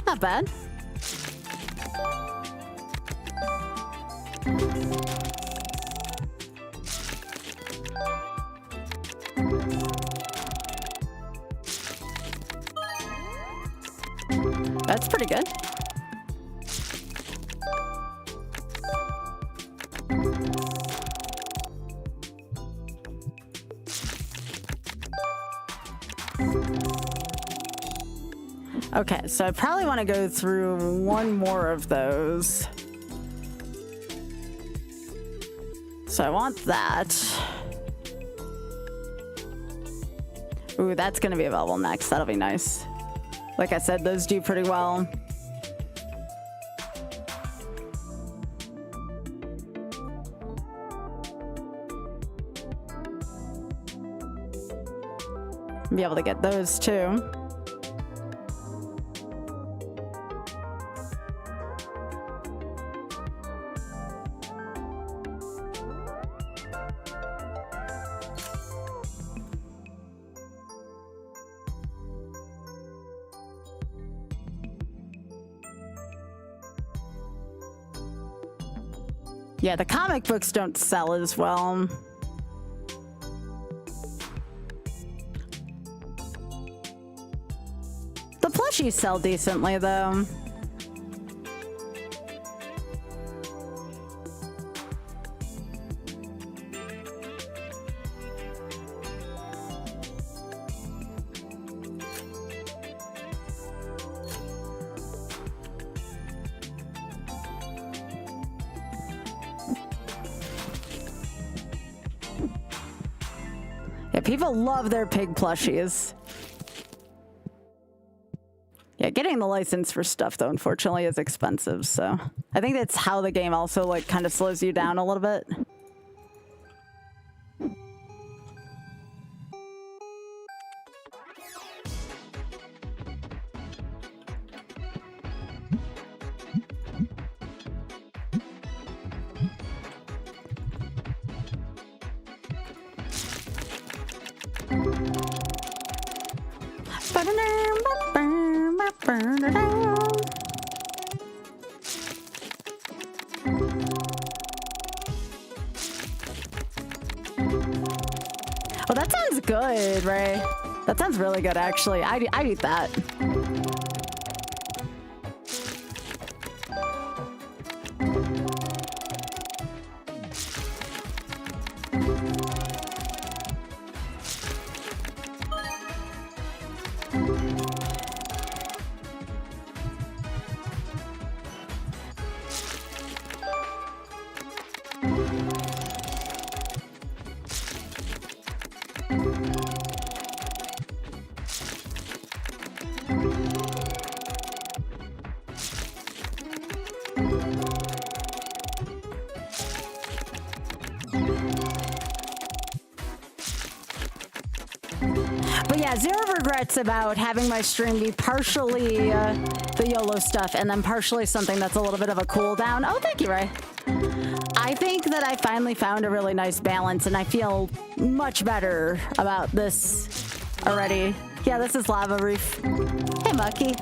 Speaker 1: Not bad. That's pretty good. Okay, so I probably want to go through one more of those. So I want that. Ooh, that's going to be available next. That'll be nice. Like I said, those do pretty well. Be able to get those too. Yeah, the comic books don't sell as well. The plushies sell decently, though. Yeah, people love their pig plushies. Yeah, getting the license for stuff, though, unfortunately, is expensive, so... I think that's how the game also, like, kind of slows you down a little bit. good, Ray. That sounds really good, actually. I'd eat that. But yeah, zero regrets about having my stream be partially the YOLO stuff and then partially something that's a little bit of a cool down. Oh, thank you, Ray. I think that I finally found a really nice balance and I feel much better about this already. Yeah, this is Lava Reef. Hey, Mucky.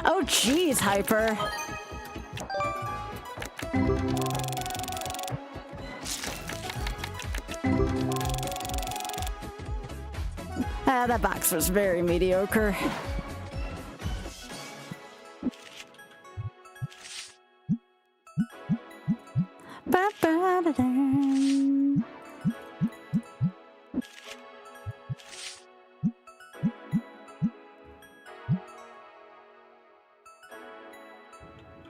Speaker 1: Oh, geez, Hyper. Ah, that box was very mediocre.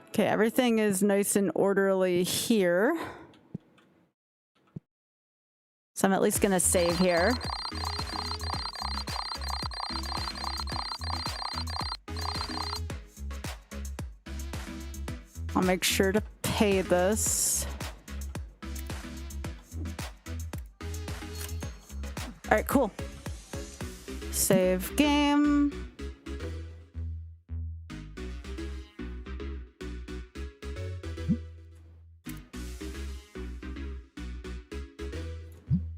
Speaker 1: Okay, everything is nice and orderly here. So I'm at least gonna save here. I'll make sure to pay this. All right, cool. Save game.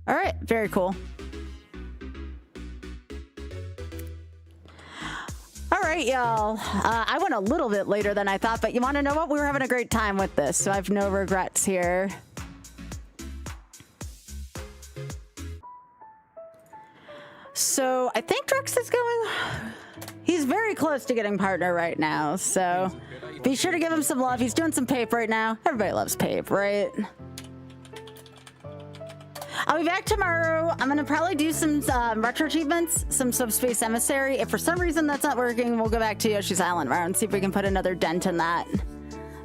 Speaker 1: All right, very cool. All right, y'all. I went a little bit later than I thought, but you want to know what? We were having a great time with this, so I have no regrets here. So I think Drex is going... He's very close to getting partner right now, so be sure to give him some love. He's doing some Pape right now. Everybody loves Pape, right? I'll be back tomorrow. I'm going to probably do some retro achievements, some Subspace Emissary. If for some reason that's not working, we'll go back to Yoshi's Island tomorrow and see if we can put another dent in that.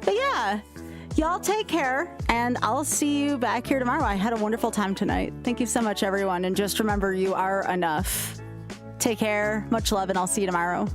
Speaker 1: But yeah, y'all take care, and I'll see you back here tomorrow. I had a wonderful time tonight. Thank you so much, everyone. And just remember, you are enough. Take care, much love, and I'll see you tomorrow.